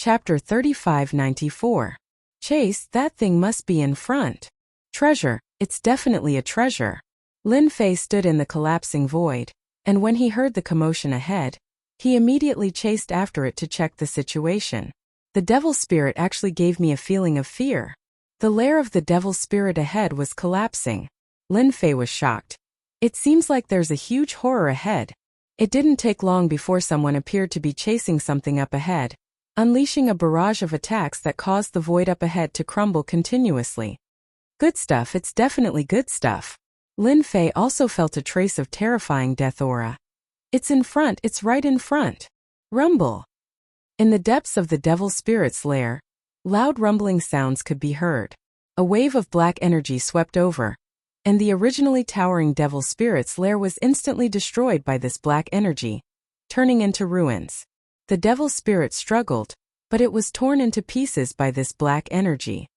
Chapter 3594. Chase, that thing must be in front. Treasure, it's definitely a treasure. Lin Fei stood in the collapsing void, and when he heard the commotion ahead, he immediately chased after it to check the situation. The devil spirit actually gave me a feeling of fear. The lair of the devil spirit ahead was collapsing. Lin Fei was shocked. It seems like there's a huge horror ahead. It didn't take long before someone appeared to be chasing something up ahead, unleashing a barrage of attacks that caused the void up ahead to crumble continuously. Good stuff, it's definitely good stuff. Lin Fei also felt a trace of terrifying death aura. It's in front, it's right in front. Rumble. In the depths of the devil spirit's lair, loud rumbling sounds could be heard. A wave of black energy swept over, and the originally towering devil spirit's lair was instantly destroyed by this black energy, turning into ruins. The devil spirit struggled, but it was torn into pieces by this black energy.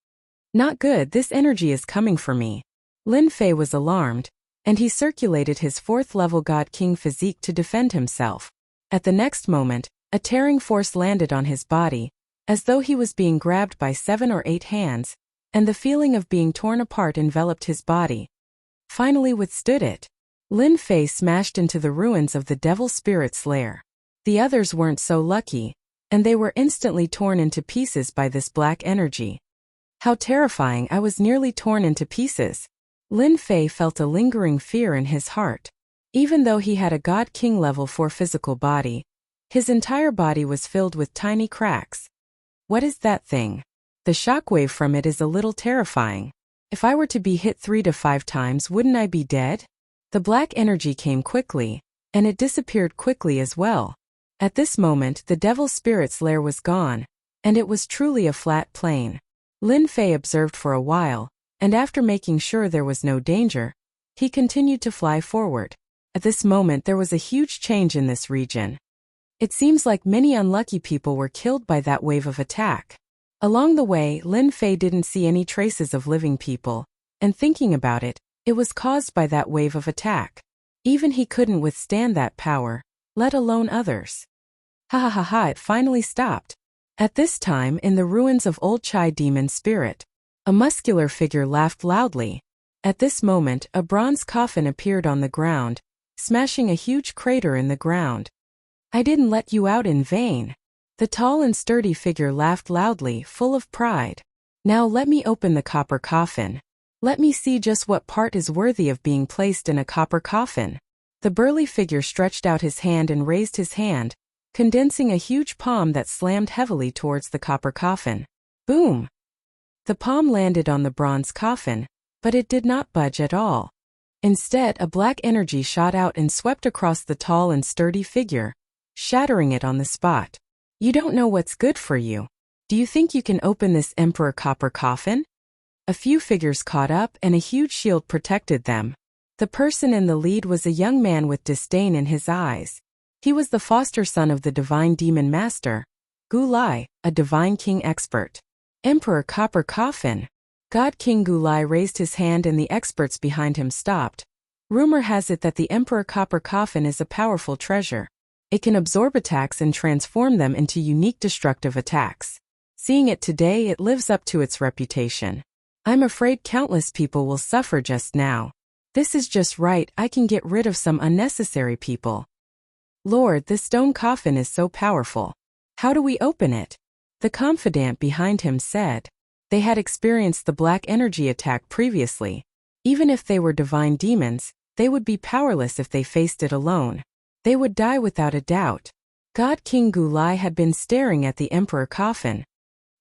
Not good, this energy is coming for me. Lin Fei was alarmed, and he circulated his 4th-level God King physique to defend himself. At the next moment, a tearing force landed on his body, as though he was being grabbed by 7 or 8 hands, and the feeling of being torn apart enveloped his body. Finally withstood it. Lin Fei smashed into the ruins of the devil spirit's lair. The others weren't so lucky, and they were instantly torn into pieces by this black energy. How terrifying, I was nearly torn into pieces. Lin Fei felt a lingering fear in his heart. Even though he had a God King level 4 physical body, his entire body was filled with tiny cracks. What is that thing? The shockwave from it is a little terrifying. If I were to be hit 3 to 5 times, wouldn't I be dead? The black energy came quickly, and it disappeared quickly as well. At this moment, the devil spirit's lair was gone, and it was truly a flat plain. Lin Fei observed for a while, and after making sure there was no danger, he continued to fly forward. At this moment there was a huge change in this region. It seems like many unlucky people were killed by that wave of attack. Along the way, Lin Fei didn't see any traces of living people, and thinking about it, it was caused by that wave of attack. Even he couldn't withstand that power, let alone others. Ha ha ha ha, it finally stopped. At this time, in the ruins of Old Chai Demon Spirit, a muscular figure laughed loudly. At this moment, a bronze coffin appeared on the ground, smashing a huge crater in the ground. I didn't let you out in vain. The tall and sturdy figure laughed loudly, full of pride. Now let me open the copper coffin. Let me see just what part is worthy of being placed in a copper coffin. The burly figure stretched out his hand and raised his hand, condensing a huge palm that slammed heavily towards the copper coffin. Boom! The palm landed on the bronze coffin, but it did not budge at all. Instead, a black energy shot out and swept across the tall and sturdy figure, shattering it on the spot. You don't know what's good for you. Do you think you can open this Emperor Copper coffin? A few figures caught up and a huge shield protected them. The person in the lead was a young man with disdain in his eyes. He was the foster son of the divine demon master, Gu Lai, a divine king expert. Emperor Copper coffin. God King Gu Lai raised his hand and the experts behind him stopped. Rumor has it that the Emperor Copper coffin is a powerful treasure. It can absorb attacks and transform them into unique destructive attacks. Seeing it today, it lives up to its reputation. I'm afraid countless people will suffer just now. This is just right, I can get rid of some unnecessary people. Lord, this stone coffin is so powerful. How do we open it? The confidant behind him said. They had experienced the black energy attack previously. Even if they were divine demons, they would be powerless if they faced it alone. They would die without a doubt. God King Gu Lai had been staring at the Emperor coffin.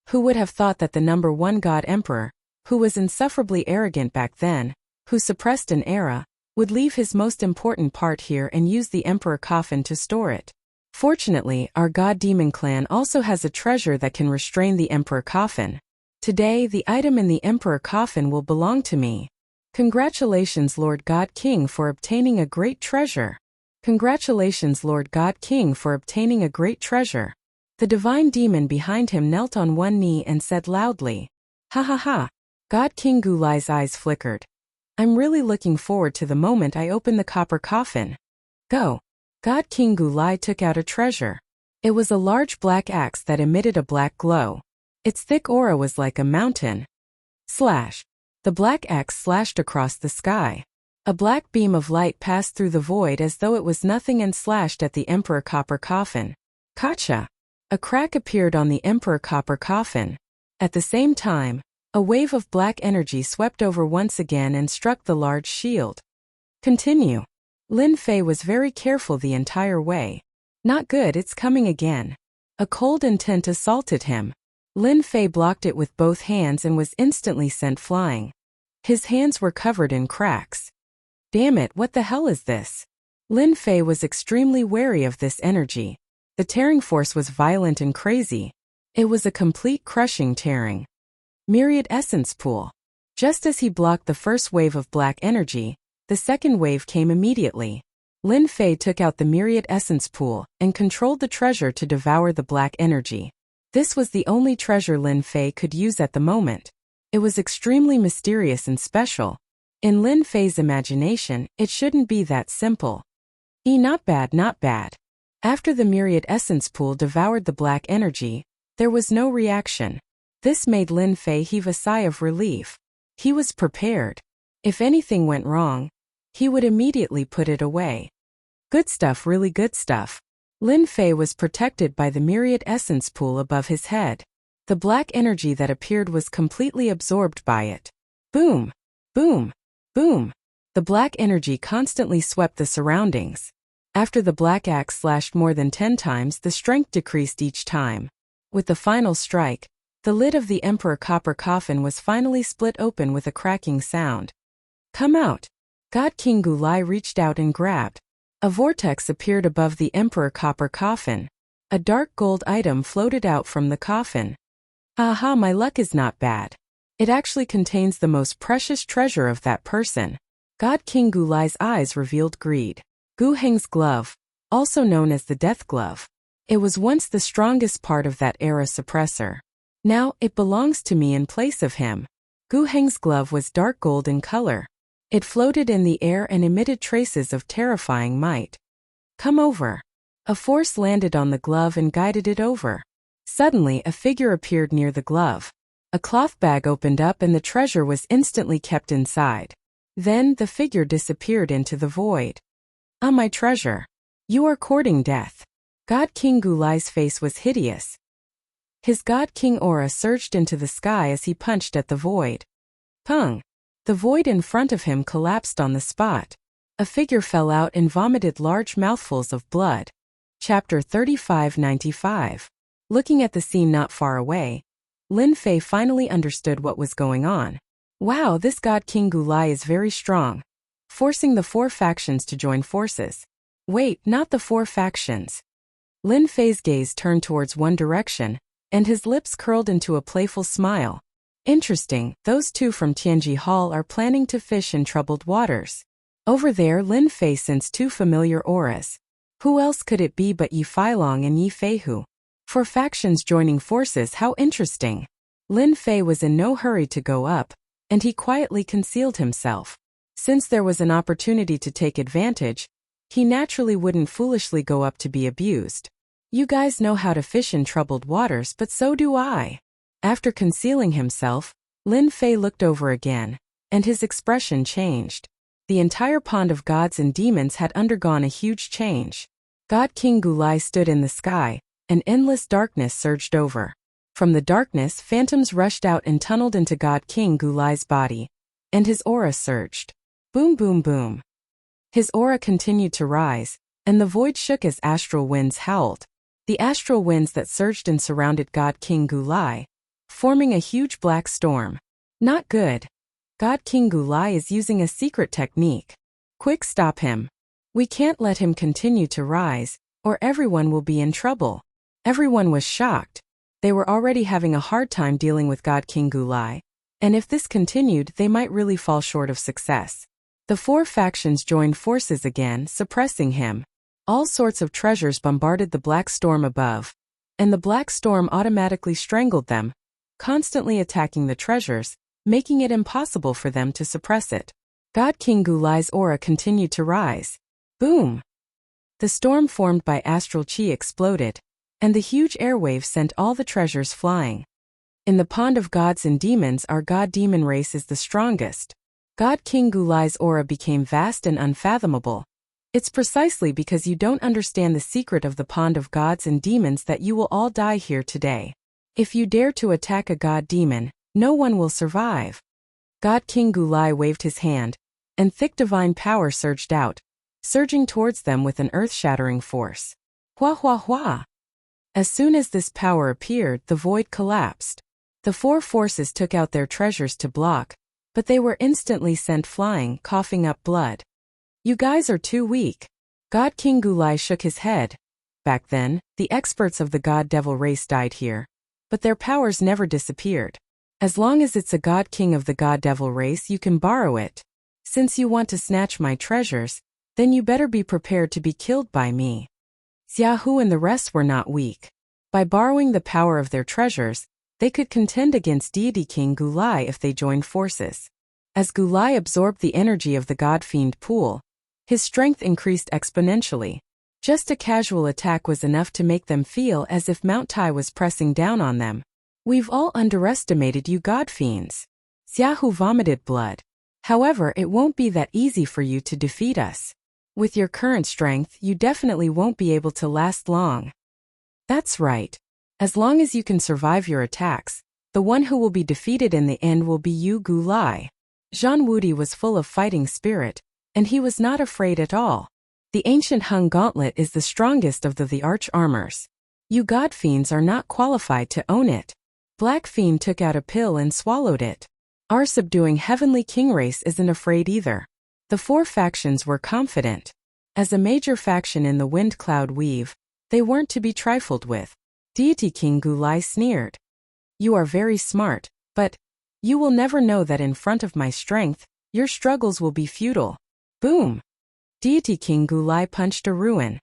Who would have thought that the number 1 God Emperor, who was insufferably arrogant back then, who suppressed an era, would leave his most important part here and use the Emperor coffin to store it. Fortunately, our God Demon clan also has a treasure that can restrain the Emperor coffin. Today, the item in the Emperor coffin will belong to me. Congratulations, Lord God King, for obtaining a great treasure. Congratulations, Lord God King, for obtaining a great treasure. The divine demon behind him knelt on one knee and said loudly. Ha ha ha. God King Gu Lai's eyes flickered. I'm really looking forward to the moment I open the copper coffin. Go. God King Gu Lai took out a treasure. It was a large black axe that emitted a black glow. Its thick aura was like a mountain. Slash. The black axe slashed across the sky. A black beam of light passed through the void as though it was nothing and slashed at the Emperor Copper coffin. Gotcha! A crack appeared on the Emperor Copper coffin. At the same time, a wave of black energy swept over once again and struck the large shield. Continue. Lin Fei was very careful the entire way. Not good, it's coming again. A cold intent assaulted him. Lin Fei blocked it with both hands and was instantly sent flying. His hands were covered in cracks. Damn it, what the hell is this? Lin Fei was extremely wary of this energy. The tearing force was violent and crazy. It was a complete crushing tearing. Myriad Essence Pool. Just as he blocked the first wave of black energy, the second wave came immediately. Lin Fei took out the Myriad Essence Pool and controlled the treasure to devour the black energy. This was the only treasure Lin Fei could use at the moment. It was extremely mysterious and special. In Lin Fei's imagination, it shouldn't be that simple. Not bad, not bad. After the Myriad Essence Pool devoured the black energy, there was no reaction. This made Lin Fei heave a sigh of relief. He was prepared. If anything went wrong, he would immediately put it away. Good stuff, really good stuff. Lin Fei was protected by the Myriad Essence Pool above his head. The black energy that appeared was completely absorbed by it. Boom! Boom! Boom! The black energy constantly swept the surroundings. After the black axe slashed more than 10 times, the strength decreased each time. With the final strike, the lid of the Emperor Copper coffin was finally split open with a cracking sound. Come out! God King Gulai reached out and grabbed. A vortex appeared above the Emperor Copper coffin. A dark gold item floated out from the coffin. Aha, my luck is not bad. It actually contains the most precious treasure of that person. God King Gulai's eyes revealed greed. Gu Heng's glove, also known as the Death Glove. It was once the strongest part of that era suppressor. Now, it belongs to me in place of him. Gu Heng's glove was dark gold in color. It floated in the air and emitted traces of terrifying might. Come over. A force landed on the glove and guided it over. Suddenly, a figure appeared near the glove. A cloth bag opened up and the treasure was instantly kept inside. Then, the figure disappeared into the void. Ah, my treasure. You are courting death. God King Gulai's face was hideous. His God King aura surged into the sky as he punched at the void. Pung! The void in front of him collapsed on the spot. A figure fell out and vomited large mouthfuls of blood. Chapter 3595. Looking at the scene not far away, Lin Fei finally understood what was going on. Wow, this God King Gulai is very strong. Forcing the 4 factions to join forces. Wait, not the 4 factions. Lin Fei's gaze turned towards one direction, and his lips curled into a playful smile. Interesting, those 2 from Tianji Hall are planning to fish in troubled waters. Over there, Lin Fei sensed 2 familiar auras. Who else could it be but Yi Feilong and Yi Feihu? 4 factions joining forces, how interesting. Lin Fei was in no hurry to go up, and he quietly concealed himself. Since there was an opportunity to take advantage, he naturally wouldn't foolishly go up to be abused. You guys know how to fish in troubled waters, but so do I. After concealing himself, Lin Fei looked over again, and his expression changed. The entire pond of gods and demons had undergone a huge change. God King Gulai stood in the sky, and endless darkness surged over. From the darkness, phantoms rushed out and tunneled into God King Gulai's body, and his aura surged. Boom boom boom. His aura continued to rise, and the void shook as astral winds howled. The astral winds that surged and surrounded God King Gulai, forming a huge black storm. Not good. God King Gulai is using a secret technique. Quick, stop him. We can't let him continue to rise, or everyone will be in trouble. Everyone was shocked. They were already having a hard time dealing with God King Gulai, and if this continued, they might really fall short of success. The 4 factions joined forces again, suppressing him. All sorts of treasures bombarded the black storm above, and the black storm automatically strangled them, constantly attacking the treasures, making it impossible for them to suppress it. God King Gulai's aura continued to rise. Boom! The storm formed by astral chi exploded, and the huge airwave sent all the treasures flying. In the pond of gods and demons, our god-demon race is the strongest. God King Gulai's aura became vast and unfathomable. It's precisely because you don't understand the secret of the pond of gods and demons that you will all die here today. If you dare to attack a god-demon, no one will survive. God King Gulai waved his hand, and thick divine power surged out, surging towards them with an earth-shattering force. Hua hua hua! As soon as this power appeared, the void collapsed. The four forces took out their treasures to block, but they were instantly sent flying, coughing up blood. You guys are too weak. God King Gulai shook his head. Back then, the experts of the god-devil race died here, but their powers never disappeared. As long as it's a god king of the god-devil race, you can borrow it. Since you want to snatch my treasures, then you better be prepared to be killed by me. Xiaohu and the rest were not weak. By borrowing the power of their treasures, they could contend against Deity King Gulai if they joined forces. As Gulai absorbed the energy of the god-fiend pool, his strength increased exponentially. Just a casual attack was enough to make them feel as if Mount Tai was pressing down on them. We've all underestimated you god-fiends. Xiaohu vomited blood. However, it won't be that easy for you to defeat us. With your current strength, you definitely won't be able to last long. That's right. As long as you can survive your attacks, the one who will be defeated in the end will be you, Gulai. Zhang Wudi was full of fighting spirit, and he was not afraid at all. The ancient Hung Gauntlet is the strongest of the arch armors. You god fiends are not qualified to own it. Black Fiend took out a pill and swallowed it. Our subduing Heavenly King race isn't afraid either. The four factions were confident. As a major faction in the Wind Cloud Weave, they weren't to be trifled with. Deity King Gulai sneered. You are very smart, but you will never know that in front of my strength, your struggles will be futile. Boom! Deity King Gulai punched a ruin.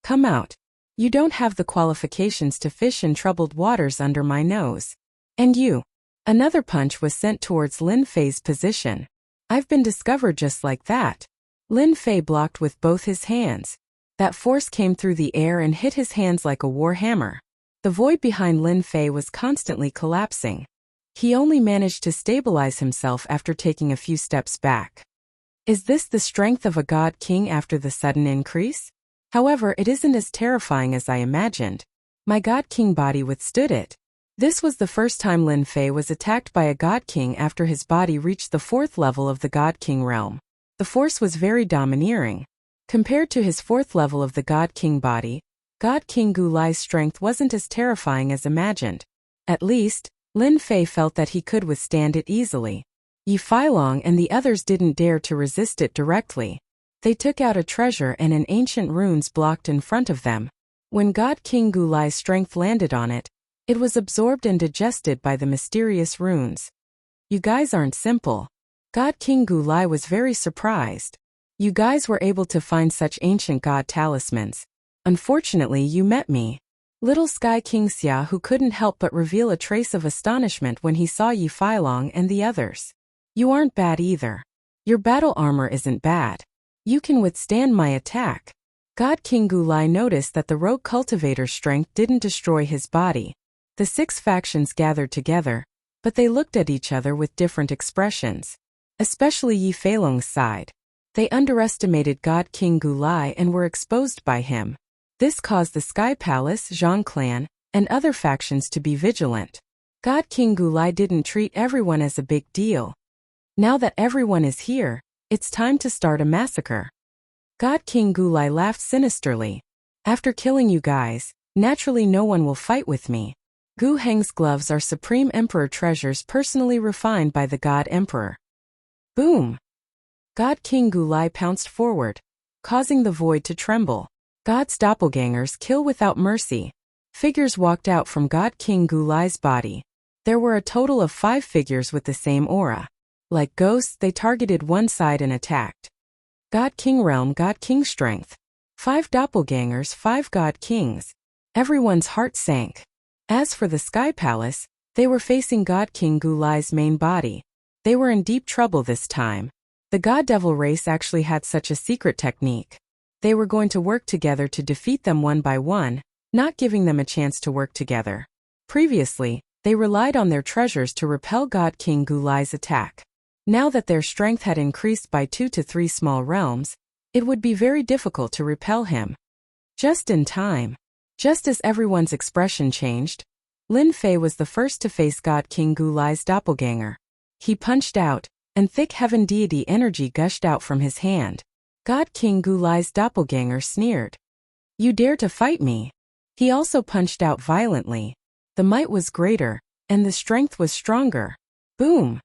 Come out. You don't have the qualifications to fish in troubled waters under my nose. And you. Another punch was sent towards Lin Fei's position. I've been discovered just like that. Lin Fei blocked with both his hands. That force came through the air and hit his hands like a war hammer. The void behind Lin Fei was constantly collapsing. He only managed to stabilize himself after taking a few steps back. Is this the strength of a god king after the sudden increase? However, it isn't as terrifying as I imagined. My god king body withstood it. This was the first time Lin Fei was attacked by a god king after his body reached the 4th level of the god king realm. The force was very domineering. Compared to his 4th level of the god king body, God King Gulai's strength wasn't as terrifying as imagined. At least, Lin Fei felt that he could withstand it easily. Yi Feilong and the others didn't dare to resist it directly. They took out a treasure and an ancient runes blocked in front of them. When God King Gulai's strength landed on it, it was absorbed and digested by the mysterious runes. You guys aren't simple. God King Gulai was very surprised. You guys were able to find such ancient god talismans. Unfortunately, you met me. Little Sky King Xia, who couldn't help but reveal a trace of astonishment when he saw Yi Feilong and the others. You aren't bad either. Your battle armor isn't bad. You can withstand my attack. God King Gulai noticed that the rogue cultivator's strength didn't destroy his body. The 6 factions gathered together, but they looked at each other with different expressions. Especially Yi Feilong's side. They underestimated God King Gulai and were exposed by him. This caused the Sky Palace, Zhang Clan, and other factions to be vigilant. God King Gulai didn't treat everyone as a big deal. Now that everyone is here, it's time to start a massacre. God King Gulai laughed sinisterly. After killing you guys, naturally no one will fight with me. Gu Heng's gloves are Supreme Emperor treasures personally refined by the God Emperor. Boom! God King Gulai pounced forward, causing the void to tremble. God's doppelgangers kill without mercy. Figures walked out from God King Gulai's body. There were a total of 5 figures with the same aura. Like ghosts, they targeted one side and attacked. God King Realm, God King Strength. 5 doppelgangers, 5 God Kings. Everyone's heart sank. As for the Sky Palace, they were facing God King Gulai's main body. They were in deep trouble this time. The God Devil race actually had such a secret technique. They were going to work together to defeat them one by one, not giving them a chance to work together. Previously, they relied on their treasures to repel God King Gulai's attack. Now that their strength had increased by 2 to 3 small realms, it would be very difficult to repel him. Just in time. Just as everyone's expression changed, Lin Fei was the first to face God King Gulai's doppelganger. He punched out, and thick heaven deity energy gushed out from his hand. God King Gulai's doppelganger sneered. "You dare to fight me?" He also punched out violently. The might was greater, and the strength was stronger. Boom!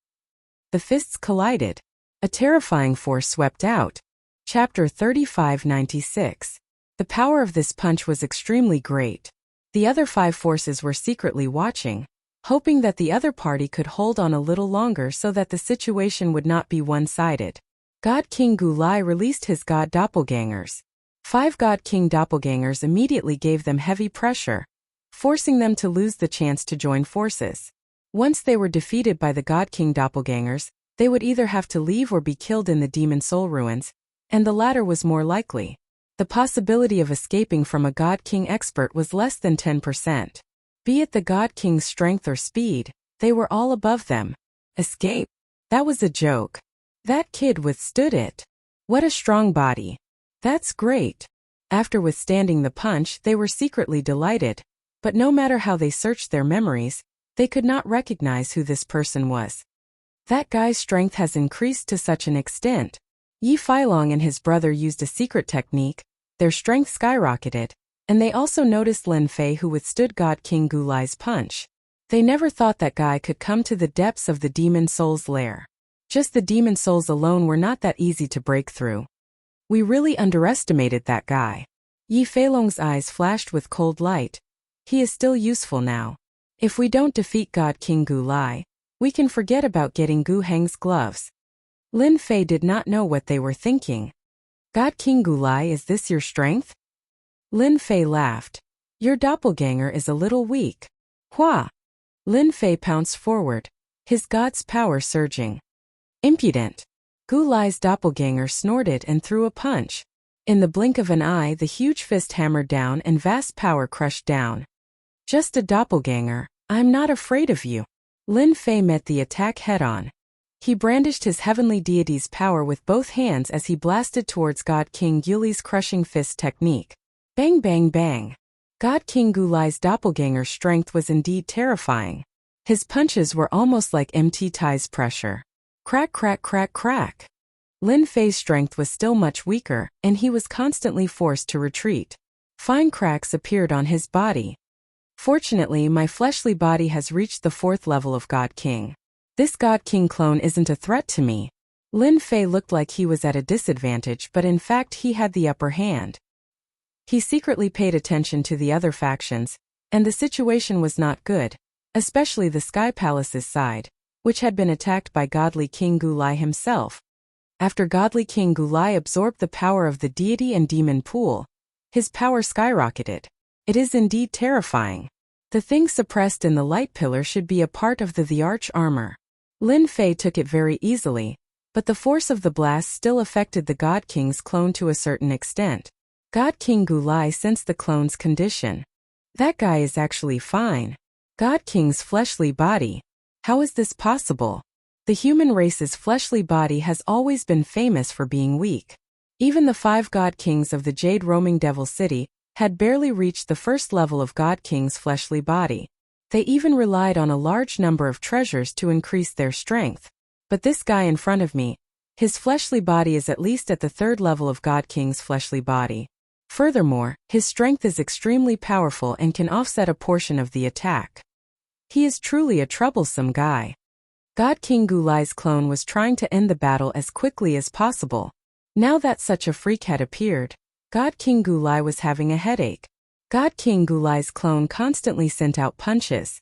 The fists collided. A terrifying force swept out. Chapter 3596. The power of this punch was extremely great. The other 5 forces were secretly watching, hoping that the other party could hold on a little longer so that the situation would not be one-sided. God King Gulai released his god doppelgangers. 5 God King doppelgangers immediately gave them heavy pressure, forcing them to lose the chance to join forces. Once they were defeated by the God King doppelgangers, they would either have to leave or be killed in the Demon Soul ruins, and the latter was more likely. The possibility of escaping from a God King expert was less than 10%. Be it the God King's strength or speed, they were all above them. Escape? That was a joke. That kid withstood it. What a strong body. That's great. After withstanding the punch, they were secretly delighted, but no matter how they searched their memories, they could not recognize who this person was. That guy's strength has increased to such an extent. Yi Feilong and his brother used a secret technique, their strength skyrocketed, and they also noticed Lin Fei who withstood God King Gulai's punch. They never thought that guy could come to the depths of the Demon Soul's lair. Just the Demon Souls alone were not that easy to break through. We really underestimated that guy. Yi Feilong's eyes flashed with cold light. He is still useful now. If we don't defeat God King Gulai, we can forget about getting Gu Heng's gloves. Lin Fei did not know what they were thinking. God King Gulai, is this your strength? Lin Fei laughed. Your doppelganger is a little weak. Hua! Lin Fei pounced forward, his god's power surging. Impudent! Gulai's doppelganger snorted and threw a punch. In the blink of an eye, the huge fist hammered down and vast power crushed down. Just a doppelganger, I'm not afraid of you. Lin Fei met the attack head-on. He brandished his heavenly deity's power with both hands as he blasted towards God King Gulai's crushing fist technique. Bang bang bang. God King Gulai's doppelganger's strength was indeed terrifying. His punches were almost like MT Tai's pressure. Crack crack crack crack. Lin Fei's strength was still much weaker, and he was constantly forced to retreat. Fine cracks appeared on his body. Fortunately, my fleshly body has reached the 4th level of God King. This God King clone isn't a threat to me. Lin Fei looked like he was at a disadvantage, but in fact he had the upper hand. He secretly paid attention to the other factions, and the situation was not good, especially the Sky Palace's side, which had been attacked by Godly King Gulai himself. After Godly King Gulai absorbed the power of the deity and demon pool, his power skyrocketed. It is indeed terrifying. The thing suppressed in the light pillar should be a part of the arch armor. Lin Fei took it very easily, but the force of the blast still affected the God King's clone to a certain extent. God King Gulai sensed the clone's condition. That guy is actually fine. God King's fleshly body. How is this possible? The human race's fleshly body has always been famous for being weak. Even the 5 God Kings of the Jade Roaming Devil City had barely reached the 1st level of God King's fleshly body. They even relied on a large number of treasures to increase their strength. But this guy in front of me, his fleshly body is at least at the 3rd level of God King's fleshly body. Furthermore, his strength is extremely powerful and can offset a portion of the attack. He is truly a troublesome guy. God King Gulai's clone was trying to end the battle as quickly as possible. Now that such a freak had appeared, God King Gulai was having a headache. God King Gulai's clone constantly sent out punches.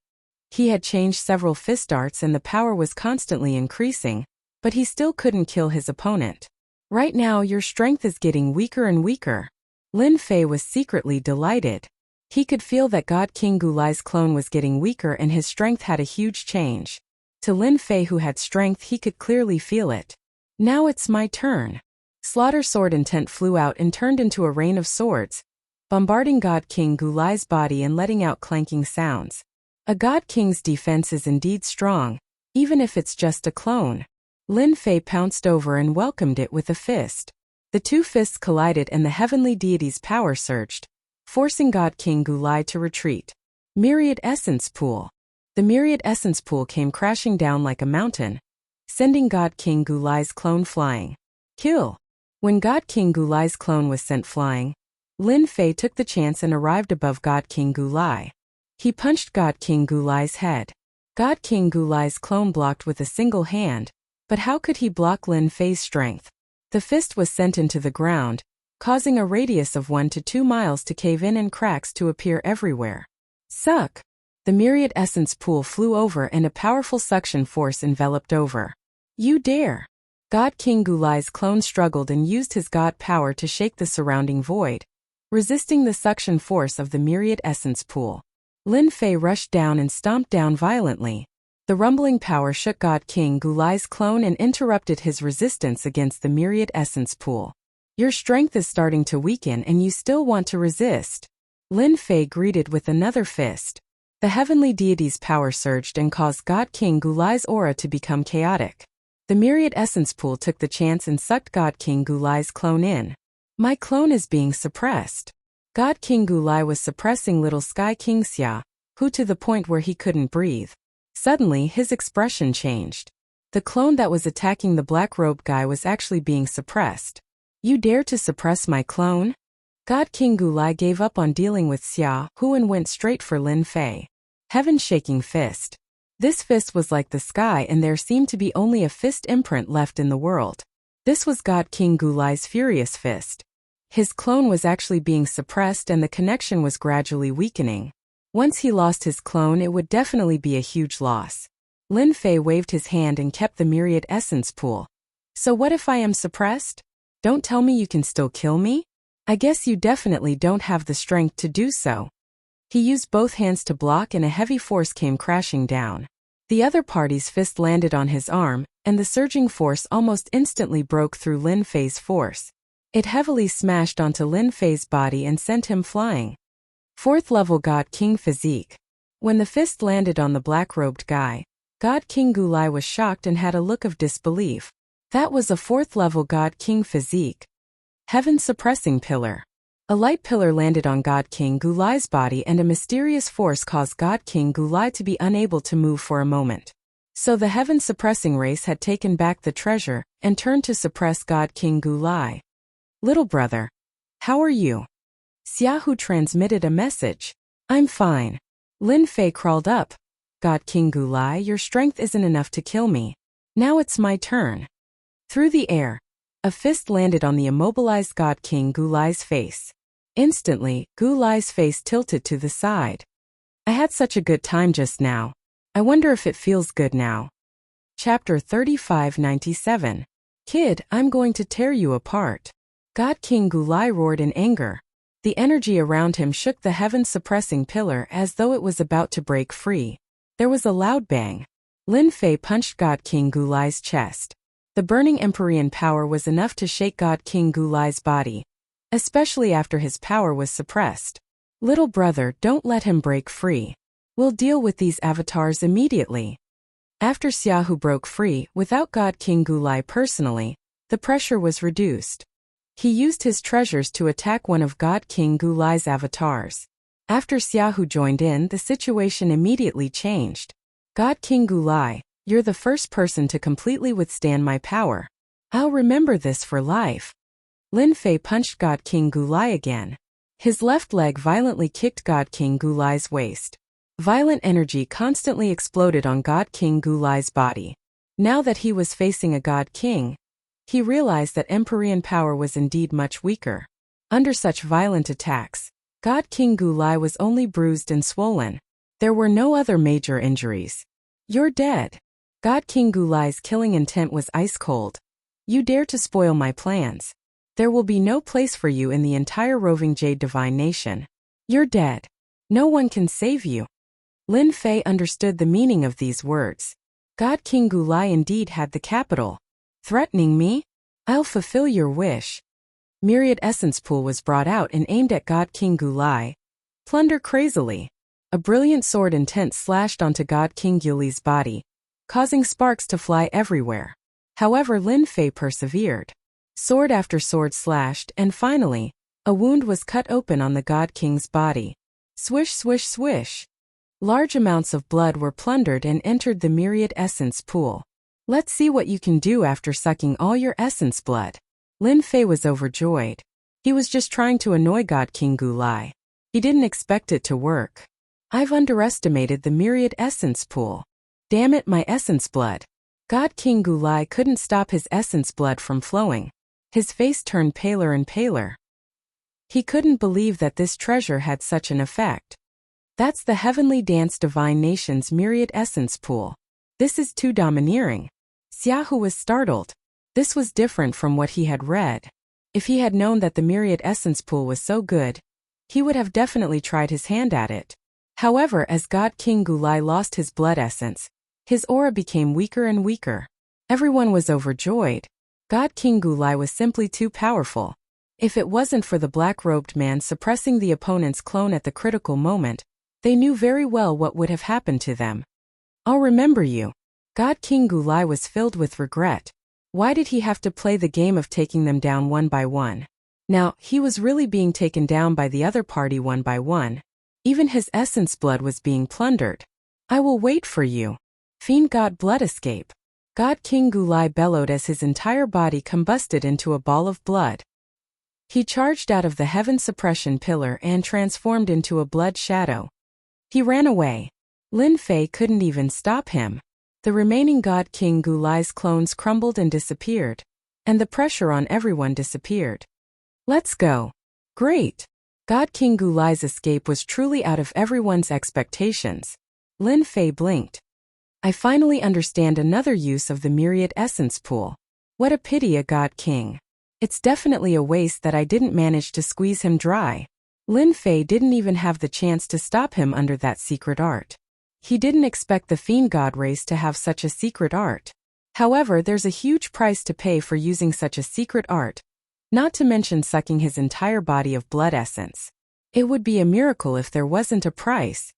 He had changed several fist arts and the power was constantly increasing, but he still couldn't kill his opponent. Right now your strength is getting weaker and weaker. Lin Fei was secretly delighted. He could feel that God King Gulai's clone was getting weaker and his strength had a huge change. To Lin Fei, who had strength, he could clearly feel it. Now it's my turn. Slaughter Sword Intent flew out and turned into a rain of swords. bombarding God King Gulai's body and letting out clanking sounds. A God King's defense is indeed strong, even if it's just a clone. Lin Fei pounced over and welcomed it with a fist. The two fists collided and the heavenly deity's power surged, forcing God King Gulai to retreat. Myriad Essence Pool. The Myriad Essence Pool came crashing down like a mountain, sending God King Gulai's clone flying. Kill. When God King Gulai's clone was sent flying, Lin Fei took the chance and arrived above God King Gulai. He punched God King Gulai's head. God King Gulai's clone blocked with a single hand, but how could he block Lin Fei's strength? The fist was sent into the ground, causing a radius of 1 to 2 miles to cave in and cracks to appear everywhere. Suck! The Myriad Essence Pool flew over and a powerful suction force enveloped over. You dare! God King Gulai's clone struggled and used his god power to shake the surrounding void, resisting the suction force of the Myriad Essence Pool. Lin Fei rushed down and stomped down violently. The rumbling power shook God King Gulai's clone and interrupted his resistance against the Myriad Essence Pool. Your strength is starting to weaken and you still want to resist. Lin Fei greeted with another fist. The heavenly deity's power surged and caused God King Gulai's aura to become chaotic. The Myriad Essence Pool took the chance and sucked God King Gulai's clone in. My clone is being suppressed. God King Gulai was suppressing little Sky King Xia, who to the point where he couldn't breathe. Suddenly his expression changed. The clone that was attacking the black-robed guy was actually being suppressed. You dare to suppress my clone? God King Gulai gave up on dealing with Xia Hu and went straight for Lin Fei. Heaven-shaking fist. This fist was like the sky and there seemed to be only a fist imprint left in the world. This was God King Gulai's furious fist. His clone was actually being suppressed and the connection was gradually weakening. Once he lost his clone it would definitely be a huge loss. Lin Fei waved his hand and kept the Myriad Essence Pool. So what if I am suppressed? Don't tell me you can still kill me? I guess you definitely don't have the strength to do so. He used both hands to block and a heavy force came crashing down. The other party's fist landed on his arm, and the surging force almost instantly broke through Lin Fei's force. It heavily smashed onto Lin Fei's body and sent him flying. 4th level God King Physique. When the fist landed on the black-robed guy, God King Gulai was shocked and had a look of disbelief. That was a 4th level God King Physique. Heaven Suppressing Pillar. A light pillar landed on God King Gulai's body and a mysterious force caused God King Gulai to be unable to move for a moment. So the Heaven Suppressing race had taken back the treasure and turned to suppress God King Gulai. Little brother. How are you? Xia Hu transmitted a message. I'm fine. Lin Fei crawled up. God King Gulai, your strength isn't enough to kill me. Now it's my turn. Through the air, a fist landed on the immobilized God King Gulai's face. Instantly, Gulai's face tilted to the side. I had such a good time just now. I wonder if it feels good now. Chapter 3597. Kid, I'm going to tear you apart. God King Gulai roared in anger. The energy around him shook the heaven-suppressing pillar as though it was about to break free. There was a loud bang. Lin Fei punched God King Gulai's chest. The burning Empyrean power was enough to shake God King Gulai's body, especially after his power was suppressed. Little brother, don't let him break free. We'll deal with these avatars immediately. After Xia Hu broke free, without God King Gulai personally, the pressure was reduced. He used his treasures to attack one of God King Gulai's avatars. After Xia Hu joined in, the situation immediately changed. God King Gulai, you're the first person to completely withstand my power. I'll remember this for life. Lin Fei punched God King Gulai again. His left leg violently kicked God King Gulai's waist. Violent energy constantly exploded on God King Gulai's body. Now that he was facing a God King, he realized that Empyrean power was indeed much weaker. Under such violent attacks, God King Gulai was only bruised and swollen. There were no other major injuries. You're dead. God King Gulai's killing intent was ice cold. You dare to spoil my plans. There will be no place for you in the entire roving Jade Divine Nation. You're dead. No one can save you. Lin Fei understood the meaning of these words. God King Gulai indeed had the capital. Threatening me? I'll fulfill your wish. Myriad Essence Pool was brought out and aimed at God King Gulai. Plunder crazily. A brilliant sword intent slashed onto God King Gulai's body, causing sparks to fly everywhere. However, Lin Fei persevered. Sword after sword slashed, and finally, a wound was cut open on the God King's body. Swish, swish, swish. Large amounts of blood were plundered and entered the Myriad Essence Pool. Let's see what you can do after sucking all your essence blood. Lin Fei was overjoyed. He was just trying to annoy God King Gulai. He didn't expect it to work. I've underestimated the Myriad Essence Pool. Damn it, my essence blood. God King Gulai couldn't stop his essence blood from flowing. His face turned paler and paler. He couldn't believe that this treasure had such an effect. That's the Heavenly Dance Divine Nation's Myriad Essence Pool. This is too domineering. Xiaohu was startled. This was different from what he had read. If he had known that the Myriad Essence Pool was so good, he would have definitely tried his hand at it. However, as God King Gulai lost his blood essence, his aura became weaker and weaker. Everyone was overjoyed. God King Gulai was simply too powerful. If it wasn't for the black-robed man suppressing the opponent's clone at the critical moment, they knew very well what would have happened to them. I'll remember you. God King Gulai was filled with regret. Why did he have to play the game of taking them down one by one? Now, he was really being taken down by the other party one by one. Even his essence blood was being plundered. I will wait for you. Fiend God Blood escape. God King Gulai bellowed as his entire body combusted into a ball of blood. He charged out of the heaven suppression pillar and transformed into a blood shadow. He ran away. Lin Fei couldn't even stop him. The remaining God King Gulai's clones crumbled and disappeared, and the pressure on everyone disappeared. Let's go. Great. God King Gulai's escape was truly out of everyone's expectations. Lin Fei blinked. I finally understand another use of the Myriad Essence Pool. What a pity, a God King. It's definitely a waste that I didn't manage to squeeze him dry. Lin Fei didn't even have the chance to stop him under that secret art. He didn't expect the Fiend God race to have such a secret art. However, there's a huge price to pay for using such a secret art, not to mention sucking his entire body of blood essence. It would be a miracle if there wasn't a price.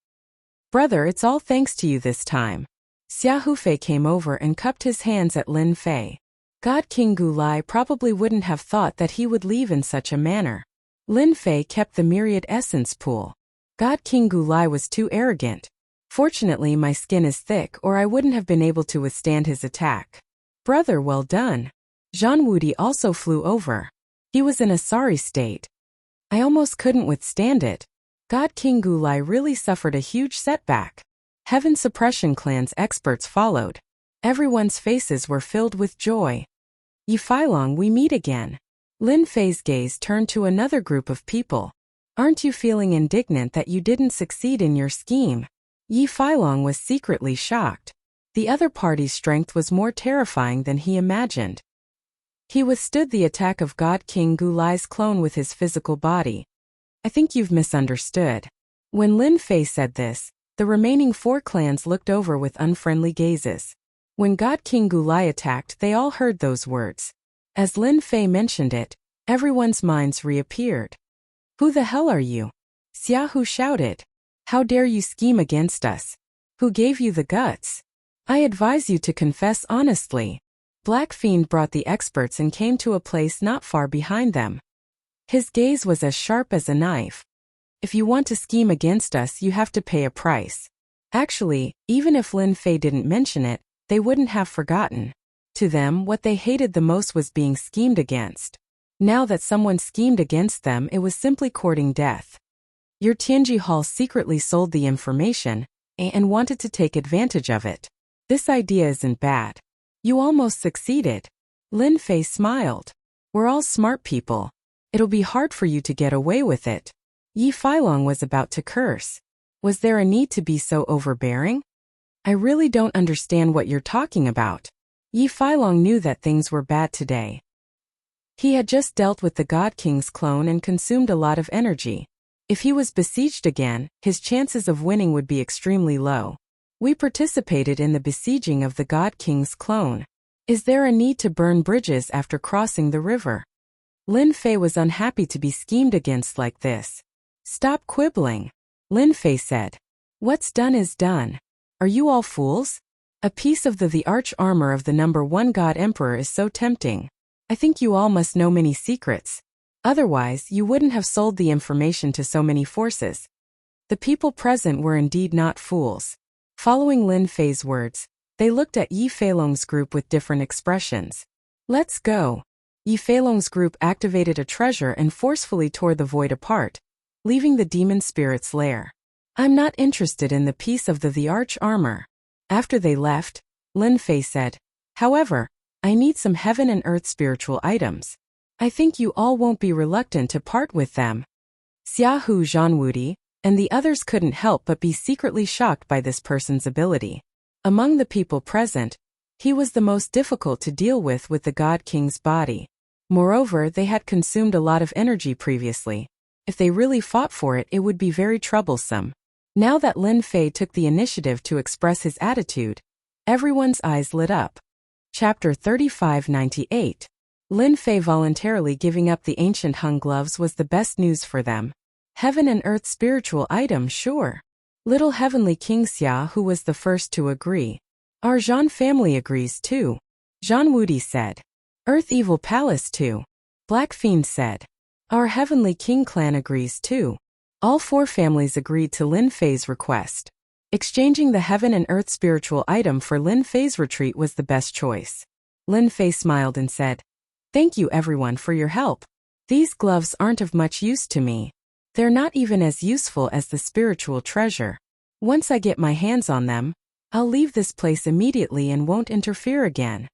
Brother, it's all thanks to you this time. Xiaohu Fei came over and cupped his hands at Lin Fei. God King Gulai probably wouldn't have thought that he would leave in such a manner. Lin Fei kept the Myriad Essence Pool. God King Gulai was too arrogant. Fortunately, my skin is thick or I wouldn't have been able to withstand his attack. Brother, well done. Zhang Wudi also flew over. He was in a sorry state. I almost couldn't withstand it. God King Gulai really suffered a huge setback. Heaven Suppression Clan's experts followed. Everyone's faces were filled with joy. Yi Feilong, we meet again. Lin Fei's gaze turned to another group of people. Aren't you feeling indignant that you didn't succeed in your scheme? Yi Feilong was secretly shocked. The other party's strength was more terrifying than he imagined. He withstood the attack of God King Gulai's clone with his physical body. I think you've misunderstood. When Lin Fei said this, the remaining 4 clans looked over with unfriendly gazes. When God King Gulai attacked, they all heard those words. As Lin Fei mentioned it, everyone's minds reappeared. Who the hell are you? Xiaohu shouted. How dare you scheme against us? Who gave you the guts? I advise you to confess honestly. Black Fiend brought the experts and came to a place not far behind them. His gaze was as sharp as a knife. If you want to scheme against us, you have to pay a price. Actually, even if Lin Fei didn't mention it, they wouldn't have forgotten. To them, what they hated the most was being schemed against. Now that someone schemed against them, it was simply courting death. Your Tianji Hall secretly sold the information and wanted to take advantage of it. This idea isn't bad. You almost succeeded. Lin Fei smiled. We're all smart people. It'll be hard for you to get away with it. Yi Feilong was about to curse. Was there a need to be so overbearing? I really don't understand what you're talking about. Yi Feilong knew that things were bad today. He had just dealt with the God King's clone and consumed a lot of energy. If he was besieged again, his chances of winning would be extremely low. We participated in the besieging of the God King's clone. Is there a need to burn bridges after crossing the river? Lin Fei was unhappy to be schemed against like this. Stop quibbling, Lin Fei said. What's done is done. Are you all fools? A piece of the arch armor of the number 1 God Emperor is so tempting. I think you all must know many secrets. Otherwise, you wouldn't have sold the information to so many forces. The people present were indeed not fools. Following Lin Fei's words, they looked at Yi Feilong's group with different expressions. Let's go. Yi Feilong's group activated a treasure and forcefully tore the void apart, leaving the demon spirit's lair. I'm not interested in the piece of the arch armor. After they left, Lin Fei said, however, I need some heaven and earth spiritual items. I think you all won't be reluctant to part with them. Xiaohu Zhanwudi and the others couldn't help but be secretly shocked by this person's ability. Among the people present, he was the most difficult to deal with the God King's body. Moreover, they had consumed a lot of energy previously. If they really fought for it, it would be very troublesome. Now that Lin Fei took the initiative to express his attitude, everyone's eyes lit up. Chapter 3598. Lin Fei voluntarily giving up the ancient hung gloves was the best news for them. Heaven and earth spiritual item, sure. Little Heavenly King Xia, who was the first to agree. Our Zhan family agrees too, Zhanwudi said. Earth Evil Palace too, Black Fiend said. Our Heavenly King clan agrees too. All 4 families agreed to Lin Fei's request. Exchanging the heaven and earth spiritual item for Lin Fei's retreat was the best choice. Lin Fei smiled and said, thank you everyone for your help. These gloves aren't of much use to me. They're not even as useful as the spiritual treasure. Once I get my hands on them, I'll leave this place immediately and won't interfere again.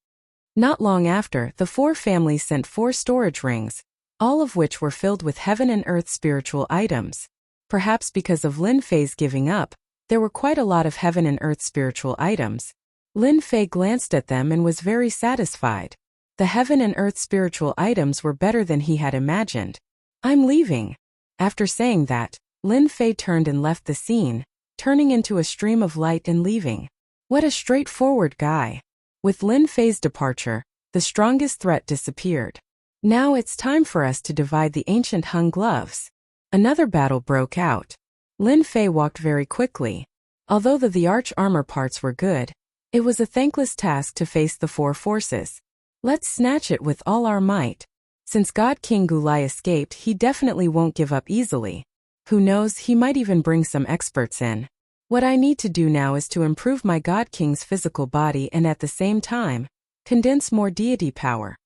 Not long after, the 4 families sent 4 storage rings, all of which were filled with heaven and earth spiritual items. Perhaps because of Lin Fei's giving up, there were quite a lot of heaven and earth spiritual items. Lin Fei glanced at them and was very satisfied. The heaven and earth spiritual items were better than he had imagined. I'm leaving. After saying that, Lin Fei turned and left the scene, turning into a stream of light and leaving. What a straightforward guy. With Lin Fei's departure, the strongest threat disappeared. Now it's time for us to divide the ancient hung gloves. Another battle broke out. Lin Fei walked very quickly. Although the arch armor parts were good, it was a thankless task to face the 4 forces. Let's snatch it with all our might. Since God King Gulai escaped, he definitely won't give up easily. Who knows, he might even bring some experts in. What I need to do now is to improve my God King's physical body and at the same time, condense more deity power.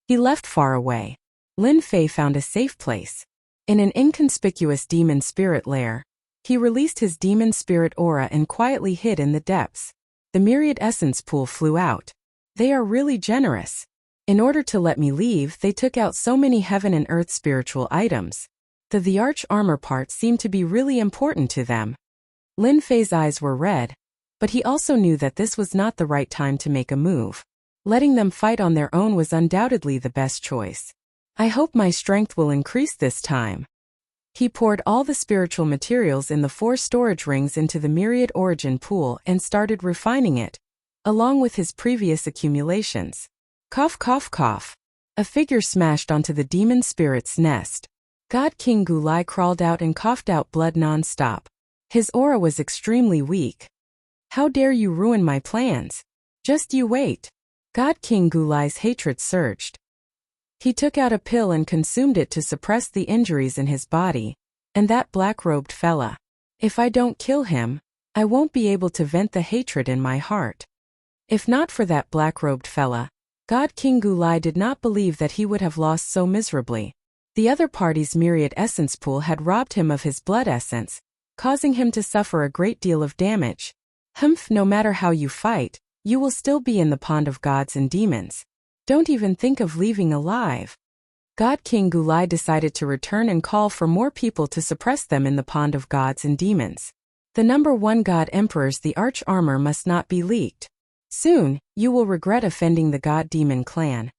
He left far away. Lin Fei found a safe place. In an inconspicuous demon spirit lair, he released his demon spirit aura and quietly hid in the depths. The myriad essence pool flew out. They are really generous. In order to let me leave, they took out so many heaven and earth spiritual items. The arch armor part seemed to be really important to them. Lin Fei's eyes were red, but he also knew that this was not the right time to make a move. Letting them fight on their own was undoubtedly the best choice. I hope my strength will increase this time. He poured all the spiritual materials in the 4 storage rings into the myriad origin pool and started refining it, along with his previous accumulations. Cough cough cough. A figure smashed onto the demon spirit's nest. God King Gulai crawled out and coughed out blood non-stop. His aura was extremely weak. How dare you ruin my plans? Just you wait. God King Gulai's hatred surged. He took out a pill and consumed it to suppress the injuries in his body. And that black-robed fella. If I don't kill him, I won't be able to vent the hatred in my heart. If not for that black-robed fella, God King Gulai did not believe that he would have lost so miserably. The other party's myriad essence pool had robbed him of his blood essence, causing him to suffer a great deal of damage. Humph, no matter how you fight, you will still be in the pond of gods and demons. Don't even think of leaving alive. God King Gulai decided to return and call for more people to suppress them in the pond of gods and demons. The number 1 God Emperor's the arch armor must not be leaked. Soon, you will regret offending the God Demon clan.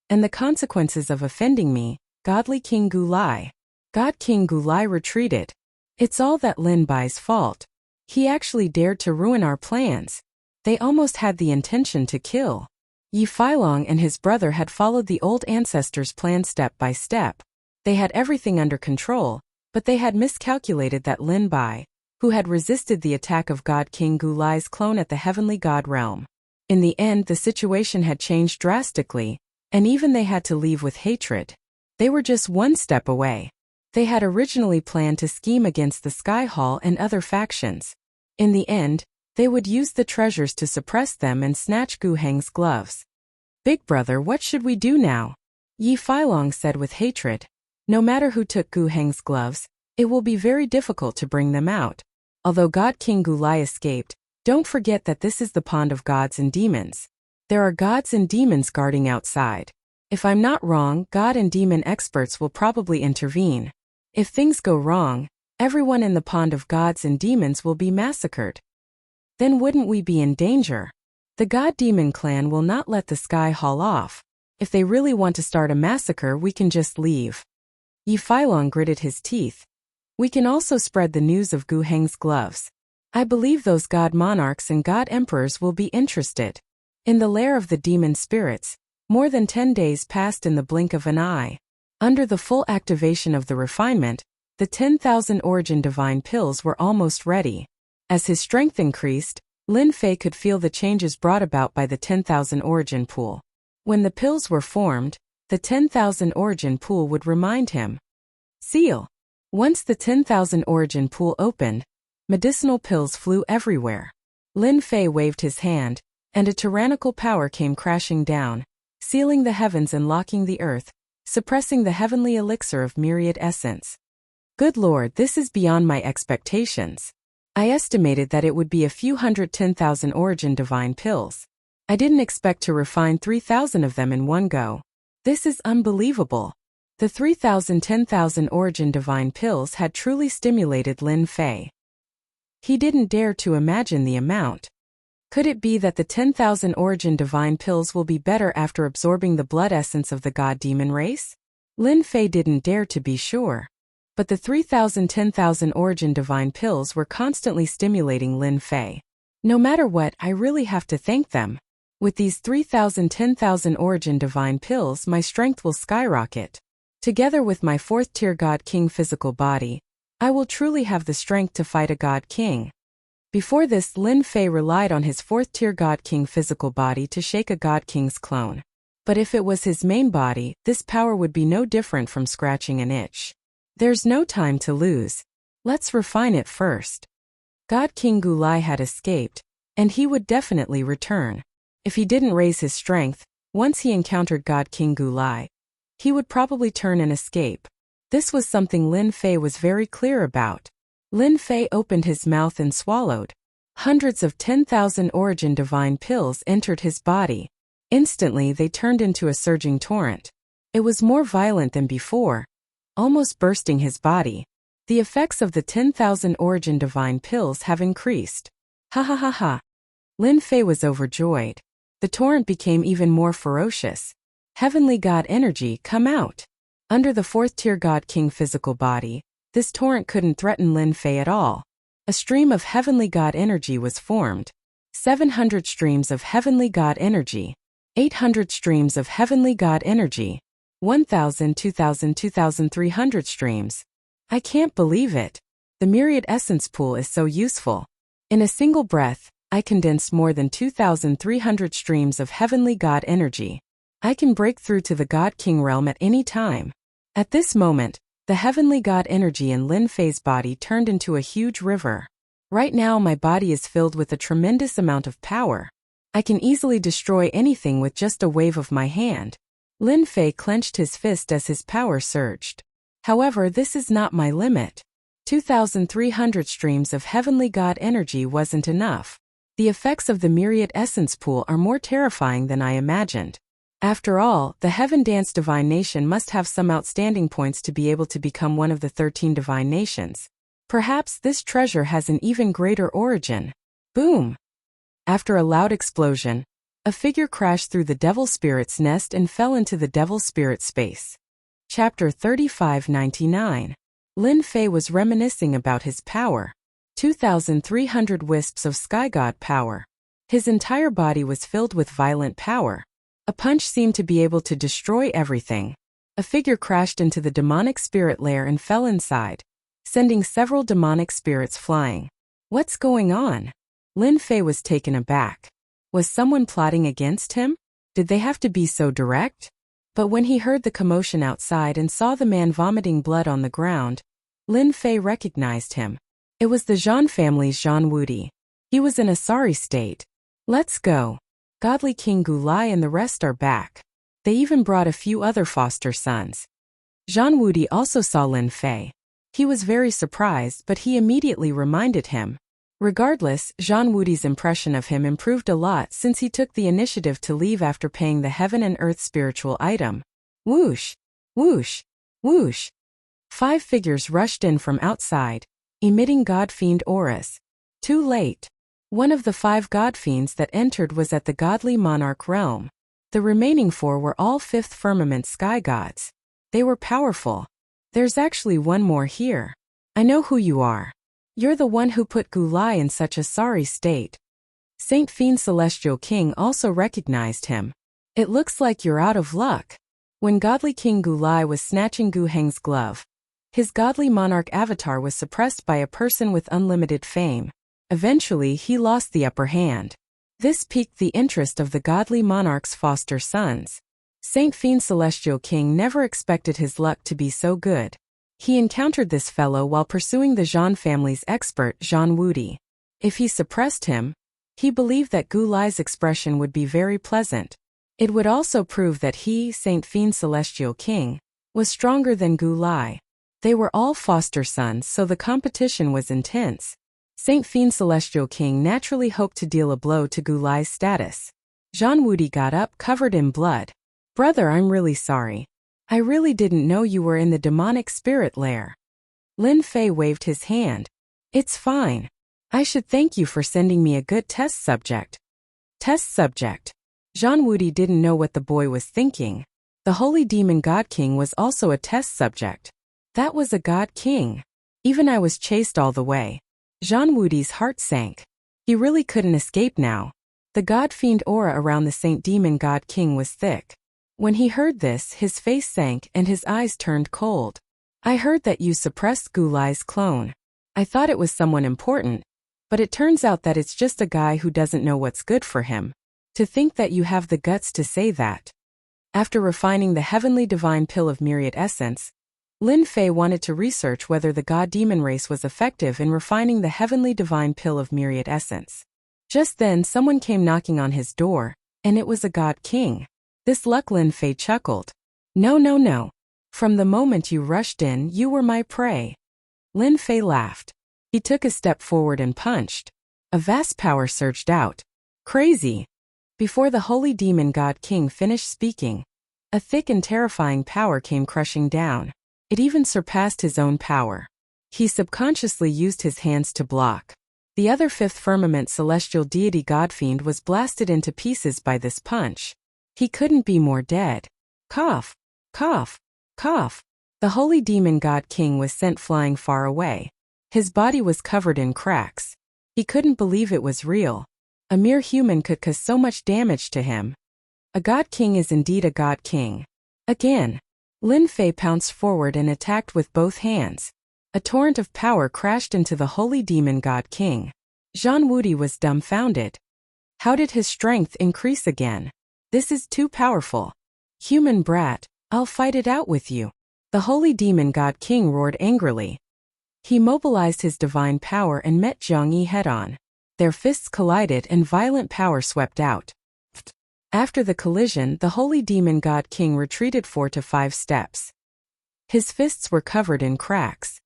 And the consequences of offending me, Godly King Gulai. God King Gulai retreated. It's all that Lin Bai's fault. He actually dared to ruin our plans. They almost had the intention to kill. Yi Feilong and his brother had followed the old ancestors' plan step by step. They had everything under control, but they had miscalculated that Lin Bai, who had resisted the attack of God King Gu Lai's clone at the heavenly god realm. In the end, the situation had changed drastically, and even they had to leave with hatred. They were just one step away. They had originally planned to scheme against the Sky Hall and other factions. In the end, they would use the treasures to suppress them and snatch Gu Heng's gloves. Big brother, what should we do now? Yi Feilong said with hatred. No matter who took Gu Heng's gloves, it will be very difficult to bring them out. Although God King Gu Lai escaped, don't forget that this is the pond of gods and demons. There are gods and demons guarding outside. If I'm not wrong, god and demon experts will probably intervene. If things go wrong, everyone in the pond of gods and demons will be massacred. Then wouldn't we be in danger? The god-demon clan will not let the Sky Hall off. If they really want to start a massacre, we can just leave. Yi Feilong gritted his teeth. We can also spread the news of Gu Heng's gloves. I believe those god monarchs and god emperors will be interested. In the lair of the demon spirits, more than 10 days passed in the blink of an eye. Under the full activation of the refinement, the 10,000 origin divine pills were almost ready. As his strength increased, Lin Fei could feel the changes brought about by the 10,000 origin pool. When the pills were formed, the 10,000 origin pool would remind him. Seal. Once the 10,000 origin pool opened, medicinal pills flew everywhere. Lin Fei waved his hand, and a tyrannical power came crashing down, sealing the heavens and locking the earth, suppressing the heavenly elixir of myriad essence. Good Lord, this is beyond my expectations. I estimated that it would be a few hundred 10,000 origin divine pills. I didn't expect to refine 3,000 of them in one go. This is unbelievable. The 3,000 10,000 origin divine pills had truly stimulated Lin Fei. He didn't dare to imagine the amount. Could it be that the 10,000 origin divine pills will be better after absorbing the blood essence of the god-demon race? Lin Fei didn't dare to be sure. But the 3,000 10,000 origin divine pills were constantly stimulating Lin Fei. No matter what, I really have to thank them. With these 3,000 10,000 origin divine pills, my strength will skyrocket. Together with my 4th-tier God King physical body, I will truly have the strength to fight a God King. Before this, Lin Fei relied on his 4th-tier God King physical body to shake a God King's clone. But if it was his main body, this power would be no different from scratching an itch. There's no time to lose. Let's refine it first. God King Gu Lai had escaped, and he would definitely return. If he didn't raise his strength, once he encountered God King Gu Lai, he would probably turn and escape. This was something Lin Fei was very clear about. Lin Fei opened his mouth and swallowed. Hundreds of 10,000 origin divine pills entered his body. Instantly they turned into a surging torrent. It was more violent than before, almost bursting his body. The effects of the 10,000 origin divine pills have increased. Ha ha ha ha. Lin Fei was overjoyed. The torrent became even more ferocious. Heavenly God energy, come out. Under the 4th-tier God King physical body, this torrent couldn't threaten Lin Fei at all. A stream of heavenly God energy was formed. 700 streams of heavenly God energy. 800 streams of heavenly God energy. 1,000, 2,000, 2,300 streams. I can't believe it. The myriad essence pool is so useful. In a single breath, I condensed more than 2,300 streams of heavenly God energy. I can break through to the God King realm at any time. At this moment, the heavenly God energy in Lin Fei's body turned into a huge river. Right now my body is filled with a tremendous amount of power. I can easily destroy anything with just a wave of my hand. Lin Fei clenched his fist as his power surged. However, this is not my limit. 2,300 streams of heavenly God energy wasn't enough. The effects of the myriad essence pool are more terrifying than I imagined. After all, the Heaven Dance Divine Nation must have some outstanding points to be able to become one of the 13 Divine Nations. Perhaps this treasure has an even greater origin. Boom! After a loud explosion, a figure crashed through the Devil Spirit's nest and fell into the Devil Spirit space. Chapter 3599. Lin Fei was reminiscing about his power. 2,300 wisps of Sky God power. His entire body was filled with violent power. A punch seemed to be able to destroy everything. A figure crashed into the demonic spirit lair and fell inside, sending several demonic spirits flying. What's going on? Lin Fei was taken aback. Was someone plotting against him? Did they have to be so direct? But when he heard the commotion outside and saw the man vomiting blood on the ground, Lin Fei recognized him. It was the Zhan family's Zhan Wudi. He was in a sorry state. Let's go. Godly King Gulai and the rest are back. They even brought a few other foster sons. Zhan Wudi also saw Lin Fei. He was very surprised, but he immediately reminded him. Regardless, Zhan Wudi's impression of him improved a lot since he took the initiative to leave after paying the heaven and earth spiritual item. Whoosh! Whoosh! Whoosh! 5 figures rushed in from outside, emitting god-fiend auras. Too late. One of the 5 god-fiends that entered was at the godly monarch realm. The remaining 4 were all 5th firmament sky gods. They were powerful. There's actually one more here. I know who you are. You're the one who put Gulai in such a sorry state. Saint Fiend Celestial King also recognized him. It looks like you're out of luck. When godly King Gulai was snatching Gu Heng's glove, his godly monarch avatar was suppressed by a person with unlimited fame. Eventually, he lost the upper hand. This piqued the interest of the godly monarch's foster sons. Saint Fiend Celestial King never expected his luck to be so good. He encountered this fellow while pursuing the Zhan family's expert, Zhan Wudi. If he suppressed him, he believed that Gulai's expression would be very pleasant. It would also prove that he, Saint Fiend Celestial King, was stronger than Gulai. They were all foster sons, so the competition was intense. Saint Fiend Celestial King naturally hoped to deal a blow to Gulai's status. Zhan Wudi got up, covered in blood. Brother, I'm really sorry. I really didn't know you were in the demonic spirit lair. Lin Fei waved his hand. It's fine. I should thank you for sending me a good test subject. Test subject. Zhan Wudi didn't know what the boy was thinking. The Holy Demon God King was also a test subject. That was a God King. Even I was chased all the way. Zhan Wudi's heart sank. He really couldn't escape now. The God Fiend aura around the Saint Demon God King was thick. When he heard this, his face sank and his eyes turned cold. I heard that you suppressed Gulai's clone. I thought it was someone important, but it turns out that it's just a guy who doesn't know what's good for him. To think that you have the guts to say that. After refining the heavenly divine pill of myriad essence, Lin Fei wanted to research whether the god-demon race was effective in refining the heavenly divine pill of myriad essence. Just then someone came knocking on his door, and it was a god king. This luck, Lin Fei chuckled. No, no, no. From the moment you rushed in, you were my prey. Lin Fei laughed. He took a step forward and punched. A vast power surged out. Crazy. Before the holy demon god king finished speaking, a thick and terrifying power came crushing down. It even surpassed his own power. He subconsciously used his hands to block. The other 5th firmament celestial deity Godfiend was blasted into pieces by this punch. He couldn't be more dead. Cough, cough, cough. The holy demon god king was sent flying far away. His body was covered in cracks. He couldn't believe it was real. A mere human could cause so much damage to him. A god king is indeed a god king. Again, Lin Fei pounced forward and attacked with both hands. A torrent of power crashed into the holy demon god king. Zhan Wudi was dumbfounded. How did his strength increase again? This is too powerful. Human brat, I'll fight it out with you. The holy demon god king roared angrily. He mobilized his divine power and met Zhang Yi head-on. Their fists collided and violent power swept out. After the collision, the holy demon god king retreated 4 to 5 steps. His fists were covered in cracks.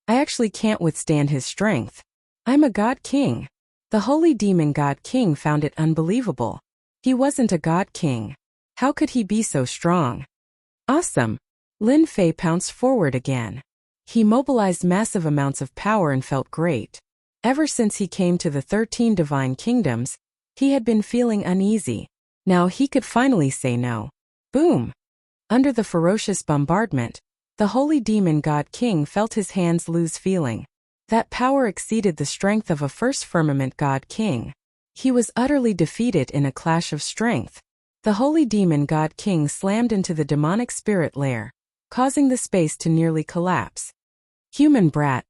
I actually can't withstand his strength. I'm a god king. The holy demon god king found it unbelievable. He wasn't a god king. How could he be so strong? Awesome. Lin Fei pounced forward again. He mobilized massive amounts of power and felt great. Ever since he came to the 13 divine kingdoms, he had been feeling uneasy. Now he could finally say no. Boom! Under the ferocious bombardment, the holy demon god king felt his hands lose feeling. That power exceeded the strength of a first firmament god king. He was utterly defeated in a clash of strength. The holy demon god king slammed into the demonic spirit lair, causing the space to nearly collapse. Human brat,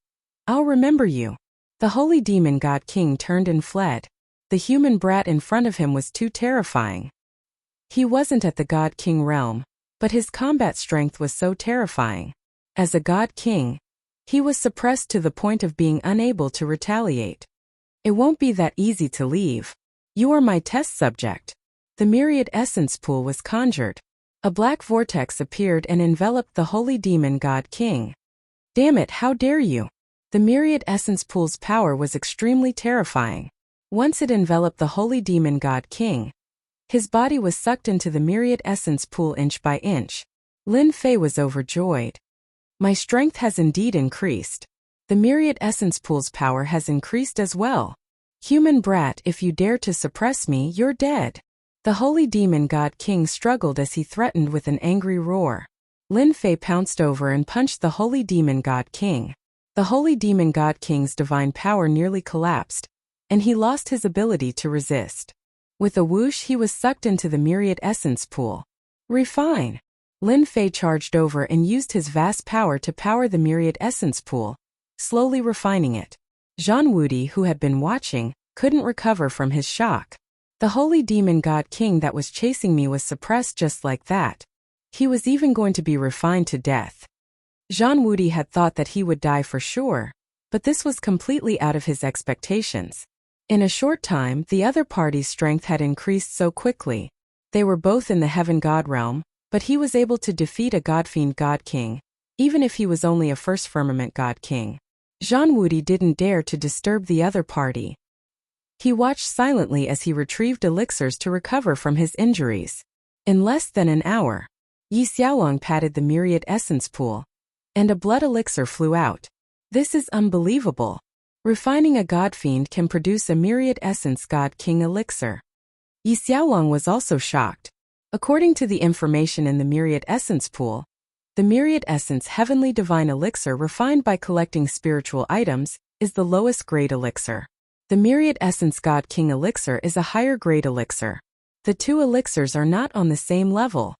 I'll remember you. The holy demon god king turned and fled. The human brat in front of him was too terrifying. He wasn't at the god king realm, but his combat strength was so terrifying. As a god king, he was suppressed to the point of being unable to retaliate. It won't be that easy to leave. You are my test subject. The myriad essence pool was conjured. A black vortex appeared and enveloped the holy demon god king. Damn it, how dare you! The myriad essence pool's power was extremely terrifying. Once it enveloped the holy demon god king, his body was sucked into the myriad essence pool inch by inch. Lin Fei was overjoyed. My strength has indeed increased. The myriad essence pool's power has increased as well. Human brat, if you dare to suppress me, you're dead. The holy demon god king struggled as he threatened with an angry roar. Lin Fei pounced over and punched the holy demon god king. The holy demon god king's divine power nearly collapsed, and he lost his ability to resist. With a whoosh, he was sucked into the myriad essence pool. Refine! Lin Fei charged over and used his vast power to power the myriad essence pool, slowly refining it. Zhang Wudi, who had been watching, couldn't recover from his shock. The holy demon god king that was chasing me was suppressed just like that. He was even going to be refined to death. Zhang Wudi had thought that he would die for sure, but this was completely out of his expectations. In a short time, the other party's strength had increased so quickly. They were both in the heaven god realm, but he was able to defeat a godfiend god king, even if he was only a first firmament god king. Zhang Wudi didn't dare to disturb the other party. He watched silently as he retrieved elixirs to recover from his injuries. In less than an hour, Yi Xiaolong patted the myriad essence pool, and a blood elixir flew out. This is unbelievable. Refining a godfiend can produce a myriad essence god king elixir. Yi Xiaolong was also shocked. According to the information in the myriad essence pool, the myriad essence heavenly divine elixir refined by collecting spiritual items is the lowest grade elixir. The myriad essence god king elixir is a higher grade elixir. The two elixirs are not on the same level.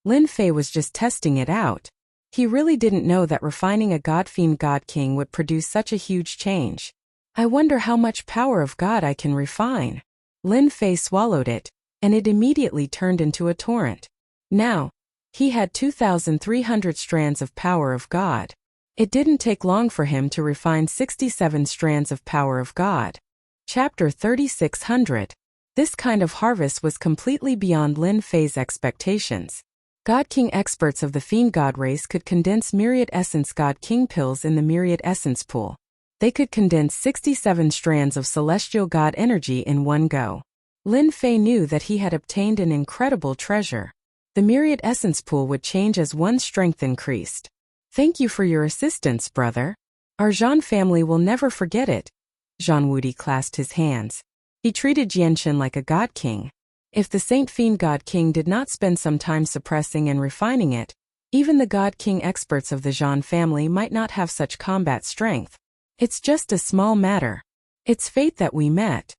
Lin Fei was just testing it out. He really didn't know that refining a godfiend god king would produce such a huge change. I wonder how much power of God I can refine. Lin Fei swallowed it, and it immediately turned into a torrent. Now, he had 2,300 strands of power of God. It didn't take long for him to refine 67 strands of power of God. Chapter 3600. This kind of harvest was completely beyond Lin Fei's expectations. God King experts of the Fiend God race could condense Myriad Essence God King pills in the Myriad Essence pool. They could condense 67 strands of Celestial God energy in one go. Lin Fei knew that he had obtained an incredible treasure. The Myriad Essence pool would change as one's strength increased. Thank you for your assistance, brother. Our Zhan family will never forget it. Zhang Wudi clasped his hands. He treated Jianshan like a god king. If the Saint Fiend God King did not spend some time suppressing and refining it, even the God King experts of the Zhan family might not have such combat strength. It's just a small matter. It's fate that we met.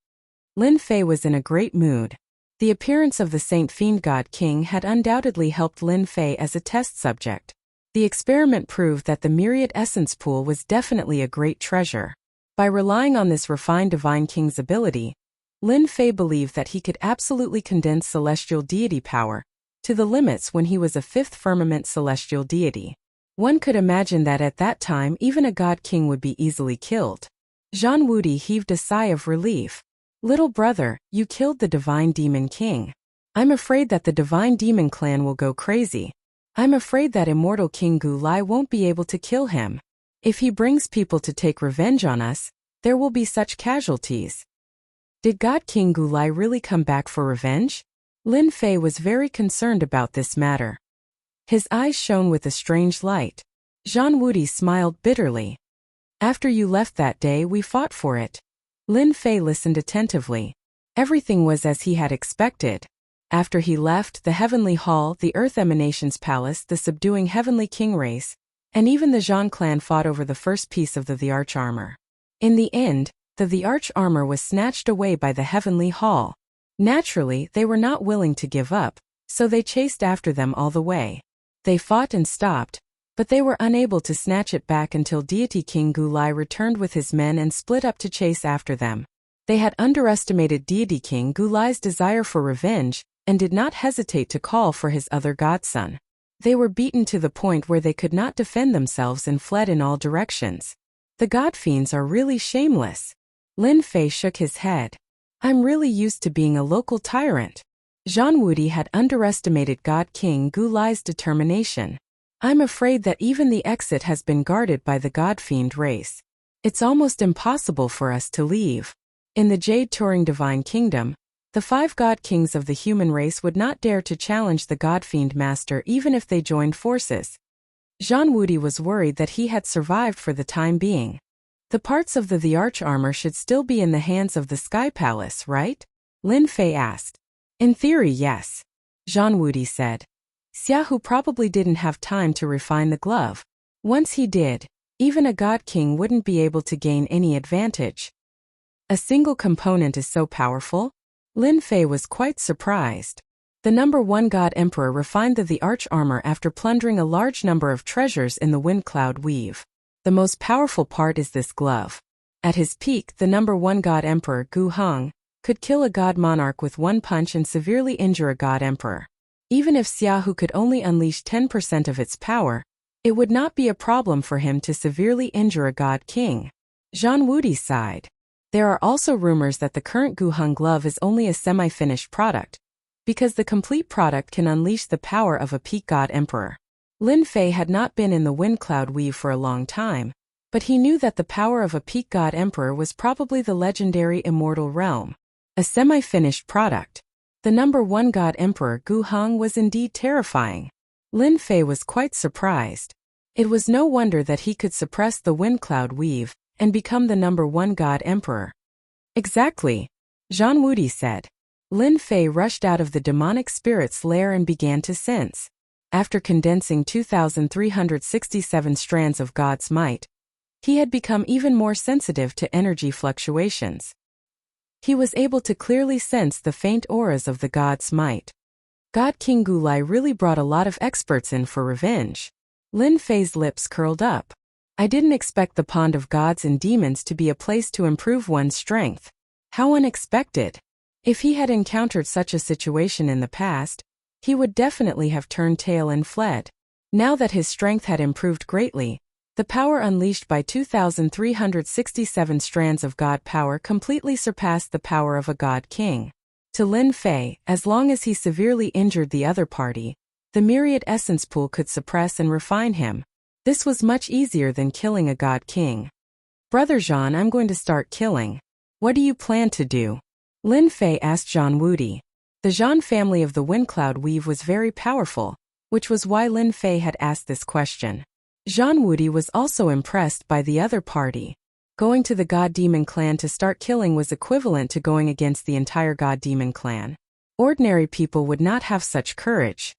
Lin Fei was in a great mood. The appearance of the Saint Fiend God King had undoubtedly helped Lin Fei as a test subject. The experiment proved that the Myriad Essence pool was definitely a great treasure. By relying on this refined Divine King's ability, Lin Fei believed that he could absolutely condense celestial deity power to the limits when he was a fifth firmament celestial deity. One could imagine that at that time even a god king would be easily killed. Zhang Wudi heaved a sigh of relief. Little brother, you killed the divine demon king. I'm afraid that the divine demon clan will go crazy. I'm afraid that immortal King Gu Lai won't be able to kill him. If he brings people to take revenge on us, there will be such casualties. Did God King Gu Lai really come back for revenge? Lin Fei was very concerned about this matter. His eyes shone with a strange light. Zhang Wudi smiled bitterly. After you left that day, we fought for it. Lin Fei listened attentively. Everything was as he had expected. After he left, the Heavenly Hall, the Earth Emanations Palace, the subduing Heavenly King race, and even the Zhan clan fought over the first piece of the arch armor. In the end, the arch armor was snatched away by the Heavenly Hall. Naturally, they were not willing to give up, so they chased after them all the way. They fought and stopped, but they were unable to snatch it back until deity King Gulai returned with his men and split up to chase after them. They had underestimated deity King Gulai's desire for revenge and did not hesitate to call for his other godson. They were beaten to the point where they could not defend themselves and fled in all directions. The god fiends are really shameless. Lin Fei shook his head. I'm really used to being a local tyrant. Zhang Wudi had underestimated God King Gulai's determination. I'm afraid that even the exit has been guarded by the god fiend race. It's almost impossible for us to leave. In the Jade Turing Divine Kingdom, the 5 god kings of the human race would not dare to challenge the god fiend master even if they joined forces. Zhang Wudi was worried that he had survived for the time being. The parts of the arch armor should still be in the hands of the Sky Palace, right? Lin Fei asked. In theory, yes. Zhang Wudi said. Xiaohu probably didn't have time to refine the glove. Once he did, even a god king wouldn't be able to gain any advantage. A single component is so powerful? Lin Fei was quite surprised. The number 1 god emperor refined the arch armor after plundering a large number of treasures in the wind cloud weave. The most powerful part is this glove. At his peak, the number 1 god emperor, Gu Hong, could kill a god monarch with 1 punch and severely injure a god emperor. Even if Xiaohu could only unleash 10% of its power, it would not be a problem for him to severely injure a god king. Zhang Wudi sighed. There are also rumors that the current Gu Hong glove is only a semi-finished product, because the complete product can unleash the power of a peak god emperor. Lin Fei had not been in the wind cloud weave for a long time, but he knew that the power of a peak god emperor was probably the legendary immortal realm. A semi-finished product. The number 1 god emperor Gu Hong was indeed terrifying. Lin Fei was quite surprised. It was no wonder that he could suppress the wind cloud weave and become the number 1 god emperor. Exactly, Zhang Wudi said. Lin Fei rushed out of the demonic spirit's lair and began to sense. After condensing 2,367 strands of God's might, he had become even more sensitive to energy fluctuations. He was able to clearly sense the faint auras of the God's might. God King Gulai really brought a lot of experts in for revenge. Lin Fei's lips curled up. I didn't expect the Pond of Gods and Demons to be a place to improve one's strength. How unexpected. If he had encountered such a situation in the past, he would definitely have turned tail and fled. Now that his strength had improved greatly, the power unleashed by 2,367 strands of God power completely surpassed the power of a God King. To Lin Fei, as long as he severely injured the other party, the myriad essence pool could suppress and refine him. This was much easier than killing a God King. Brother Zhan, I'm going to start killing. What do you plan to do? Lin Fei asked Zhang Wudi. The Zhan family of the Wind Cloud Weave was very powerful, which was why Lin Fei had asked this question. Zhang Wudi was also impressed by the other party. Going to the God Demon clan to start killing was equivalent to going against the entire God Demon clan. Ordinary people would not have such courage.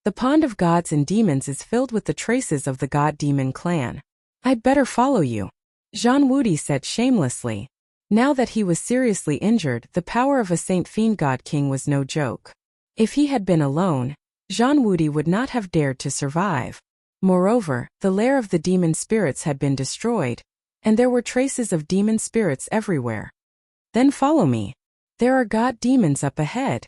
The Pond of Gods and Demons is filled with the traces of the God Demon clan. I'd better follow you, Zhang Wudi said shamelessly. Now that he was seriously injured, the power of a Saint Fiend God King was no joke. If he had been alone, Zhang Wudi would not have dared to survive. Moreover, the lair of the demon spirits had been destroyed, and there were traces of demon spirits everywhere. Then follow me. There are god demons up ahead.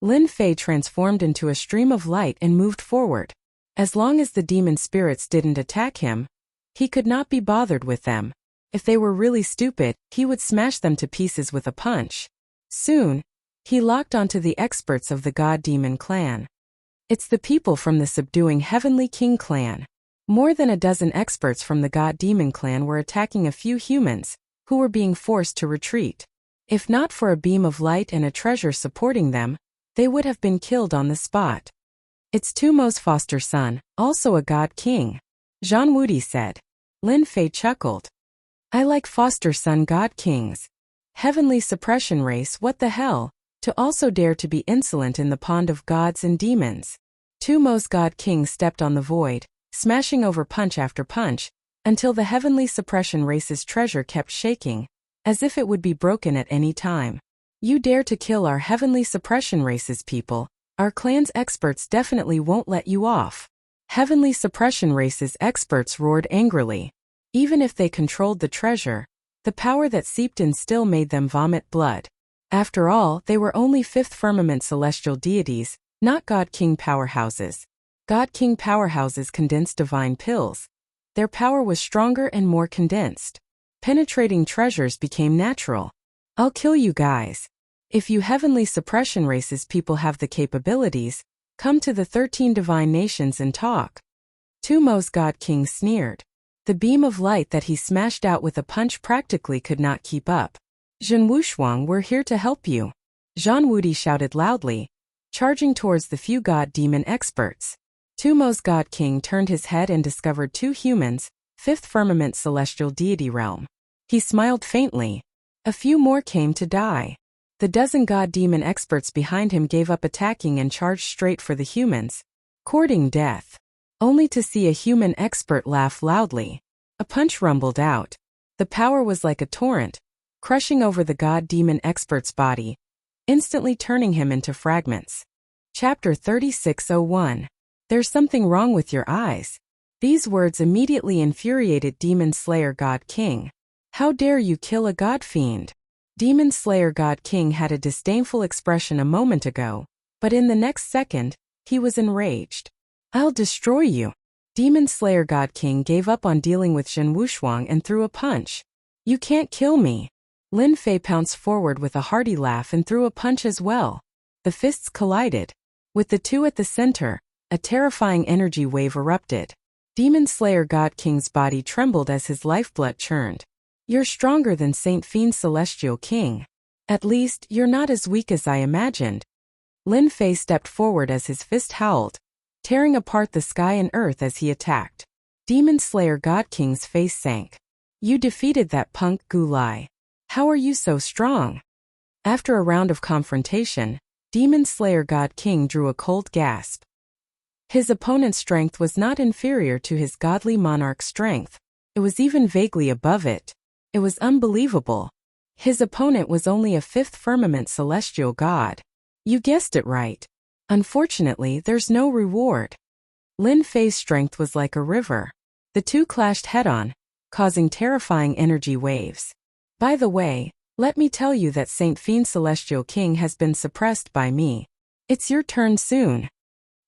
Lin Fei transformed into a stream of light and moved forward. As long as the demon spirits didn't attack him, he could not be bothered with them. If they were really stupid, he would smash them to pieces with a punch. Soon, he locked onto the experts of the God Demon clan. It's the people from the subduing Heavenly King clan. More than a dozen experts from the God Demon clan were attacking a few humans, who were being forced to retreat. If not for a beam of light and a treasure supporting them, they would have been killed on the spot. It's Tumo's foster son, also a God King, Zhang Wudi said. Lin Fei chuckled. I like foster son God Kings. Heavenly suppression race, what the hell, to also dare to be insolent in the Pond of Gods and Demons. Tumo's God King stepped on the void, smashing over punch after punch, until the heavenly suppression race's treasure kept shaking, as if it would be broken at any time. You dare to kill our heavenly suppression races people. Our clan's experts definitely won't let you off. Heavenly suppression races experts roared angrily. Even if they controlled the treasure, the power that seeped in still made them vomit blood. After all, they were only fifth firmament celestial deities, not God-King powerhouses. God-King powerhouses condensed divine pills. Their power was stronger and more condensed. Penetrating treasures became natural. I'll kill you guys. If you heavenly suppression races people have the capabilities, come to the 13 divine nations and talk. Tumo's God-King sneered. The beam of light that he smashed out with a punch practically could not keep up. Zhen Wushuang, we're here to help you. Zhan Wudi shouted loudly, charging towards the few god-demon experts. Tumo's God-King turned his head and discovered two humans, fifth firmament celestial deity realm. He smiled faintly. A few more came to die. The dozen god-demon experts behind him gave up attacking and charged straight for the humans, courting death. Only to see a human expert laugh loudly. A punch rumbled out. The power was like a torrent, crushing over the god-demon expert's body, instantly turning him into fragments. Chapter 3601. There's something wrong with your eyes. These words immediately infuriated Demon Slayer God King. How dare you kill a god fiend? Demon Slayer God King had a disdainful expression a moment ago, but in the next second, he was enraged. I'll destroy you. Demon Slayer God King gave up on dealing with Zhen Wushuang and threw a punch. You can't kill me. Lin Fei pounced forward with a hearty laugh and threw a punch as well. The fists collided. With the two at the center, a terrifying energy wave erupted. Demon Slayer God King's body trembled as his lifeblood churned. You're stronger than Saint Fiend's Celestial King. At least, you're not as weak as I imagined. Lin Fei stepped forward as his fist howled, tearing apart the sky and earth as he attacked. Demon Slayer God King's face sank. You defeated that punk Gulai. How are you so strong? After a round of confrontation, Demon Slayer God King drew a cold gasp. His opponent's strength was not inferior to his godly monarch's strength. It was even vaguely above it. It was unbelievable. His opponent was only a fifth firmament celestial god. You guessed it right. Unfortunately, there's no reward. Lin Fei's strength was like a river. The two clashed head-on, causing terrifying energy waves. By the way, let me tell you that Saint Fiend's Celestial King has been suppressed by me. It's your turn soon.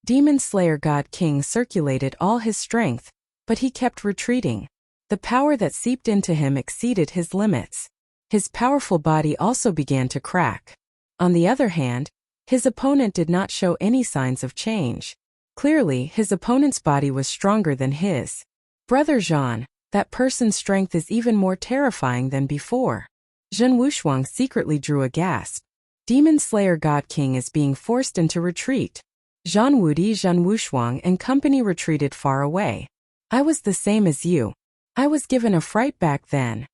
Demon Slayer God King circulated all his strength, but he kept retreating. The power that seeped into him exceeded his limits. His powerful body also began to crack. On the other hand, his opponent did not show any signs of change. Clearly, his opponent's body was stronger than his. Brother Zhan, that person's strength is even more terrifying than before. Zhen Wushuang secretly drew a gasp. Demon Slayer God King is being forced into retreat. Zhan Wudi, Zhen Wushuang and company retreated far away. I was the same as you. I was given a fright back then.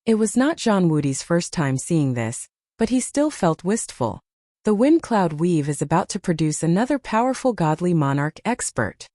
It was not Zhan Wudi's first time seeing this, but he still felt wistful. The wind cloud weave is about to produce another powerful godly monarch expert.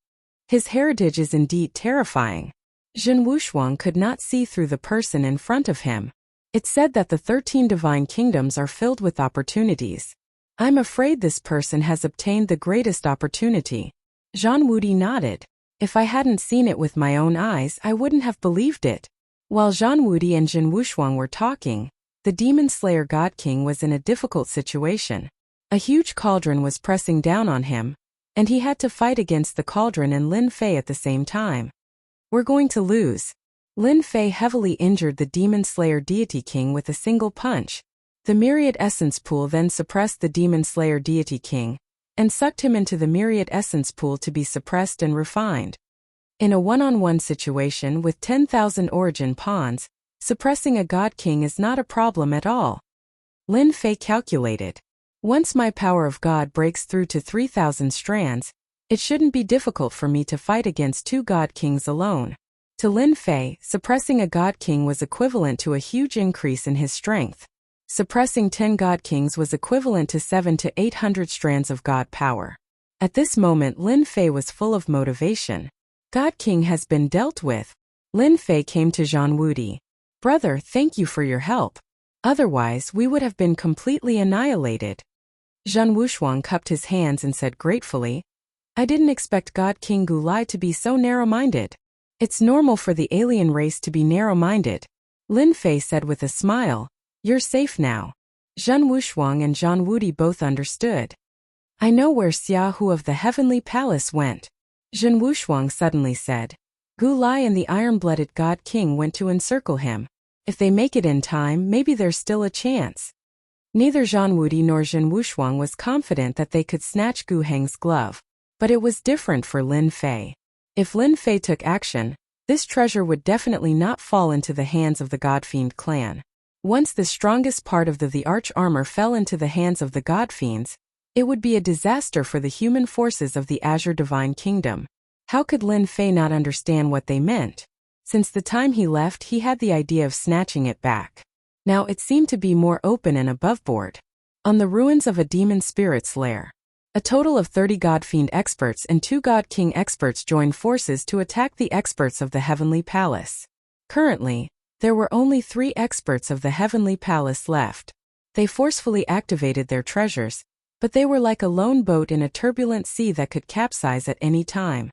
His heritage is indeed terrifying. Zhen Wushuang could not see through the person in front of him. It said that the 13 divine kingdoms are filled with opportunities. I'm afraid this person has obtained the greatest opportunity. Zhan Wudi nodded. If I hadn't seen it with my own eyes, I wouldn't have believed it. While Zhan Wudi and Zhen Wushuang were talking, the Demon Slayer God King was in a difficult situation. A huge cauldron was pressing down on him, and he had to fight against the cauldron and Lin Fei at the same time. We're going to lose. Lin Fei heavily injured the Demon Slayer Deity King with a single punch. The Myriad Essence Pool then suppressed the Demon Slayer Deity King, and sucked him into the Myriad Essence Pool to be suppressed and refined. In a one-on-one situation with 10,000 origin pawns, suppressing a God King is not a problem at all. Lin Fei calculated. Once my power of God breaks through to 3,000 strands, it shouldn't be difficult for me to fight against two God Kings alone. To Lin Fei, suppressing a God King was equivalent to a huge increase in his strength. Suppressing 10 God Kings was equivalent to 700 to 800 strands of God power. At this moment Lin Fei was full of motivation. God King has been dealt with. Lin Fei came to Zhan Wudi. Brother, thank you for your help. Otherwise, we would have been completely annihilated. Zhen Wushuang cupped his hands and said gratefully, I didn't expect God King Gulai to be so narrow-minded. It's normal for the alien race to be narrow-minded. Lin Fei said with a smile, You're safe now. Zhen Wushuang and Zhang Wudi both understood. I know where Xia Hu of the Heavenly Palace went. Zhen Wushuang suddenly said. Gulai and the iron-blooded God King went to encircle him. If they make it in time, maybe there's still a chance. Neither Zhang Wudi nor Zhen Wushuang was confident that they could snatch Gu Heng's glove. But it was different for Lin Fei. If Lin Fei took action, this treasure would definitely not fall into the hands of the Godfiend clan. Once the strongest part of the arch armor fell into the hands of the Godfiends, it would be a disaster for the human forces of the Azure Divine Kingdom. How could Lin Fei not understand what they meant? Since the time he left, he had the idea of snatching it back. Now it seemed to be more open and aboveboard. On the ruins of a demon spirit's lair, a total of 30 Godfiend experts and 2 God King experts joined forces to attack the experts of the Heavenly Palace. Currently, there were only 3 experts of the Heavenly Palace left. They forcefully activated their treasures, but they were like a lone boat in a turbulent sea that could capsize at any time.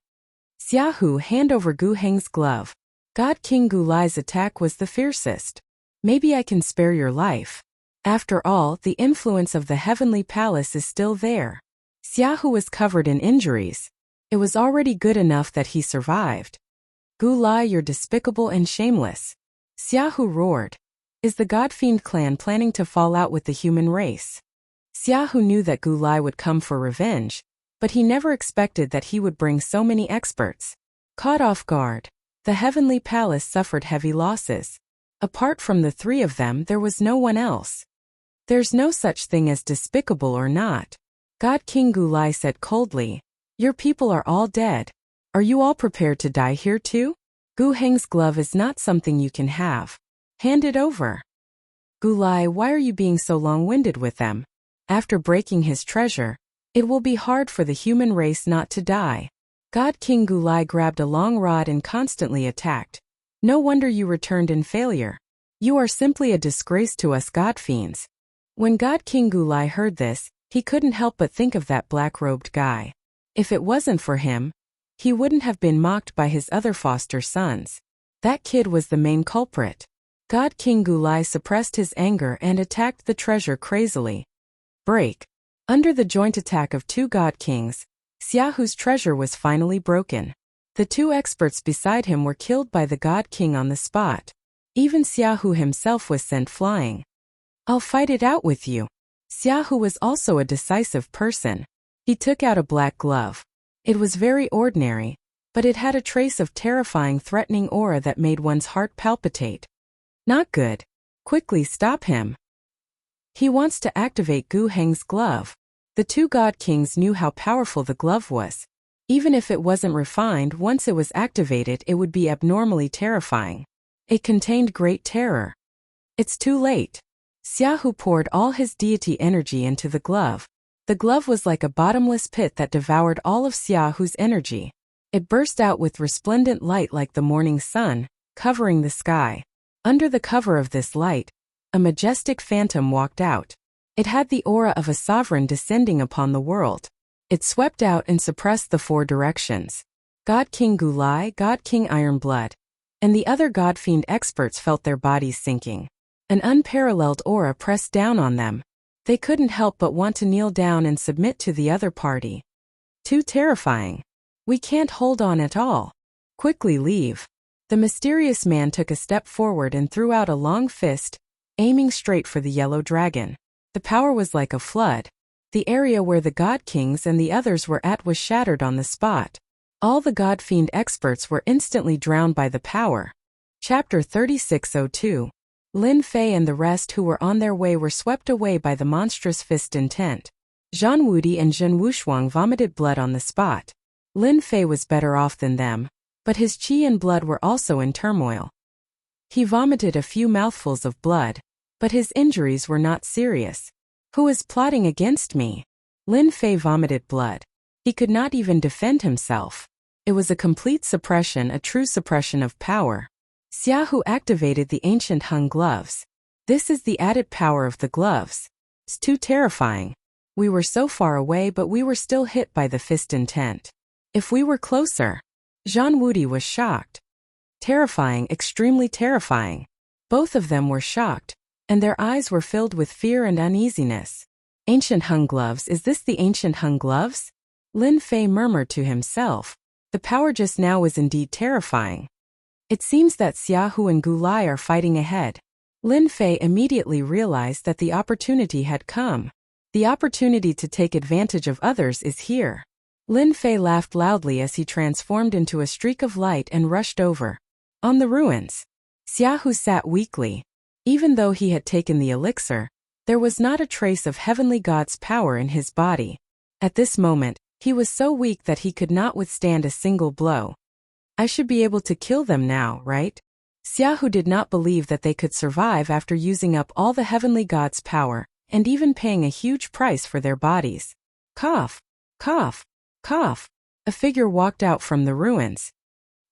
Xia Hu, hand over Gu Heng's glove. God King Gulai's attack was the fiercest. Maybe I can spare your life. After all, the influence of the Heavenly Palace is still there. Xia Hu was covered in injuries. It was already good enough that he survived. Gulai, you're despicable and shameless. Xia Hu roared. Is the Godfiend clan planning to fall out with the human race? Xia Hu knew that Gulai would come for revenge, but he never expected that he would bring so many experts. Caught off guard, the Heavenly Palace suffered heavy losses. Apart from the 3 of them, there was no one else. There's no such thing as despicable or not. God King Gulai said coldly, Your people are all dead. Are you all prepared to die here too? Gu Heng's glove is not something you can have. Hand it over. Gulai, why are you being so long-winded with them? After breaking his treasure, it will be hard for the human race not to die. God King Gulai grabbed a long rod and constantly attacked. No wonder you returned in failure. You are simply a disgrace to us Godfiends. When God King Gulai heard this, he couldn't help but think of that black-robed guy. If it wasn't for him, he wouldn't have been mocked by his other foster sons. That kid was the main culprit. God King Gulai suppressed his anger and attacked the treasure crazily. Break. Under the joint attack of 2 God Kings, Xia Hu's treasure was finally broken. The 2 experts beside him were killed by the God King on the spot. Even Xia Hu himself was sent flying. I'll fight it out with you. Xia Hu was also a decisive person. He took out a black glove. It was very ordinary, but it had a trace of terrifying, threatening aura that made one's heart palpitate. Not good. Quickly stop him. He wants to activate Gu Heng's glove. The 2 God Kings knew how powerful the glove was. Even if it wasn't refined, once it was activated, it would be abnormally terrifying. It contained great terror. It's too late. Xia Hu poured all his deity energy into the glove. The glove was like a bottomless pit that devoured all of Xia Hu's energy. It burst out with resplendent light like the morning sun, covering the sky. Under the cover of this light, a majestic phantom walked out. It had the aura of a sovereign descending upon the world. It swept out and suppressed the 4 directions. God King Gulai, God King Ironblood, and the other Godfiend experts felt their bodies sinking. An unparalleled aura pressed down on them. They couldn't help but want to kneel down and submit to the other party. Too terrifying. We can't hold on at all. Quickly leave. The mysterious man took a step forward and threw out a long fist, aiming straight for the yellow dragon. The power was like a flood. The area where the God Kings and the others were at was shattered on the spot. All the Godfiend experts were instantly drowned by the power. Chapter 3602. Lin Fei and the rest who were on their way were swept away by the monstrous fist intent. Zhang Wudi and Zhen Wushuang vomited blood on the spot. Lin Fei was better off than them, but his qi and blood were also in turmoil. He vomited a few mouthfuls of blood, but his injuries were not serious. Who is plotting against me? Lin Fei vomited blood. He could not even defend himself. It was a complete suppression, a true suppression of power. Xia Hu activated the ancient hung gloves. This is the added power of the gloves. It's too terrifying. We were so far away, but we were still hit by the fist intent. If we were closer. Jean Woody was shocked. Terrifying, extremely terrifying. Both of them were shocked, and their eyes were filled with fear and uneasiness. Ancient Hung gloves, is this the ancient Hung gloves? Lin Fei murmured to himself. The power just now was indeed terrifying. It seems that Xiaohu and Gu Lai are fighting ahead. Lin Fei immediately realized that the opportunity had come. The opportunity to take advantage of others is here. Lin Fei laughed loudly as he transformed into a streak of light and rushed over. On the ruins. Xiaohu sat weakly. Even though he had taken the elixir, there was not a trace of heavenly god's power in his body. At this moment, he was so weak that he could not withstand a single blow. I should be able to kill them now, right? Xiaohu did not believe that they could survive after using up all the heavenly god's power, and even paying a huge price for their bodies. Cough, cough, cough. A figure walked out from the ruins.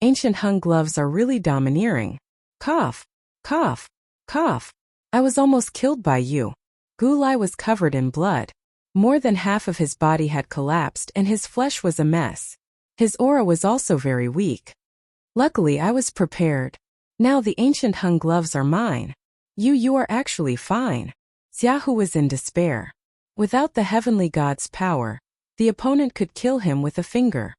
Ancient Hung gloves are really domineering. Cough, cough, cough. I was almost killed by you. Gu Lai was covered in blood. More than half of his body had collapsed and his flesh was a mess. His aura was also very weak. Luckily, I was prepared. Now the ancient Hung gloves are mine. You are actually fine. Xiaohu was in despair. Without the heavenly god's power, the opponent could kill him with a finger.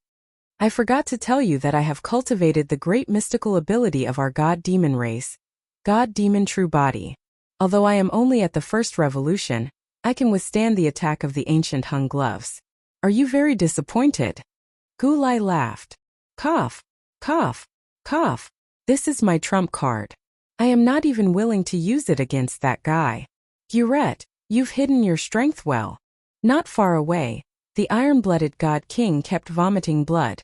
I forgot to tell you that I have cultivated the great mystical ability of our god-demon race, god-demon true body. Although I am only at the first revolution, I can withstand the attack of the ancient Hung gloves. Are you very disappointed? Gu Lai laughed. Cough, cough, cough. This is my trump card. I am not even willing to use it against that guy. Guret, you've hidden your strength well. Not far away, the iron-blooded God King kept vomiting blood.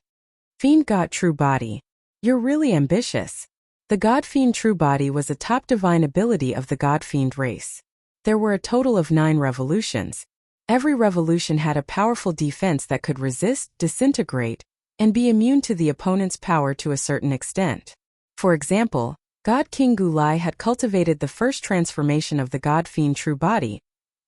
Fiend God True Body. You're really ambitious. The God Fiend True Body was a top divine ability of the God Fiend race. There were a total of 9 revolutions. Every revolution had a powerful defense that could resist, disintegrate, and be immune to the opponent's power to a certain extent. For example, God King Gu Lai had cultivated the first transformation of the God Fiend True Body,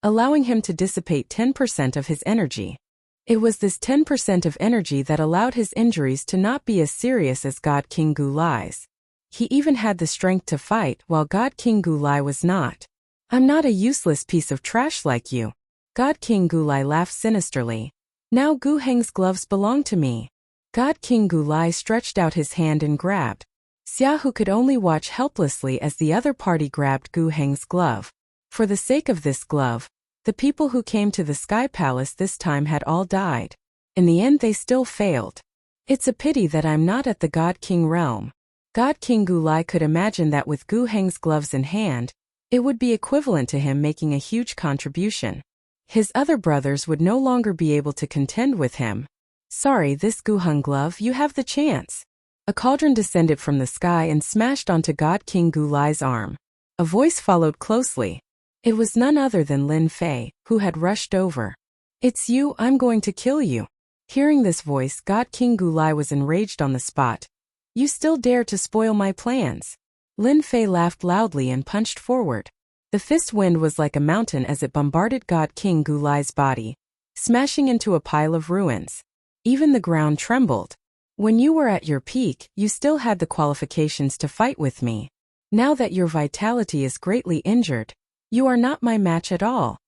allowing him to dissipate 10% of his energy. It was this 10% of energy that allowed his injuries to not be as serious as God King Gu Lai's. He even had the strength to fight while God King Gu Lai was not. I'm not a useless piece of trash like you. God King Gu Lai laughed sinisterly. Now Gu Heng's gloves belong to me. God King Gu Lai stretched out his hand and grabbed. Xiaohu could only watch helplessly as the other party grabbed Gu Heng's glove. For the sake of this glove, the people who came to the Sky Palace this time had all died. In the end they still failed. It's a pity that I'm not at the God King realm. God King Gu Lai could imagine that with Gu Heng's gloves in hand, it would be equivalent to him making a huge contribution. His other brothers would no longer be able to contend with him. Sorry, this Gu Heng glove, you have the chance. A cauldron descended from the sky and smashed onto God King Gu Lai's arm. A voice followed closely. It was none other than Lin Fei, who had rushed over. It's you, I'm going to kill you. Hearing this voice, God King Gu Lai was enraged on the spot. You still dare to spoil my plans. Lin Fei laughed loudly and punched forward. The fist wind was like a mountain as it bombarded God King Gu Lai's body, smashing into a pile of ruins. Even the ground trembled. When you were at your peak, you still had the qualifications to fight with me. Now that your vitality is greatly injured, you are not my match at all.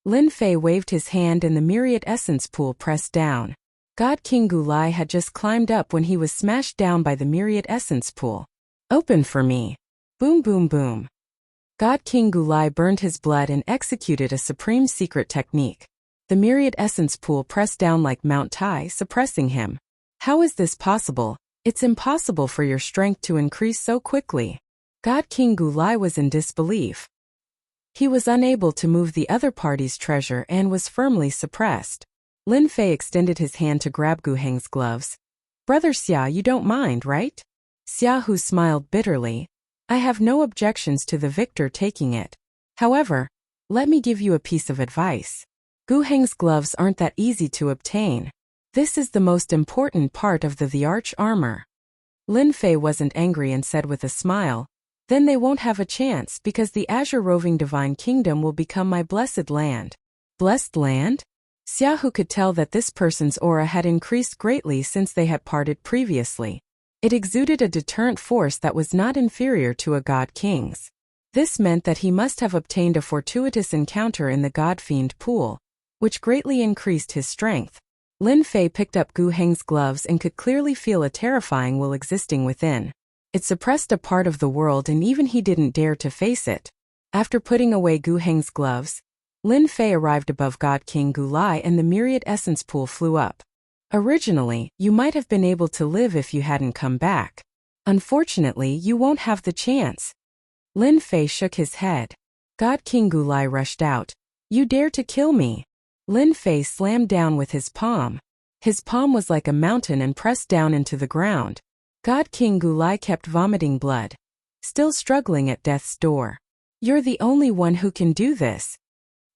Lin Fei waved his hand and the myriad essence pool pressed down. God King Gu Lai had just climbed up when he was smashed down by the myriad essence pool. Open for me. Boom boom boom. God King Gu Lai burned his blood and executed a supreme secret technique. The myriad essence pool pressed down like Mount Tai, suppressing him. How is this possible? It's impossible for your strength to increase so quickly. God King Gu Lai was in disbelief. He was unable to move the other party's treasure and was firmly suppressed. Lin Fei extended his hand to grab Gu Heng's gloves. Brother Xia, you don't mind, right? Xiaohu smiled bitterly. I have no objections to the victor taking it. However, let me give you a piece of advice. Gu Heng's gloves aren't that easy to obtain. This is the most important part of the arch armor. Lin Fei wasn't angry and said with a smile, Then they won't have a chance because the Azure Roving Divine Kingdom will become my blessed land. Blessed land? Xiaohu could tell that this person's aura had increased greatly since they had parted previously. It exuded a deterrent force that was not inferior to a god king's. This meant that he must have obtained a fortuitous encounter in the God-Fiend pool, which greatly increased his strength. Lin Fei picked up Gu Heng's gloves and could clearly feel a terrifying will existing within. It suppressed a part of the world and even he didn't dare to face it. After putting away Gu Heng's gloves, Lin Fei arrived above God King Gu Lai and the myriad essence pool flew up. Originally, you might have been able to live if you hadn't come back. Unfortunately, you won't have the chance. Lin Fei shook his head. God King Gu Lai rushed out. You dare to kill me? Lin Fei slammed down with his palm. His palm was like a mountain and pressed down into the ground. God King Gu Lai kept vomiting blood, still struggling at death's door. You're the only one who can do this.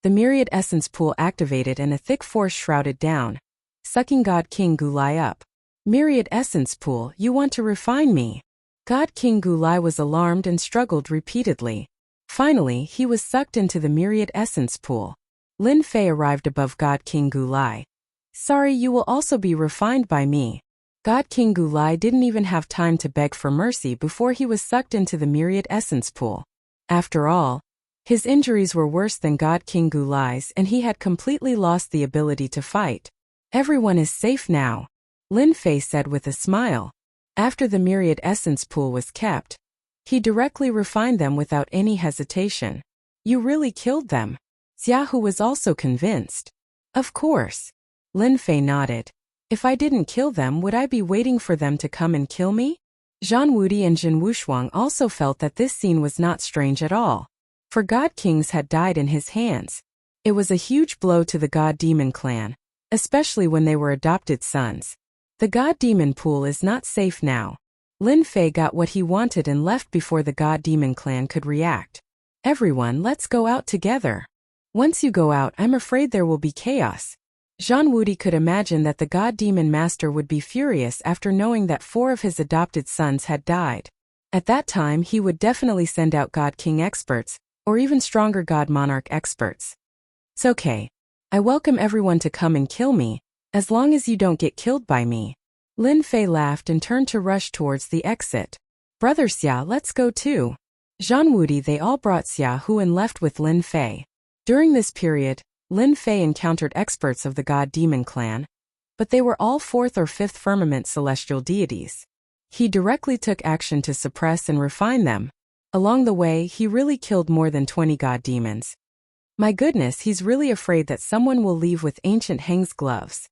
The myriad essence pool activated and a thick force shrouded down, sucking God King Gu Lai up. Myriad essence pool, you want to refine me? God King Gu Lai was alarmed and struggled repeatedly. Finally, he was sucked into the myriad essence pool. Lin Fei arrived above God King Gu Lai. Sorry, you will also be refined by me. God King Gu Lai didn't even have time to beg for mercy before he was sucked into the myriad essence pool. After all, his injuries were worse than God King Gu Lai's and he had completely lost the ability to fight. Everyone is safe now, Lin Fei said with a smile. After the myriad essence pool was kept, he directly refined them without any hesitation. You really killed them? Xiaohu was also convinced. Of course. Lin Fei nodded. If I didn't kill them, would I be waiting for them to come and kill me? Zhan Wudi and Jin Wushuang also felt that this scene was not strange at all. For God Kings had died in his hands. It was a huge blow to the God Demon clan, especially when they were adopted sons. The God Demon pool is not safe now. Lin Fei got what he wanted and left before the God Demon clan could react. Everyone, let's go out together. Once you go out, I'm afraid there will be chaos. Zhan Wudi could imagine that the God Demon Master would be furious after knowing that 4 of his adopted sons had died. At that time, he would definitely send out God King experts, or even stronger God Monarch experts. It's okay. I welcome everyone to come and kill me, as long as you don't get killed by me. Lin Fei laughed and turned to rush towards the exit. Brother Xia, let's go too. Zhan Wudi, they all brought Xiaohu and left with Lin Fei. During this period, Lin Fei encountered experts of the God Demon clan, but they were all 4th or 5th firmament celestial deities. He directly took action to suppress and refine them. Along the way, he really killed more than 20 God Demons. My goodness, he's really afraid that someone will leave with Ancient Heng's gloves.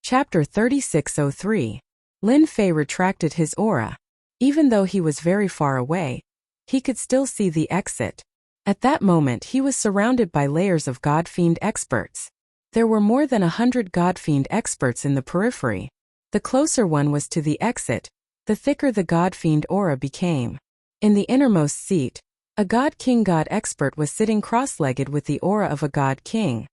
Chapter 3603. Lin Fei retracted his aura. Even though he was very far away, he could still see the exit. At that moment, he was surrounded by layers of God-Fiend experts. There were more than 100 God-Fiend experts in the periphery. The closer one was to the exit, the thicker the God-Fiend aura became. In the innermost seat, a God King God expert was sitting cross-legged with the aura of a God King.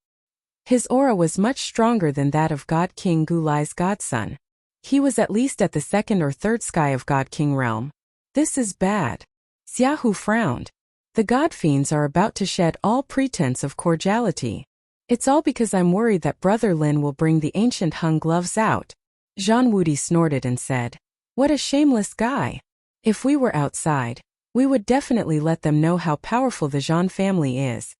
His aura was much stronger than that of God King Gu Lai's godson. He was at least at the 2nd or 3rd sky of God King realm. This is bad. Xiaohu frowned. The God Fiends are about to shed all pretense of cordiality. It's all because I'm worried that Brother Lin will bring the ancient Hung gloves out. Zhan Wudi snorted and said, What a shameless guy. If we were outside, we would definitely let them know how powerful the Zhan family is.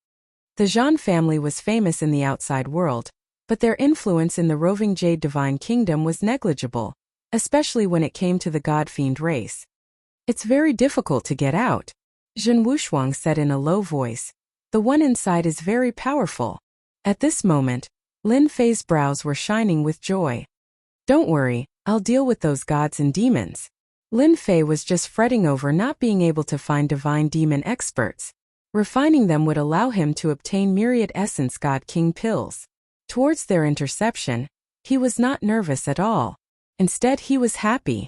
The Zhan family was famous in the outside world, but their influence in the roving Jade Divine Kingdom was negligible, especially when it came to the God-Fiend race. It's very difficult to get out, Jin Wushuang said in a low voice. The one inside is very powerful. At this moment, Lin Fei's brows were shining with joy. Don't worry, I'll deal with those gods and demons. Lin Fei was just fretting over not being able to find divine demon experts. Refining them would allow him to obtain myriad essence God King pills. Towards their interception, he was not nervous at all. Instead, he was happy.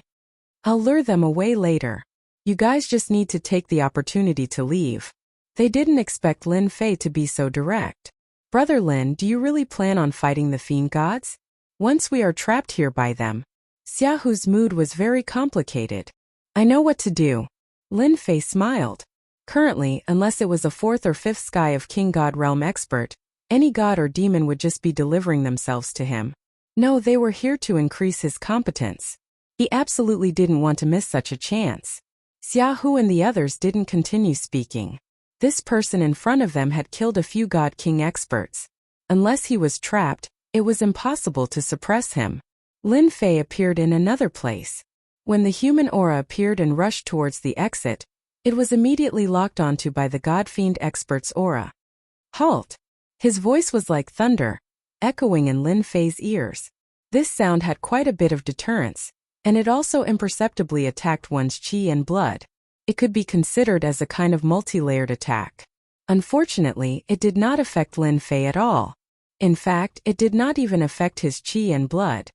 I'll lure them away later. You guys just need to take the opportunity to leave. They didn't expect Lin Fei to be so direct. Brother Lin, do you really plan on fighting the fiend gods? Once we are trapped here by them. Xiaohu's mood was very complicated. I know what to do. Lin Fei smiled. Currently, unless it was a fourth or fifth sky of King God Realm expert, any god or demon would just be delivering themselves to him. No, they were here to increase his competence. He absolutely didn't want to miss such a chance. Xia Hu and the others didn't continue speaking. This person in front of them had killed a few God King experts. Unless he was trapped, it was impossible to suppress him. Lin Fei appeared in another place. When the human aura appeared and rushed towards the exit, it was immediately locked onto by the God Fiend expert's aura. Halt! His voice was like thunder, echoing in Lin Fei's ears. This sound had quite a bit of deterrence, and it also imperceptibly attacked one's qi and blood. It could be considered as a kind of multi-layered attack. Unfortunately, it did not affect Lin Fei at all. In fact, it did not even affect his qi and blood.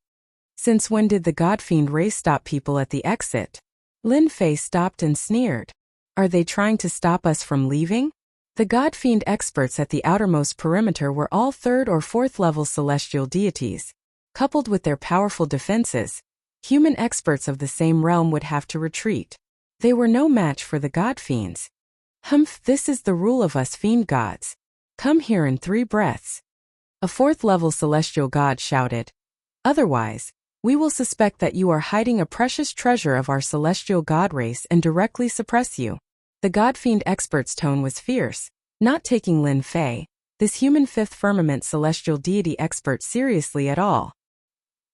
Since when did the God Fiend race stop people at the exit? Lin Fei stopped and sneered. Are they trying to stop us from leaving? The God Fiend experts at the outermost perimeter were all third or fourth level celestial deities. Coupled with their powerful defenses, human experts of the same realm would have to retreat. They were no match for the God Fiends. Humph, this is the rule of us fiend gods. Come here in 3 breaths. A fourth level celestial god shouted. Otherwise, we will suspect that you are hiding a precious treasure of our celestial god race and directly suppress you. The God Fiend expert's tone was fierce, not taking Lin Fei, this human fifth firmament celestial deity expert, seriously at all.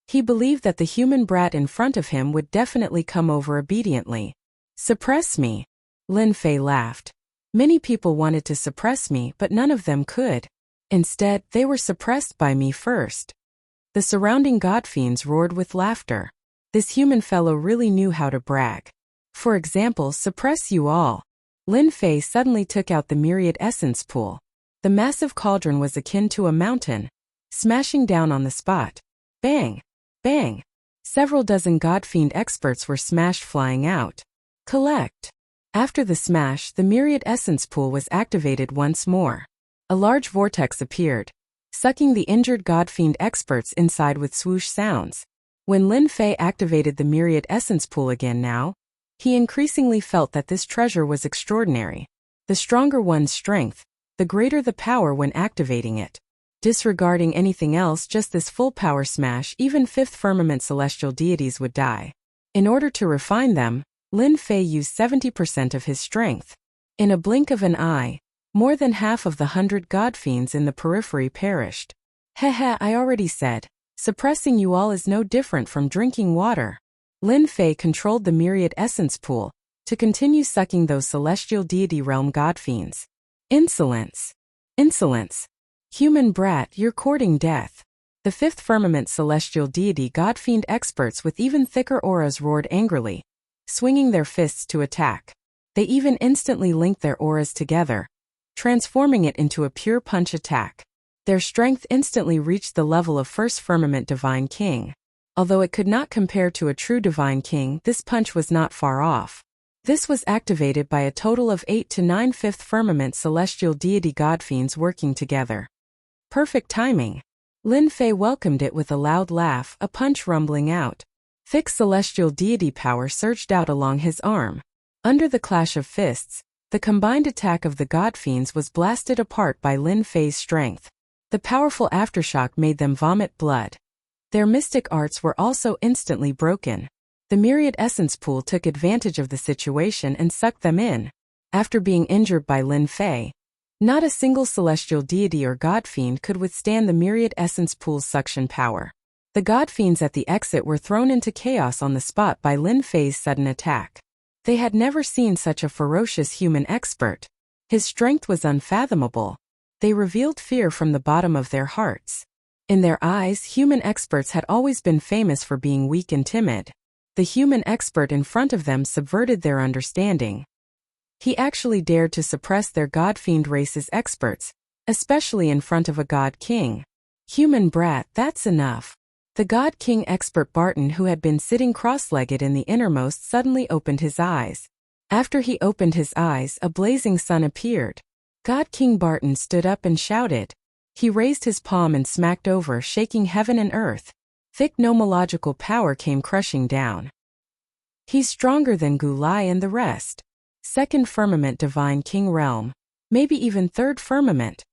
He believed that the human brat in front of him would definitely come over obediently. Suppress me. Lin Fei laughed. Many people wanted to suppress me, but none of them could. Instead, they were suppressed by me first. The surrounding God Fiends roared with laughter. This human fellow really knew how to brag. For example, suppress you all. Lin Fei suddenly took out the myriad essence pool. The massive cauldron was akin to a mountain, smashing down on the spot. Bang! Bang! Several dozen God Fiend experts were smashed, flying out. Collect! After the smash, the myriad essence pool was activated once more. A large vortex appeared, sucking the injured God Fiend experts inside with swoosh sounds. When Lin Fei activated the myriad essence pool again now, he increasingly felt that this treasure was extraordinary. The stronger one's strength, the greater the power when activating it. Disregarding anything else, just this full power smash, even fifth firmament celestial deities would die. In order to refine them, Lin Fei used 70% of his strength. In a blink of an eye, more than half of the 100 God Fiends in the periphery perished. Heh, I already said, suppressing you all is no different from drinking water. Lin Fei controlled the myriad essence pool to continue sucking those celestial deity realm God Fiends. Insolence! Insolence! Human brat, you're courting death. The fifth firmament celestial deity God Fiend experts with even thicker auras roared angrily, swinging their fists to attack. They even instantly linked their auras together, transforming it into a pure punch attack. Their strength instantly reached the level of first firmament divine king. Although it could not compare to a true divine king, this punch was not far off. This was activated by a total of 8 to 9 fifth firmament celestial deity God Fiends working together. Perfect timing. Lin Fei welcomed it with a loud laugh, a punch rumbling out. Thick celestial deity power surged out along his arm. Under the clash of fists, the combined attack of the God Fiends was blasted apart by Lin Fei's strength. The powerful aftershock made them vomit blood. Their mystic arts were also instantly broken. The myriad essence pool took advantage of the situation and sucked them in. After being injured by Lin Fei, not a single celestial deity or God Fiend could withstand the myriad essence pool's suction power. The God Fiends at the exit were thrown into chaos on the spot by Lin Fei's sudden attack. They had never seen such a ferocious human expert. His strength was unfathomable. They revealed fear from the bottom of their hearts. In their eyes, human experts had always been famous for being weak and timid. The human expert in front of them subverted their understanding. He actually dared to suppress their God Fiend race's experts, especially in front of a God King. Human brat, that's enough. The God King expert Barton, who had been sitting cross-legged in the innermost, suddenly opened his eyes. After he opened his eyes, a blazing sun appeared. God King Barton stood up and shouted. He raised his palm and smacked over, shaking heaven and earth. Thick nomological power came crushing down. He's stronger than Gulai and the rest. second firmament divine king realm, maybe even third firmament.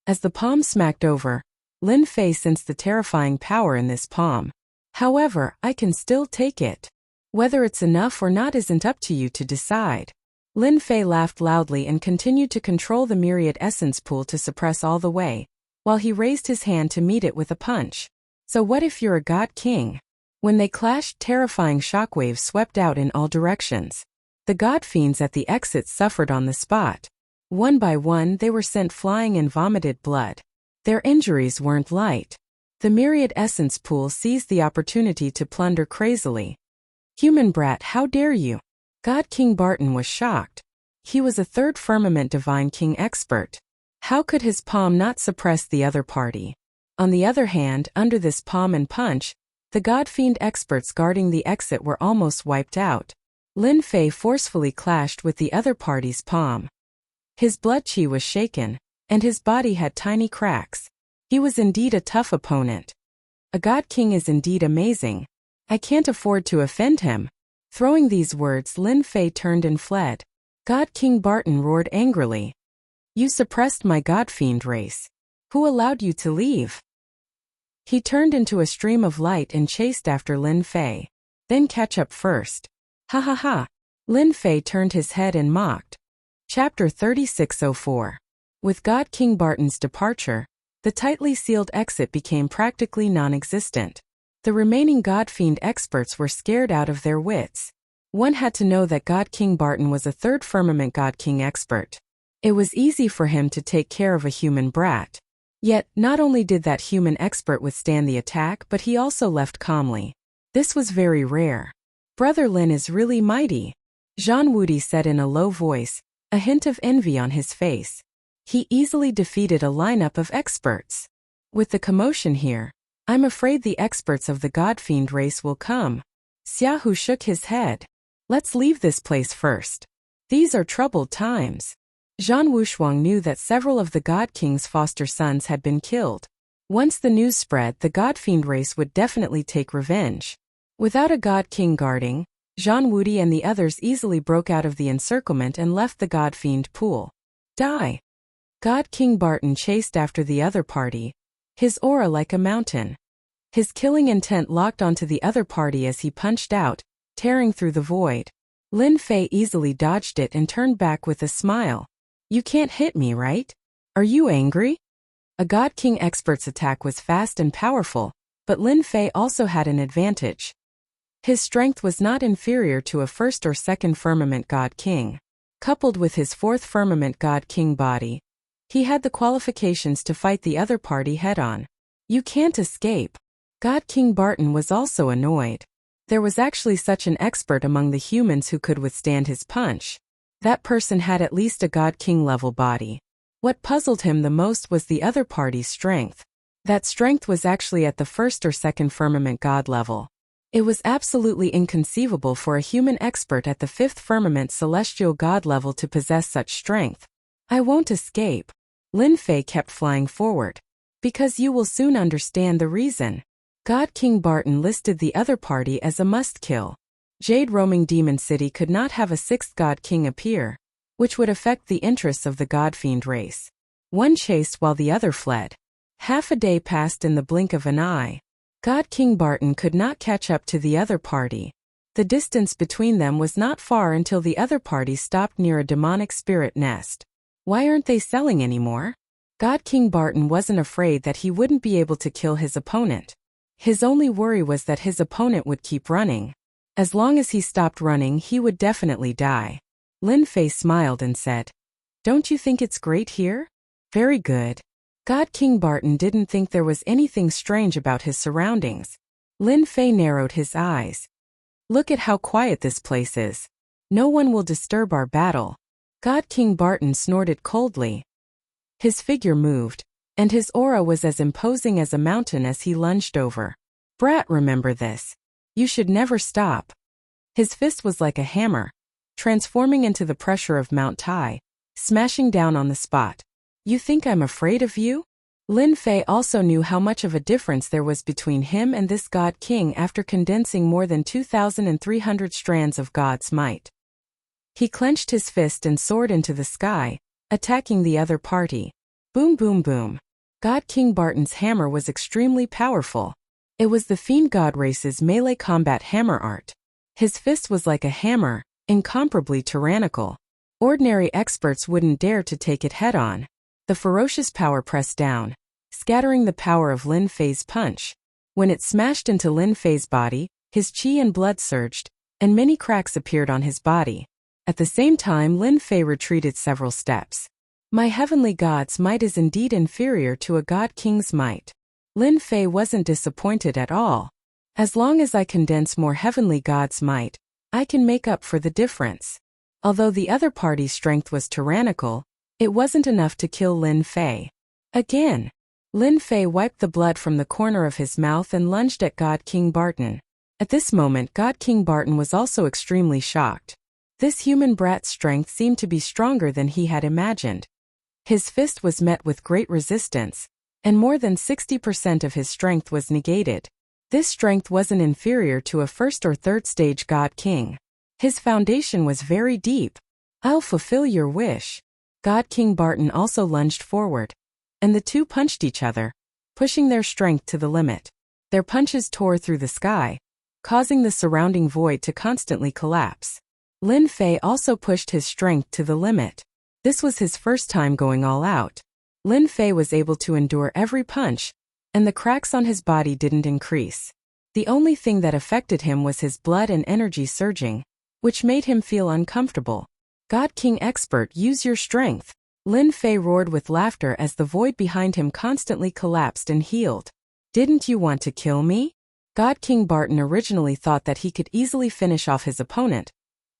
As the palm smacked over, Lin Fei sensed the terrifying power in this palm. However, I can still take it. Whether it's enough or not isn't up to you to decide. Lin Fei laughed loudly and continued to control the myriad essence pool to suppress all the way, while he raised his hand to meet it with a punch. So what if you're a god king? When they clashed, terrifying shockwaves swept out in all directions. The god fiends at the exit suffered on the spot. One by one they were sent flying and vomited blood. Their injuries weren't light. The myriad essence pool seized the opportunity to plunder crazily. Human brat, how dare you? God King Barton was shocked. He was a third firmament divine king expert. How could his palm not suppress the other party? On the other hand, under this palm and punch, the god fiend experts guarding the exit were almost wiped out. Lin Fei forcefully clashed with the other party's palm. His blood chi was shaken, and his body had tiny cracks. He was indeed a tough opponent. A god king is indeed amazing. I can't afford to offend him. Throwing these words, Lin Fei turned and fled. God King Barton roared angrily. You suppressed my god fiend race. Who allowed you to leave? He turned into a stream of light and chased after Lin Fei. Then catch up first. Ha ha ha. Lin Fei turned his head and mocked. Chapter 3604. With God King Barton's departure, the tightly sealed exit became practically non-existent. The remaining god fiend experts were scared out of their wits. One had to know that God King Barton was a third firmament god king expert. It was easy for him to take care of a human brat. Yet, not only did that human expert withstand the attack, but he also left calmly. This was very rare. Brother Lin is really mighty, Zhang Wudi said in a low voice, a hint of envy on his face. He easily defeated a lineup of experts. With the commotion here, I'm afraid the experts of the god fiend race will come. Xiaohu shook his head. Let's leave this place first. These are troubled times. Zhan Wushuang knew that several of the god king's foster sons had been killed. Once the news spread, the god fiend race would definitely take revenge. Without a god king guarding, Zhan Wudi and the others easily broke out of the encirclement and left the god fiend pool. Die! God King Barton chased after the other party, his aura like a mountain. His killing intent locked onto the other party as he punched out, tearing through the void. Lin Fei easily dodged it and turned back with a smile. You can't hit me, right? Are you angry? A God King expert's attack was fast and powerful, but Lin Fei also had an advantage. His strength was not inferior to a first or second firmament God King. Coupled with his fourth firmament God King body, he had the qualifications to fight the other party head-on. You can't escape. God King Barton was also annoyed. There was actually such an expert among the humans who could withstand his punch. That person had at least a God King level body. What puzzled him the most was the other party's strength. That strength was actually at the first or second firmament God level. It was absolutely inconceivable for a human expert at the fifth firmament celestial God level to possess such strength. I won't escape. Lin Fei kept flying forward. Because you will soon understand the reason. God King Barton listed the other party as a must-kill. Jade roaming Demon City could not have a sixth God King appear, which would affect the interests of the God Fiend race. One chased while the other fled. Half a day passed in the blink of an eye. God King Barton could not catch up to the other party. The distance between them was not far until the other party stopped near a demonic spirit nest. Why aren't they selling anymore? God King Barton wasn't afraid that he wouldn't be able to kill his opponent. His only worry was that his opponent would keep running. As long as he stopped running, he would definitely die. Lin Fei smiled and said, "Don't you think it's great here?" "Very good." God King Barton didn't think there was anything strange about his surroundings. Lin Fei narrowed his eyes. "Look at how quiet this place is. No one will disturb our battle." God King Barton snorted coldly. His figure moved, and his aura was as imposing as a mountain as he lunged over. "Brat, remember this. You should never stop." His fist was like a hammer, transforming into the pressure of Mount Tai, smashing down on the spot. "You think I'm afraid of you?" Lin Fei also knew how much of a difference there was between him and this God King after condensing more than 2,300 strands of God's might. He clenched his fist and soared into the sky, attacking the other party. Boom boom boom. God King Barton's hammer was extremely powerful. It was the Fiend God race's melee combat hammer art. His fist was like a hammer, incomparably tyrannical. Ordinary experts wouldn't dare to take it head-on. The ferocious power pressed down, scattering the power of Lin Fei's punch. When it smashed into Lin Fei's body, his chi and blood surged, and many cracks appeared on his body. At the same time, Lin Fei retreated several steps. My heavenly god's might is indeed inferior to a god king's might. Lin Fei wasn't disappointed at all. As long as I condense more heavenly god's might, I can make up for the difference. Although the other party's strength was tyrannical, it wasn't enough to kill Lin Fei. Again, Lin Fei wiped the blood from the corner of his mouth and lunged at God King Barton. At this moment, God King Barton was also extremely shocked. This human brat's strength seemed to be stronger than he had imagined. His fist was met with great resistance, and more than 60% of his strength was negated. This strength wasn't inferior to a first or third stage God King. His foundation was very deep. I'll fulfill your wish. God King Barton also lunged forward, and the two punched each other, pushing their strength to the limit. Their punches tore through the sky, causing the surrounding void to constantly collapse. Lin Fei also pushed his strength to the limit. This was his first time going all out. Lin Fei was able to endure every punch, and the cracks on his body didn't increase. The only thing that affected him was his blood and energy surging, which made him feel uncomfortable. God King Expert, use your strength. Lin Fei roared with laughter as the void behind him constantly collapsed and healed. Didn't you want to kill me? God King Barton originally thought that he could easily finish off his opponent,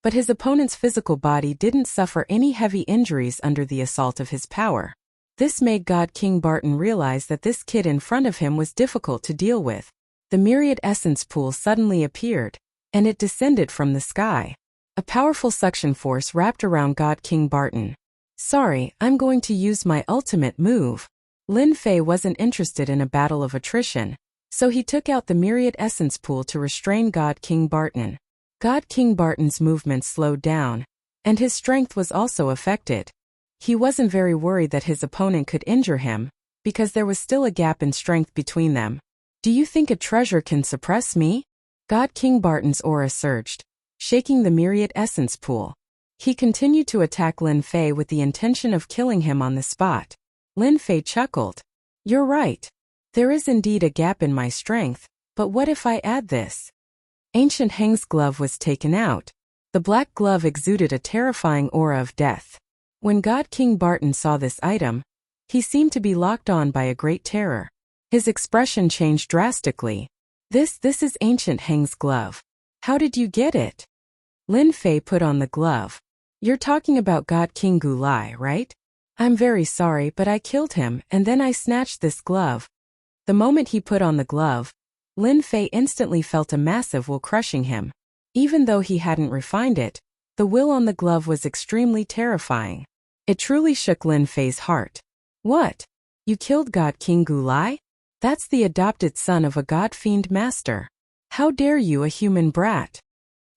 but his opponent's physical body didn't suffer any heavy injuries under the assault of his power. This made God King Barton realize that this kid in front of him was difficult to deal with. The myriad essence pool suddenly appeared, and it descended from the sky. A powerful suction force wrapped around God King Barton. Sorry, I'm going to use my ultimate move. Lin Fei wasn't interested in a battle of attrition, so he took out the myriad essence pool to restrain God King Barton. God King Barton's movements slowed down, and his strength was also affected. He wasn't very worried that his opponent could injure him, because there was still a gap in strength between them. Do you think a treasure can suppress me? God King Barton's aura surged, shaking the myriad essence pool. He continued to attack Lin Fei with the intention of killing him on the spot. Lin Fei chuckled. You're right. There is indeed a gap in my strength, but what if I add this? Ancient Heng's glove was taken out. The black glove exuded a terrifying aura of death. When God King Barton saw this item, he seemed to be locked on by a great terror. His expression changed drastically. This is Ancient Heng's glove. How did you get it? Lin Fei put on the glove. You're talking about God King Gulai, right? I'm very sorry, but I killed him, and then I snatched this glove. The moment he put on the glove, Lin Fei instantly felt a massive will crushing him. Even though he hadn't refined it, the will on the glove was extremely terrifying. It truly shook Lin Fei's heart. What? You killed God King Gulai? That's the adopted son of a god fiend master. How dare you, a human brat?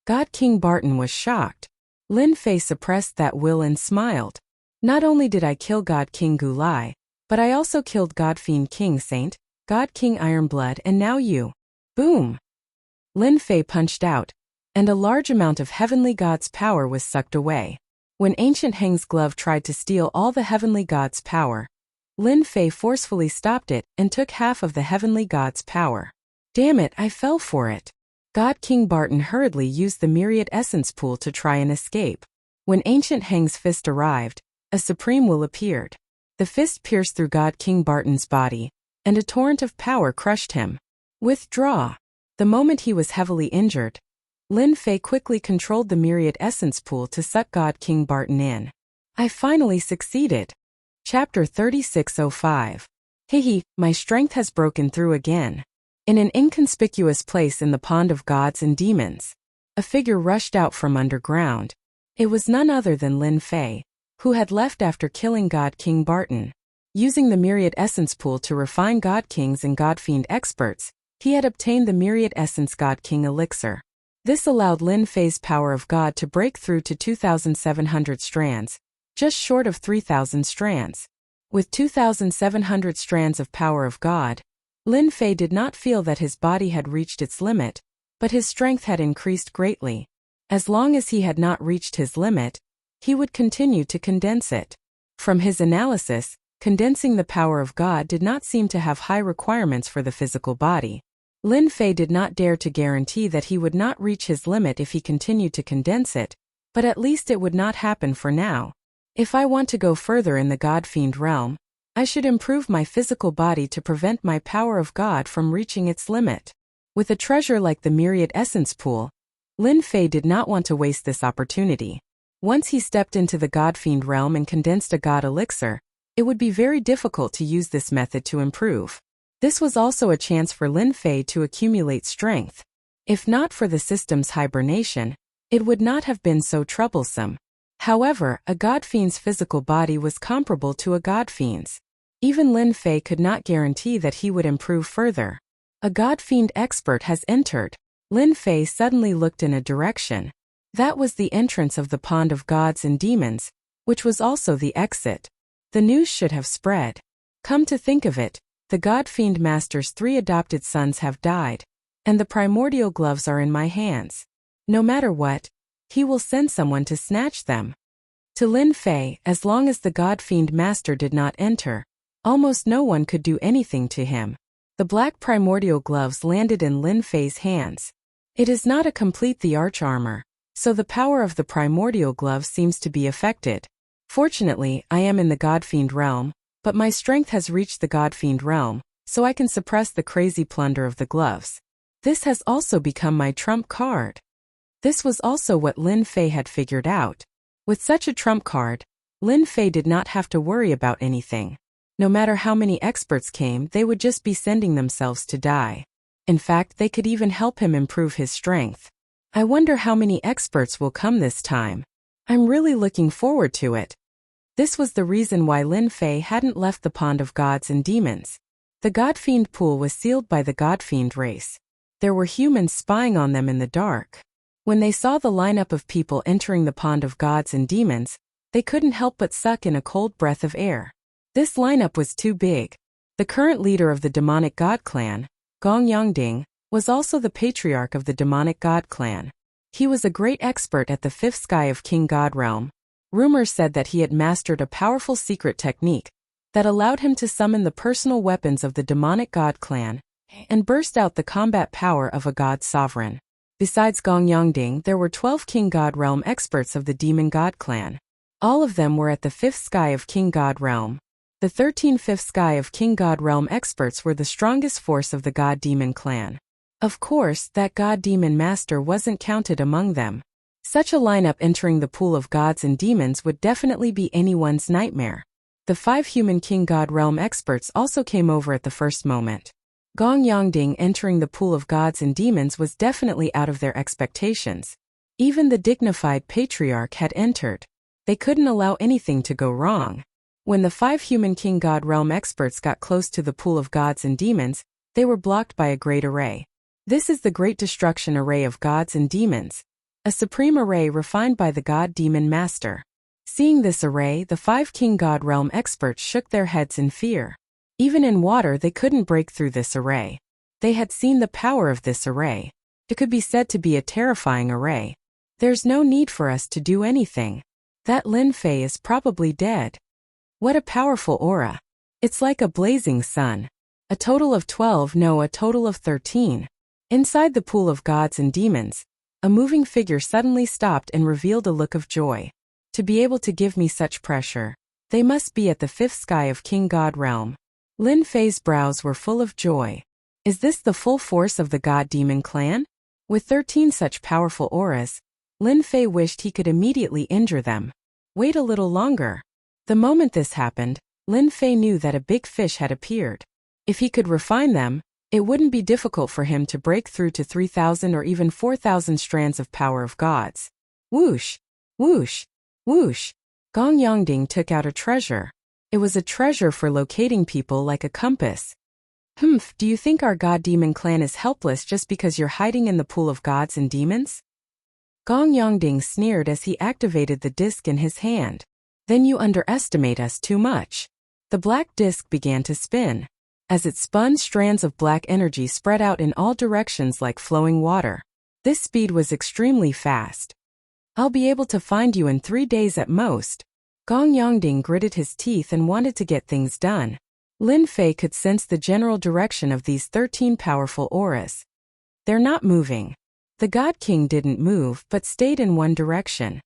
God King Barton was shocked. Lin Fei suppressed that will and smiled. Not only did I kill God King Gulai, but I also killed God Fiend King Saint, God King Ironblood, and now you. Boom! Lin Fei punched out, and a large amount of heavenly god's power was sucked away. When Ancient Heng's glove tried to steal all the heavenly god's power, Lin Fei forcefully stopped it and took half of the heavenly god's power. Damn it, I fell for it. God King Barton hurriedly used the myriad essence pool to try and escape. When Ancient Heng's fist arrived, a supreme will appeared. The fist pierced through God King Barton's body, and a torrent of power crushed him. Withdraw. The moment he was heavily injured, Lin Fei quickly controlled the myriad essence pool to suck God King Barton in. I finally succeeded. Chapter 3605. Hehe, my strength has broken through again. In an inconspicuous place in the pond of gods and demons, a figure rushed out from underground. It was none other than Lin Fei, who had left after killing God King Barton. Using the myriad essence pool to refine God Kings and God Fiend experts, he had obtained the myriad essence God King elixir. This allowed Lin Fei's power of God to break through to 2,700 strands, just short of 3,000 strands. With 2,700 strands of power of God, Lin Fei did not feel that his body had reached its limit, but his strength had increased greatly. As long as he had not reached his limit, he would continue to condense it. From his analysis, condensing the power of God did not seem to have high requirements for the physical body. Lin Fei did not dare to guarantee that he would not reach his limit if he continued to condense it, but at least it would not happen for now. If I want to go further in the God-fiend realm, I should improve my physical body to prevent my power of God from reaching its limit. With a treasure like the Myriad Essence Pool, Lin Fei did not want to waste this opportunity. Once he stepped into the God-fiend realm and condensed a God elixir, it would be very difficult to use this method to improve. This was also a chance for Lin Fei to accumulate strength. If not for the system's hibernation, it would not have been so troublesome. However, a God-fiend's physical body was comparable to a God-fiend's. Even Lin Fei could not guarantee that he would improve further. A God-fiend expert has entered. Lin Fei suddenly looked in a direction. That was the entrance of the pond of gods and demons, which was also the exit. The news should have spread. Come to think of it, the God-fiend master's 3 adopted sons have died, and the primordial gloves are in my hands. No matter what, he will send someone to snatch them. To Lin Fei, as long as the God-fiend master did not enter, almost no one could do anything to him. The black primordial gloves landed in Lin Fei's hands. It is not a complete the arch armor, so the power of the primordial gloves seems to be affected. Fortunately, I am in the God-fiend realm, but my strength has reached the God-fiend realm, so I can suppress the crazy plunder of the gloves. This has also become my trump card. This was also what Lin Fei had figured out. With such a trump card, Lin Fei did not have to worry about anything. No matter how many experts came, they would just be sending themselves to die. In fact, they could even help him improve his strength. I wonder how many experts will come this time. I'm really looking forward to it. This was the reason why Lin Fei hadn't left the pond of gods and demons. The God-fiend pool was sealed by the God-fiend race. There were humans spying on them in the dark. When they saw the lineup of people entering the pond of gods and demons, they couldn't help but suck in a cold breath of air. This lineup was too big. The current leader of the demonic god clan, Gong Yongding, was also the patriarch of the demonic god clan. He was a great expert at the 5th sky of King God realm. Rumors said that he had mastered a powerful secret technique that allowed him to summon the personal weapons of the demonic god clan and burst out the combat power of a god sovereign. Besides Gong Yongding, there were 12 King God realm experts of the demon god clan. All of them were at the 5th sky of King God realm. The 13 5th sky of King God realm experts were the strongest force of the god demon clan. Of course, that god demon master wasn't counted among them. Such a lineup entering the pool of gods and demons would definitely be anyone's nightmare. The 5 human King God realm experts also came over at the first moment. Gong Yongding entering the pool of gods and demons was definitely out of their expectations. Even the dignified patriarch had entered. They couldn't allow anything to go wrong. When the 5 human King God realm experts got close to the pool of gods and demons, they were blocked by a great array. This is the Great Destruction Array of gods and demons, a supreme array refined by the god demon master. Seeing this array, the 5 King God realm experts shook their heads in fear. Even in water, they couldn't break through this array. They had seen the power of this array. It could be said to be a terrifying array. There's no need for us to do anything. That Lin Fei is probably dead. What a powerful aura. It's like a blazing sun. A total of 12, no, a total of 13. Inside the pool of gods and demons, a moving figure suddenly stopped and revealed a look of joy. To be able to give me such pressure, they must be at the 5th sky of King God realm. Lin Fei's brows were full of joy. Is this the full force of the God Demon clan? With 13 such powerful auras, Lin Fei wished he could immediately injure them. Wait a little longer. The moment this happened, Lin Fei knew that a big fish had appeared. If he could refine them, it wouldn't be difficult for him to break through to 3,000 or even 4,000 strands of power of gods. Whoosh! Whoosh! Whoosh! Gong Yongding took out a treasure. It was a treasure for locating people like a compass. Do you think our god demon clan is helpless just because you're hiding in the pool of gods and demons? Gong Yongding sneered as he activated the disc in his hand. Then you underestimate us too much. The black disc began to spin. As it spun, strands of black energy spread out in all directions like flowing water. This speed was extremely fast. I'll be able to find you in 3 days at most. Gong Yongding gritted his teeth and wanted to get things done. Lin Fei could sense the general direction of these 13 powerful auras. They're not moving. The God King didn't move but stayed in one direction.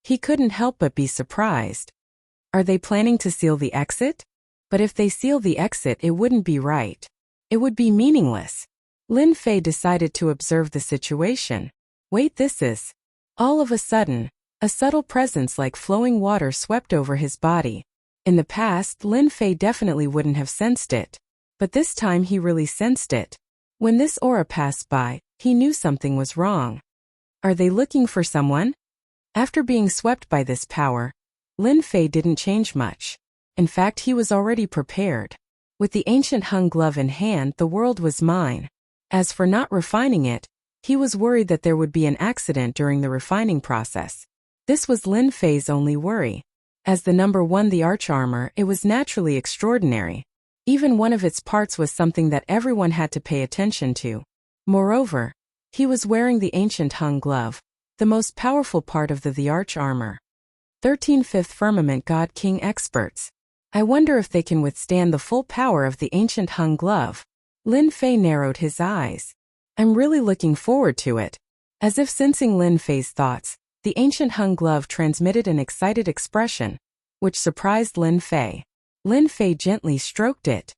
He couldn't help but be surprised. Are they planning to seal the exit? But if they seal the exit, it wouldn't be right. It would be meaningless. Lin Fei decided to observe the situation. Wait, this is... All of a sudden, a subtle presence like flowing water swept over his body. In the past, Lin Fei definitely wouldn't have sensed it. But this time he really sensed it. When this aura passed by, he knew something was wrong. Are they looking for someone? After being swept by this power, Lin Fei didn't change much. In fact, he was already prepared. With the ancient hung glove in hand, the world was mine. As for not refining it, he was worried that there would be an accident during the refining process. This was Lin Fei's only worry. As the number 1, the arch armor, it was naturally extraordinary. Even one of its parts was something that everyone had to pay attention to. Moreover, he was wearing the ancient hung glove, the most powerful part of the arch armor. 13 Fifth Firmament God King experts. I wonder if they can withstand the full power of the ancient hung glove. Lin Fei narrowed his eyes. I'm really looking forward to it. As if sensing Lin Fei's thoughts, the ancient hung glove transmitted an excited expression, which surprised Lin Fei. Lin Fei gently stroked it.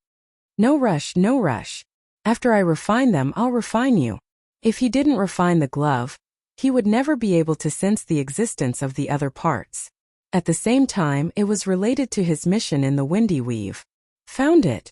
No rush, no rush. After I refine them, I'll refine you. If he didn't refine the glove, he would never be able to sense the existence of the other parts. At the same time, it was related to his mission in the Windy Weave. Found it.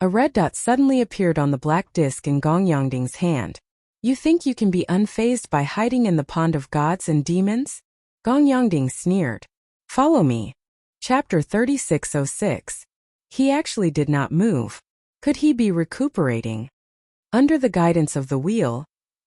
A red dot suddenly appeared on the black disc in Gong Yongding's hand. You think you can be unfazed by hiding in the pond of gods and demons? Gong Yongding sneered. Follow me. Chapter 3606. He actually did not move. Could he be recuperating? Under the guidance of the wheel,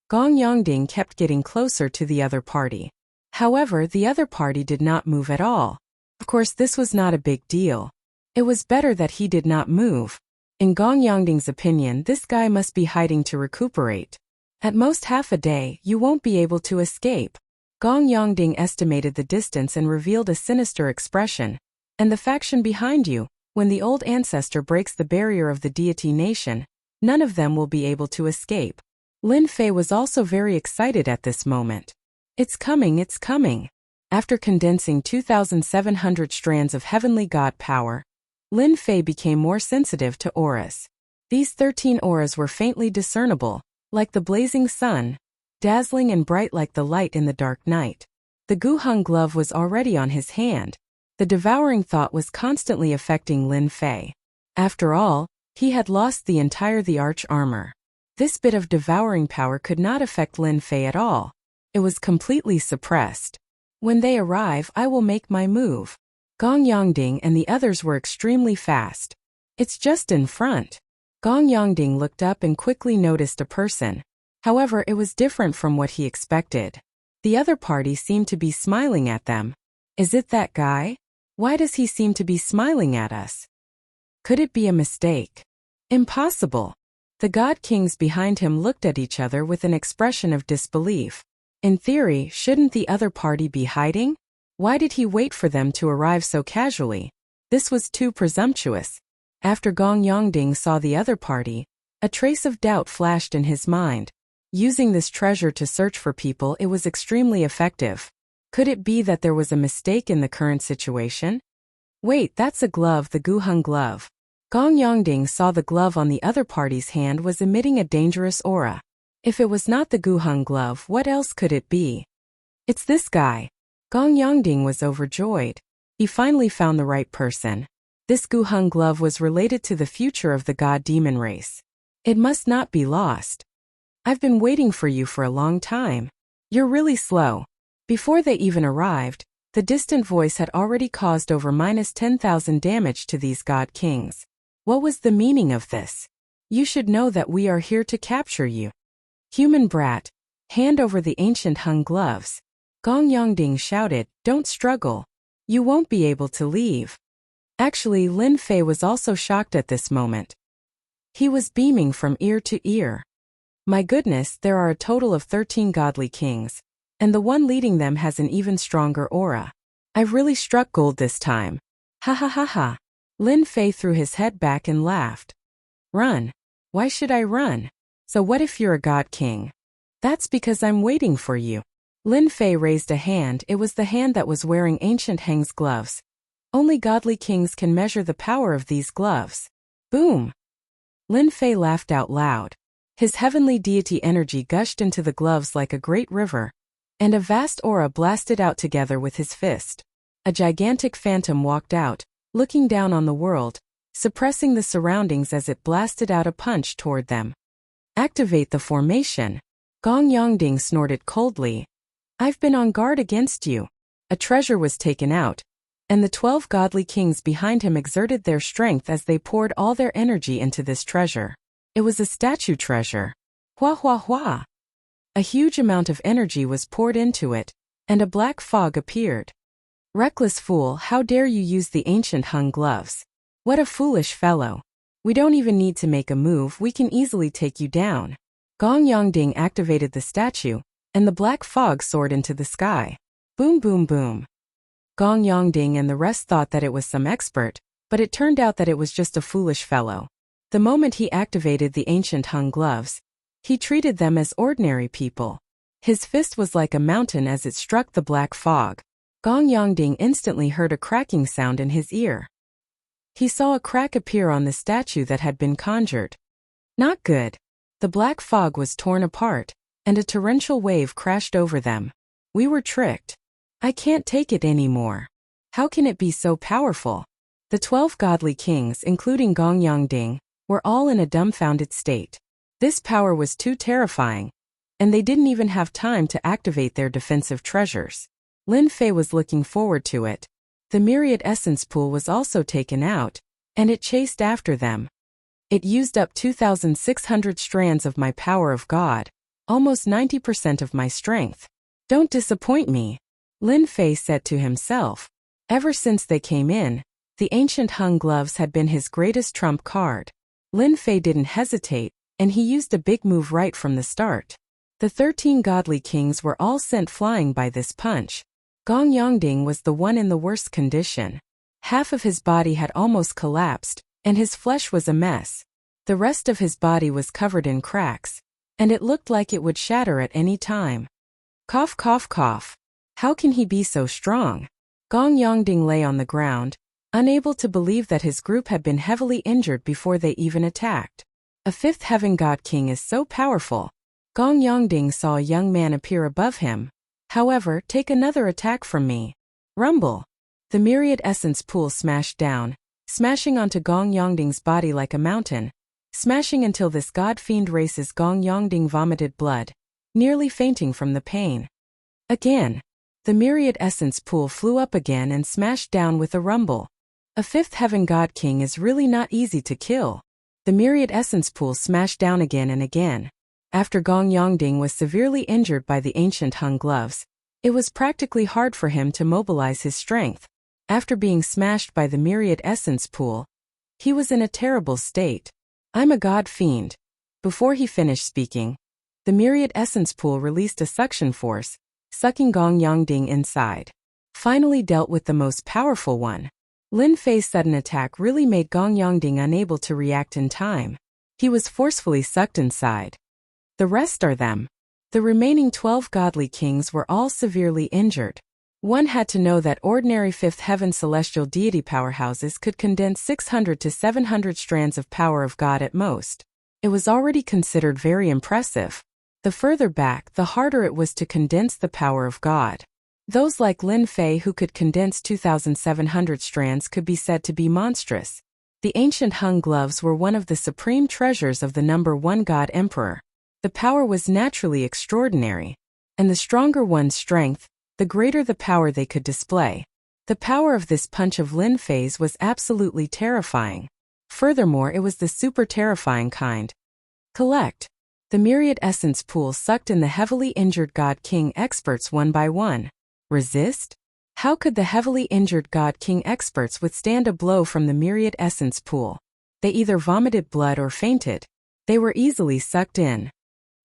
Gong Yongding kept getting closer to the other party. However, the other party did not move at all. Of course, this was not a big deal. It was better that he did not move. In Gong Yongding's opinion, this guy must be hiding to recuperate. At most half a day, you won't be able to escape. Gong Yongding estimated the distance and revealed a sinister expression. And the faction behind you, when the old ancestor breaks the barrier of the deity nation, none of them will be able to escape. Lin Fei was also very excited at this moment. It's coming, it's coming. After condensing 2,700 strands of heavenly god power, Lin Fei became more sensitive to auras. These 13 auras were faintly discernible, like the blazing sun, dazzling and bright like the light in the dark night. The Gu Hung glove was already on his hand. The devouring thought was constantly affecting Lin Fei. After all, he had lost the entire the arch armor. This bit of devouring power could not affect Lin Fei at all. It was completely suppressed. When they arrive, I will make my move. Gong Yongding and the others were extremely fast. It's just in front. Gong Yongding looked up and quickly noticed a person. However, it was different from what he expected. The other party seemed to be smiling at them. Is it that guy? Why does he seem to be smiling at us? Could it be a mistake? Impossible. The god kings behind him looked at each other with an expression of disbelief. In theory, shouldn't the other party be hiding? Why did he wait for them to arrive so casually? This was too presumptuous. After Gong Yongding saw the other party, a trace of doubt flashed in his mind. Using this treasure to search for people, it was extremely effective. Could it be that there was a mistake in the current situation? Wait, that's a glove, the Gu Hung glove. Gong Yongding saw the glove on the other party's hand was emitting a dangerous aura. If it was not the Gu Hung glove, what else could it be? It's this guy. Gong Yongding was overjoyed. He finally found the right person. This Gu Hung glove was related to the future of the god-demon race. It must not be lost. I've been waiting for you for a long time. You're really slow. Before they even arrived, the distant voice had already caused over -10,000 damage to these god kings. What was the meaning of this? You should know that we are here to capture you. Human brat, hand over the ancient hung gloves. Gong Yongding shouted, don't struggle. You won't be able to leave. Actually, Lin Fei was also shocked at this moment. He was beaming from ear to ear. My goodness, there are a total of 13 godly kings, and the one leading them has an even stronger aura. I've really struck gold this time. Ha ha ha ha. Lin Fei threw his head back and laughed. Run. Why should I run? So what if you're a god king? That's because I'm waiting for you. Lin Fei raised a hand. It was the hand that was wearing ancient Heng's gloves. Only godly kings can measure the power of these gloves. Boom. Lin Fei laughed out loud. His heavenly deity energy gushed into the gloves like a great river, and a vast aura blasted out together with his fist. A gigantic phantom walked out, looking down on the world, suppressing the surroundings as it blasted out a punch toward them. Activate the formation. Gong Yongding snorted coldly. I've been on guard against you. A treasure was taken out, and the 12 godly kings behind him exerted their strength as they poured all their energy into this treasure. It was a statue treasure. Hua hua hua. A huge amount of energy was poured into it, and a black fog appeared. Reckless fool, how dare you use the ancient hung gloves? What a foolish fellow. We don't even need to make a move, we can easily take you down. Gong Yongding activated the statue, and the black fog soared into the sky. Boom boom boom. Gong Yongding and the rest thought that it was some expert, but it turned out that it was just a foolish fellow. The moment he activated the ancient hung gloves, he treated them as ordinary people. His fist was like a mountain as it struck the black fog. Gong Yongding instantly heard a cracking sound in his ear. He saw a crack appear on the statue that had been conjured. Not good. The black fog was torn apart, and a torrential wave crashed over them. We were tricked. I can't take it anymore. How can it be so powerful? The 12 godly kings, including Gong Yongding, were all in a dumbfounded state. This power was too terrifying, and they didn't even have time to activate their defensive treasures. Lin Fei was looking forward to it. The myriad essence pool was also taken out, and it chased after them. It used up 2,600 strands of my power of God, almost 90% of my strength. Don't disappoint me, Lin Fei said to himself. Ever since they came in, the ancient hung gloves had been his greatest trump card. Lin Fei didn't hesitate, and he used a big move right from the start. The 13 godly kings were all sent flying by this punch. Gong Yongding was the one in the worst condition. Half of his body had almost collapsed, and his flesh was a mess. The rest of his body was covered in cracks, and it looked like it would shatter at any time. Cough cough cough. How can he be so strong? Gong Yongding lay on the ground, unable to believe that his group had been heavily injured before they even attacked. A fifth heaven god king is so powerful. Gong Yongding saw a young man appear above him. However, take another attack from me. Rumble. The myriad essence pool smashed down, smashing onto Gong Yongding's body like a mountain, smashing until this god-fiend race's Gong Yongding vomited blood, nearly fainting from the pain. Again. The myriad essence pool flew up again and smashed down with a rumble. A fifth heaven god king is really not easy to kill. The myriad essence pool smashed down again and again. After Gong Yongding was severely injured by the ancient hung gloves, it was practically hard for him to mobilize his strength. After being smashed by the myriad essence pool, he was in a terrible state. I'm a god fiend. Before he finished speaking, the myriad essence pool released a suction force, sucking Gong Yongding inside. Finally dealt with the most powerful one. Lin Fei's sudden attack really made Gong Yongding unable to react in time. He was forcefully sucked inside. The rest are them. The remaining 12 godly kings were all severely injured. One had to know that ordinary fifth heaven celestial deity powerhouses could condense 600 to 700 strands of power of God at most. It was already considered very impressive. The further back, the harder it was to condense the power of God. Those like Lin Fei who could condense 2,700 strands could be said to be monstrous. The ancient hung gloves were one of the supreme treasures of the number 1 God Emperor. The power was naturally extraordinary, and the stronger one's strength, the greater the power they could display. The power of this punch of Lin Fei's was absolutely terrifying. Furthermore, it was the super terrifying kind. Collect. The myriad essence pool sucked in the heavily injured God King experts one by one. Resist? How could the heavily injured God King experts withstand a blow from the myriad essence pool? They either vomited blood or fainted. They were easily sucked in.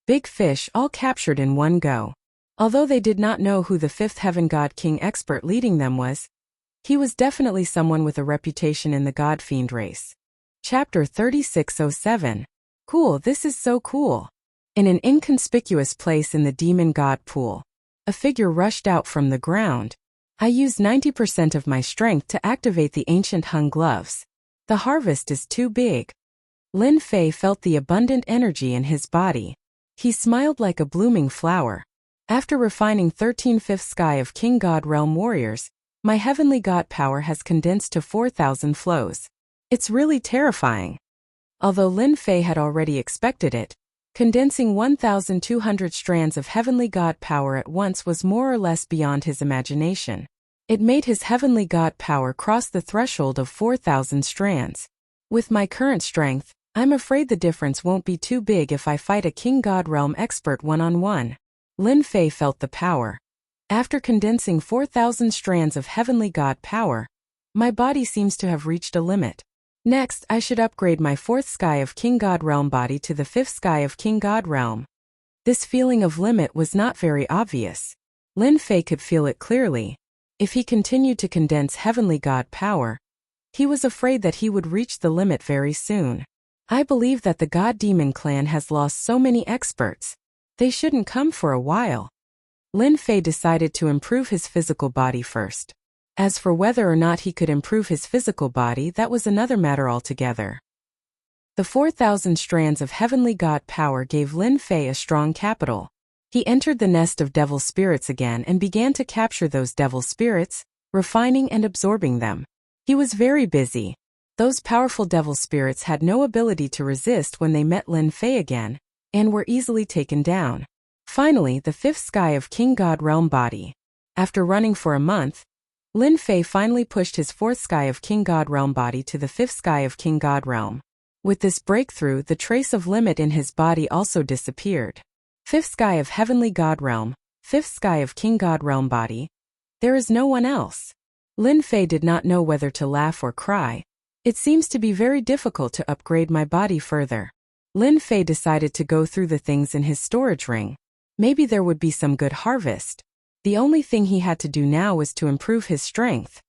Big fish all captured in one go. Although they did not know who the fifth Heaven God King expert leading them was, he was definitely someone with a reputation in the God Fiend race. Chapter 3607. Cool, this is so cool. In an inconspicuous place in the Demon God pool, a figure rushed out from the ground. I used 90% of my strength to activate the ancient hung gloves. The harvest is too big. Lin Fei felt the abundant energy in his body. He smiled like a blooming flower. After refining 13/5 sky of King God Realm warriors, my heavenly God power has condensed to 4,000 flows. It's really terrifying. Although Lin Fei had already expected it, condensing 1,200 strands of heavenly God power at once was more or less beyond his imagination. It made his heavenly God power cross the threshold of 4,000 strands. With my current strength, I'm afraid the difference won't be too big if I fight a King God Realm expert one-on-one. Lin Fei felt the power. After condensing 4,000 strands of heavenly God power, my body seems to have reached a limit. Next, I should upgrade my 4th sky of King God Realm body to the 5th sky of King God Realm. This feeling of limit was not very obvious. Lin Fei could feel it clearly. If he continued to condense heavenly God power, he was afraid that he would reach the limit very soon. I believe that the God Demon clan has lost so many experts. They shouldn't come for a while. Lin Fei decided to improve his physical body first. As for whether or not he could improve his physical body, that was another matter altogether. The 4,000 strands of heavenly God power gave Lin Fei a strong capital. He entered the nest of devil spirits again and began to capture those devil spirits, refining and absorbing them. He was very busy. Those powerful devil spirits had no ability to resist when they met Lin Fei again, and were easily taken down. Finally, the 5th sky of King God Realm body. After running for a month, Lin Fei finally pushed his 4th sky of King God Realm body to the 5th sky of King God Realm. With this breakthrough, the trace of limit in his body also disappeared. 5th sky of Heavenly God Realm, 5th sky of King God Realm body. There is no one else. Lin Fei did not know whether to laugh or cry. It seems to be very difficult to upgrade my body further. Lin Fei decided to go through the things in his storage ring. Maybe there would be some good harvest. The only thing he had to do now was to improve his strength.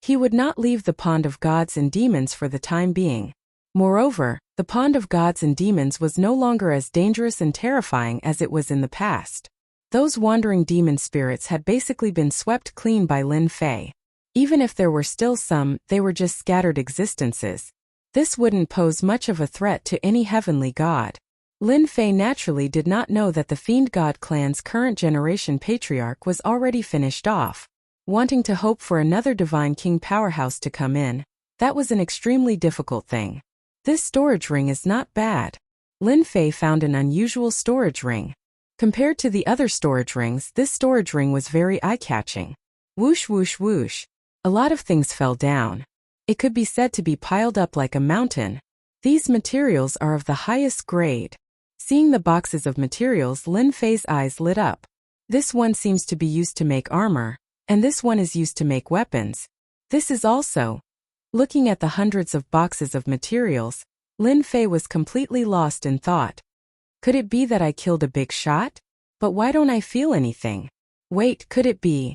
He would not leave the pond of gods and demons for the time being. Moreover, the pond of gods and demons was no longer as dangerous and terrifying as it was in the past. Those wandering demon spirits had basically been swept clean by Lin Fei. Even if there were still some, they were just scattered existences. This wouldn't pose much of a threat to any heavenly god. Lin Fei naturally did not know that the Fiend God clan's current generation patriarch was already finished off. Wanting to hope for another Divine King powerhouse to come in, that was an extremely difficult thing. This storage ring is not bad. Lin Fei found an unusual storage ring. Compared to the other storage rings, this storage ring was very eye-catching. Whoosh whoosh whoosh. A lot of things fell down. It could be said to be piled up like a mountain. These materials are of the highest grade. Seeing the boxes of materials, Lin Fei's eyes lit up. This one seems to be used to make armor, and this one is used to make weapons. This is also. Looking at the hundreds of boxes of materials, Lin Fei was completely lost in thought. Could it be that I killed a big shot? But why don't I feel anything? Wait, could it be?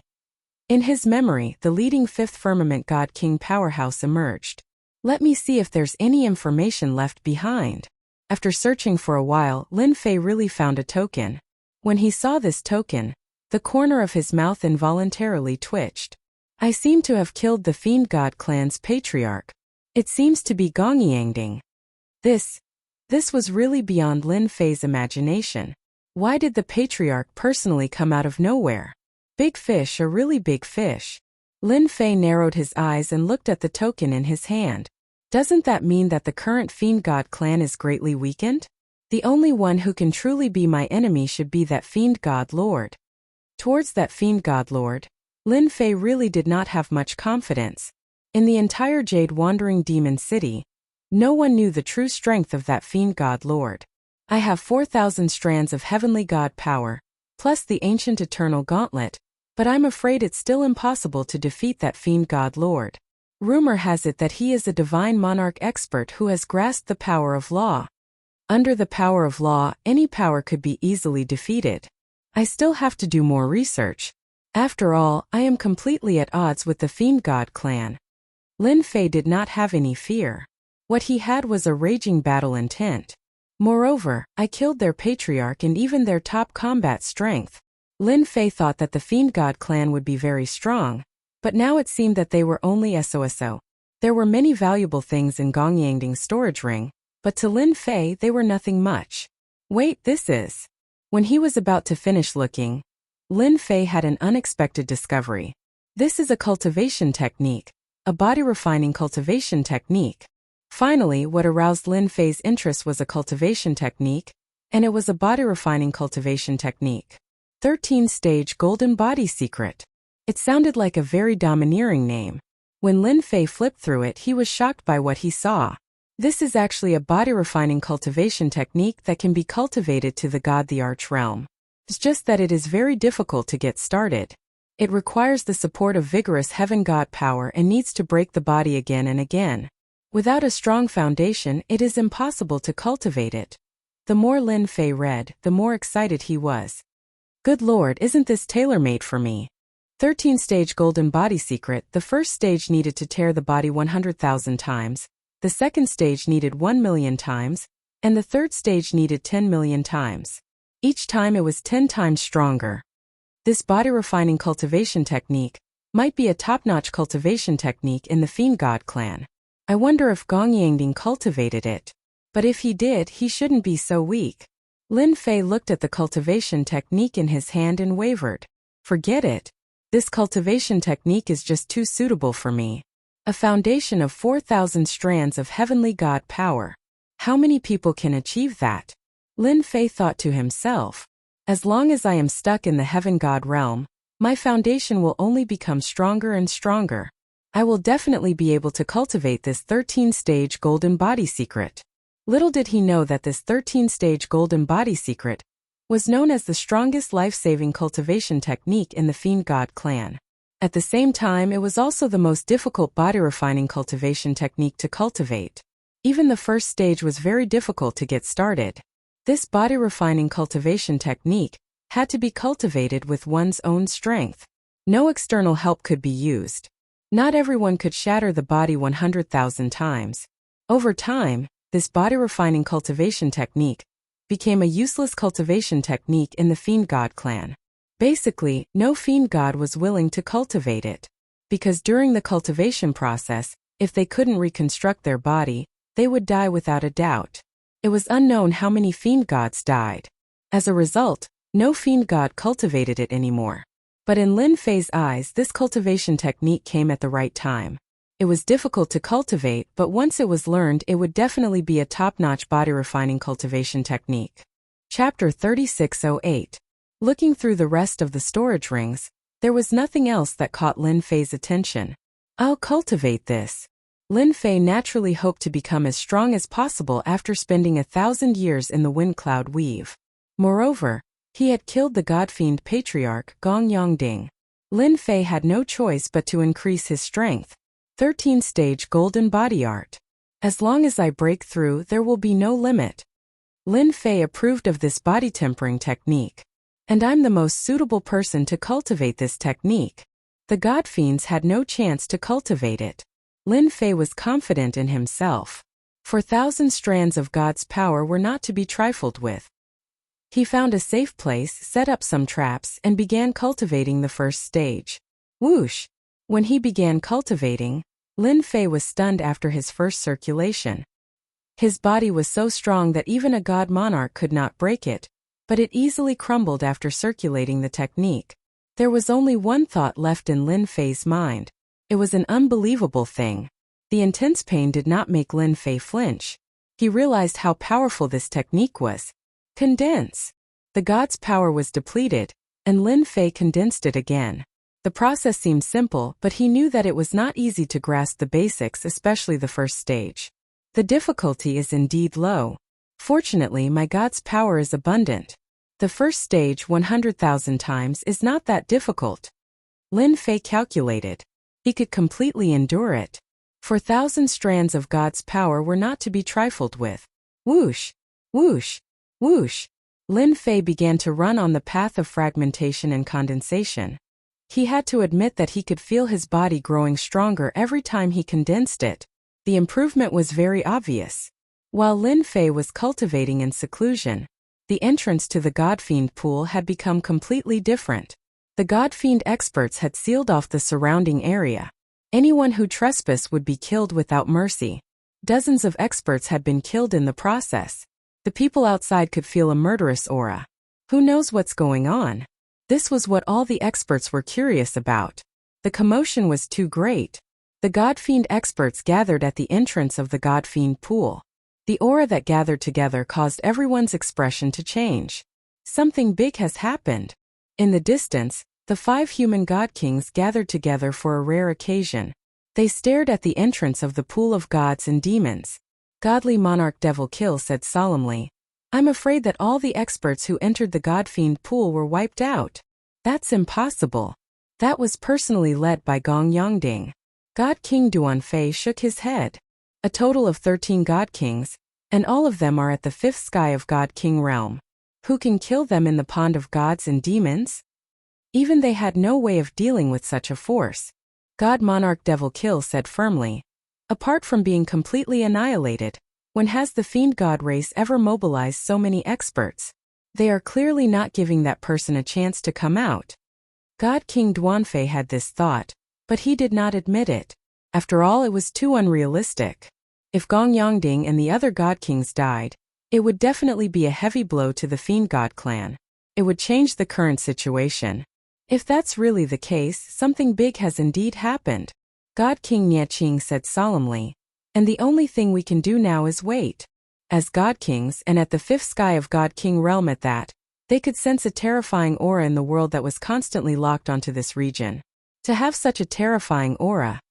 In his memory, the leading 5th Firmament God King powerhouse emerged. Let me see if there's any information left behind. After searching for a while, Lin Fei really found a token. When he saw this token, the corner of his mouth involuntarily twitched. I seem to have killed the Fiend God clan's patriarch. It seems to be Gongyangding. This was really beyond Lin Fei's imagination. Why did the patriarch personally come out of nowhere? Big fish, a really big fish. Lin Fei narrowed his eyes and looked at the token in his hand. Doesn't that mean that the current Fiend God clan is greatly weakened? The only one who can truly be my enemy should be that Fiend God Lord. Towards that Fiend God Lord, Lin Fei really did not have much confidence. In the entire Jade Wandering Demon City, No one knew the true strength of that fiend god lord. I have 4,000 strands of heavenly god power, plus the ancient eternal gauntlet, but I'm afraid it's still impossible to defeat that fiend god lord. Rumor has it that he is a divine monarch expert who has grasped the power of law. Under the power of law, any power could be easily defeated. I still have to do more research. After all, I am completely at odds with the Fiend God clan. Lin Fei did not have any fear. What he had was a raging battle intent. Moreover, I killed their patriarch and even their top combat strength. Lin Fei thought that the Fiend God clan would be very strong, but now it seemed that they were only SOSO. There were many valuable things in Gongyangding's storage ring, but to Lin Fei they were nothing much. Wait, this is... When he was about to finish looking, Lin Fei had an unexpected discovery. This is a cultivation technique, a body-refining cultivation technique. Finally, what aroused Lin Fei's interest was a cultivation technique, and it was a body-refining cultivation technique. 13-stage golden body secret. It sounded like a very domineering name. When Lin Fei flipped through it, he was shocked by what he saw. This is actually a body-refining cultivation technique that can be cultivated to the God the Arch realm. It's just that it is very difficult to get started. It requires the support of vigorous heaven god power and needs to break the body again and again. Without a strong foundation, it is impossible to cultivate it. The more Lin Fei read, the more excited he was. Good lord, isn't this tailor-made for me? 13-stage golden body secret. The first stage needed to tear the body 100,000 times, the second stage needed 1 million times, and the third stage needed 10 million times. Each time it was 10 times stronger. This body-refining cultivation technique might be a top-notch cultivation technique in the Fiend God clan. I wonder if Gongyangding cultivated it. But if he did, he shouldn't be so weak. Lin Fei looked at the cultivation technique in his hand and wavered. Forget it. This cultivation technique is just too suitable for me. A foundation of 4,000 strands of heavenly god power. How many people can achieve that? Lin Fei thought to himself. As long as I am stuck in the heaven god realm, my foundation will only become stronger and stronger. I will definitely be able to cultivate this 13-stage golden body secret. Little did he know that this 13-stage golden body secret was known as the strongest life-saving cultivation technique in the Fiend God clan. At the same time, it was also the most difficult body-refining cultivation technique to cultivate. Even the first stage was very difficult to get started. This body-refining cultivation technique had to be cultivated with one's own strength. No external help could be used. Not everyone could shatter the body 100,000 times. Over time, this body-refining cultivation technique became a useless cultivation technique in the Fiend God clan. Basically, no Fiend God was willing to cultivate it. Because during the cultivation process, if they couldn't reconstruct their body, they would die without a doubt. It was unknown how many Fiend Gods died. As a result, no Fiend God cultivated it anymore. But in Lin Fei's eyes, this cultivation technique came at the right time. It was difficult to cultivate, but once it was learned, it would definitely be a top-notch body-refining cultivation technique. Chapter 3608. Looking through the rest of the storage rings, there was nothing else that caught Lin Fei's attention. I'll cultivate this. Lin Fei naturally hoped to become as strong as possible after spending 1,000 years in the Wind Cloud Weave. Moreover, he had killed the God-fiend patriarch Gongyangding. Lin Fei had no choice but to increase his strength. 13-stage golden body art. As long as I break through, there will be no limit. Lin Fei approved of this body tempering technique. And I'm the most suitable person to cultivate this technique. The God-fiends had no chance to cultivate it. Lin Fei was confident in himself. 4,000 strands of God's power were not to be trifled with. He found a safe place, set up some traps, and began cultivating the first stage. Whoosh! When he began cultivating, Lin Fei was stunned after his first circulation. His body was so strong that even a god monarch could not break it, but it easily crumbled after circulating the technique. There was only one thought left in Lin Fei's mind. It was an unbelievable thing. The intense pain did not make Lin Fei flinch. He realized how powerful this technique was. Condense. The god's power was depleted, and Lin Fei condensed it again. The process seemed simple, but he knew that it was not easy to grasp the basics, especially the first stage. The difficulty is indeed low. Fortunately, my God's power is abundant. The first stage 100,000 times is not that difficult. Lin Fei calculated. He could completely endure it. 4,000 strands of God's power were not to be trifled with. Whoosh! Whoosh! Whoosh! Lin Fei began to run on the path of fragmentation and condensation. He had to admit that he could feel his body growing stronger every time he condensed it. The improvement was very obvious. While Lin Fei was cultivating in seclusion, the entrance to the Godfiend pool had become completely different. The Godfiend experts had sealed off the surrounding area. Anyone who trespassed would be killed without mercy. Dozens of experts had been killed in the process. The people outside could feel a murderous aura. Who knows what's going on? This was what all the experts were curious about. The commotion was too great. The Godfiend experts gathered at the entrance of the Godfiend pool. The aura that gathered together caused everyone's expression to change. Something big has happened. In the distance, the 5 human god kings gathered together for a rare occasion. They stared at the entrance of the pool of gods and demons. Godly monarch Devil Kill said solemnly, "I'm afraid that all the experts who entered the Godfiend pool were wiped out." That's impossible. That was personally led by Gong Yongding. God King Duanfei shook his head. A total of 13 God Kings, and all of them are at the 5th sky of God King realm. Who can kill them in the pond of gods and demons? Even they had no way of dealing with such a force. God Monarch Devil Kill said firmly. Apart from being completely annihilated, when has the fiend god race ever mobilized so many experts? They are clearly not giving that person a chance to come out. God King Duanfei had this thought, but he did not admit it. After all, it was too unrealistic. If Gong Yongding and the other God Kings died, it would definitely be a heavy blow to the Fiend God clan. It would change the current situation. If that's really the case, something big has indeed happened. God King Nieching said solemnly. And the only thing we can do now is wait. As God Kings and at the 5th sky of God King realm at that, they could sense a terrifying aura in the world that was constantly locked onto this region. To have such a terrifying aura,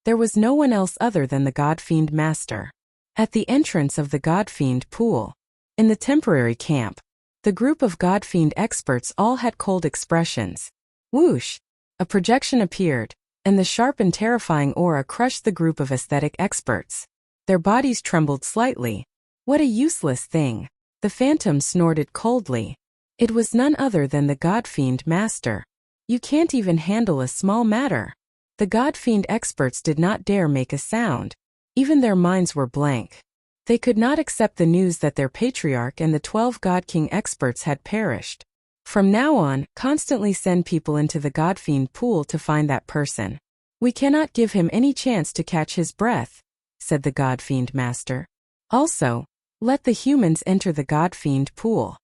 there was no one else other than the Godfiend Master. At the entrance of the Godfiend pool, in the temporary camp, the group of Godfiend experts all had cold expressions. Whoosh! A projection appeared, and the sharp and terrifying aura crushed the group of aesthetic experts. Their bodies trembled slightly. What a useless thing! The phantom snorted coldly. It was none other than the Godfiend Master. You can't even handle a small matter. The Godfiend experts did not dare make a sound. Even their minds were blank. They could not accept the news that their patriarch and the 12 God King experts had perished. From now on, constantly send people into the Godfiend pool to find that person. We cannot give him any chance to catch his breath, said the Godfiend Master. Also, let the humans enter the Godfiend pool.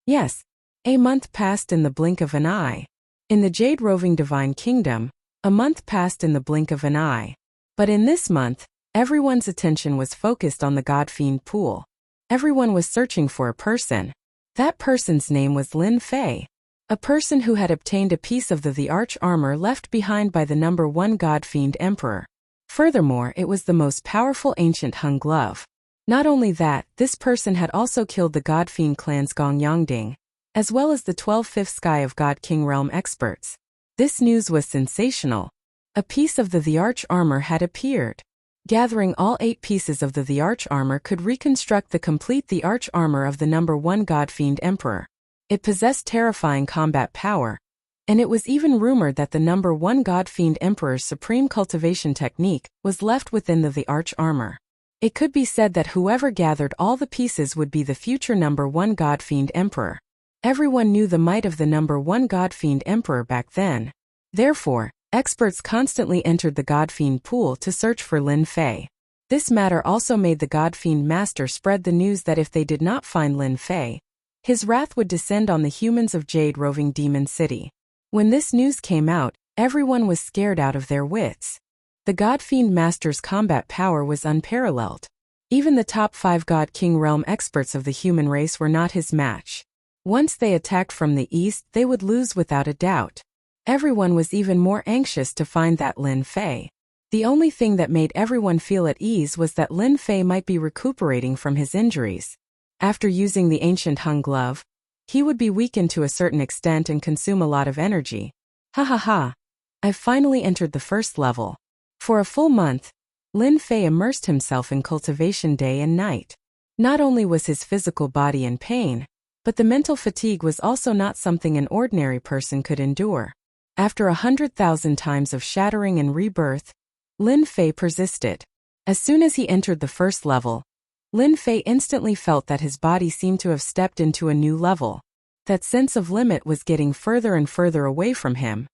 Yes, a month passed in the blink of an eye. In the Jade Roving Divine Kingdom, a month passed in the blink of an eye. But in this month, everyone's attention was focused on the Godfiend pool. Everyone was searching for a person. That person's name was Lin Fei, a person who had obtained a piece of the arch armor left behind by the number 1 Godfiend Emperor. Furthermore, it was the most powerful ancient hung glove. Not only that, this person had also killed the Godfiend clan's Gong Yongding, as well as the 12 5th sky of God King realm experts. This news was sensational. A piece of the arch armor had appeared. Gathering all 8 pieces of the arch armor could reconstruct the complete the arch armor of the number 1 Godfiend Emperor. It possessed terrifying combat power, and it was even rumored that the number 1 Godfiend Emperor's supreme cultivation technique was left within the arch armor. It could be said that whoever gathered all the pieces would be the future number 1 Godfiend Emperor. Everyone knew the might of the number 1 Godfiend Emperor back then. Therefore, experts constantly entered the Godfiend pool to search for Lin Fei. This matter also made the Godfiend Master spread the news that if they did not find Lin Fei, his wrath would descend on the humans of Jade Roving Demon City. When this news came out, everyone was scared out of their wits. The Godfiend Master's combat power was unparalleled. Even the top 5 God King realm experts of the human race were not his match. Once they attacked from the east, they would lose without a doubt. Everyone was even more anxious to find that Lin Fei. The only thing that made everyone feel at ease was that Lin Fei might be recuperating from his injuries. After using the ancient Hung glove, he would be weakened to a certain extent and consume a lot of energy. Ha ha ha. I've finally entered the first level. For a full month, Lin Fei immersed himself in cultivation day and night. Not only was his physical body in pain, but the mental fatigue was also not something an ordinary person could endure. After 100,000 times of shattering and rebirth, Lin Fei persisted. As soon as he entered the first level, Lin Fei instantly felt that his body seemed to have stepped into a new level. That sense of limit was getting further and further away from him.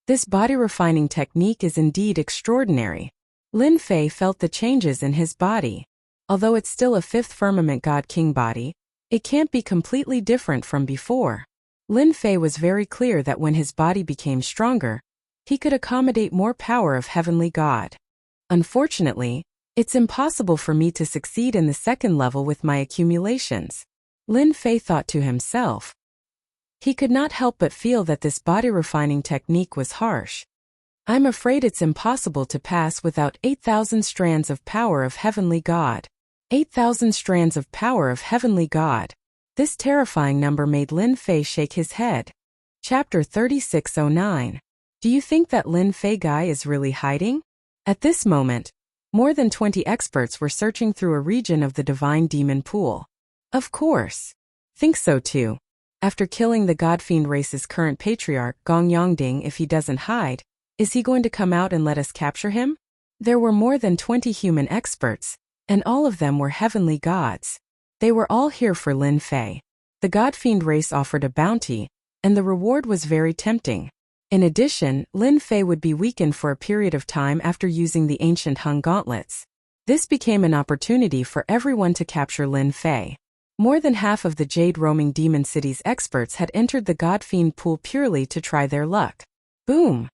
This body refining technique is indeed extraordinary. Lin Fei felt the changes in his body. Although it's still a fifth firmament God King body, it can't be completely different from before. Lin Fei was very clear that when his body became stronger, he could accommodate more power of Heavenly God. Unfortunately, it's impossible for me to succeed in the second level with my accumulations, Lin Fei thought to himself. He could not help but feel that this body refining technique was harsh. I'm afraid it's impossible to pass without 8,000 strands of power of Heavenly God. 8,000 strands of power of Heavenly God. This terrifying number made Lin Fei shake his head. Chapter 3609. Do you think that Lin Fei guy is really hiding? At this moment, more than 20 experts were searching through a region of the divine demon pool. Of course. Think so too. After killing the God-fiend race's current patriarch, Gong Yongding, if he doesn't hide, is he going to come out and let us capture him? There were more than 20 human experts, and all of them were heavenly gods. They were all here for Lin Fei. The God-fiend race offered a bounty, and the reward was very tempting. In addition, Lin Fei would be weakened for a period of time after using the ancient Hung gauntlets. This became an opportunity for everyone to capture Lin Fei. More than half of the Jade Roaming Demon City's experts had entered the God-fiend pool purely to try their luck. Boom!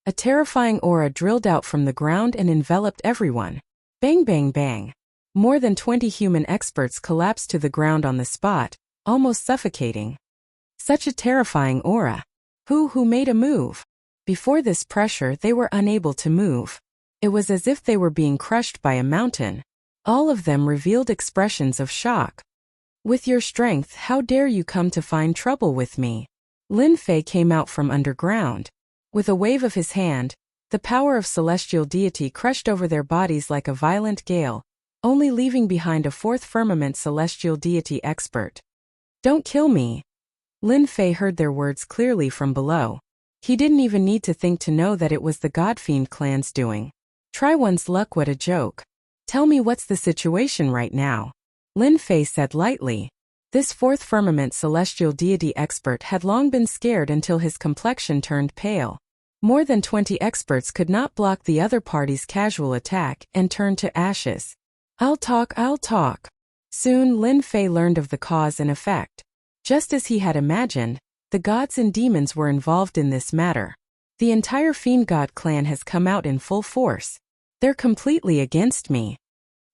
A terrifying aura drilled out from the ground and enveloped everyone. Bang bang bang. More than 20 human experts collapsed to the ground on the spot, almost suffocating. Such a terrifying aura. Who made a move? Before this pressure they were unable to move. It was as if they were being crushed by a mountain. All of them revealed expressions of shock. With your strength, how dare you come to find trouble with me? Lin Fei came out from underground. With a wave of his hand, the power of celestial deity crushed over their bodies like a violent gale, only leaving behind a fourth firmament celestial deity expert. Don't kill me. Lin Fei heard their words clearly from below. He didn't even need to think to know that it was the God-fiend clan's doing. Try one's luck, what a joke. Tell me what's the situation right now. Lin Fei said lightly. This fourth firmament celestial deity expert had long been scared until his complexion turned pale. More than 20 experts could not block the other party's casual attack and turned to ashes. I'll talk. Soon Lin Fei learned of the cause and effect. Just as he had imagined, the gods and demons were involved in this matter. The entire Fiend God clan has come out in full force. They're completely against me.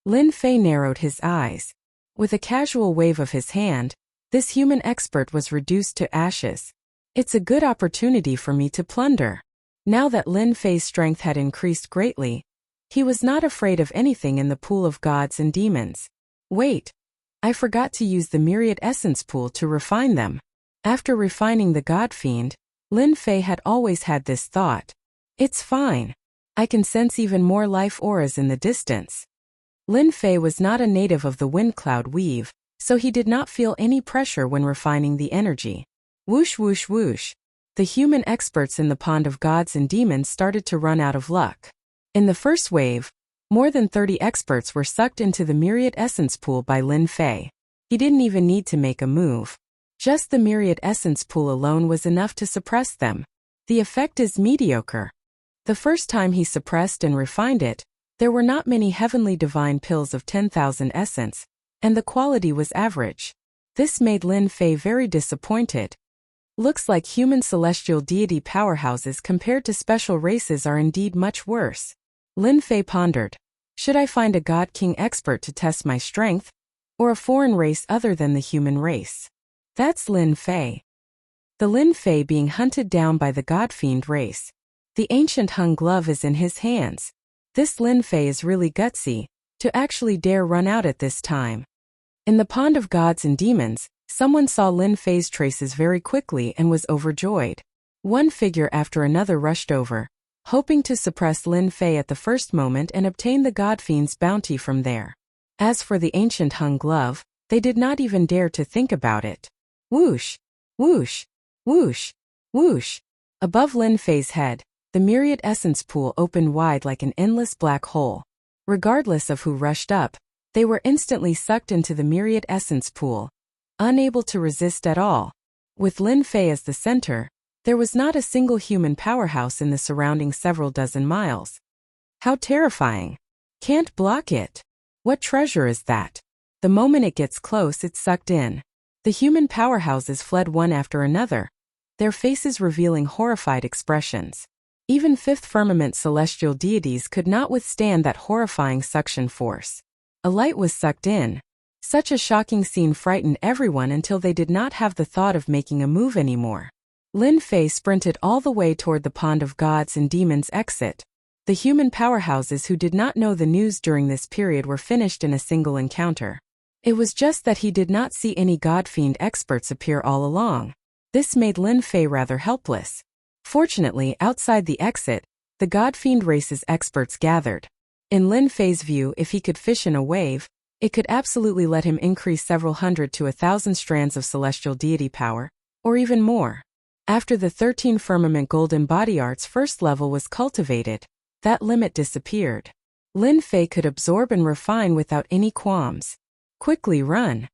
Lin Fei narrowed his eyes. With a casual wave of his hand, this human expert was reduced to ashes. It's a good opportunity for me to plunder. Now that Lin Fei's strength had increased greatly, he was not afraid of anything in the pool of gods and demons. Wait. I forgot to use the myriad essence pool to refine them. After refining the God-fiend, Lin Fei had always had this thought. It's fine. I can sense even more life auras in the distance. Lin Fei was not a native of the wind cloud weave, so he did not feel any pressure when refining the energy. Whoosh whoosh whoosh. The human experts in the pond of gods and demons started to run out of luck. In the first wave, more than 30 experts were sucked into the myriad essence pool by Lin Fei. He didn't even need to make a move. Just the myriad essence pool alone was enough to suppress them. The effect is mediocre. The first time he suppressed and refined it, there were not many heavenly divine pills of 10,000 essence, and the quality was average. This made Lin Fei very disappointed. Looks like human celestial deity powerhouses compared to special races are indeed much worse. Lin Fei pondered. Should I find a God King expert to test my strength? Or a foreign race other than the human race? That's Lin Fei. The Lin Fei being hunted down by the God-fiend race. The ancient Hung glove is in his hands. This Lin Fei is really gutsy, to actually dare run out at this time. In the pond of gods and demons, someone saw Lin Fei's traces very quickly and was overjoyed. One figure after another rushed over, hoping to suppress Lin Fei at the first moment and obtain the Godfiend's bounty from there. As for the ancient hung glove, they did not even dare to think about it. Whoosh! Whoosh! Whoosh! Whoosh! Above Lin Fei's head, the myriad essence pool opened wide like an endless black hole. Regardless of who rushed up, they were instantly sucked into the myriad essence pool, unable to resist at all. With Lin Fei as the center, there was not a single human powerhouse in the surrounding several dozen miles. How terrifying! Can't block it. What treasure is that? The moment it gets close, it's sucked in. The human powerhouses fled one after another, their faces revealing horrified expressions. Even fifth firmament celestial deities could not withstand that horrifying suction force. A light was sucked in. Such a shocking scene frightened everyone until they did not have the thought of making a move anymore. Lin Fei sprinted all the way toward the pond of gods and demons exit. The human powerhouses who did not know the news during this period were finished in a single encounter. It was just that he did not see any Godfiend experts appear all along. This made Lin Fei rather helpless. Fortunately, outside the exit, the Godfiend race's experts gathered. In Lin Fei's view, if he could fish in a wave, it could absolutely let him increase several hundred to 1,000 strands of celestial deity power, or even more. After the 13 firmament golden body art's first level was cultivated, that limit disappeared. Lin Fei could absorb and refine without any qualms. Quickly run.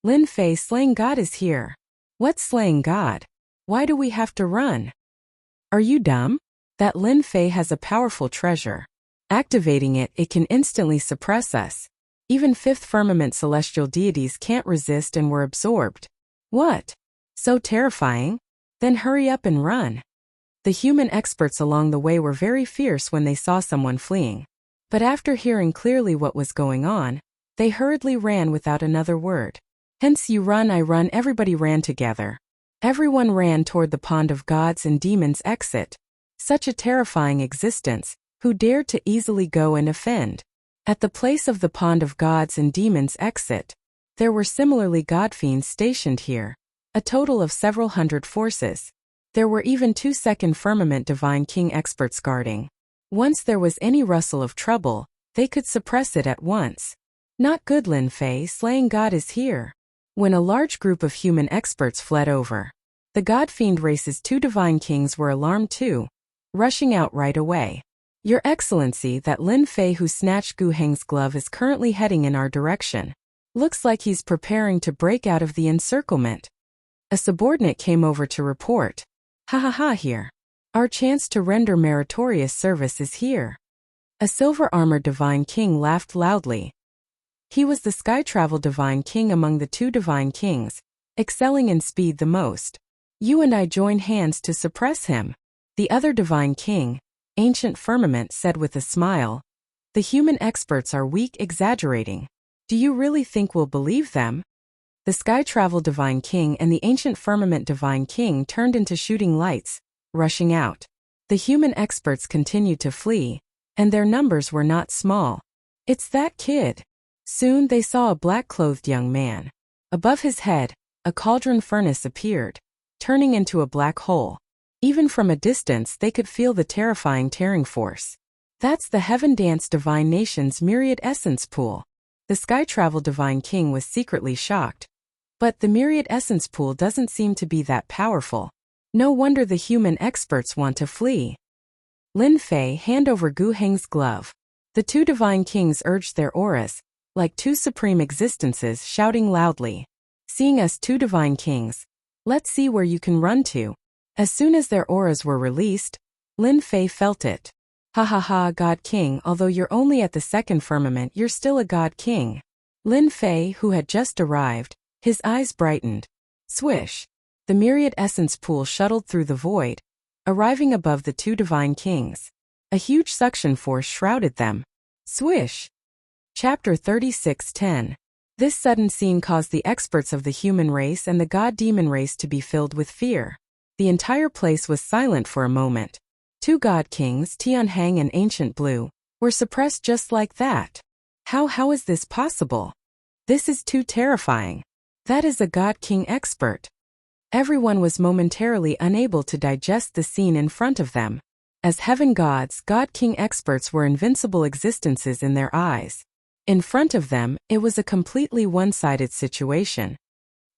Lin Fei, slaying God is here. What's slaying God? Why do we have to run? Are you dumb? That Lin Fei has a powerful treasure. Activating it, it can instantly suppress us. Even fifth firmament celestial deities can't resist and were absorbed. What? So terrifying? Then hurry up and run. The human experts along the way were very fierce when they saw someone fleeing. But after hearing clearly what was going on, they hurriedly ran without another word. Hence you run, I run, everybody ran together. Everyone ran toward the pond of gods and demons exit. Such a terrifying existence, who dared to easily go and offend? At the place of the pond of gods and demons exit, there were similarly Godfiends stationed here. A total of several hundred forces. There were even 2 second firmament divine king experts guarding. Once there was any rustle of trouble, they could suppress it at once. Not good, Lin Fei, slaying God is here. When a large group of human experts fled over, the Godfiend race's 2 divine kings were alarmed too, rushing out right away. Your Excellency, that Lin Fei who snatched Gu Heng's glove is currently heading in our direction. Looks like he's preparing to break out of the encirclement. A subordinate came over to report. Ha ha ha, here. Our chance to render meritorious service is here. A silver-armored divine king laughed loudly. He was the sky-travel divine king among the 2 divine kings, excelling in speed the most. You and I join hands to suppress him. The other divine king, Ancient Firmament, said with a smile. The human experts are weak, exaggerating. Do you really think we'll believe them? The sky-travel divine king and the Ancient Firmament divine king turned into shooting lights, rushing out. The human experts continued to flee, and their numbers were not small. It's that kid. Soon they saw a black-clothed young man. Above his head, a cauldron furnace appeared, turning into a black hole. Even from a distance they could feel the terrifying tearing force. That's the Heaven Dance Divine Nation's myriad essence pool. The sky-travel divine king was secretly shocked. But the myriad essence pool doesn't seem to be that powerful. No wonder the human experts want to flee. Lin Fei, hand over Gu Heng's glove. The 2 divine kings urged their auras, like 2 supreme existences, shouting loudly. Seeing us 2 divine kings, let's see where you can run to. As soon as their auras were released, Lin Fei felt it. Ha ha ha, God King, although you're only at the 2nd firmament, you're still a God King. Lin Fei, who had just arrived, his eyes brightened. Swish! The myriad essence pool shuttled through the void, arriving above the 2 divine kings. A huge suction force shrouded them. Swish! Chapter 36:10. This sudden scene caused the experts of the human race and the god-demon race to be filled with fear. The entire place was silent for a moment. 2 god kings, Tianheng and Ancient Blue, were suppressed just like that. How is this possible? This is too terrifying. That is a God King expert. Everyone was momentarily unable to digest the scene in front of them. As heaven gods, God King experts were invincible existences in their eyes. In front of them, it was a completely one-sided situation.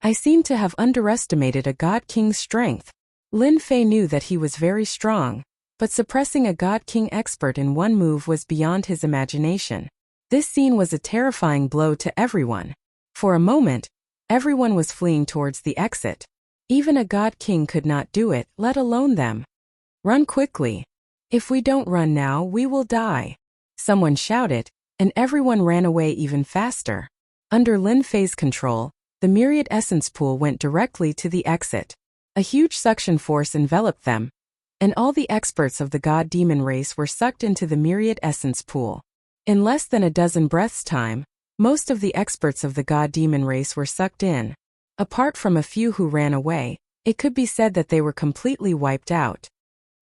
I seem to have underestimated a God King's strength. Lin Fei knew that he was very strong, but suppressing a God King expert in one move was beyond his imagination. This scene was a terrifying blow to everyone. For a moment, everyone was fleeing towards the exit. Even a God King could not do it, let alone them. Run quickly. If we don't run now, we will die. Someone shouted, and everyone ran away even faster. Under Lin Fei's control, the myriad essence pool went directly to the exit. A huge suction force enveloped them, and all the experts of the god-demon race were sucked into the myriad essence pool. In less than a dozen breaths' time, most of the experts of the god-demon race were sucked in. Apart from a few who ran away, it could be said that they were completely wiped out.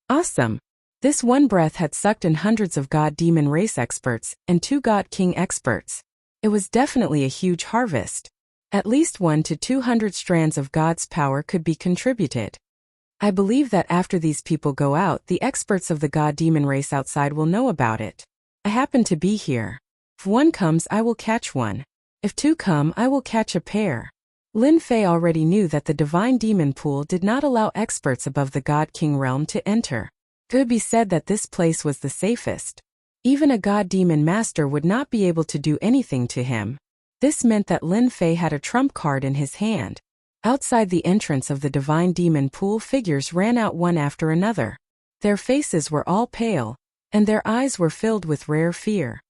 Awesome! This one breath had sucked in hundreds of god-demon race experts and 2 god king experts. It was definitely a huge harvest. At least 1 to 200 strands of God's power could be contributed. I believe that after these people go out, the experts of the god-demon race outside will know about it. I happen to be here. If 1 comes, I will catch 1. If 2 come, I will catch a pair. Lin Fei already knew that the divine demon pool did not allow experts above the God King realm to enter. It could be said that this place was the safest. Even a god demon master would not be able to do anything to him. This meant that Lin Fei had a trump card in his hand. Outside the entrance of the divine demon pool, figures ran out one after another. Their faces were all pale, and their eyes were filled with rare fear.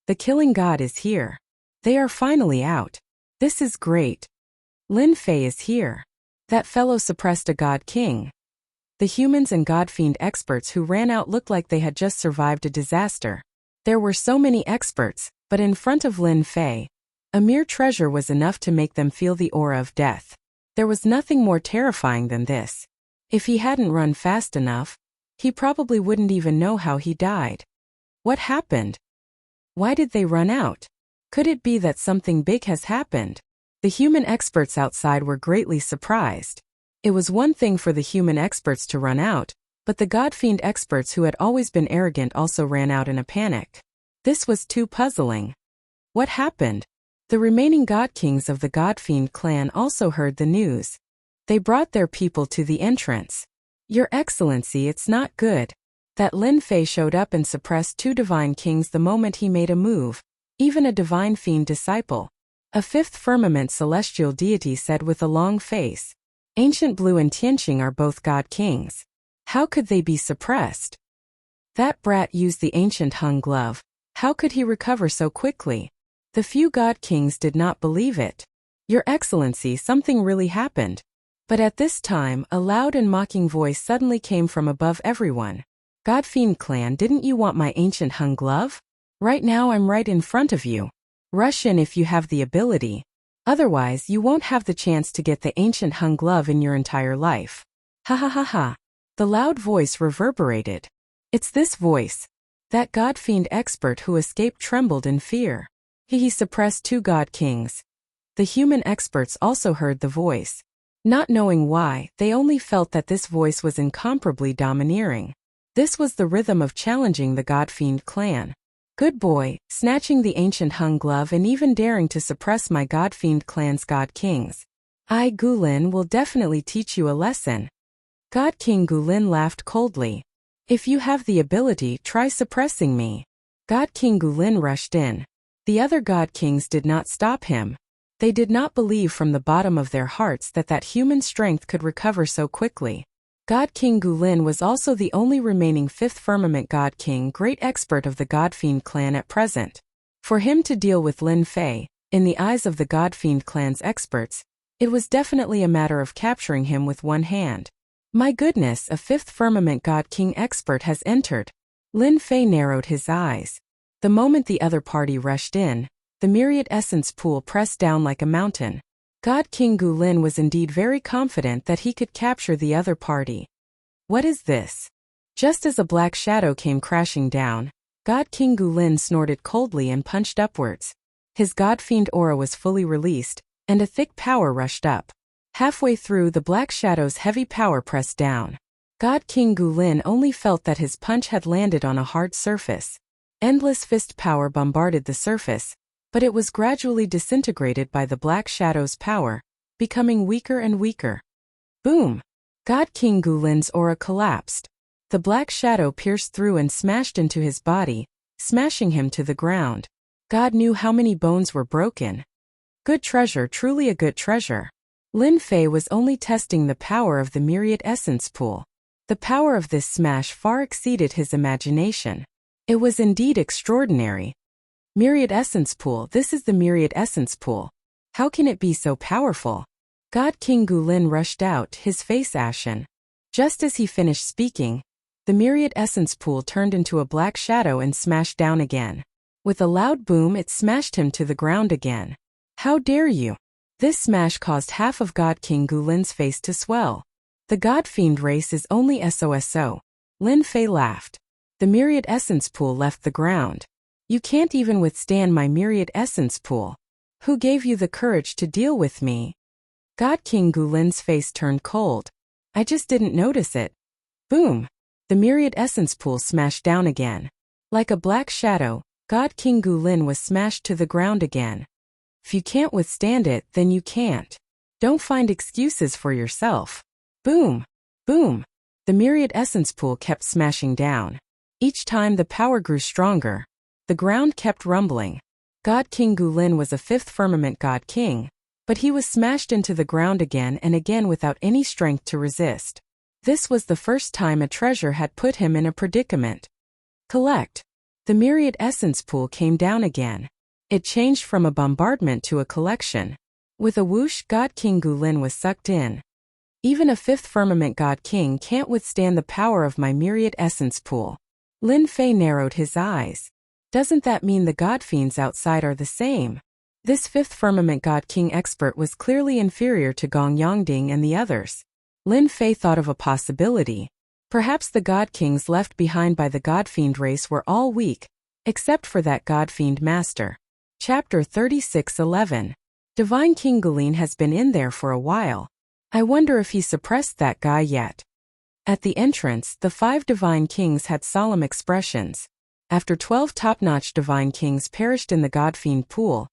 The killing god is here. They are finally out. This is great. Lin Fei is here. That fellow suppressed a god king. The humans and god-fiend experts who ran out looked like they had just survived a disaster. There were so many experts, but in front of Lin Fei, a mere treasure was enough to make them feel the aura of death. There was nothing more terrifying than this. If he hadn't run fast enough, he probably wouldn't even know how he died. What happened? Why did they run out? Could it be that something big has happened? The human experts outside were greatly surprised. It was one thing for the human experts to run out, but the god-fiend experts who had always been arrogant also ran out in a panic. This was too puzzling. What happened? The remaining god kings of the god-fiend clan also heard the news. They brought their people to the entrance. Your Excellency, it's not good. That Lin Fei showed up and suppressed 2 divine kings the moment he made a move, even a divine fiend disciple. A 5th firmament celestial deity said with a long face. Ancient Blue and Tianqing are both god kings. How could they be suppressed? That brat used the ancient hung glove. How could he recover so quickly? The few god kings did not believe it. Your Excellency, something really happened. But at this time, a loud and mocking voice suddenly came from above everyone. God-fiend clan, didn't you want my ancient hung glove? Right now I'm right in front of you. Rush in if you have the ability. Otherwise, you won't have the chance to get the ancient hung glove in your entire life. Ha ha ha ha. The loud voice reverberated. It's this voice. That god-fiend expert who escaped trembled in fear. He suppressed 2 god kings. The human experts also heard the voice. Not knowing why, they only felt that this voice was incomparably domineering. This was the rhythm of challenging the god-fiend clan. Good boy, snatching the ancient hung glove and even daring to suppress my god-fiend clan's god kings. I, Gulin, will definitely teach you a lesson. God King Gulin laughed coldly. If you have the ability, try suppressing me. God King Gulin rushed in. The other god kings did not stop him. They did not believe from the bottom of their hearts that human strength could recover so quickly. God King Gulin was also the only remaining 5th firmament god king, great expert of the god-fiend clan at present. For him to deal with Lin Fei, in the eyes of the god-fiend clan's experts, it was definitely a matter of capturing him with one hand. My goodness, a 5th firmament god king expert has entered. Lin Fei narrowed his eyes. The moment the other party rushed in, the myriad essence pool pressed down like a mountain. God King Gulin was indeed very confident that he could capture the other party. What is this? Just as a black shadow came crashing down, God King Gulin snorted coldly and punched upwards. His God-fiend aura was fully released, and a thick power rushed up. Halfway through, the black shadow's heavy power pressed down. God King Gulin only felt that his punch had landed on a hard surface. Endless fist power bombarded the surface, but it was gradually disintegrated by the black shadow's power, becoming weaker and weaker. Boom! God King Gulin's aura collapsed. The black shadow pierced through and smashed into his body, smashing him to the ground. God knew how many bones were broken. Good treasure, truly a good treasure. Lin Fei was only testing the power of the myriad essence pool. The power of this smash far exceeded his imagination. It was indeed extraordinary. Myriad essence pool, this is the myriad essence pool. How can it be so powerful? God King Gulin rushed out, his face ashen. Just as he finished speaking, the myriad essence pool turned into a black shadow and smashed down again. With a loud boom, it smashed him to the ground again. How dare you! This smash caused half of God King Gulin's face to swell. The God Fiend race is only SOSO. Lin Fei laughed. The myriad essence pool left the ground. You can't even withstand my myriad essence pool. Who gave you the courage to deal with me? God King Gulin's face turned cold. I just didn't notice it. Boom! The myriad essence pool smashed down again. Like a black shadow, God King Gulin was smashed to the ground again. If you can't withstand it, then you can't. Don't find excuses for yourself. Boom! Boom! The myriad essence pool kept smashing down. Each time the power grew stronger. The ground kept rumbling. God King Gulin was a fifth firmament God King, but he was smashed into the ground again and again without any strength to resist. This was the first time a treasure had put him in a predicament. Collect. The myriad essence pool came down again. It changed from a bombardment to a collection. With a whoosh, God King Gulin was sucked in. Even a fifth firmament God King can't withstand the power of my myriad essence pool. Lin Fei narrowed his eyes. Doesn't that mean the God Fiends outside are the same? This fifth firmament God King expert was clearly inferior to Gong Yongding and the others. Lin Fei thought of a possibility. Perhaps the God Kings left behind by the God Fiend race were all weak, except for that God Fiend master. Chapter 36:11. Divine King Gulin has been in there for a while. I wonder if he suppressed that guy yet. At the entrance, the 5 Divine Kings had solemn expressions. After 12 top-notch Divine Kings perished in the God Fiend pool,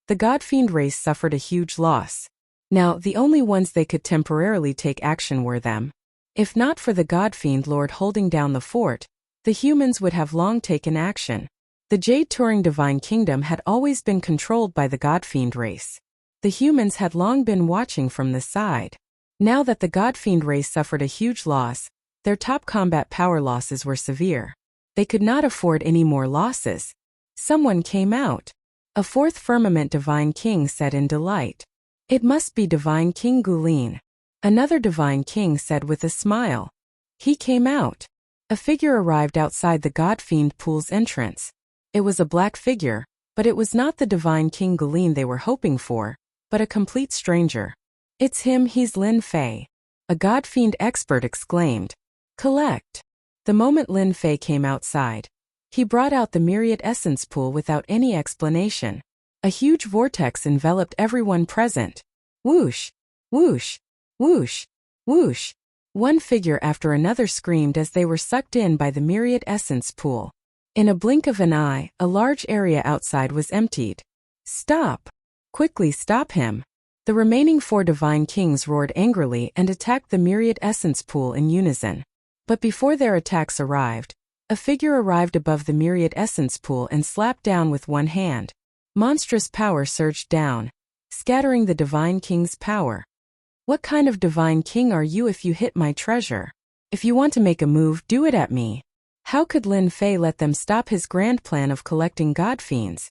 the God Fiend race suffered a huge loss. Now, the only ones they could temporarily take action were them. If not for the God Fiend Lord holding down the fort, the humans would have long taken action. The Jade Turing Divine Kingdom had always been controlled by the God Fiend race. The humans had long been watching from the side. Now that the God Fiend race suffered a huge loss, their top combat power losses were severe. They could not afford any more losses. Someone came out. A 4th Firmament Divine King said in delight. It must be Divine King Gulin. Another Divine King said with a smile. He came out. A figure arrived outside the God Fiend pool's entrance. It was a black figure, but it was not the Divine King Gulin they were hoping for, but a complete stranger. It's him, he's Lin Fei. A God Fiend expert exclaimed. Collect. The moment Lin Fei came outside, he brought out the myriad essence pool without any explanation. A huge vortex enveloped everyone present. Whoosh! Whoosh! Whoosh! Whoosh! One figure after another screamed as they were sucked in by the myriad essence pool. In a blink of an eye, a large area outside was emptied. Stop! Quickly stop him! The remaining 4 Divine Kings roared angrily and attacked the myriad essence pool in unison. But before their attacks arrived, a figure arrived above the myriad essence pool and slapped down with one hand. Monstrous power surged down, scattering the Divine King's power. What kind of Divine King are you if you hit my treasure? If you want to make a move, do it at me. How could Lin Fei let them stop his grand plan of collecting God Fiends?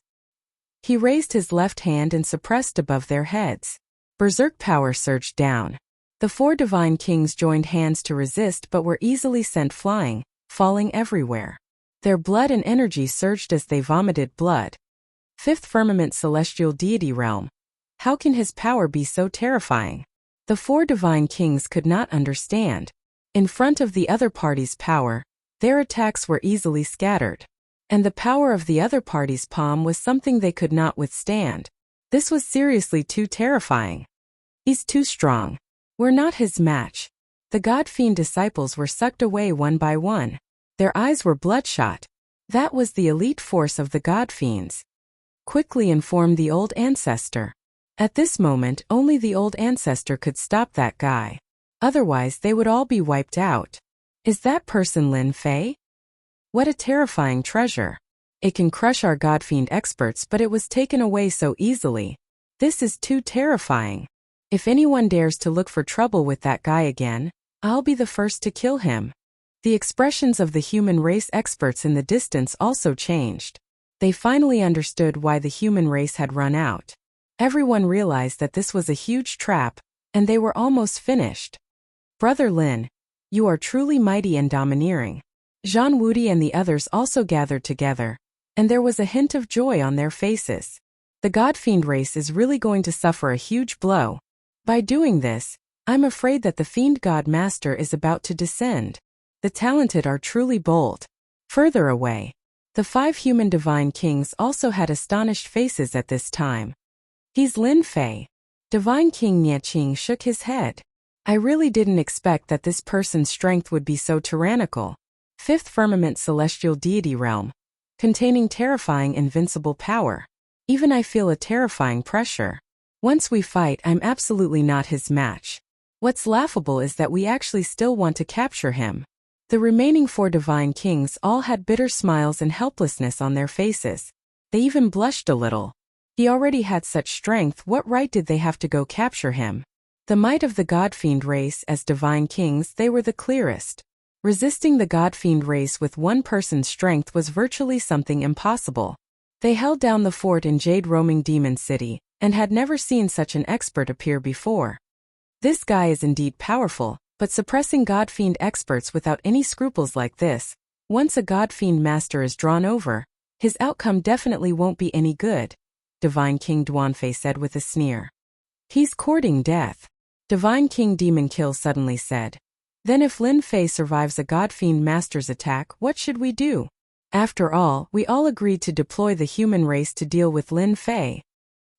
He raised his left hand and suppressed above their heads. Berserk power surged down. The 4 Divine Kings joined hands to resist but were easily sent flying, falling everywhere. Their blood and energy surged as they vomited blood. 5th Firmament Celestial Deity Realm. How can his power be so terrifying? The 4 Divine Kings could not understand. In front of the other party's power, their attacks were easily scattered. and the power of the other party's palm was something they could not withstand. This was seriously too terrifying. He's too strong. We're not his match. The God-fiend disciples were sucked away one by one. Their eyes were bloodshot. That was the elite force of the God-fiends. Quickly informed the old ancestor. At this moment, only the old ancestor could stop that guy. Otherwise, they would all be wiped out. Is that person Lin Fei? What a terrifying treasure. It can crush our God-fiend experts, but it was taken away so easily. This is too terrifying. If anyone dares to look for trouble with that guy again, I'll be the first to kill him. The expressions of the human race experts in the distance also changed. They finally understood why the human race had run out. Everyone realized that this was a huge trap, and they were almost finished. Brother Lin, you are truly mighty and domineering. Zhang Wudi and the others also gathered together, and there was a hint of joy on their faces. The God-fiend race is really going to suffer a huge blow. By doing this, I'm afraid that the Fiend God Master is about to descend. The talented are truly bold. Further away, the 5 human divine kings also had astonished faces at this time. He's Lin Fei. Divine King Nieching shook his head. I really didn't expect that this person's strength would be so tyrannical. 5th firmament celestial deity realm, containing terrifying invincible power. Even I feel a terrifying pressure. Once we fight, I'm absolutely not his match. What's laughable is that we actually still want to capture him. The remaining 4 divine kings all had bitter smiles and helplessness on their faces. They even blushed a little. He already had such strength, what right did they have to go capture him? The might of the God-fiend race as divine kings, they were the clearest. Resisting the God-fiend race with one person's strength was virtually something impossible. They held down the fort in Jade roaming Demon City, and had never seen such an expert appear before. This guy is indeed powerful, but suppressing God-fiend experts without any scruples like this, once a God-fiend master is drawn over, his outcome definitely won't be any good, Divine King Duanfei said with a sneer. He's courting death, Divine King Demon Kill suddenly said. Then if Lin Fei survives a God-fiend master's attack, what should we do? After all, we all agreed to deploy the human race to deal with Lin Fei.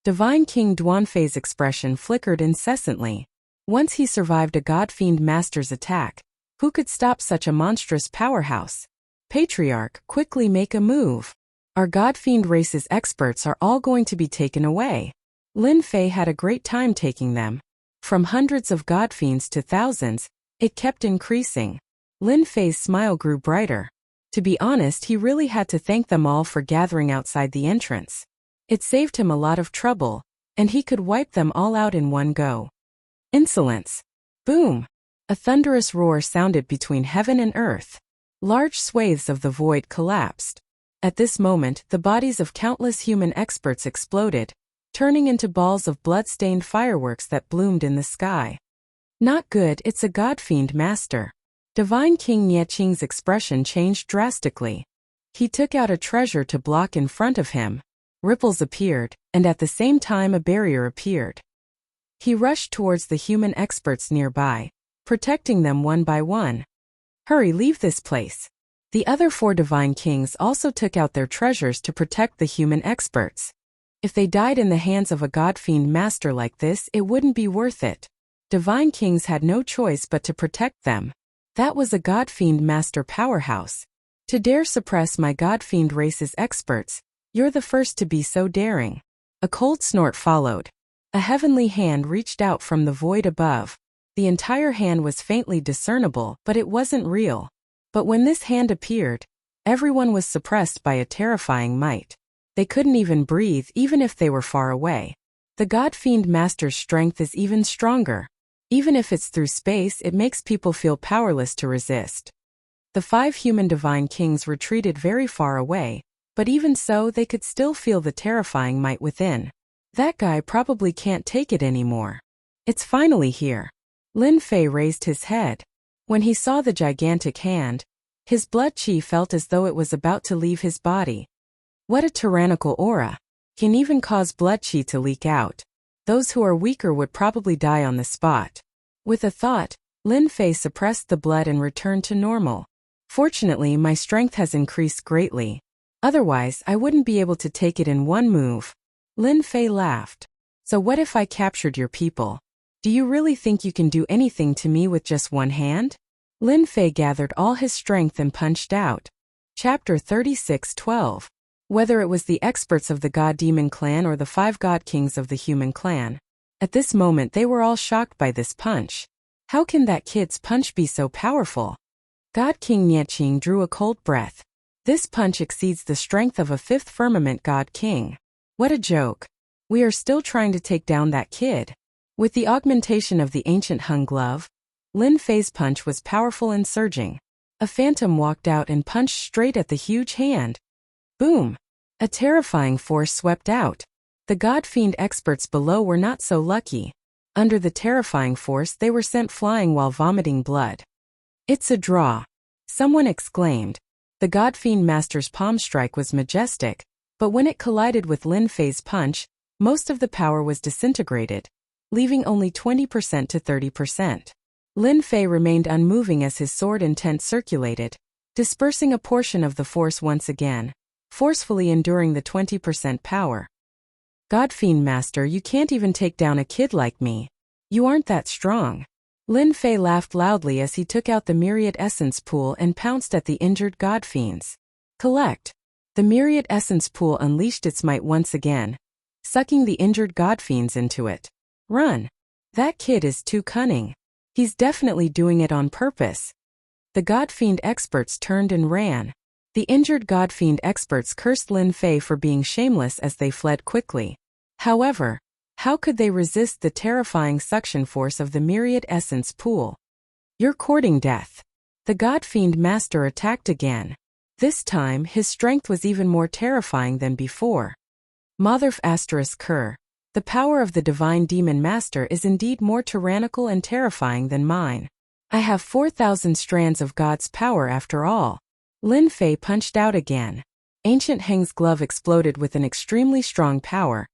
Divine King Duanfei's expression flickered incessantly. Once he survived a God-fiend master's attack, who could stop such a monstrous powerhouse? Patriarch, quickly make a move. Our God-fiend race's experts are all going to be taken away. Lin Fei had a great time taking them. From hundreds of God-fiends to thousands, it kept increasing. Lin Fei's smile grew brighter. To be honest, he really had to thank them all for gathering outside the entrance. It saved him a lot of trouble, and he could wipe them all out in one go. Insolence. Boom! A thunderous roar sounded between heaven and earth. Large swathes of the void collapsed. At this moment, the bodies of countless human experts exploded, turning into balls of blood-stained fireworks that bloomed in the sky. Not good, it's a God-fiend master. Divine King Nieching's expression changed drastically. He took out a treasure to block in front of him. Ripples appeared, and at the same time a barrier appeared. He rushed towards the human experts nearby, protecting them one by one. Hurry, leave this place. The other 4 divine kings also took out their treasures to protect the human experts. If they died in the hands of a God-fiend master like this, it wouldn't be worth it. Divine kings had no choice but to protect them. That was a God-fiend master powerhouse. To dare suppress my God-fiend race's experts, you're the first to be so daring. A cold snort followed. A heavenly hand reached out from the void above. The entire hand was faintly discernible, but it wasn't real. But when this hand appeared, everyone was suppressed by a terrifying might. They couldn't even breathe, even if they were far away. The God-fiend master's strength is even stronger. Even if it's through space, it makes people feel powerless to resist. The 5 human divine kings retreated very far away, but even so they could still feel the terrifying might within. That guy probably can't take it anymore. It's finally here. Lin Fei raised his head. When he saw the gigantic hand, his blood chi felt as though it was about to leave his body. What a tyrannical aura. Can even cause blood chi to leak out. Those who are weaker would probably die on the spot. With a thought, Lin Fei suppressed the blood and returned to normal. Fortunately, my strength has increased greatly. Otherwise, I wouldn't be able to take it in one move. Lin Fei laughed. So what if I captured your people? Do you really think you can do anything to me with just one hand? Lin Fei gathered all his strength and punched out. Chapter 36:12. Whether it was the experts of the God-Demon clan or the 5 God Kings of the human clan, at this moment they were all shocked by this punch. How can that kid's punch be so powerful? God King Nieching drew a cold breath. This punch exceeds the strength of a 5th firmament God King. What a joke. We are still trying to take down that kid. With the augmentation of the ancient Hung Glove, Lin Fei's punch was powerful and surging. A phantom walked out and punched straight at the huge hand. Boom! A terrifying force swept out. The God Fiend experts below were not so lucky. Under the terrifying force they were sent flying while vomiting blood. It's a draw. Someone exclaimed. The God Fiend Master's palm strike was majestic, but when it collided with Lin Fei's punch, most of the power was disintegrated, leaving only 20% to 30%. Lin Fei remained unmoving as his sword intent circulated, dispersing a portion of the force once again, forcefully enduring the 20% power. God Fiend Master, you can't even take down a kid like me. You aren't that strong. Lin Fei laughed loudly as he took out the Myriad Essence Pool and pounced at the injured God Fiends. Collect. The Myriad Essence Pool unleashed its might once again, sucking the injured God Fiends into it. Run. That kid is too cunning. He's definitely doing it on purpose. The God Fiend experts turned and ran. The injured God Fiend experts cursed Lin Fei for being shameless as they fled quickly. However, how could they resist the terrifying suction force of the Myriad Essence Pool? You're courting death. The God Fiend Master attacked again. This time, his strength was even more terrifying than before. Motherf ****. The power of the Divine Demon Master is indeed more tyrannical and terrifying than mine. I have 4,000 strands of God's power after all. Lin Fei punched out again. Ancient Heng's glove exploded with an extremely strong power,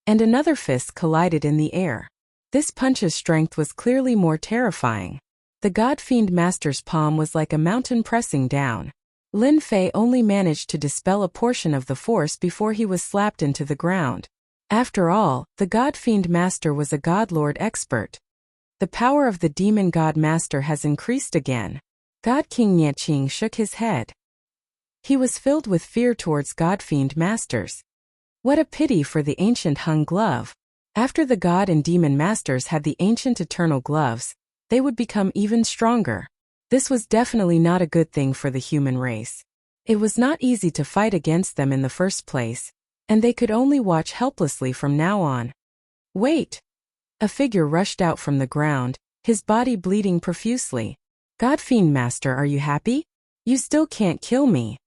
and another fist collided in the air. This punch's strength was clearly more terrifying. The God Fiend Master's palm was like a mountain pressing down. Lin Fei only managed to dispel a portion of the force before he was slapped into the ground. After all, the God Fiend Master was a God Lord expert. The power of the Demon God Master has increased again. God King Nieching shook his head. He was filled with fear towards God Fiend Masters. What a pity for the ancient Hung Glove. After the God and Demon Masters had the ancient Eternal Gloves, they would become even stronger. This was definitely not a good thing for the human race. It was not easy to fight against them in the first place, and they could only watch helplessly from now on. Wait! A figure rushed out from the ground, his body bleeding profusely. God Fiend Master, are you happy? You still can't kill me.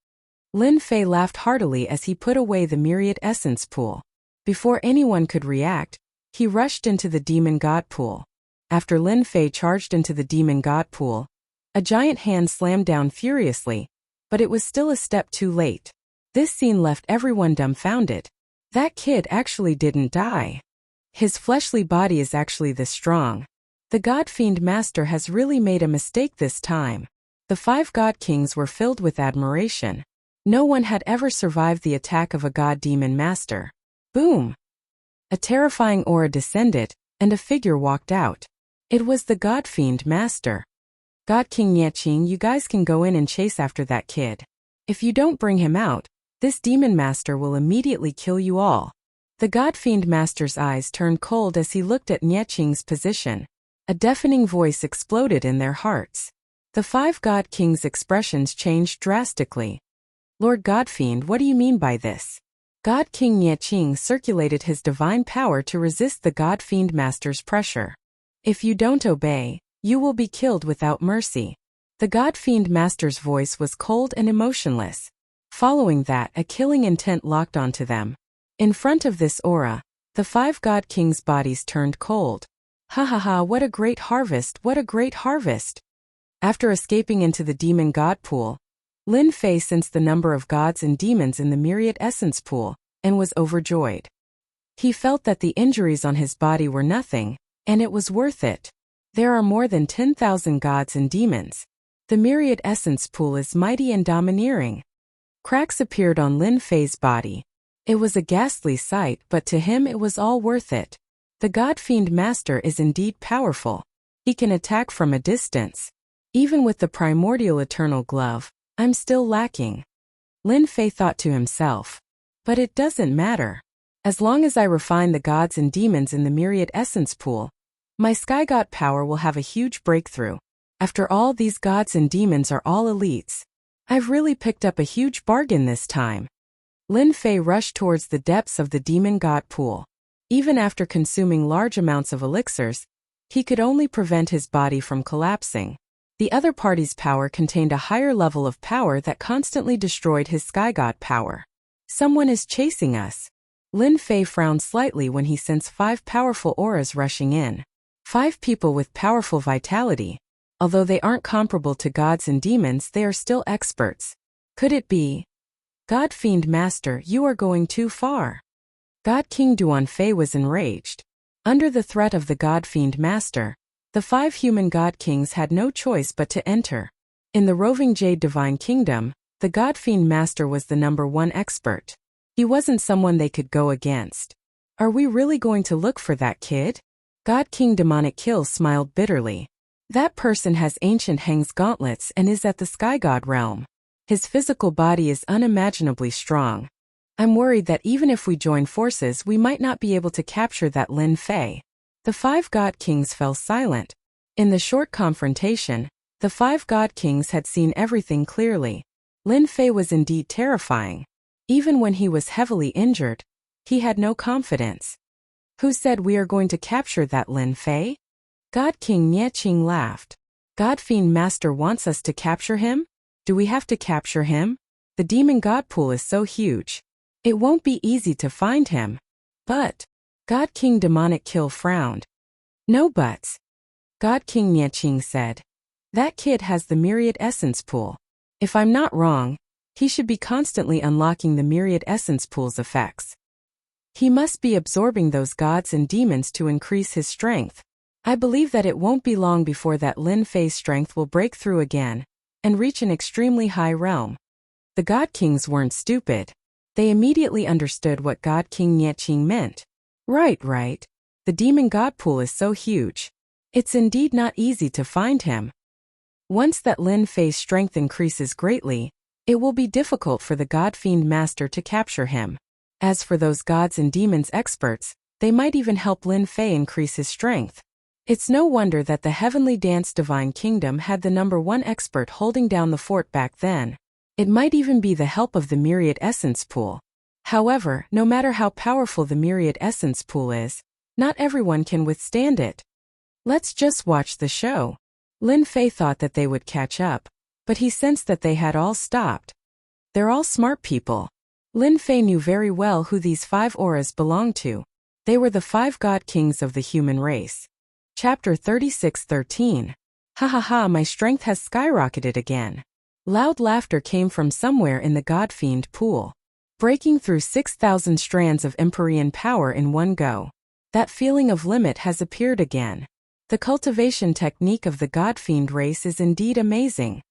Lin Fei laughed heartily as he put away the Myriad Essence Pool. Before anyone could react, he rushed into the Demon God Pool. After Lin Fei charged into the Demon God Pool, a giant hand slammed down furiously, but it was still a step too late. This scene left everyone dumbfounded. That kid actually didn't die. His fleshly body is actually this strong. The God Fiend Master has really made a mistake this time. The 5 God Kings were filled with admiration. No one had ever survived the attack of a God Demon Master. Boom! A terrifying aura descended, and a figure walked out. It was the God Fiend Master. God King Nieching, you guys can go in and chase after that kid. If you don't bring him out, this Demon Master will immediately kill you all. The God Fiend Master's eyes turned cold as he looked at Nieching's position. A deafening voice exploded in their hearts. The 5 God Kings' expressions changed drastically. Lord Godfiend, what do you mean by this? God King Nieching circulated his divine power to resist the God Fiend Master's pressure. If you don't obey, you will be killed without mercy. The God Fiend Master's voice was cold and emotionless. Following that, a killing intent locked onto them. In front of this aura, the 5 God Kings' bodies turned cold. Ha ha ha, what a great harvest, what a great harvest! After escaping into the Demon God Pool, Lin Fei sensed the number of gods and demons in the Myriad Essence Pool, and was overjoyed. He felt that the injuries on his body were nothing, and it was worth it. There are more than 10,000 gods and demons. The Myriad Essence Pool is mighty and domineering. Cracks appeared on Lin Fei's body. It was a ghastly sight, but to him it was all worth it. The God Fiend Master is indeed powerful. He can attack from a distance. Even with the primordial eternal glove, I'm still lacking. Lin Fei thought to himself. But it doesn't matter. As long as I refine the gods and demons in the myriad essence pool, my sky god power will have a huge breakthrough. After all, these gods and demons are all elites. I've really picked up a huge bargain this time. Lin Fei rushed towards the depths of the demon god pool. Even after consuming large amounts of elixirs, he could only prevent his body from collapsing. The other party's power contained a higher level of power that constantly destroyed his sky god power. Someone is chasing us. Lin Fei frowned slightly when he sensed 5 powerful auras rushing in. 5 people with powerful vitality. Although they aren't comparable to gods and demons, they are still experts. Could it be? God Fiend Master, you are going too far. God King Duanfei was enraged. Under the threat of the God Fiend Master, the 5 human God Kings had no choice but to enter. In the roving Jade Divine Kingdom, the God Fiend Master was the #1 expert. He wasn't someone they could go against. Are we really going to look for that kid? God King Demonic Kill smiled bitterly. That person has ancient Hang's gauntlets and is at the Sky God realm. His physical body is unimaginably strong. I'm worried that even if we join forces, we might not be able to capture that Lin Fei. The 5 God Kings fell silent. In the short confrontation, the 5 God Kings had seen everything clearly. Lin Fei was indeed terrifying. Even when he was heavily injured, he had no confidence. Who said we are going to capture that Lin Fei? God King Nieching laughed. God Fiend Master wants us to capture him? Do we have to capture him? The demon god pool is so huge. It won't be easy to find him. But, God King Demonic Kill frowned. No buts. God King Nieching said. That kid has the myriad essence pool. If I'm not wrong, he should be constantly unlocking the myriad essence pool's effects. He must be absorbing those gods and demons to increase his strength. I believe that it won't be long before that Lin Fei's strength will break through again and reach an extremely high realm. The God Kings weren't stupid. They immediately understood what God King Nieching meant. Right. The demon god pool is so huge. It's indeed not easy to find him. Once that Lin Fei's strength increases greatly, it will be difficult for the God Fiend Master to capture him. As for those gods and demons experts, they might even help Lin Fei increase his strength. It's no wonder that the Heavenly Dance Divine Kingdom had the #1 expert holding down the fort back then. It might even be the help of the Myriad Essence Pool. However, no matter how powerful the Myriad Essence Pool is, not everyone can withstand it. Let's just watch the show. Lin Fei thought that they would catch up, but he sensed that they had all stopped. They're all smart people. Lin Fei knew very well who these 5 auras belonged to. They were the 5 God Kings of the human race. Chapter 36:13. Ha ha ha, my strength has skyrocketed again. Loud laughter came from somewhere in the God Fiend pool. Breaking through 6,000 strands of Empyrean power in one go. That feeling of limit has appeared again. The cultivation technique of the God Fiend race is indeed amazing.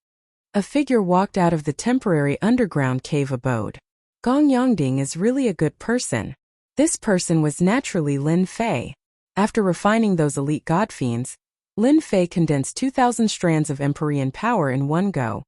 A figure walked out of the temporary underground cave abode. Gong Yongding is really a good person. This person was naturally Lin Fei. After refining those elite God Fiends, Lin Fei condensed 2,000 strands of Empyrean power in one go,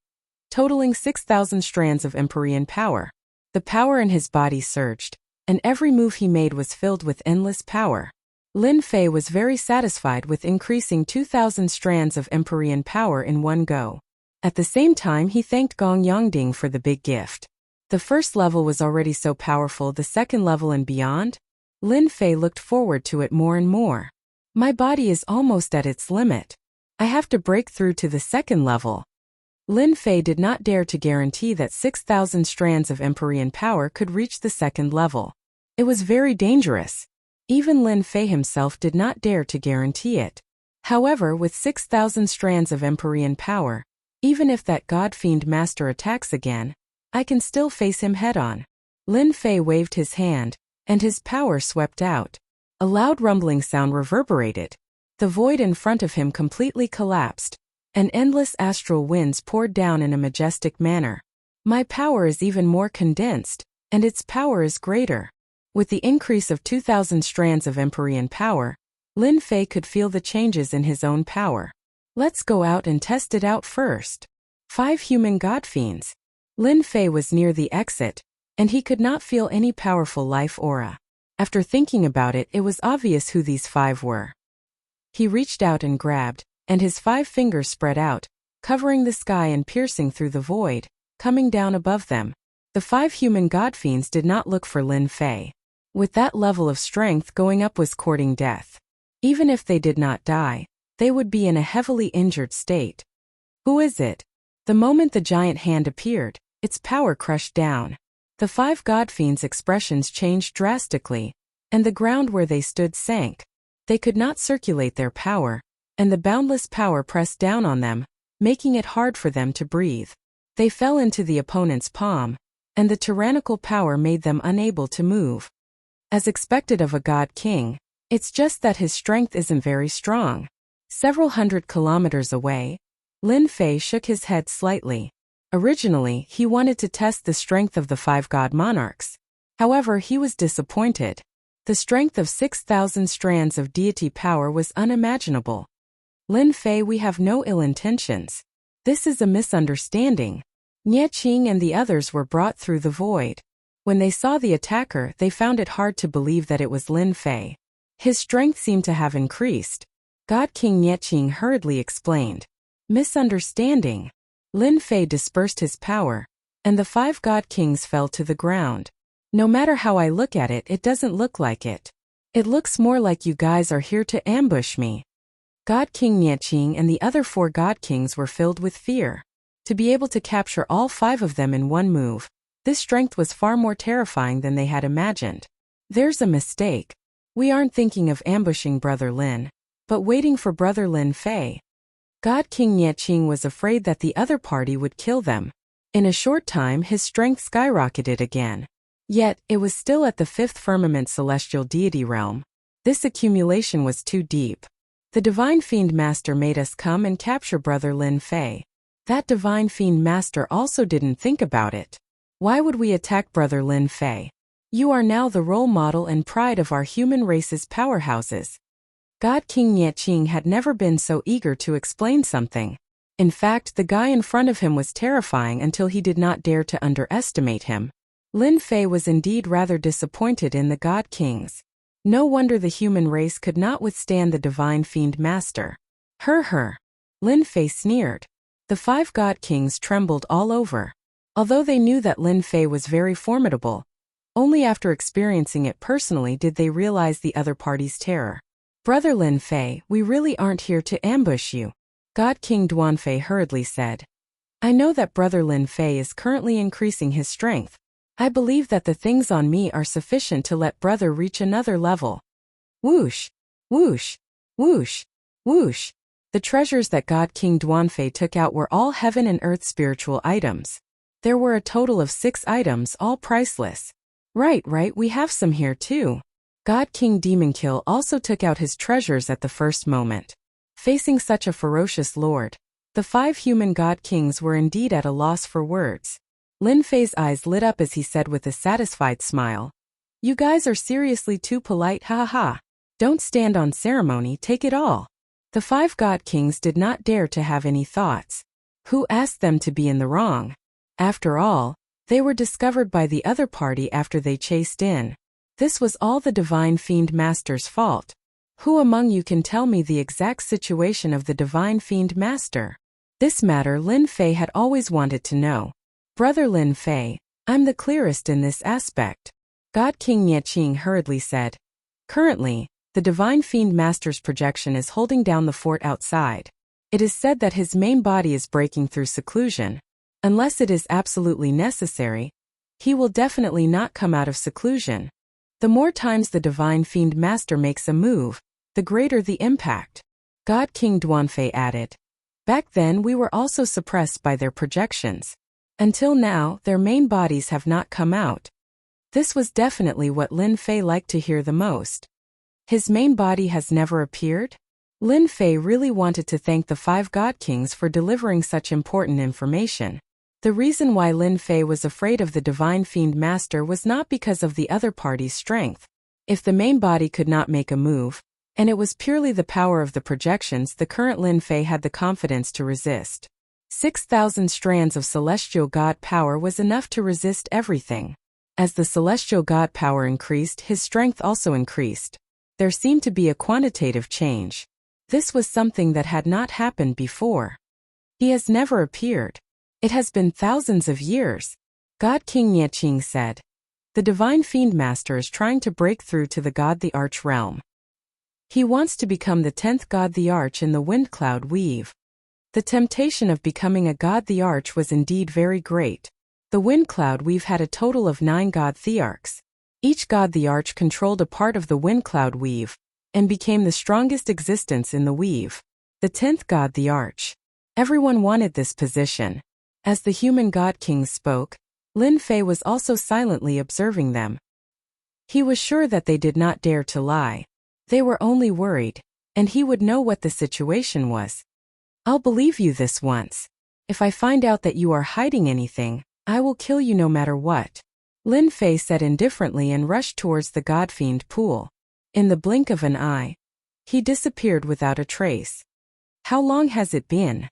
totaling 6,000 strands of Empyrean power. The power in his body surged, and every move he made was filled with endless power. Lin Fei was very satisfied with increasing 2,000 strands of Empyrean power in one go. At the same time, he thanked Gong Yongding for the big gift. The first level was already so powerful, the second level and beyond? Lin Fei looked forward to it more and more. My body is almost at its limit. I have to break through to the second level. Lin Fei did not dare to guarantee that 6,000 strands of Empyrean power could reach the second level. It was very dangerous. Even Lin Fei himself did not dare to guarantee it. However, with 6,000 strands of Empyrean power, even if that God Fiend Master attacks again, I can still face him head-on. Lin Fei waved his hand, and his power swept out. A loud rumbling sound reverberated. The void in front of him completely collapsed, and endless astral winds poured down in a majestic manner. My power is even more condensed, and its power is greater. With the increase of 2,000 strands of Empyrean power, Lin Fei could feel the changes in his own power. Let's go out and test it out first. 5 human god fiends. Lin Fei was near the exit, and he could not feel any powerful life aura. After thinking about it, it was obvious who these 5 were. He reached out and grabbed, and his 5 fingers spread out, covering the sky and piercing through the void, coming down above them. The 5 human god fiends did not look for Lin Fei. With that level of strength, going up was courting death. Even if they did not die, they would be in a heavily injured state. Who is it? The moment the giant hand appeared, its power crushed down. The 5 god fiends' expressions changed drastically, and the ground where they stood sank. They could not circulate their power, and the boundless power pressed down on them, making it hard for them to breathe. They fell into the opponent's palm, and the tyrannical power made them unable to move. As expected of a god king, it's just that his strength isn't very strong. Several hundred kilometers away, Lin Fei shook his head slightly. Originally, he wanted to test the strength of the 5 god monarchs. However, he was disappointed. The strength of 6,000 strands of deity power was unimaginable. Lin Fei, we have no ill intentions. This is a misunderstanding. Nie Qing and the others were brought through the void. When they saw the attacker, they found it hard to believe that it was Lin Fei. His strength seemed to have increased. God King Nie Qing hurriedly explained. Misunderstanding. Lin Fei dispersed his power, and the 5 god kings fell to the ground. No matter how I look at it, it doesn't look like it. It looks more like you guys are here to ambush me. God King Nie Qing and the other 4 god kings were filled with fear. To be able to capture all 5 of them in one move, this strength was far more terrifying than they had imagined. There's a mistake. We aren't thinking of ambushing Brother Lin, but waiting for Brother Lin Fei. God King Nie Qing was afraid that the other party would kill them. In a short time, his strength skyrocketed again. Yet, it was still at the 5th firmament celestial deity realm. This accumulation was too deep. The Divine Fiend Master made us come and capture Brother Lin Fei. That Divine Fiend Master also didn't think about it. Why would we attack Brother Lin Fei? You are now the role model and pride of our human race's powerhouses. God King Nie Qing had never been so eager to explain something. In fact, the guy in front of him was terrifying until he did not dare to underestimate him. Lin Fei was indeed rather disappointed in the God Kings. No wonder the human race could not withstand the Divine Fiend Master. Her. Lin Fei sneered. The 5 God Kings trembled all over. Although they knew that Lin Fei was very formidable, only after experiencing it personally did they realize the other party's terror. Brother Lin Fei, we really aren't here to ambush you, God King Duanfei hurriedly said. I know that Brother Lin Fei is currently increasing his strength. I believe that the things on me are sufficient to let Brother reach another level. Whoosh, whoosh, whoosh, whoosh. The treasures that God King Duanfei took out were all heaven and earth spiritual items. There were a total of 6 items, all priceless. Right, we have some here too. God King Demonkill also took out his treasures at the first moment. Facing such a ferocious lord, the 5 human god kings were indeed at a loss for words. Lin Fei's eyes lit up as he said with a satisfied smile. You guys are seriously too polite, ha ha. Don't stand on ceremony, take it all. The 5 god kings did not dare to have any thoughts. Who asked them to be in the wrong? After all, they were discovered by the other party after they chased in. This was all the Divine Fiend Master's fault. Who among you can tell me the exact situation of the Divine Fiend Master? This matter Lin Fei had always wanted to know. Brother Lin Fei, I'm the clearest in this aspect. God King Nie Qing hurriedly said. Currently, the Divine Fiend Master's projection is holding down the fort outside. It is said that his main body is breaking through seclusion. Unless it is absolutely necessary, he will definitely not come out of seclusion. The more times the Divine Fiend Master makes a move, the greater the impact. God King Duanfei added. Back then we were also suppressed by their projections. Until now, their main bodies have not come out. This was definitely what Lin Fei liked to hear the most. His main body has never appeared? Lin Fei really wanted to thank the 5 God Kings for delivering such important information. The reason why Lin Fei was afraid of the Divine Fiend Master was not because of the other party's strength. If the main body could not make a move, and it was purely the power of the projections, the current Lin Fei had the confidence to resist. 6,000 strands of celestial god power was enough to resist everything. As the celestial god power increased, his strength also increased. There seemed to be a quantitative change. This was something that had not happened before. He has never appeared. It has been thousands of years. God King Nieching said. The Divine Fiend Master is trying to break through to the God the Arch realm. He wants to become the 10th God the Arch in the Wind Cloud Weave. The temptation of becoming a God the Arch was indeed very great. The Wind Cloud Weave had a total of 9 God Thearchs. Each God the Arch controlled a part of the Wind Cloud Weave, and became the strongest existence in the weave. The 10th God the Arch. Everyone wanted this position. As the human God Kings spoke, Lin Fei was also silently observing them. He was sure that they did not dare to lie. They were only worried, and he would know what the situation was. I'll believe you this once. If I find out that you are hiding anything, I will kill you no matter what. Lin Fei said indifferently and rushed towards the God-fiend pool. In the blink of an eye, he disappeared without a trace. How long has it been?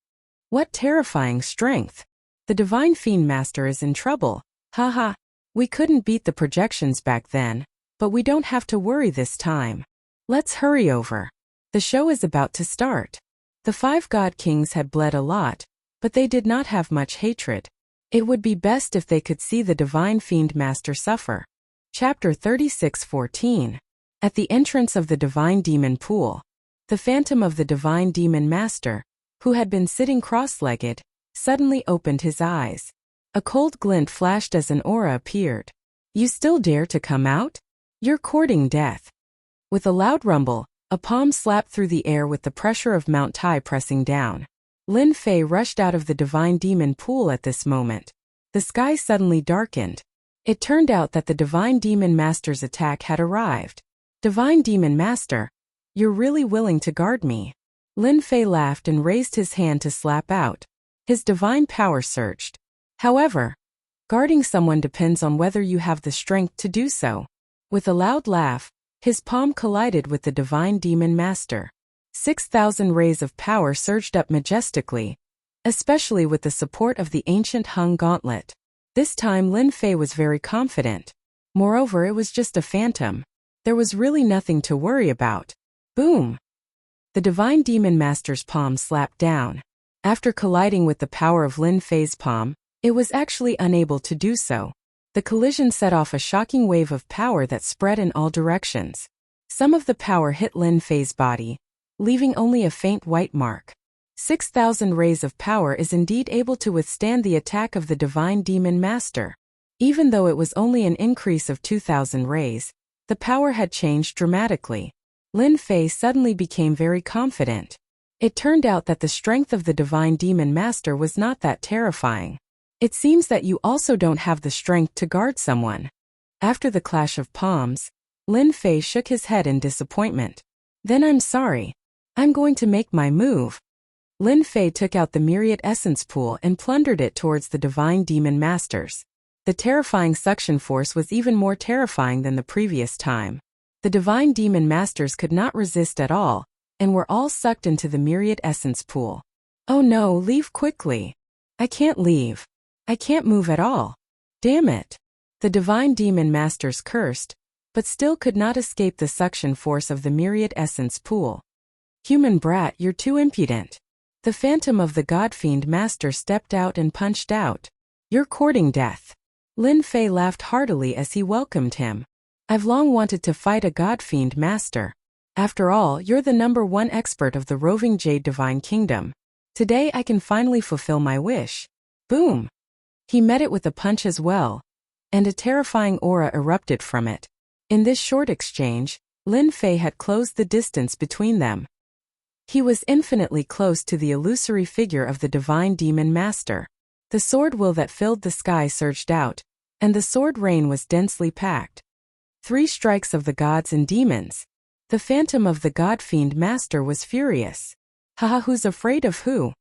What terrifying strength! The Divine Fiend Master is in trouble. Haha. We couldn't beat the projections back then, but we don't have to worry this time. Let's hurry over. The show is about to start. The 5 God Kings had bled a lot, but they did not have much hatred. It would be best if they could see the Divine Fiend Master suffer. Chapter 36:14. At the entrance of the Divine Demon Pool, the phantom of the Divine Demon Master, who had been sitting cross-legged, suddenly opened his eyes. A cold glint flashed as an aura appeared. You still dare to come out? You're courting death. With a loud rumble, a palm slapped through the air with the pressure of Mount Tai pressing down. Lin Fei rushed out of the Divine Demon Pool at this moment. The sky suddenly darkened. It turned out that the Divine Demon Master's attack had arrived. Divine Demon Master, you're really willing to guard me? Lin Fei laughed and raised his hand to slap out. His divine power surged. However, guarding someone depends on whether you have the strength to do so. With a loud laugh, his palm collided with the Divine Demon Master. 6,000 rays of power surged up majestically, especially with the support of the ancient Hung Gauntlet. This time Lin Fei was very confident. Moreover, it was just a phantom. There was really nothing to worry about. Boom! The Divine Demon Master's palm slapped down. After colliding with the power of Lin Fei's palm, it was actually unable to do so. The collision set off a shocking wave of power that spread in all directions. Some of the power hit Lin Fei's body, leaving only a faint white mark. 6,000 rays of power is indeed able to withstand the attack of the Divine Demon Master. Even though it was only an increase of 2,000 rays, the power had changed dramatically. Lin Fei suddenly became very confident. It turned out that the strength of the Divine Demon Master was not that terrifying. It seems that you also don't have the strength to guard someone. After the clash of palms, Lin Fei shook his head in disappointment. Then I'm sorry. I'm going to make my move. Lin Fei took out the Myriad Essence Pool and plundered it towards the Divine Demon Masters. The terrifying suction force was even more terrifying than the previous time. The Divine Demon Masters could not resist at all, and were all sucked into the Myriad Essence Pool. Oh no, leave quickly. I can't leave. I can't move at all. Damn it. The Divine Demon Masters cursed, but still could not escape the suction force of the Myriad Essence Pool. Human brat, you're too impudent. The phantom of the God-Fiend Master stepped out and punched out. You're courting death. Lin Fei laughed heartily as he welcomed him. I've long wanted to fight a God-Fiend Master. After all, you're the #1 expert of the roving Jade Divine Kingdom. Today I can finally fulfill my wish. Boom! He met it with a punch as well, and a terrifying aura erupted from it. In this short exchange, Lin Fei had closed the distance between them. He was infinitely close to the illusory figure of the Divine Demon Master. The sword will that filled the sky surged out, and the sword rain was densely packed. 3 strikes of the gods and demons. The phantom of the God-Fiend Master was furious. Haha, who's afraid of who?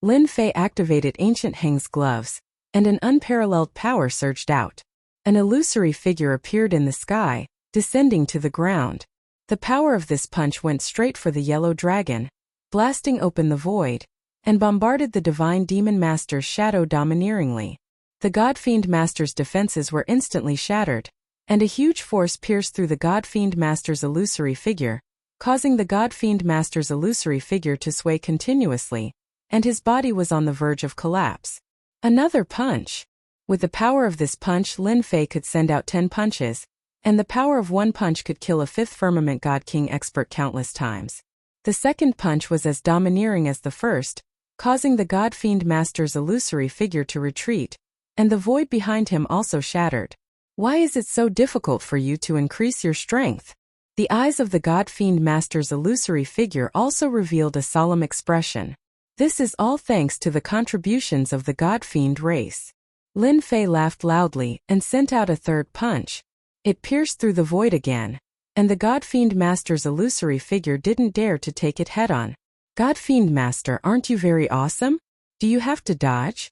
Lin Fei activated Ancient Heng's gloves, and an unparalleled power surged out. An illusory figure appeared in the sky, descending to the ground. The power of this punch went straight for the yellow dragon, blasting open the void, and bombarded the divine demon master's shadow domineeringly. The God-Fiend Master's defenses were instantly shattered, and a huge force pierced through the God-Fiend Master's illusory figure, causing the God-Fiend Master's illusory figure to sway continuously, and his body was on the verge of collapse. Another punch. With the power of this punch, Lin Fei could send out 10 punches, and the power of one punch could kill a 5th Firmament God King expert countless times. The second punch was as domineering as the first, causing the God-Fiend Master's illusory figure to retreat, and the void behind him also shattered. Why is it so difficult for you to increase your strength? The eyes of the God-Fiend Master's illusory figure also revealed a solemn expression. This is all thanks to the contributions of the God-Fiend race. Lin Fei laughed loudly and sent out a third punch. It pierced through the void again, and the God-Fiend Master's illusory figure didn't dare to take it head-on. God-Fiend Master, aren't you very awesome? Do you have to dodge?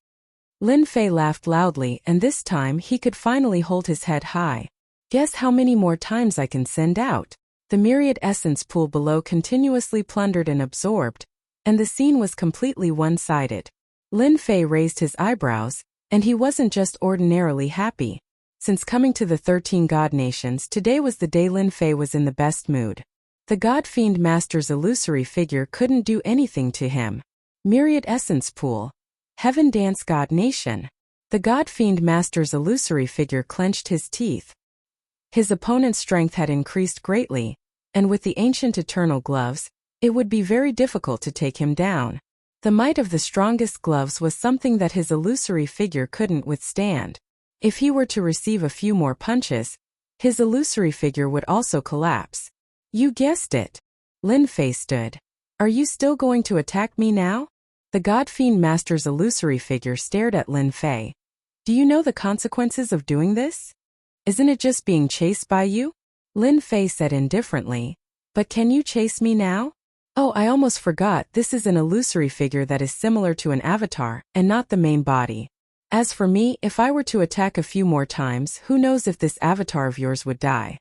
Lin Fei laughed loudly, and this time he could finally hold his head high. Guess how many more times I can send out? The myriad essence pool below continuously plundered and absorbed, and the scene was completely one-sided. Lin Fei raised his eyebrows, and he wasn't just ordinarily happy. Since coming to the 13 God Nations, today was the day Lin Fei was in the best mood. The God-Fiend Master's illusory figure couldn't do anything to him. Myriad Essence Pool. Heaven Dance God Nation. The God-Fiend Master's illusory figure clenched his teeth. His opponent's strength had increased greatly, and with the ancient eternal gloves, it would be very difficult to take him down. The might of the strongest gloves was something that his illusory figure couldn't withstand. If he were to receive a few more punches, his illusory figure would also collapse. You guessed it. Lin Fei stood. Are you still going to attack me now? The God-Fiend Master's illusory figure stared at Lin Fei. Do you know the consequences of doing this? Isn't it just being chased by you? Lin Fei said indifferently. But can you chase me now? Oh, I almost forgot, this is an illusory figure that is similar to an avatar, and not the main body. As for me, if I were to attack a few more times, who knows if this avatar of yours would die.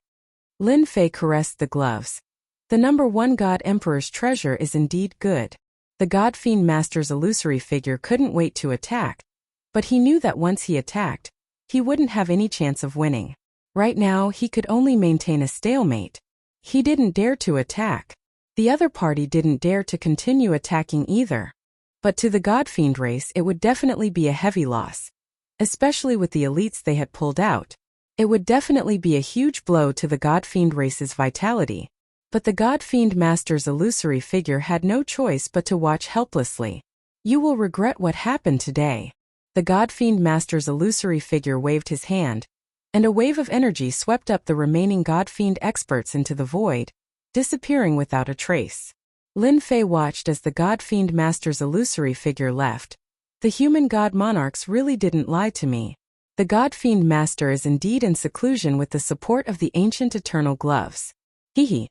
Lin Fei caressed the gloves. The number 1 God Emperor's treasure is indeed good. The God-Fiend Master's illusory figure couldn't wait to attack, but he knew that once he attacked, he wouldn't have any chance of winning. Right now, he could only maintain a stalemate. He didn't dare to attack. The other party didn't dare to continue attacking either. But to the God-Fiend race, it would definitely be a heavy loss. Especially with the elites they had pulled out. It would definitely be a huge blow to the God-Fiend race's vitality. But the God-Fiend Master's illusory figure had no choice but to watch helplessly. You will regret what happened today. The God-Fiend Master's illusory figure waved his hand, and a wave of energy swept up the remaining God-Fiend experts into the void, disappearing without a trace. Lin Fei watched as the God-Fiend Master's illusory figure left. The human God monarchs really didn't lie to me. The God-Fiend Master is indeed in seclusion with the support of the ancient eternal gloves. Hehe.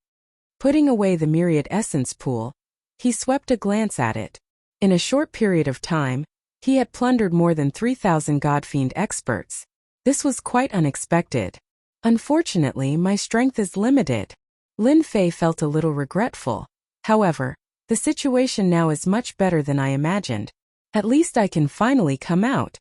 Putting away the myriad essence pool, he swept a glance at it. In a short period of time, he had plundered more than 3,000 God-Fiend experts. This was quite unexpected. Unfortunately, my strength is limited. Lin Fei felt a little regretful. However, the situation now is much better than I imagined. At least I can finally come out.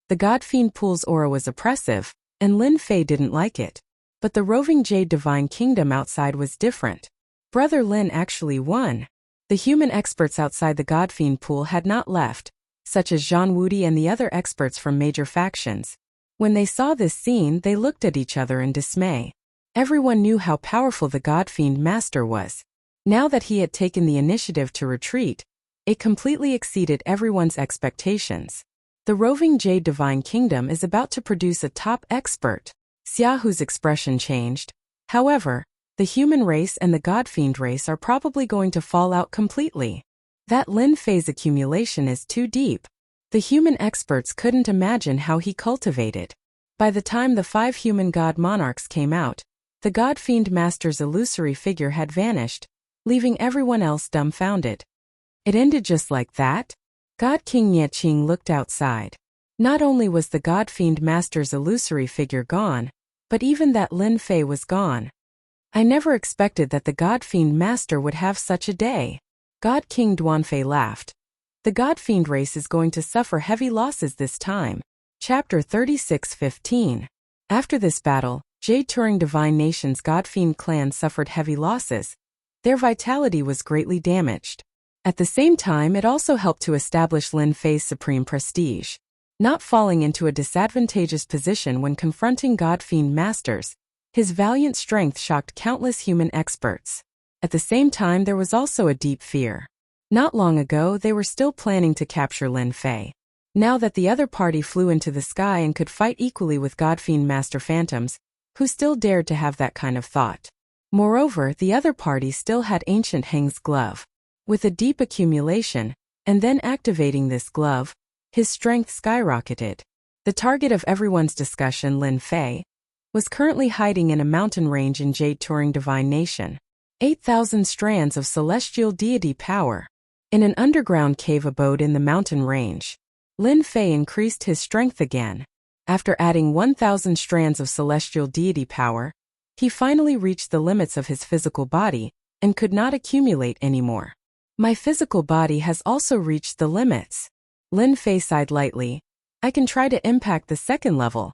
The God-Fiend pool's aura was oppressive, and Lin Fei didn't like it. But the roving Jade Divine Kingdom outside was different. Brother Lin actually won. The human experts outside the God-Fiend pool had not left, such as Zhang Wudi and the other experts from major factions. When they saw this scene, they looked at each other in dismay. Everyone knew how powerful the God-Fiend Master was. Now that he had taken the initiative to retreat, it completely exceeded everyone's expectations. The roving Jade Divine Kingdom is about to produce a top expert. Xiaohu's expression changed. However, the human race and the God-Fiend race are probably going to fall out completely. That Lin Fei's accumulation is too deep. The human experts couldn't imagine how he cultivated. By the time the 5 human God monarchs came out, the God-Fiend Master's illusory figure had vanished, leaving everyone else dumbfounded. It ended just like that? God King Yeqing looked outside. Not only was the God-fiend master's illusory figure gone, but even that Lin Fei was gone. I never expected that the God-fiend master would have such a day. God King Duanfei laughed. The God-fiend race is going to suffer heavy losses this time. Chapter 36:15. After this battle, Jade Turing Divine Nation's God-fiend clan suffered heavy losses. Their vitality was greatly damaged. At the same time, it also helped to establish Lin Fei's supreme prestige. Not falling into a disadvantageous position when confronting God-fiend masters, his valiant strength shocked countless human experts. At the same time, there was also a deep fear. Not long ago, they were still planning to capture Lin Fei. Now that the other party flew into the sky and could fight equally with God-fiend master phantoms, who still dared to have that kind of thought? Moreover, the other party still had Ancient Heng's glove. With a deep accumulation, and then activating this glove, his strength skyrocketed. The target of everyone's discussion, Lin Fei, was currently hiding in a mountain range in Jade Turing Divine Nation. 8,000 strands of celestial deity power. In an underground cave abode in the mountain range, Lin Fei increased his strength again. After adding 1,000 strands of celestial deity power, he finally reached the limits of his physical body and could not accumulate anymore. My physical body has also reached the limits. Lin Fei sighed lightly. I can try to impact the second level.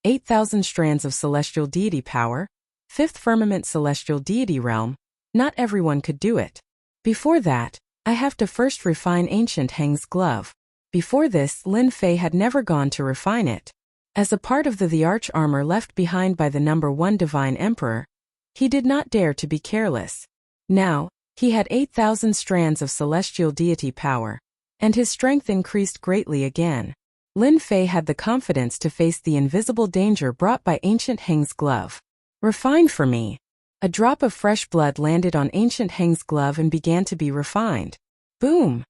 8,000 strands of celestial deity power, 5th firmament celestial deity realm. Not everyone could do it. Before that, I have to first refine Ancient Heng's glove. Before this, Lin Fei had never gone to refine it. As a part of the arch armor left behind by the number 1 Divine Emperor, he did not dare to be careless. Now, he had 8,000 strands of celestial deity power, and his strength increased greatly again. Lin Fei had the confidence to face the invisible danger brought by Ancient Heng's glove. Refine for me. A drop of fresh blood landed on Ancient Heng's glove and began to be refined. Boom!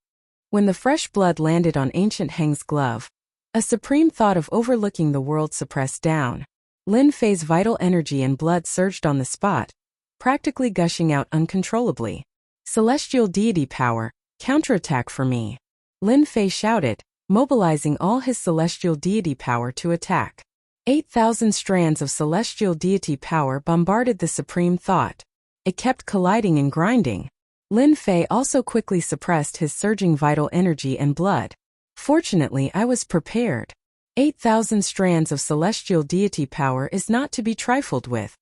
When the fresh blood landed on Ancient Heng's glove, a supreme thought of overlooking the world suppressed down. Lin Fei's vital energy and blood surged on the spot, practically gushing out uncontrollably. Celestial deity power, counterattack for me. Lin Fei shouted, mobilizing all his celestial deity power to attack. 8,000 strands of celestial deity power bombarded the supreme thought. It kept colliding and grinding. Lin Fei also quickly suppressed his surging vital energy and blood. Fortunately, I was prepared. 8,000 strands of celestial deity power is not to be trifled with.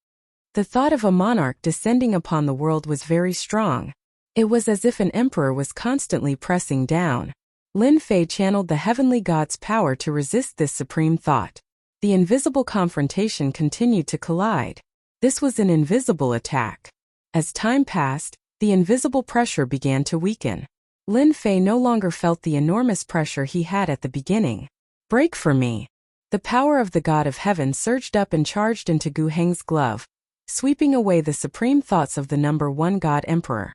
The thought of a monarch descending upon the world was very strong. It was as if an emperor was constantly pressing down. Lin Fei channeled the heavenly god's power to resist this supreme thought. The invisible confrontation continued to collide. This was an invisible attack. As time passed, the invisible pressure began to weaken. Lin Fei no longer felt the enormous pressure he had at the beginning. Break for me. The power of the god of heaven surged up and charged into Gu Heng's glove, sweeping away the supreme thoughts of the number 1 god emperor.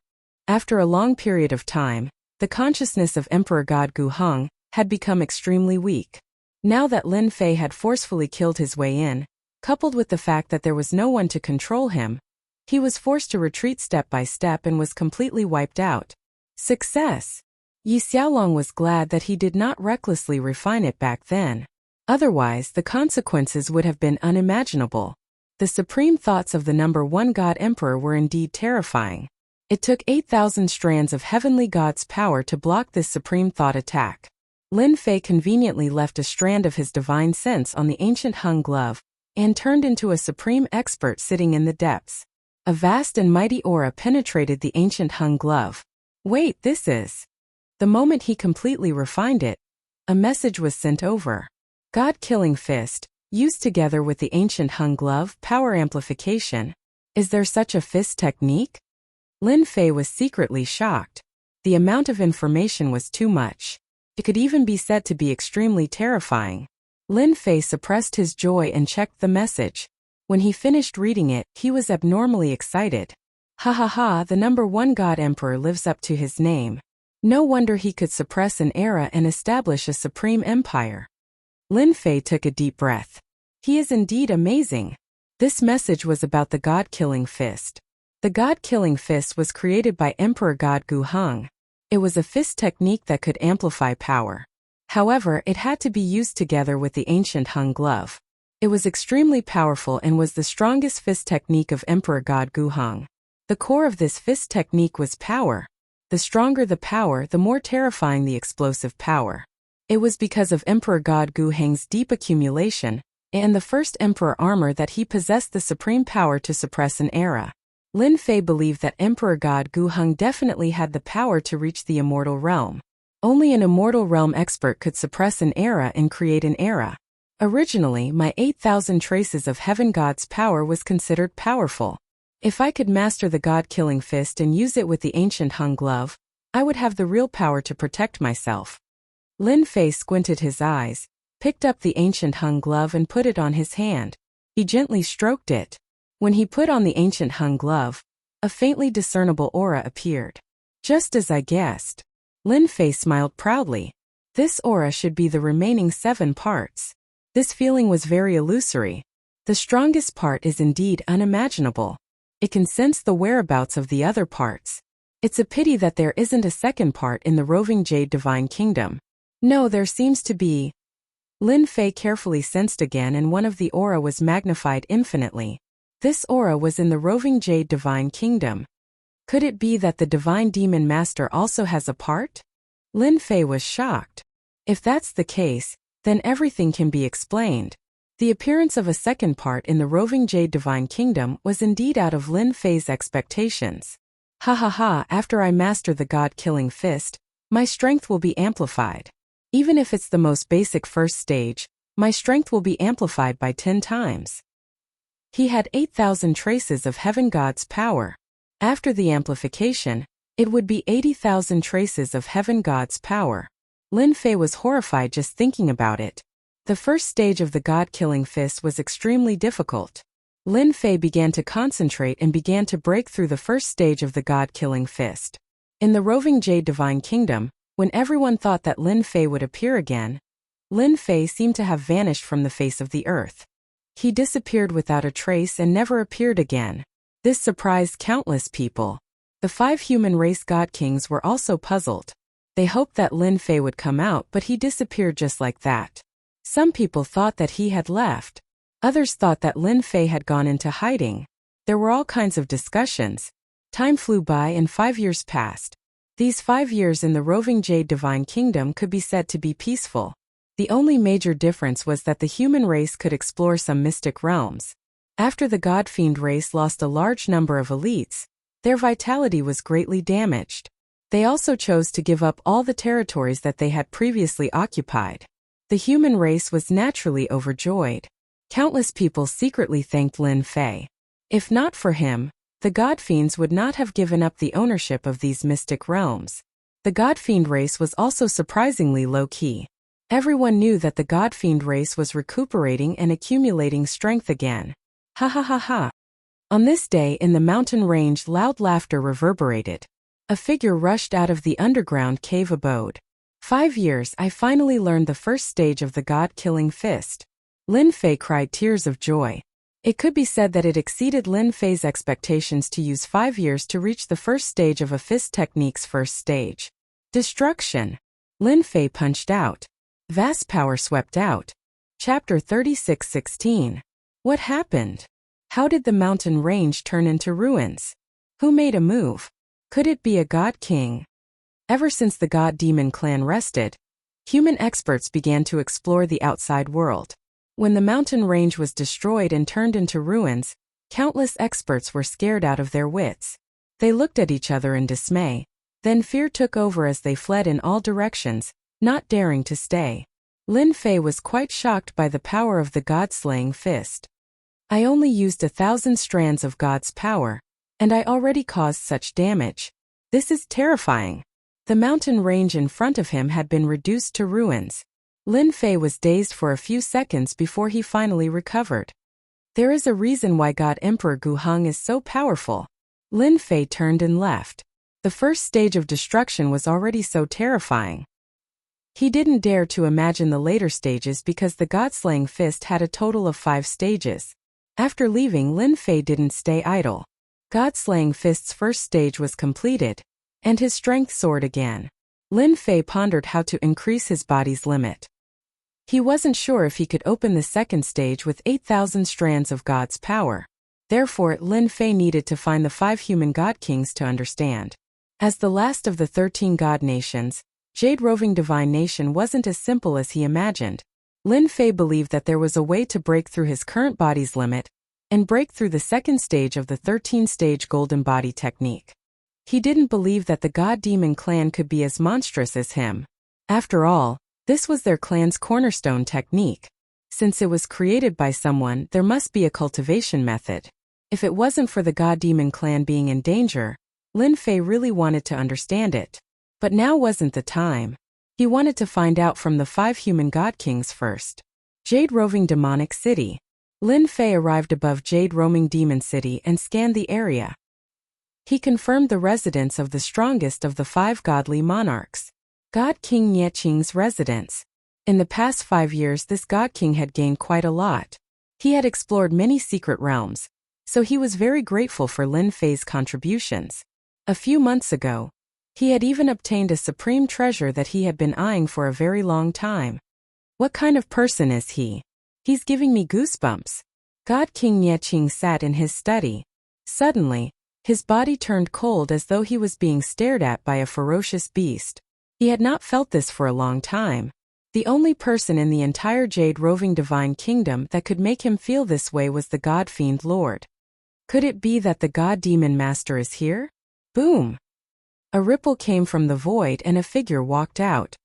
After a long period of time, the consciousness of Emperor God Gu Heng had become extremely weak. Now that Lin Fei had forcefully killed his way in, coupled with the fact that there was no one to control him, he was forced to retreat step by step and was completely wiped out. Success! Yi Xiaolong was glad that he did not recklessly refine it back then. Otherwise, the consequences would have been unimaginable. The supreme thoughts of the number 1 god emperor were indeed terrifying. It took 8,000 strands of heavenly god's power to block this supreme thought attack. Lin Fei conveniently left a strand of his divine sense on the Ancient Heng glove, and turned into a supreme expert sitting in the depths. A vast and mighty aura penetrated the Ancient Heng glove. Wait, this is... The moment he completely refined it, a message was sent over. God-killing fist, used together with the Ancient Heng glove, power amplification. Is there such a fist technique? Lin Fei was secretly shocked. The amount of information was too much. It could even be said to be extremely terrifying. Lin Fei suppressed his joy and checked the message. When he finished reading it, he was abnormally excited. Ha ha ha, the number 1 god emperor lives up to his name. No wonder he could suppress an era and establish a supreme empire. Lin Fei took a deep breath. He is indeed amazing. This message was about the god-killing fist. The god-killing fist was created by Emperor God Gu Heng. It was a fist technique that could amplify power. However, it had to be used together with the ancient Hung glove. It was extremely powerful and was the strongest fist technique of Emperor God Gu Hung. The core of this fist technique was power. The stronger the power, the more terrifying the explosive power. It was because of Emperor God Gu Hang's deep accumulation and the first emperor armor that he possessed the supreme power to suppress an era. Lin Fei believed that Emperor God Gu Hung definitely had the power to reach the immortal realm. Only an immortal realm expert could suppress an era and create an era. Originally, my 8,000 traces of heaven god's power was considered powerful. If I could master the god-killing fist and use it with the ancient Hung glove, I would have the real power to protect myself. Lin Fei squinted his eyes, picked up the ancient Hung glove and put it on his hand. He gently stroked it. When he put on the ancient Hung glove, a faintly discernible aura appeared. Just as I guessed. Lin Fei smiled proudly. This aura should be the remaining 7 parts. This feeling was very illusory. The strongest part is indeed unimaginable. It can sense the whereabouts of the other parts. It's a pity that there isn't a second part in the roving Jade Divine Kingdom. No, there seems to be. Lin Fei carefully sensed again and one of the aura was magnified infinitely. This aura was in the roving Jade Divine Kingdom. Could it be that the Divine Demon Master also has a part? Lin Fei was shocked. If that's the case, then everything can be explained. The appearance of a second part in the roving Jade Divine Kingdom was indeed out of Lin Fei's expectations. Ha ha ha, after I master the god-killing fist, my strength will be amplified. Even if it's the most basic first stage, my strength will be amplified by 10 times. He had 8,000 traces of heaven god's power. After the amplification, it would be 80,000 traces of heaven god's power. Lin Fei was horrified just thinking about it. The first stage of the god-killing fist was extremely difficult. Lin Fei began to concentrate and began to break through the first stage of the god-killing fist. In the roving Jade Divine Kingdom, when everyone thought that Lin Fei would appear again, Lin Fei seemed to have vanished from the face of the earth. He disappeared without a trace and never appeared again. This surprised countless people. The 5 human race god kings were also puzzled. They hoped that Lin Fei would come out, but he disappeared just like that. Some people thought that he had left. Others thought that Lin Fei had gone into hiding. There were all kinds of discussions. Time flew by and 5 years passed. These 5 years in the roving Jade Divine Kingdom could be said to be peaceful. The only major difference was that the human race could explore some mystic realms. After the God-Fiend race lost a large number of elites, their vitality was greatly damaged. They also chose to give up all the territories that they had previously occupied. The human race was naturally overjoyed. Countless people secretly thanked Lin Fei. If not for him, the God-Fiends would not have given up the ownership of these mystic realms. The God-Fiend race was also surprisingly low-key. Everyone knew that the God-Fiend race was recuperating and accumulating strength again. Ha ha ha ha. On this day in the mountain range, loud laughter reverberated. A figure rushed out of the underground cave abode. 5 years, I finally learned the first stage of the god-killing fist. Lin Fei cried tears of joy. It could be said that it exceeded Lin Fei's expectations to use 5 years to reach the first stage of a fist technique's first stage. Destruction. Lin Fei punched out. Vast power swept out. Chapter 36:16. What happened? How did the mountain range turn into ruins? Who made a move? Could it be a god king? Ever since the god demon clan rested, human experts began to explore the outside world. When the mountain range was destroyed and turned into ruins, countless experts were scared out of their wits. They looked at each other in dismay. Then fear took over as they fled in all directions, not daring to stay. Lin Fei was quite shocked by the power of the god-slaying fist. I only used 1,000 strands of God's power, and I already caused such damage. This is terrifying. The mountain range in front of him had been reduced to ruins. Lin Fei was dazed for a few seconds before he finally recovered. There is a reason why God Emperor Gu Hung is so powerful. Lin Fei turned and left. The first stage of destruction was already so terrifying. He didn't dare to imagine the later stages because the God-slaying fist had a total of 5 stages. After leaving, Lin Fei didn't stay idle. God-slaying fist's first stage was completed, and his strength soared again. Lin Fei pondered how to increase his body's limit. He wasn't sure if he could open the second stage with 8,000 strands of God's power. Therefore, Lin Fei needed to find the 5 human God Kings to understand. As the last of the 13 God Nations, Jade Roving Divine Nation wasn't as simple as he imagined. Lin Fei believed that there was a way to break through his current body's limit and break through the second stage of the 13-stage Golden Body technique. He didn't believe that the God Demon clan could be as monstrous as him. After all, this was their clan's cornerstone technique. Since it was created by someone, there must be a cultivation method. If it wasn't for the God Demon clan being in danger, Lin Fei really wanted to understand it. But now wasn't the time. He wanted to find out from the 5 human God Kings first. Jade Roving Demonic City. Lin Fei arrived above Jade Roaming Demon City and scanned the area. He confirmed the residence of the strongest of the 5 godly monarchs. God King Nieching's residence. In the past 5 years this God King had gained quite a lot. He had explored many secret realms, so he was very grateful for Lin Fei's contributions. A few months ago, he had even obtained a supreme treasure that he had been eyeing for a very long time. What kind of person is he? He's giving me goosebumps. God King Nieching sat in his study. Suddenly, his body turned cold as though he was being stared at by a ferocious beast. He had not felt this for a long time. The only person in the entire Jade Roving Divine Kingdom that could make him feel this way was the God Fiend Lord. Could it be that the God Demon Master is here? Boom! A ripple came from the void and a figure walked out.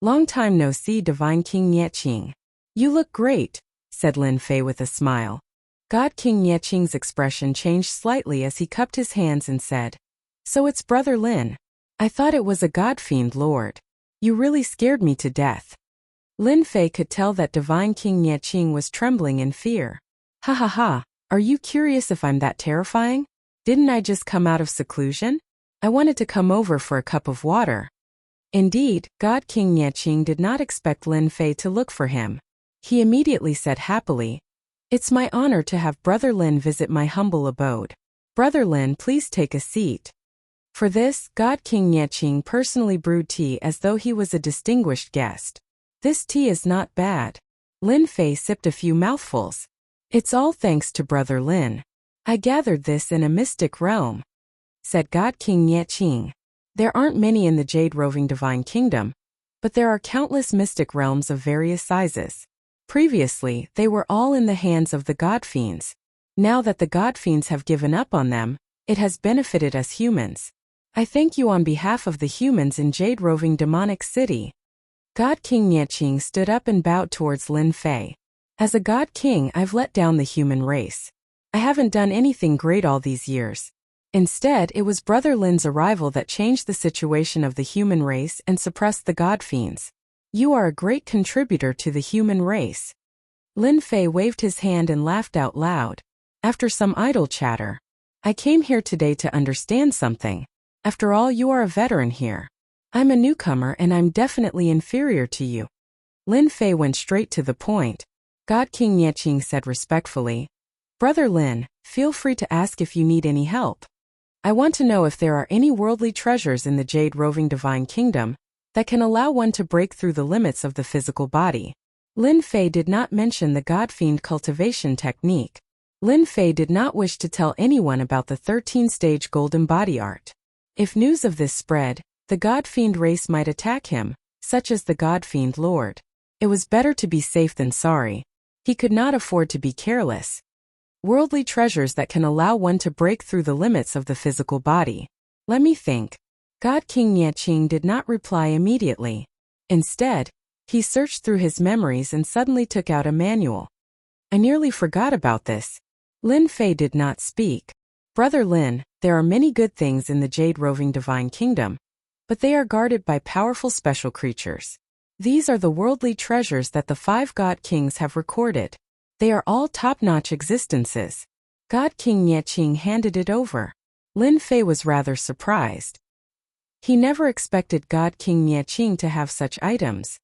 Long time no see, Divine King Nieching. You look great, said Lin Fei with a smile. God King Nieching's expression changed slightly as he cupped his hands and said, "So it's Brother Lin. I thought it was a God Fiend Lord. You really scared me to death." Lin Fei could tell that Divine King Nieching was trembling in fear. Ha ha ha, are you curious if I'm that terrifying? Didn't I just come out of seclusion? I wanted to come over for a cup of water. Indeed, God King Nieching did not expect Lin Fei to look for him. He immediately said happily, "It's my honor to have Brother Lin visit my humble abode. Brother Lin, please take a seat." For this, God King Nieching personally brewed tea as though he was a distinguished guest. This tea is not bad. Lin Fei sipped a few mouthfuls. It's all thanks to Brother Lin. I gathered this in a mystic realm, said God King Nieching. There aren't many in the Jade Roving Divine Kingdom, but there are countless mystic realms of various sizes. Previously, they were all in the hands of the God Fiends. Now that the God Fiends have given up on them, it has benefited us humans. I thank you on behalf of the humans in Jade Roving Demonic City. God King Nieching stood up and bowed towards Lin Fei. As a God King, I've let down the human race. I haven't done anything great all these years. Instead, it was Brother Lin's arrival that changed the situation of the human race and suppressed the God Fiends. You are a great contributor to the human race. Lin Fei waved his hand and laughed out loud. After some idle chatter, I came here today to understand something. After all, you are a veteran here. I'm a newcomer and I'm definitely inferior to you. Lin Fei went straight to the point. God King Nieching said respectfully, Brother Lin, feel free to ask if you need any help. I want to know if there are any worldly treasures in the Jade Roving Divine Kingdom that can allow one to break through the limits of the physical body. Lin Fei did not mention the God Fiend cultivation technique. Lin Fei did not wish to tell anyone about the 13-stage golden body art. If news of this spread, the God Fiend race might attack him, such as the God Fiend Lord. It was better to be safe than sorry. He could not afford to be careless. Worldly treasures that can allow one to break through the limits of the physical body. Let me think. God King Nieching did not reply immediately. Instead, he searched through his memories and suddenly took out a manual. I nearly forgot about this. Lin Fei did not speak. Brother Lin, there are many good things in the Jade Roving Divine Kingdom, but they are guarded by powerful special creatures. These are the worldly treasures that the 5 God Kings have recorded. They are all top-notch existences. God King Nieching handed it over. Lin Fei was rather surprised. He never expected God King Nieching to have such items.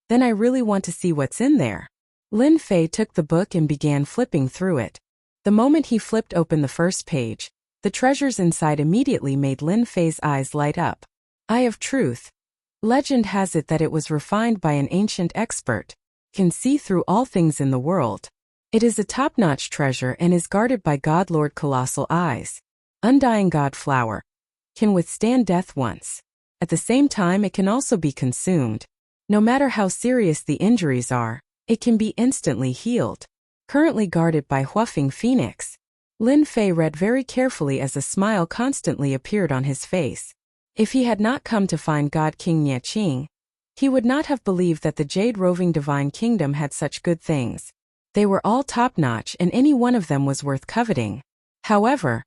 Then I really want to see what's in there. Lin Fei took the book and began flipping through it. The moment he flipped open the first page, the treasures inside immediately made Lin Fei's eyes light up. Eye of Truth. Legend has it that it was refined by an ancient expert, can see through all things in the world. It is a top-notch treasure and is guarded by God Lord Colossal Eyes. Undying God Flower. Can withstand death once. At the same time it can also be consumed. No matter how serious the injuries are, it can be instantly healed. Currently guarded by Huafeng Phoenix. Lin Fei read very carefully as a smile constantly appeared on his face. If he had not come to find God King Nye Qing, he would not have believed that the Jade Roving Divine Kingdom had such good things. They were all top-notch and any one of them was worth coveting. However,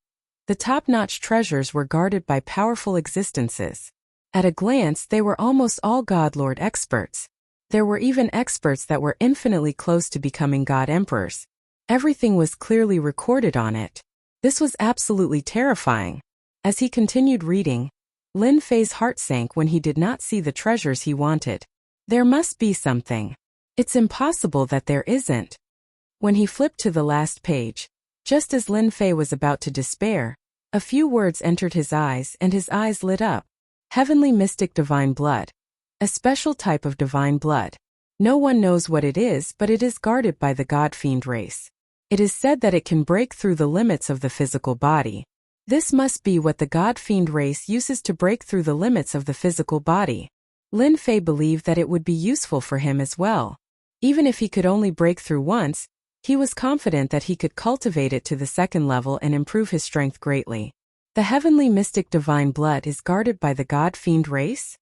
the top-notch treasures were guarded by powerful existences. At a glance they were almost all God Lord experts. There were even experts that were infinitely close to becoming God Emperors. Everything was clearly recorded on it. This was absolutely terrifying. As he continued reading, Lin Fei's heart sank when he did not see the treasures he wanted. There must be something. It's impossible that there isn't. When he flipped to the last page, just as Lin Fei was about to despair, a few words entered his eyes and his eyes lit up. Heavenly Mystic Divine Blood. A special type of divine blood. No one knows what it is, but it is guarded by the God Fiend race. It is said that it can break through the limits of the physical body. This must be what the God Fiend race uses to break through the limits of the physical body. Lin Fei believed that it would be useful for him as well. Even if he could only break through once, he was confident that he could cultivate it to the second level and improve his strength greatly. The Heavenly Mystic Divine Blood is guarded by the God Fiend race?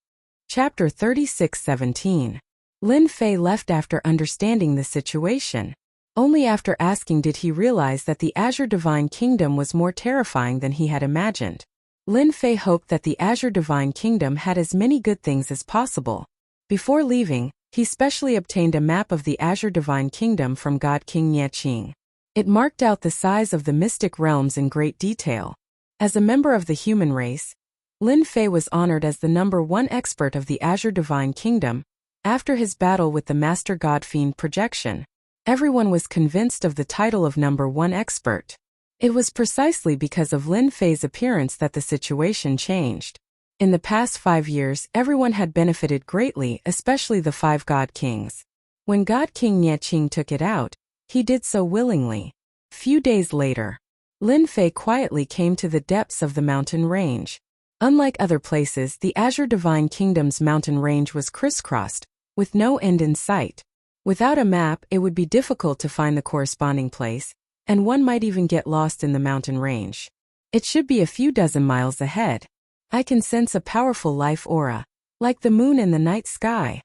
Chapter 36:17. Lin Fei left after understanding the situation. Only after asking did he realize that the Azure Divine Kingdom was more terrifying than he had imagined. Lin Fei hoped that the Azure Divine Kingdom had as many good things as possible. Before leaving, he specially obtained a map of the Azure Divine Kingdom from God King Nye Qing. It marked out the size of the mystic realms in great detail. As a member of the human race, Lin Fei was honored as the #1 expert of the Azure Divine Kingdom. After his battle with the Master God Fiend projection, everyone was convinced of the title of #1 expert. It was precisely because of Lin Fei's appearance that the situation changed. In the past 5 years, everyone had benefited greatly, especially the 5 God Kings. When God King Nye Qing took it out, he did so willingly. Few days later, Lin Fei quietly came to the depths of the mountain range. Unlike other places, the Azure Divine Kingdom's mountain range was crisscrossed, with no end in sight. Without a map, it would be difficult to find the corresponding place, and one might even get lost in the mountain range. It should be a few dozen miles ahead. I can sense a powerful life aura, like the moon in the night sky.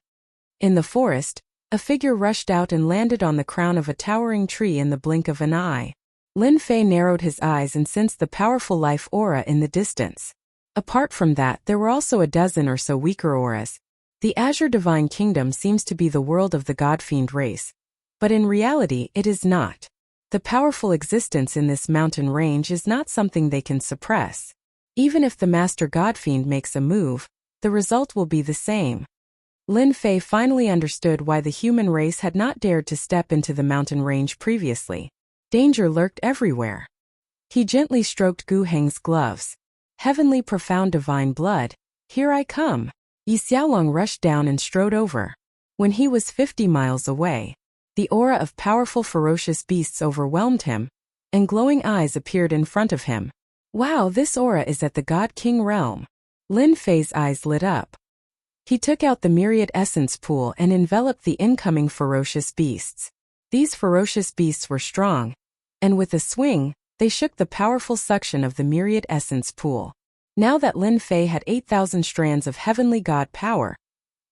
In the forest, a figure rushed out and landed on the crown of a towering tree in the blink of an eye. Lin Fei narrowed his eyes and sensed the powerful life aura in the distance. Apart from that, there were also a dozen or so weaker auras. The Azure Divine Kingdom seems to be the world of the God Fiend race, but in reality it is not. The powerful existence in this mountain range is not something they can suppress. Even if the Master God Fiend makes a move, the result will be the same. Lin Fei finally understood why the human race had not dared to step into the mountain range previously. Danger lurked everywhere. He gently stroked Gu Heng's gloves. Heavenly Profound Divine Blood, here I come. Yi Xiaolong rushed down and strode over. When he was 50 miles away, the aura of powerful ferocious beasts overwhelmed him, and glowing eyes appeared in front of him. Wow, this aura is at the God King realm. Lin Fei's eyes lit up. He took out the myriad essence pool and enveloped the incoming ferocious beasts. These ferocious beasts were strong, and with a swing, they shook the powerful suction of the myriad essence pool. Now that Lin Fei had 8,000 strands of heavenly god power,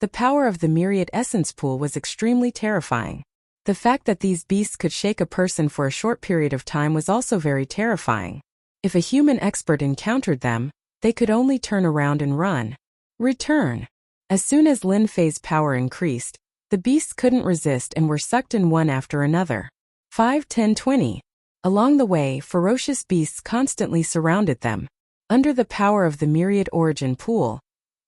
the power of the myriad essence pool was extremely terrifying. The fact that these beasts could shake a person for a short period of time was also very terrifying. If a human expert encountered them, they could only turn around and run. Return. As soon as Lin Fei's power increased, the beasts couldn't resist and were sucked in one after another. 5, 10, 20. Along the way, ferocious beasts constantly surrounded them. Under the power of the myriad origin pool,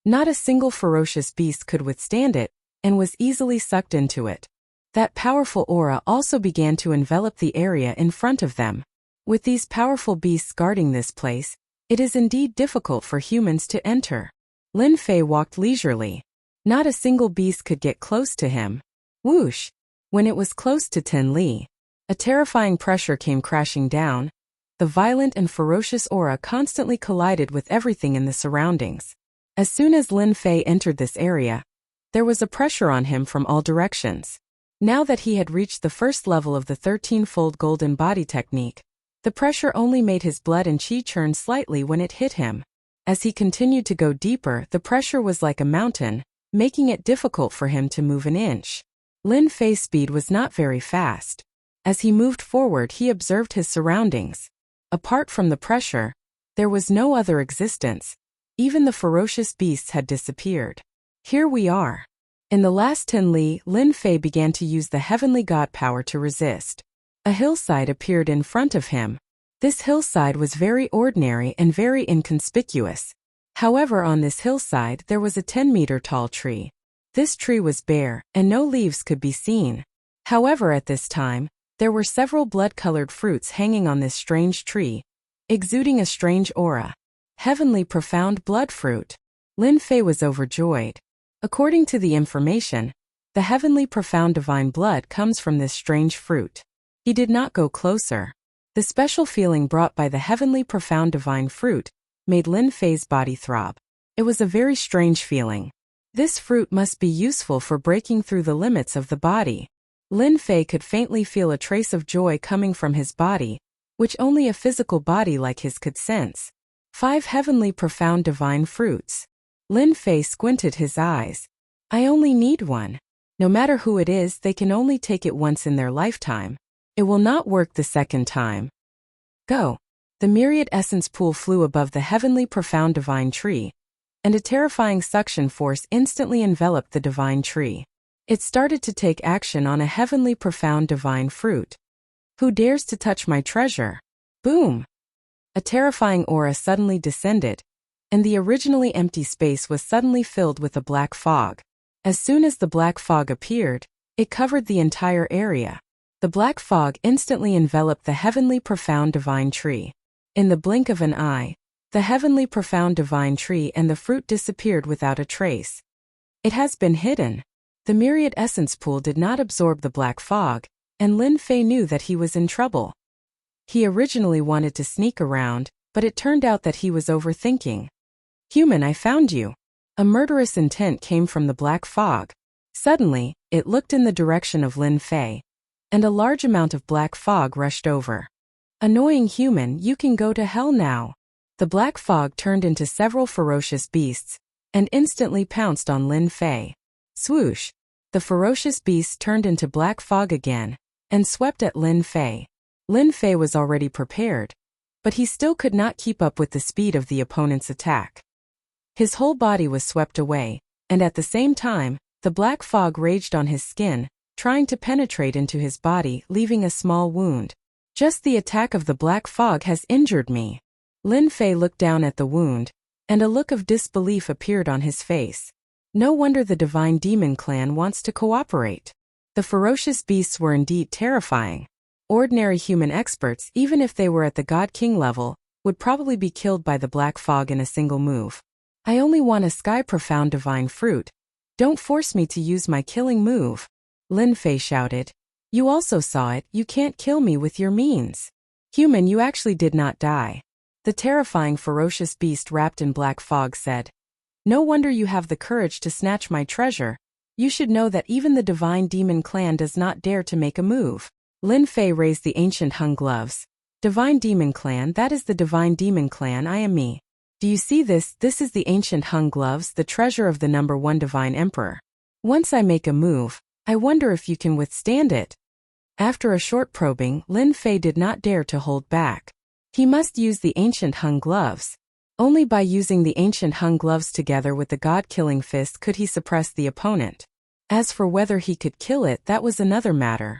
not a single ferocious beast could withstand it, and was easily sucked into it. That powerful aura also began to envelop the area in front of them. With these powerful beasts guarding this place, it is indeed difficult for humans to enter. Lin Fei walked leisurely. Not a single beast could get close to him. Whoosh! When it was close to Tin Li, a terrifying pressure came crashing down. The violent and ferocious aura constantly collided with everything in the surroundings. As soon as Lin Fei entered this area, there was a pressure on him from all directions. Now that he had reached the first level of the 13-fold golden body technique, the pressure only made his blood and qi churn slightly when it hit him. As he continued to go deeper, the pressure was like a mountain, making it difficult for him to move an inch. Lin Fei's speed was not very fast. As he moved forward, he observed his surroundings. Apart from the pressure, there was no other existence. Even the ferocious beasts had disappeared. Here we are. In the last Tin Li, Lin Fei began to use the heavenly god power to resist. A hillside appeared in front of him. This hillside was very ordinary and very inconspicuous. However, on this hillside there was a 10-meter tall tree. This tree was bare, and no leaves could be seen. However, at this time, there were several blood-colored fruits hanging on this strange tree, exuding a strange aura. Heavenly profound blood fruit. Lin Fei was overjoyed. According to the information, the heavenly profound divine blood comes from this strange fruit. He did not go closer. The special feeling brought by the heavenly profound divine fruit made Lin Fei's body throb. It was a very strange feeling. This fruit must be useful for breaking through the limits of the body. Lin Fei could faintly feel a trace of joy coming from his body, which only a physical body like his could sense. 5 heavenly profound divine fruits. Lin Fei squinted his eyes. I only need one. No matter who it is, they can only take it once in their lifetime. It will not work the second time. Go. The myriad essence pool flew above the heavenly profound divine tree, and a terrifying suction force instantly enveloped the divine tree. It started to take action on a heavenly profound divine fruit. Who dares to touch my treasure? Boom! A terrifying aura suddenly descended, and the originally empty space was suddenly filled with a black fog. As soon as the black fog appeared, it covered the entire area. The black fog instantly enveloped the heavenly profound divine tree. In the blink of an eye, the heavenly profound divine tree and the fruit disappeared without a trace. It has been hidden. The myriad essence pool did not absorb the black fog, and Lin Fei knew that he was in trouble. He originally wanted to sneak around, but it turned out that he was overthinking. Human, I found you. A murderous intent came from the black fog. Suddenly, it looked in the direction of Lin Fei, and a large amount of black fog rushed over. Annoying human, you can go to hell now. The black fog turned into several ferocious beasts, and instantly pounced on Lin Fei. Swoosh! The ferocious beasts turned into black fog again, and swept at Lin Fei. Lin Fei was already prepared, but he still could not keep up with the speed of the opponent's attack. His whole body was swept away, and at the same time, the black fog raged on his skin, trying to penetrate into his body, leaving a small wound. Just the attack of the black fog has injured me. Lin Fei looked down at the wound, and a look of disbelief appeared on his face. No wonder the Divine Demon Clan wants to cooperate. The ferocious beasts were indeed terrifying. Ordinary human experts, even if they were at the God King level, would probably be killed by the black fog in a single move. I only want a sky profound divine fruit. Don't force me to use my killing move. Lin Fei shouted. You also saw it, you can't kill me with your means. Human, you actually did not die. The terrifying ferocious beast wrapped in black fog said. No wonder you have the courage to snatch my treasure. You should know that even the Divine Demon Clan does not dare to make a move. Lin Fei raised the ancient hung gloves. Divine Demon Clan, that is the Divine Demon Clan, I am me. Do you see this? This is the ancient hung gloves, the treasure of the #1 Divine Emperor. Once I make a move, I wonder if you can withstand it. After a short probing, Lin Fei did not dare to hold back. He must use the ancient hung gloves. Only by using the ancient hung gloves together with the god-killing fist could he suppress the opponent. As for whether he could kill it, that was another matter.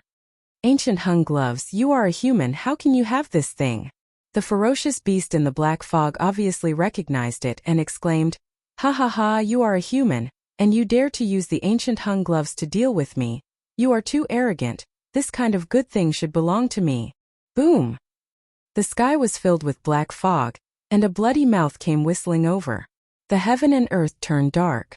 Ancient hung gloves, you are a human, how can you have this thing? The ferocious beast in the black fog obviously recognized it and exclaimed, Ha ha ha, you are a human, and you dare to use the ancient hung gloves to deal with me. You are too arrogant, this kind of good thing should belong to me. Boom! The sky was filled with black fog, and a bloody mouth came whistling over. The heaven and earth turned dark.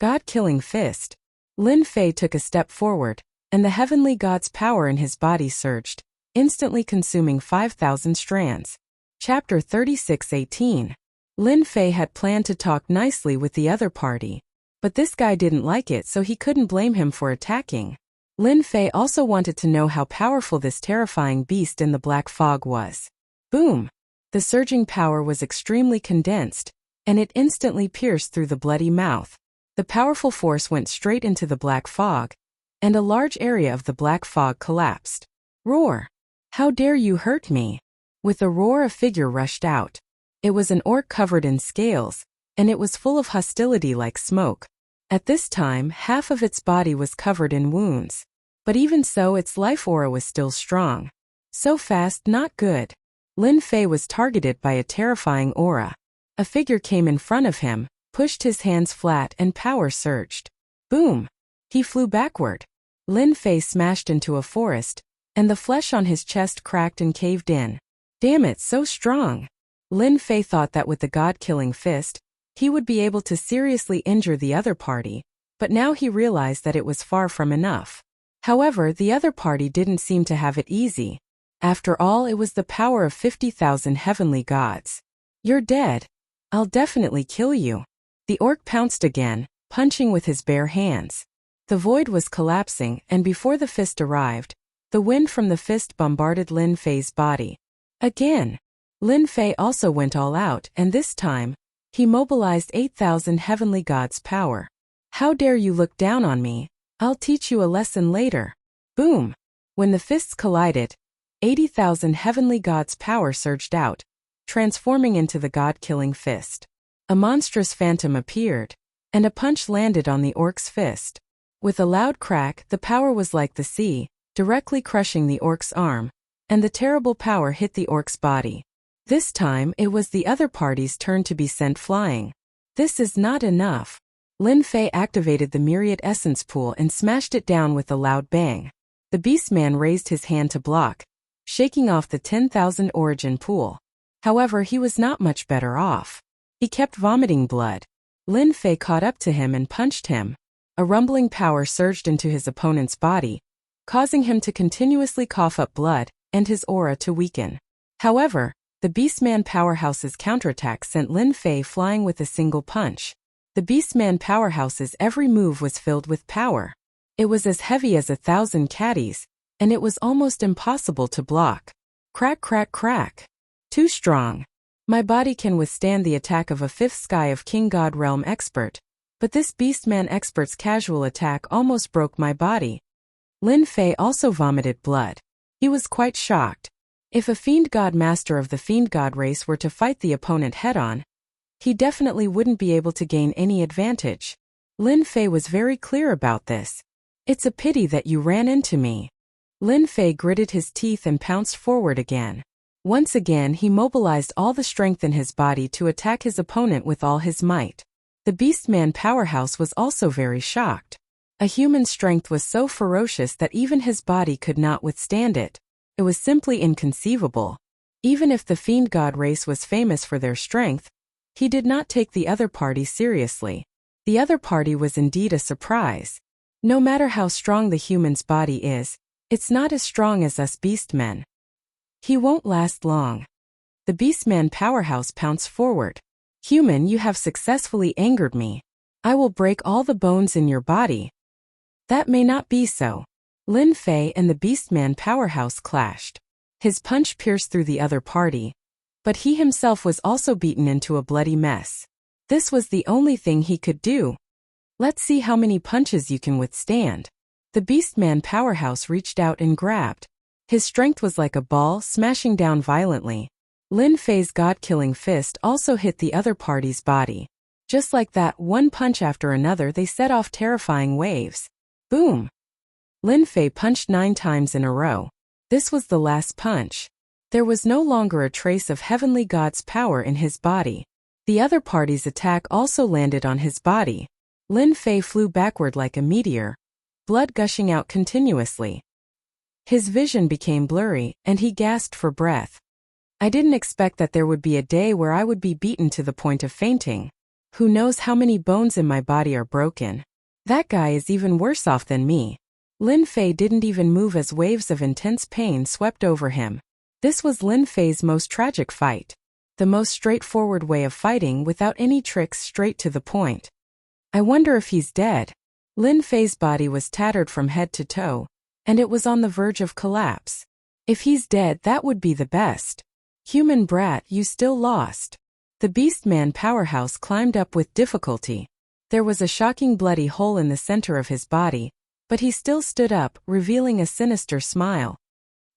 God-killing fist. Lin Fei took a step forward, and the heavenly god's power in his body surged, instantly consuming 5,000 strands. Chapter 36:18. Lin Fei had planned to talk nicely with the other party, but this guy didn't like it, so he couldn't blame him for attacking. Lin Fei also wanted to know how powerful this terrifying beast in the black fog was. Boom! The surging power was extremely condensed, and it instantly pierced through the bloody mouth. The powerful force went straight into the black fog, and a large area of the black fog collapsed. Roar! How dare you hurt me? With a roar, a figure rushed out. It was an orc covered in scales, and it was full of hostility like smoke. At this time, half of its body was covered in wounds. But even so, its life aura was still strong. So fast, not good. Lin Fei was targeted by a terrifying aura. A figure came in front of him, pushed his hands flat, and power surged. Boom! He flew backward. Lin Fei smashed into a forest, and the flesh on his chest cracked and caved in. Damn it, so strong! Lin Fei thought that with the god-killing fist, he would be able to seriously injure the other party, but now he realized that it was far from enough. However, the other party didn't seem to have it easy. After all, it was the power of 50,000 heavenly gods. You're dead. I'll definitely kill you. The orc pounced again, punching with his bare hands. The void was collapsing, and before the fist arrived, the wind from the fist bombarded Lin Fei's body. Again! Lin Fei also went all out, and this time, he mobilized 8,000 heavenly gods' power. How dare you look down on me? I'll teach you a lesson later. Boom! When the fists collided, 80,000 heavenly gods' power surged out, transforming into the god-killing fist. A monstrous phantom appeared, and a punch landed on the orc's fist. With a loud crack, the power was like the sea, directly crushing the orc's arm, and the terrible power hit the orc's body. This time, it was the other party's turn to be sent flying. This is not enough. Lin Fei activated the myriad essence pool and smashed it down with a loud bang. The beastman raised his hand to block, shaking off the 10,000 origin pool. However, he was not much better off. He kept vomiting blood. Lin Fei caught up to him and punched him. A rumbling power surged into his opponent's body, causing him to continuously cough up blood and his aura to weaken. However, the Beastman Powerhouse's counterattack sent Lin Fei flying with a single punch. The Beastman Powerhouse's every move was filled with power. It was as heavy as 1,000 caddies, and it was almost impossible to block. Crack, crack, crack. Too strong. My body can withstand the attack of a fifth sky of King God Realm expert, but this Beastman expert's casual attack almost broke my body. Lin Fei also vomited blood. He was quite shocked. If a Fiend God Master of the Fiend God race were to fight the opponent head-on, he definitely wouldn't be able to gain any advantage. Lin Fei was very clear about this. It's a pity that you ran into me. Lin Fei gritted his teeth and pounced forward again. Once again, he mobilized all the strength in his body to attack his opponent with all his might. The Beastman Powerhouse was also very shocked. A human's strength was so ferocious that even his body could not withstand it. It was simply inconceivable. Even if the Fiend God race was famous for their strength, he did not take the other party seriously. The other party was indeed a surprise. No matter how strong the human's body is, it's not as strong as us beastmen. He won't last long. The Beastman Powerhouse pounced forward. Human, you have successfully angered me. I will break all the bones in your body. That may not be so. Lin Fei and the Beastman Powerhouse clashed. His punch pierced through the other party, but he himself was also beaten into a bloody mess. This was the only thing he could do. Let's see how many punches you can withstand. The Beastman Powerhouse reached out and grabbed. His strength was like a ball, smashing down violently. Lin Fei's god-killing fist also hit the other party's body. Just like that, one punch after another, they set off terrifying waves. Boom! Lin Fei punched 9 times in a row. This was the last punch. There was no longer a trace of Heavenly God's power in his body. The other party's attack also landed on his body. Lin Fei flew backward like a meteor, blood gushing out continuously. His vision became blurry, and he gasped for breath. I didn't expect that there would be a day where I would be beaten to the point of fainting. Who knows how many bones in my body are broken? That guy is even worse off than me. Lin Fei didn't even move as waves of intense pain swept over him. This was Lin Fei's most tragic fight. The most straightforward way of fighting without any tricks, straight to the point. I wonder if he's dead. Lin Fei's body was tattered from head to toe, and it was on the verge of collapse. If he's dead, that would be the best. Human brat, you still lost. The Beastman powerhouse climbed up with difficulty. There was a shocking bloody hole in the center of his body, but he still stood up, revealing a sinister smile.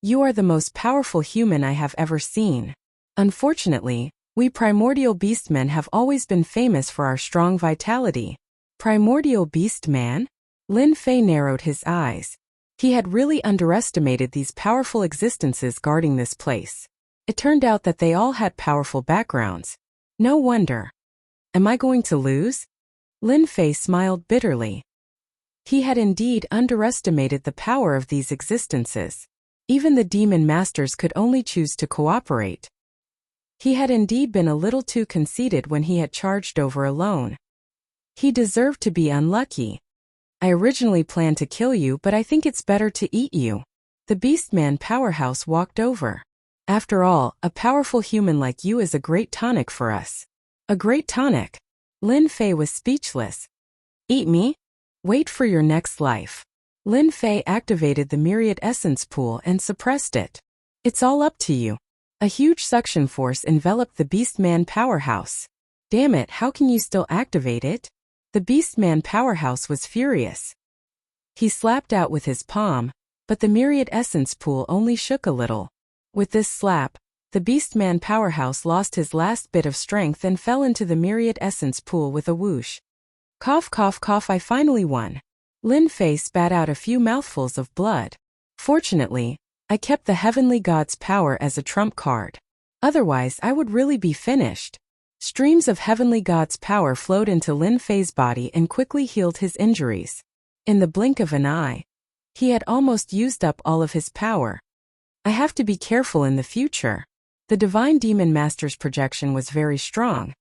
You are the most powerful human I have ever seen. Unfortunately, we primordial beastmen have always been famous for our strong vitality. Primordial beastman? Lin Fei narrowed his eyes. He had really underestimated these powerful existences guarding this place. It turned out that they all had powerful backgrounds. No wonder. Am I going to lose? Lin Fei smiled bitterly. He had indeed underestimated the power of these existences. Even the demon masters could only choose to cooperate. He had indeed been a little too conceited when he had charged over alone. He deserved to be unlucky. I originally planned to kill you, but I think it's better to eat you. The Beastman powerhouse walked over. After all, a powerful human like you is a great tonic for us. A great tonic. Lin Fei was speechless. Eat me? Wait for your next life. Lin Fei activated the myriad essence pool and suppressed it. It's all up to you. A huge suction force enveloped the Beastman powerhouse. Damn it, how can you still activate it? The Beastman powerhouse was furious. He slapped out with his palm, but the myriad essence pool only shook a little. With this slap, the Beastman powerhouse lost his last bit of strength and fell into the myriad essence pool with a whoosh. Cough cough cough, I finally won. Lin Fei spat out a few mouthfuls of blood. Fortunately, I kept the heavenly god's power as a trump card. Otherwise, I would really be finished. Streams of heavenly god's power flowed into Lin Fei's body and quickly healed his injuries. In the blink of an eye, he had almost used up all of his power. I have to be careful in the future. The Divine Demon Master's projection was very strong,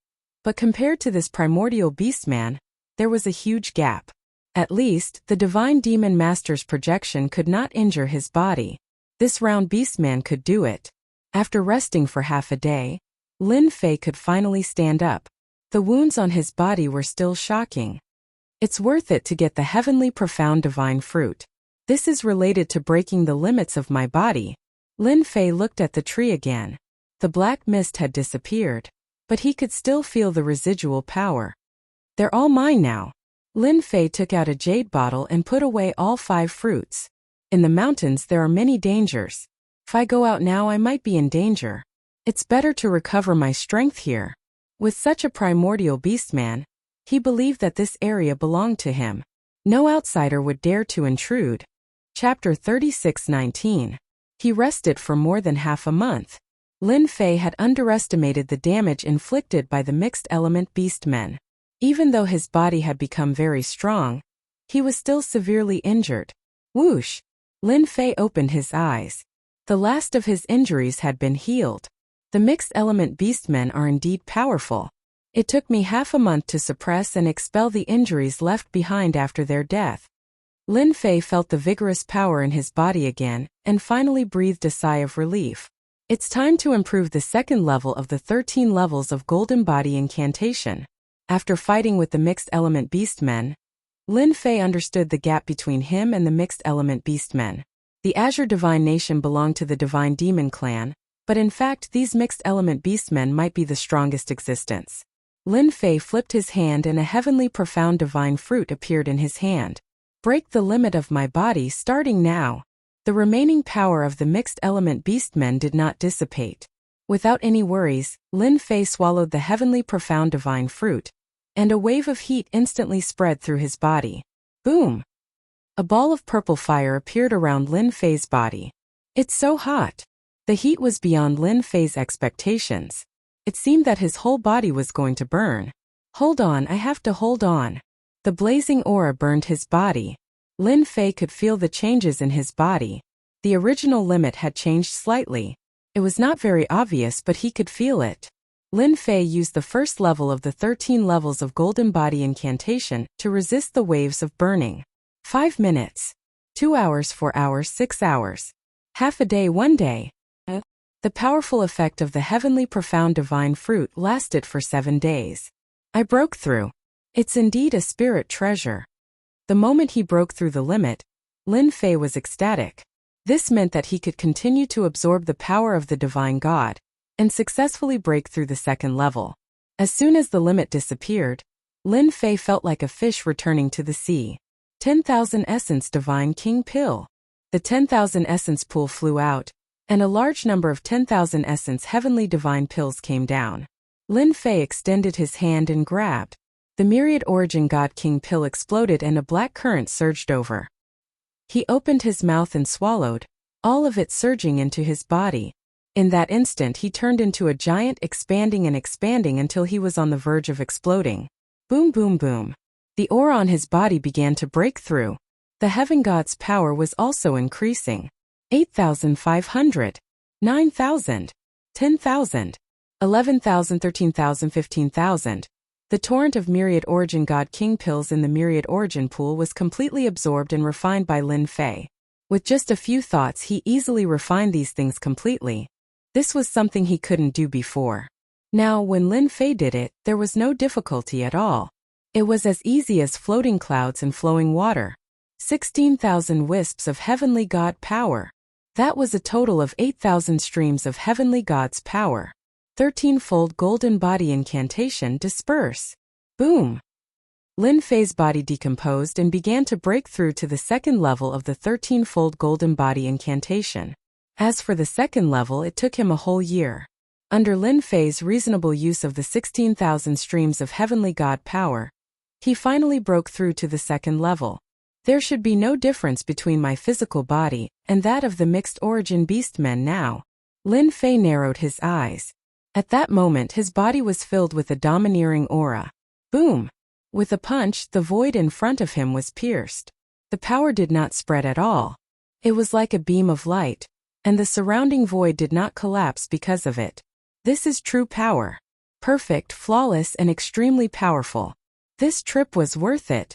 but compared to this primordial beastman, there was a huge gap. At least, the Divine Demon Master's projection could not injure his body. This round beastman could do it. After resting for half a day, Lin Fei could finally stand up. The wounds on his body were still shocking. It's worth it to get the heavenly profound divine fruit. This is related to breaking the limits of my body. Lin Fei looked at the tree again. The black mist had disappeared, but he could still feel the residual power. They're all mine now. Lin Fei took out a jade bottle and put away all 5 fruits. In the mountains there are many dangers. If I go out now, I might be in danger. It's better to recover my strength here. With such a primordial beastman, he believed that this area belonged to him. No outsider would dare to intrude. Chapter 36:19. He rested for more than half a month. Lin Fei had underestimated the damage inflicted by the mixed element beastmen. Even though his body had become very strong, he was still severely injured. Whoosh! Lin Fei opened his eyes. The last of his injuries had been healed. The mixed element beastmen are indeed powerful. It took me half a month to suppress and expel the injuries left behind after their death. Lin Fei felt the vigorous power in his body again, and finally breathed a sigh of relief. It's time to improve the second level of the 13 levels of Golden Body Incantation. After fighting with the mixed element beastmen, Lin Fei understood the gap between him and the mixed element beastmen. The Azure Divine Nation belonged to the Divine Demon Clan, but in fact these mixed element beastmen might be the strongest existence. Lin Fei flipped his hand and a heavenly profound divine fruit appeared in his hand. Break the limit of my body starting now. The remaining power of the mixed element beastmen did not dissipate. Without any worries, Lin Fei swallowed the heavenly profound divine fruit, and a wave of heat instantly spread through his body. Boom! A ball of purple fire appeared around Lin Fei's body. It's so hot. The heat was beyond Lin Fei's expectations. It seemed that his whole body was going to burn. Hold on, I have to hold on. The blazing aura burned his body. Lin Fei could feel the changes in his body. The original limit had changed slightly. It was not very obvious, but he could feel it. Lin Fei used the first level of the 13 levels of Golden Body Incantation to resist the waves of burning. 5 minutes. 2 hours, 4 hours, 6 hours. Half a day, 1 day. The powerful effect of the heavenly profound divine fruit lasted for 7 days. I broke through. It's indeed a spirit treasure. The moment he broke through the limit, Lin Fei was ecstatic. This meant that he could continue to absorb the power of the divine God and successfully break through the second level. As soon as the limit disappeared, Lin Fei felt like a fish returning to the sea. 10,000 Essence Divine King Pill. The 10,000 Essence pool flew out, and a large number of 10,000 Essence Heavenly Divine Pills came down. Lin Fei extended his hand and grabbed. The Myriad Origin God King Pill exploded and a black current surged over. He opened his mouth and swallowed, all of it surging into his body. In that instant he turned into a giant, expanding until he was on the verge of exploding. Boom, boom, boom. The aura on his body began to break through. The heaven god's power was also increasing. 8,500. 9,000. 10,000. 11,000, 13,000, 15,000. The torrent of Myriad Origin God King Pills in the Myriad Origin pool was completely absorbed and refined by Lin Fei. With just a few thoughts he easily refined these things completely. This was something he couldn't do before. Now, when Lin Fei did it, there was no difficulty at all. It was as easy as floating clouds and flowing water. 16,000 wisps of heavenly God power. That was a total of 8,000 streams of heavenly God's power. 13-fold Golden Body Incantation disperse. Boom! Lin Fei's body decomposed and began to break through to the second level of the 13-fold Golden Body Incantation. As for the second level, it took him a whole year. Under Lin Fei's reasonable use of the 16,000 streams of heavenly God power, he finally broke through to the second level. There should be no difference between my physical body and that of the mixed origin beastmen now. Lin Fei narrowed his eyes. At that moment his body was filled with a domineering aura. Boom! With a punch, the void in front of him was pierced. The power did not spread at all. It was like a beam of light, and the surrounding void did not collapse because of it. This is true power. Perfect, flawless, and extremely powerful. This trip was worth it.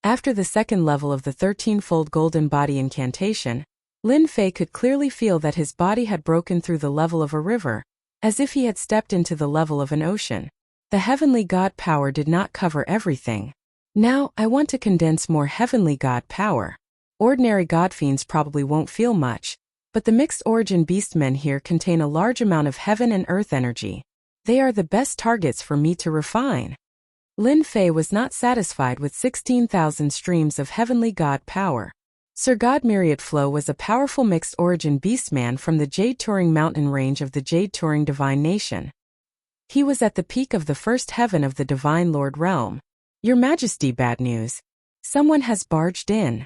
After the second level of the 13-fold Golden Body Incantation, Lin Fei could clearly feel that his body had broken through the level of a river, as if he had stepped into the level of an ocean. The heavenly God power did not cover everything. Now, I want to condense more heavenly God power. Ordinary God fiends probably won't feel much, but the mixed origin beastmen here contain a large amount of heaven and earth energy. They are the best targets for me to refine. Lin Fei was not satisfied with 16,000 streams of heavenly God power. Sir God Myriad Flow was a powerful mixed origin beastman from the Jade Turing mountain range of the Jade Turing Divine Nation. He was at the peak of the first heaven of the Divine Lord realm. Your Majesty, bad news. Someone has barged in.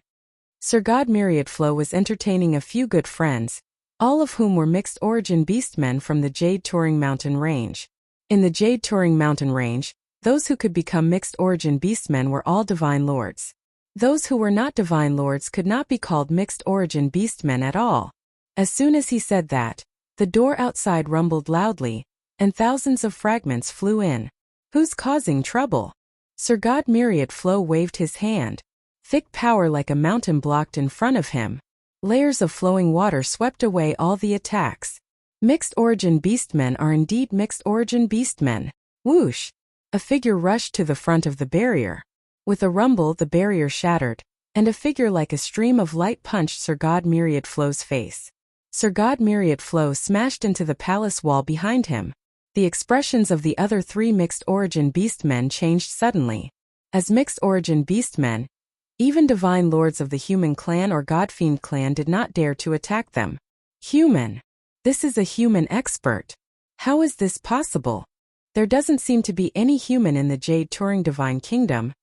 Sir God Myriad Flow was entertaining a few good friends, all of whom were mixed origin beastmen from the Jade Turing mountain range. In the Jade Turing mountain range, those who could become mixed origin beastmen were all divine lords. Those who were not divine lords could not be called mixed origin beastmen at all. As soon as he said that, the door outside rumbled loudly, and thousands of fragments flew in. Who's causing trouble? Sir God Myriad Flow waved his hand. Thick power like a mountain blocked in front of him. Layers of flowing water swept away all the attacks. Mixed origin beastmen are indeed mixed origin beastmen. Whoosh! A figure rushed to the front of the barrier. With a rumble, the barrier shattered, and a figure like a stream of light punched Sir God Myriad Flow's face. Sir God Myriad Flow smashed into the palace wall behind him. The expressions of the other 3 mixed origin beastmen changed suddenly. As mixed origin beastmen, even divine lords of the human clan or godfiend clan did not dare to attack them. Human. This is a human expert. How is this possible? There doesn't seem to be any human in the Jade Turing Divine Kingdom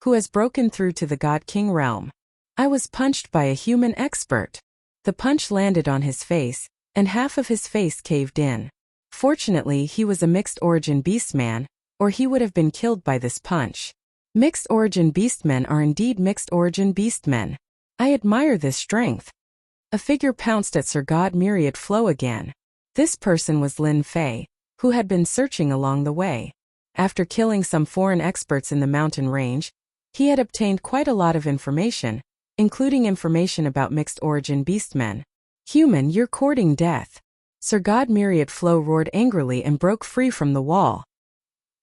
who has broken through to the God King realm. I was punched by a human expert. The punch landed on his face, and half of his face caved in. Fortunately, he was a mixed origin beastman, or he would have been killed by this punch. Mixed origin beastmen are indeed mixed origin beastmen. I admire this strength. A figure pounced at Sir God Myriad Flow again. This person was Lin Fei. who had been searching along the way. After killing some foreign experts in the mountain range, he had obtained quite a lot of information, including information about mixed-origin beastmen. "Human, you're courting death." Sir God Myriad Flow roared angrily and broke free from the wall.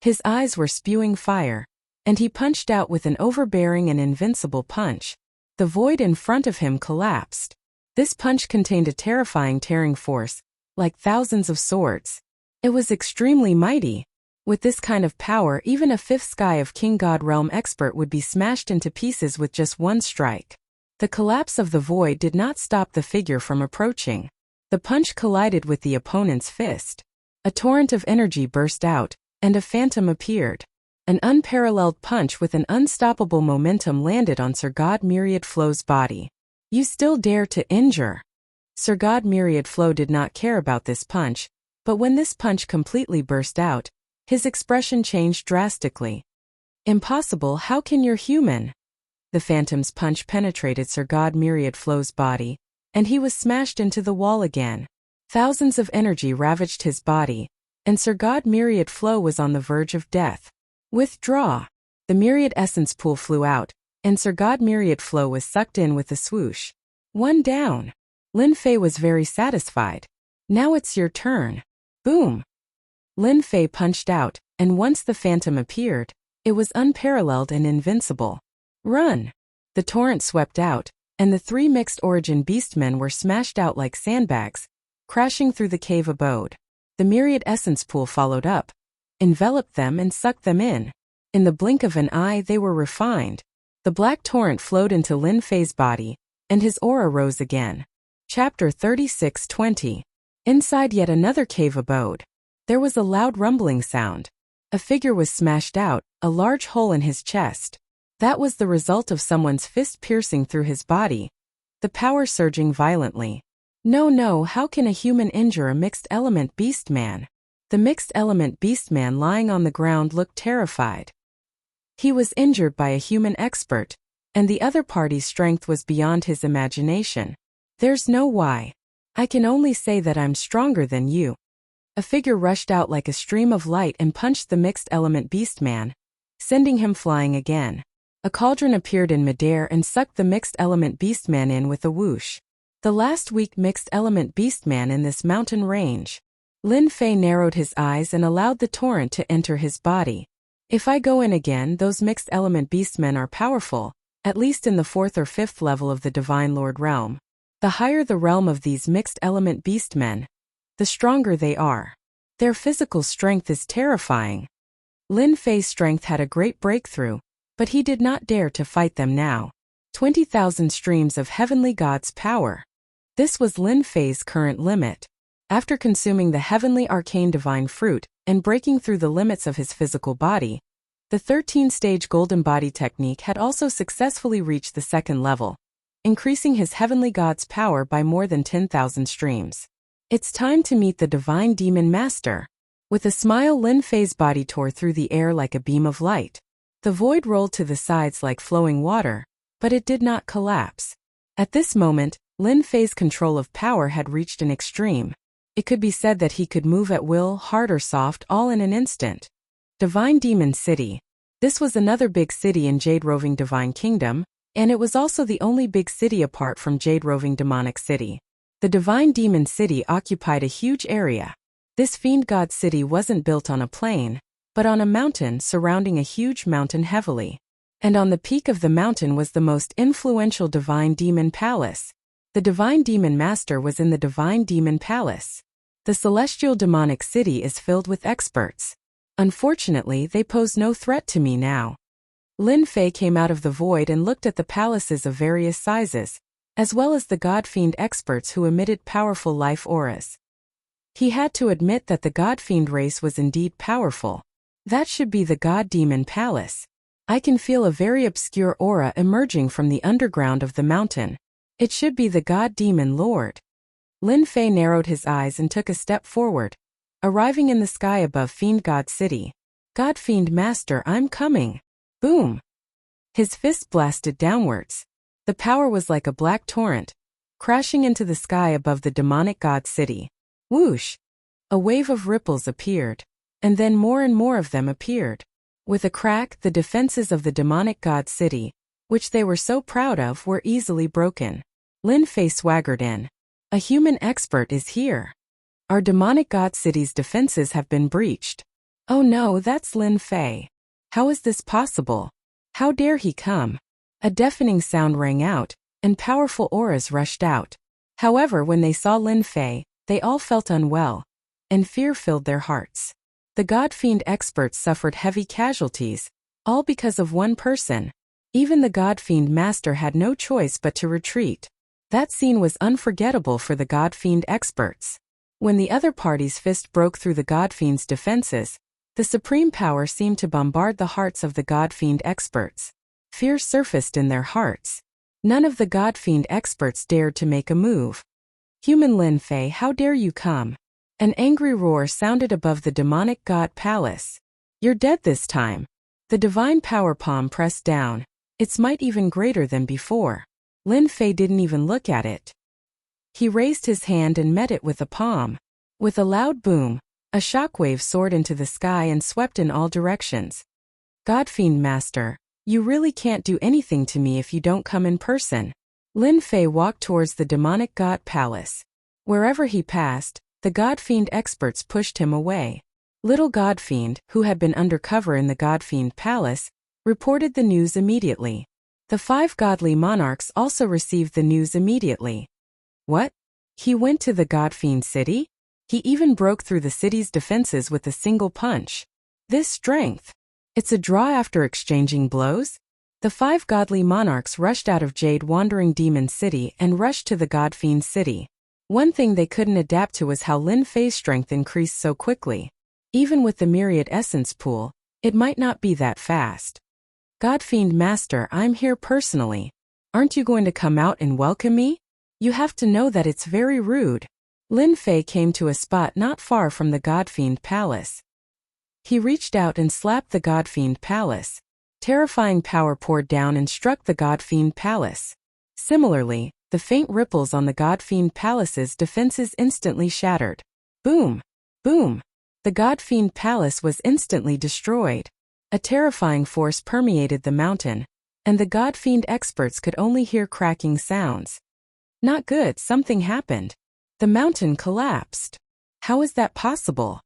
His eyes were spewing fire, and he punched out with an overbearing and invincible punch. The void in front of him collapsed. This punch contained a terrifying tearing force, like thousands of swords. It was extremely mighty. With this kind of power, even a fifth sky of King God Realm expert would be smashed into pieces with just one strike. The collapse of the void did not stop the figure from approaching. The punch collided with the opponent's fist. A torrent of energy burst out, and a phantom appeared. An unparalleled punch with an unstoppable momentum landed on Sir God Myriad Flow's body. "You still dare to injure?" Sir God Myriad Flow did not care about this punch, but when this punch completely burst out, his expression changed drastically. "Impossible, how can you're human?" The phantom's punch penetrated Sir God Myriad Flow's body, and he was smashed into the wall again. Thousands of energy ravaged his body, and Sir God Myriad Flow was on the verge of death. "Withdraw." The Myriad Essence Pool flew out, and Sir God Myriad Flow was sucked in with a swoosh. One down. Lin Fei was very satisfied. "Now it's your turn." Boom. Lin Fei punched out, and once the phantom appeared, it was unparalleled and invincible. "Run!" The torrent swept out, and the three mixed-origin beastmen were smashed out like sandbags, crashing through the cave abode. The Myriad Essence Pool followed up, enveloped them and sucked them in. In the blink of an eye they were refined. The black torrent flowed into Lin Fei's body, and his aura rose again. Chapter 36:20. Inside yet another cave abode. There was a loud rumbling sound. A figure was smashed out, a large hole in his chest. That was the result of someone's fist piercing through his body, the power surging violently. No, how can a human injure a mixed-element beastman? The mixed-element beastman lying on the ground looked terrified. He was injured by a human expert, and the other party's strength was beyond his imagination. "There's no why. I can only say that I'm stronger than you." A figure rushed out like a stream of light and punched the mixed-element beastman, sending him flying again. A cauldron appeared in midair and sucked the mixed-element beastman in with a whoosh. The last weak mixed-element beastman in this mountain range. Lin Fei narrowed his eyes and allowed the torrent to enter his body. "If I go in again, those mixed-element beastmen are powerful, at least in the 4th or 5th level of the Divine Lord realm. The higher the realm of these mixed-element beastmen, the stronger they are. Their physical strength is terrifying." Lin Fei's strength had a great breakthrough, but he did not dare to fight them now. 20,000 streams of heavenly god's power. This was Lin Fei's current limit. After consuming the heavenly arcane divine fruit and breaking through the limits of his physical body, the 13-stage golden body technique had also successfully reached the 2nd level, increasing his heavenly god's power by more than 10,000 streams. "It's time to meet the divine demon master." With a smile, Lin Fei's body tore through the air like a beam of light. The void rolled to the sides like flowing water, but it did not collapse. At this moment, Lin Fei's control of power had reached an extreme. It could be said that he could move at will, hard or soft, all in an instant. Divine Demon City. This was another big city in Jade Roving Divine Kingdom, and it was also the only big city apart from Jade Roving Demonic City. The Divine Demon City occupied a huge area. This fiend god city wasn't built on a plain, but on a mountain surrounding a huge mountain heavily. And on the peak of the mountain was the most influential Divine Demon Palace. The Divine Demon Master was in the Divine Demon Palace. The Celestial Demonic City is filled with experts. Unfortunately, they pose no threat to me now. Lin Fei came out of the void and looked at the palaces of various sizes, as well as the God-Fiend experts who emitted powerful life auras. He had to admit that the God-Fiend race was indeed powerful. That should be the God-Demon Palace. I can feel a very obscure aura emerging from the underground of the mountain. It should be the God-Demon Lord. Lin Fei narrowed his eyes and took a step forward, arriving in the sky above Fiend God City. "God-Fiend Master, I'm coming." Boom! His fist blasted downwards. The power was like a black torrent, crashing into the sky above the demonic god city. Whoosh! A wave of ripples appeared. And then more and more of them appeared. With a crack, the defenses of the demonic god city, which they were so proud of, were easily broken. Lin Fei swaggered in. A human expert is here. Our demonic god city's defenses have been breached. Oh no, that's Lin Fei. How is this possible? How dare he come? A deafening sound rang out, and powerful auras rushed out. However, when they saw Lin Fei, they all felt unwell, and fear filled their hearts. The God-Fiend experts suffered heavy casualties, all because of one person. Even the God-Fiend master had no choice but to retreat. That scene was unforgettable for the God-Fiend experts. When the other party's fist broke through the God-Fiend's defenses, the supreme power seemed to bombard the hearts of the God-Fiend experts. Fear surfaced in their hearts. None of the God-Fiend experts dared to make a move. Human Lin Fei, how dare you come? An angry roar sounded above the demonic god palace. You're dead this time. The divine power palm pressed down, its might even greater than before. Lin Fei didn't even look at it. He raised his hand and met it with a palm. With a loud boom, a shockwave soared into the sky and swept in all directions. God-Fiend Master, you really can't do anything to me if you don't come in person. Lin Fei walked towards the demonic god palace. Wherever he passed, the God-Fiend experts pushed him away. Little God-Fiend, who had been undercover in the God-Fiend palace, reported the news immediately. The 5 godly monarchs also received the news immediately. What? He went to the God-Fiend city? He even broke through the city's defenses with a single punch. This strength! It's a draw after exchanging blows? The 5 godly monarchs rushed out of Jade Wandering Demon City and rushed to the God-Fiend city. One thing they couldn't adapt to was how Lin Fei's strength increased so quickly. Even with the myriad essence pool, it might not be that fast. God-Fiend Master, I'm here personally. Aren't you going to come out and welcome me? You have to know that it's very rude. Lin Fei came to a spot not far from the God-Fiend palace. He reached out and slapped the God-Fiend palace. Terrifying power poured down and struck the God-Fiend palace. Similarly, the faint ripples on the God-Fiend palace's defenses instantly shattered. Boom! Boom! The God-Fiend palace was instantly destroyed. A terrifying force permeated the mountain, and the God-Fiend experts could only hear cracking sounds. Not good, something happened. The mountain collapsed. How is that possible?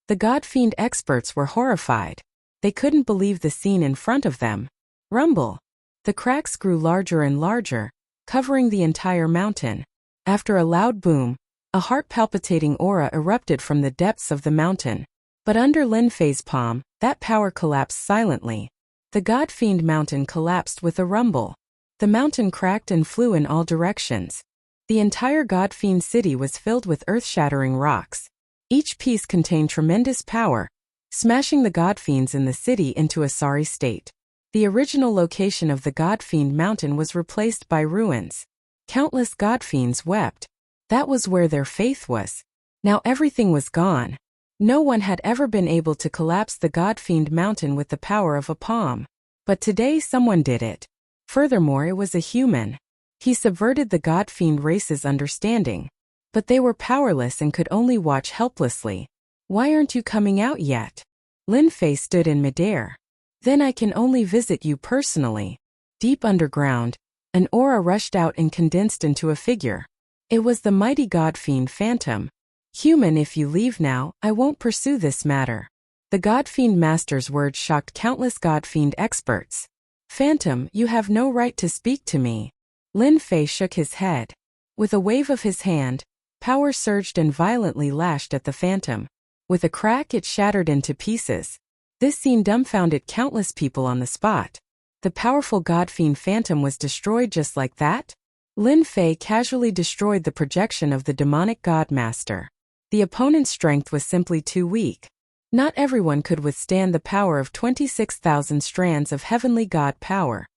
The God-Fiend experts were horrified. They couldn't believe the scene in front of them. Rumble! The cracks grew larger and larger, covering the entire mountain. After a loud boom, a heart-palpitating aura erupted from the depths of the mountain. But under Lin Fei's palm, that power collapsed silently. The God-Fiend mountain collapsed with a rumble. The mountain cracked and flew in all directions. The entire God-Fiend city was filled with earth-shattering rocks. Each piece contained tremendous power, smashing the God-Fiends in the city into a sorry state. The original location of the God-Fiend mountain was replaced by ruins. Countless God-Fiends wept. That was where their faith was. Now everything was gone. No one had ever been able to collapse the God-Fiend mountain with the power of a palm. But today someone did it. Furthermore, it was a human. He subverted the God-Fiend race's understanding. But they were powerless and could only watch helplessly. Why aren't you coming out yet? Lin Fei stood in midair. Then I can only visit you personally. Deep underground, an aura rushed out and condensed into a figure. It was the mighty God-Fiend Phantom. Human, if you leave now, I won't pursue this matter. The God-Fiend Master's words shocked countless God-Fiend experts. Phantom, you have no right to speak to me. Lin Fei shook his head. With a wave of his hand, power surged and violently lashed at the Phantom. With a crack, it shattered into pieces. This scene dumbfounded countless people on the spot. The powerful God-Fiend Phantom was destroyed just like that? Lin Fei casually destroyed the projection of the demonic God Master. The opponent's strength was simply too weak. Not everyone could withstand the power of 26,000 strands of heavenly God power.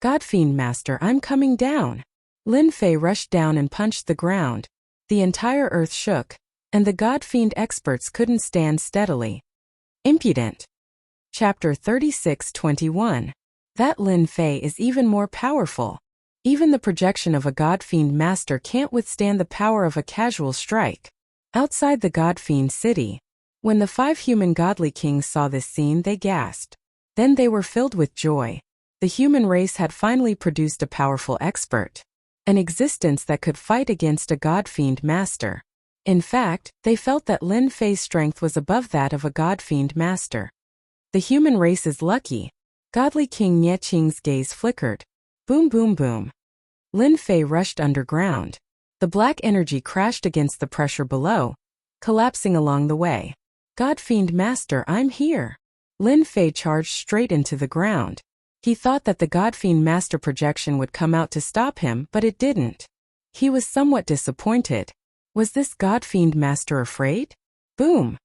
God-Fiend Master, I'm coming down. Lin Fei rushed down and punched the ground. The entire earth shook, and the God-Fiend experts couldn't stand steadily. Impudent. Chapter 36:21. That Lin Fei is even more powerful. Even the projection of a God-Fiend Master can't withstand the power of a casual strike. Outside the God-fiend city, when the 5 human godly kings saw this scene, they gasped. Then they were filled with joy. The human race had finally produced a powerful expert, an existence that could fight against a god-fiend master. In fact, they felt that Lin Fei's strength was above that of a god-fiend master. The human race is lucky. Godly King Nie Qing's gaze flickered. Boom boom boom. Lin Fei rushed underground. The black energy crashed against the pressure below, collapsing along the way. God-fiend master, I'm here. Lin Fei charged straight into the ground. He thought that the God-fiend master projection would come out to stop him, but it didn't. He was somewhat disappointed. Was this God-fiend master afraid? Boom!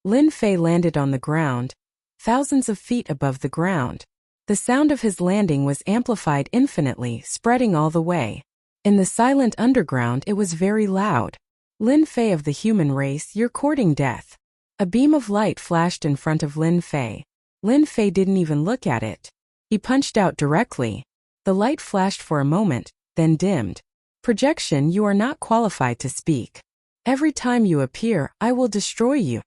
Lin Fei landed on the ground, thousands of feet above the ground. The sound of his landing was amplified infinitely, spreading all the way. In the silent underground, it was very loud. Lin Fei of the human race, you're courting death. A beam of light flashed in front of Lin Fei. Lin Fei didn't even look at it. He punched out directly. The light flashed for a moment, then dimmed. Projection, you are not qualified to speak. Every time you appear, I will destroy you.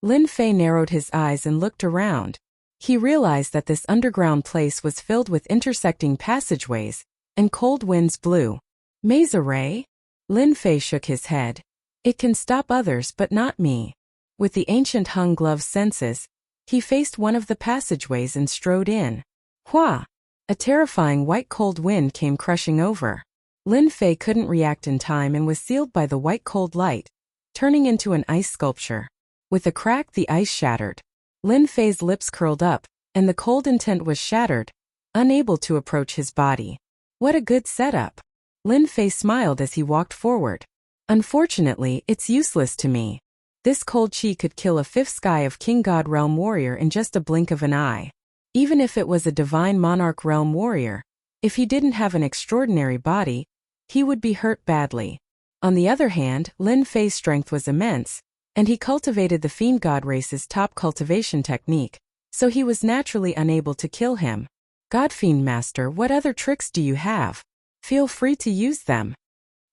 Lin Fei narrowed his eyes and looked around. He realized that this underground place was filled with intersecting passageways, and cold winds blew. Mesa ray? Lin Fei shook his head. It can stop others but not me. With the ancient Hung Glove's senses, he faced one of the passageways and strode in. Hua! A terrifying white cold wind came crushing over. Lin Fei couldn't react in time and was sealed by the white cold light, turning into an ice sculpture. With a crack, the ice shattered. Lin Fei's lips curled up, and the cold intent was shattered, unable to approach his body. What a good setup. Lin Fei smiled as he walked forward. Unfortunately, it's useless to me. This cold chi could kill a 5th sky of King God Realm warrior in just a blink of an eye. Even if it was a divine monarch realm warrior, if he didn't have an extraordinary body, he would be hurt badly. On the other hand, Lin Fei's strength was immense, and he cultivated the fiend god race's top cultivation technique, so he was naturally unable to kill him. God-fiend master, what other tricks do you have? Feel free to use them.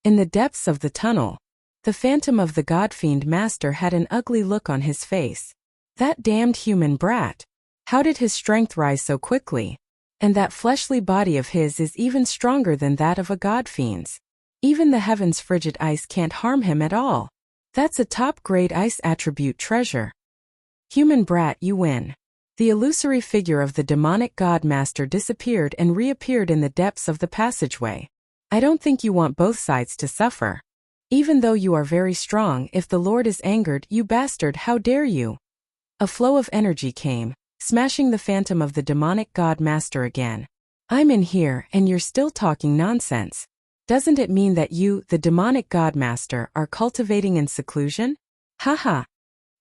In the depths of the tunnel, the phantom of the God-fiend master had an ugly look on his face. That damned human brat. How did his strength rise so quickly? And that fleshly body of his is even stronger than that of a god-fiend's. Even the heaven's frigid ice can't harm him at all. That's a top-grade ice attribute treasure. Human brat, you win. The illusory figure of the demonic god master disappeared and reappeared in the depths of the passageway. I don't think you want both sides to suffer. Even though you are very strong, if the Lord is angered, you bastard, how dare you? A flow of energy came, smashing the phantom of the demonic god master again. I'm in here, and you're still talking nonsense. Doesn't it mean that you, the demonic god master, are cultivating in seclusion? Haha.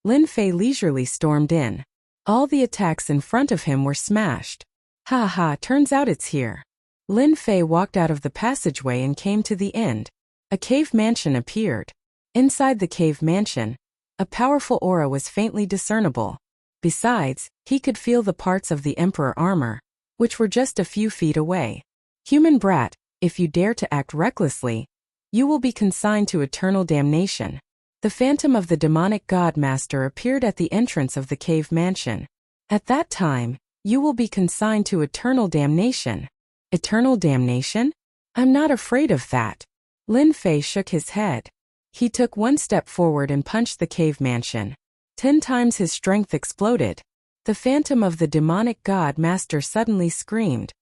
Lin Fei leisurely stormed in. All the attacks in front of him were smashed. Ha ha, turns out it's here. Lin Fei walked out of the passageway and came to the end. A cave mansion appeared. Inside the cave mansion, a powerful aura was faintly discernible. Besides, he could feel the parts of the emperor armor, which were just a few feet away. Human brat, if you dare to act recklessly, you will be consigned to eternal damnation. The phantom of the demonic god master appeared at the entrance of the cave mansion. At that time, you will be consigned to eternal damnation. Eternal damnation? I'm not afraid of that. Lin Fei shook his head. He took one step forward and punched the cave mansion. 10 times his strength exploded. The phantom of the demonic god master suddenly screamed.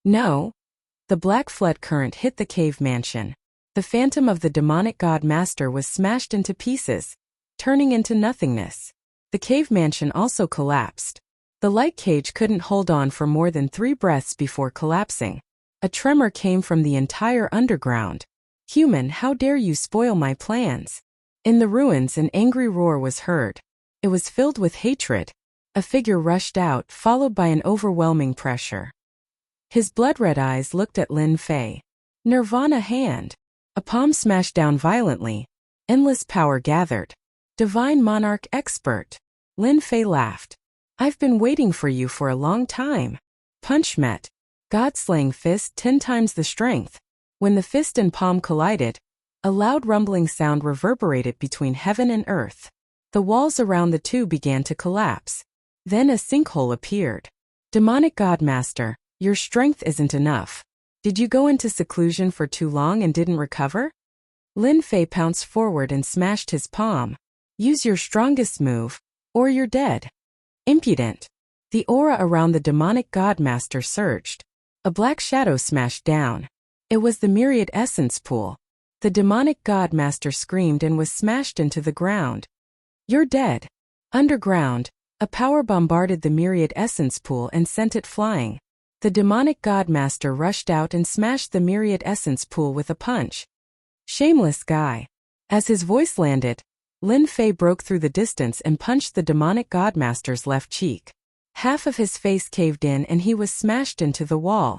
No. The black flood current hit the cave mansion. The phantom of the demonic god master was smashed into pieces, turning into nothingness. The cave mansion also collapsed. The light cage couldn't hold on for more than 3 breaths before collapsing. A tremor came from the entire underground. Human, how dare you spoil my plans? In the ruins, an angry roar was heard. It was filled with hatred. A figure rushed out, followed by an overwhelming pressure. His blood-red eyes looked at Lin Fei. Nirvana hand. A palm smashed down violently. Endless power gathered. Divine monarch expert. Lin Fei laughed. I've been waiting for you for a long time. Punch met. God-slaying fist 10 times the strength. When the fist and palm collided, A loud rumbling sound reverberated between heaven and earth. The walls around the two began to collapse. Then a sinkhole appeared. Demonic Godmaster, your strength isn't enough. Did you go into seclusion for too long and didn't recover? Lin Fei pounced forward and smashed his palm. Use your strongest move, or you're dead. Impudent. The aura around the demonic Godmaster surged. A black shadow smashed down. It was the myriad essence pool. The demonic Godmaster screamed and was smashed into the ground. You're dead. Underground, a power bombarded the myriad essence pool and sent it flying. The demonic Godmaster rushed out and smashed the myriad essence pool with a punch. Shameless guy. As his voice landed, Lin Fei broke through the distance and punched the demonic Godmaster's left cheek. Half of his face caved in and he was smashed into the wall.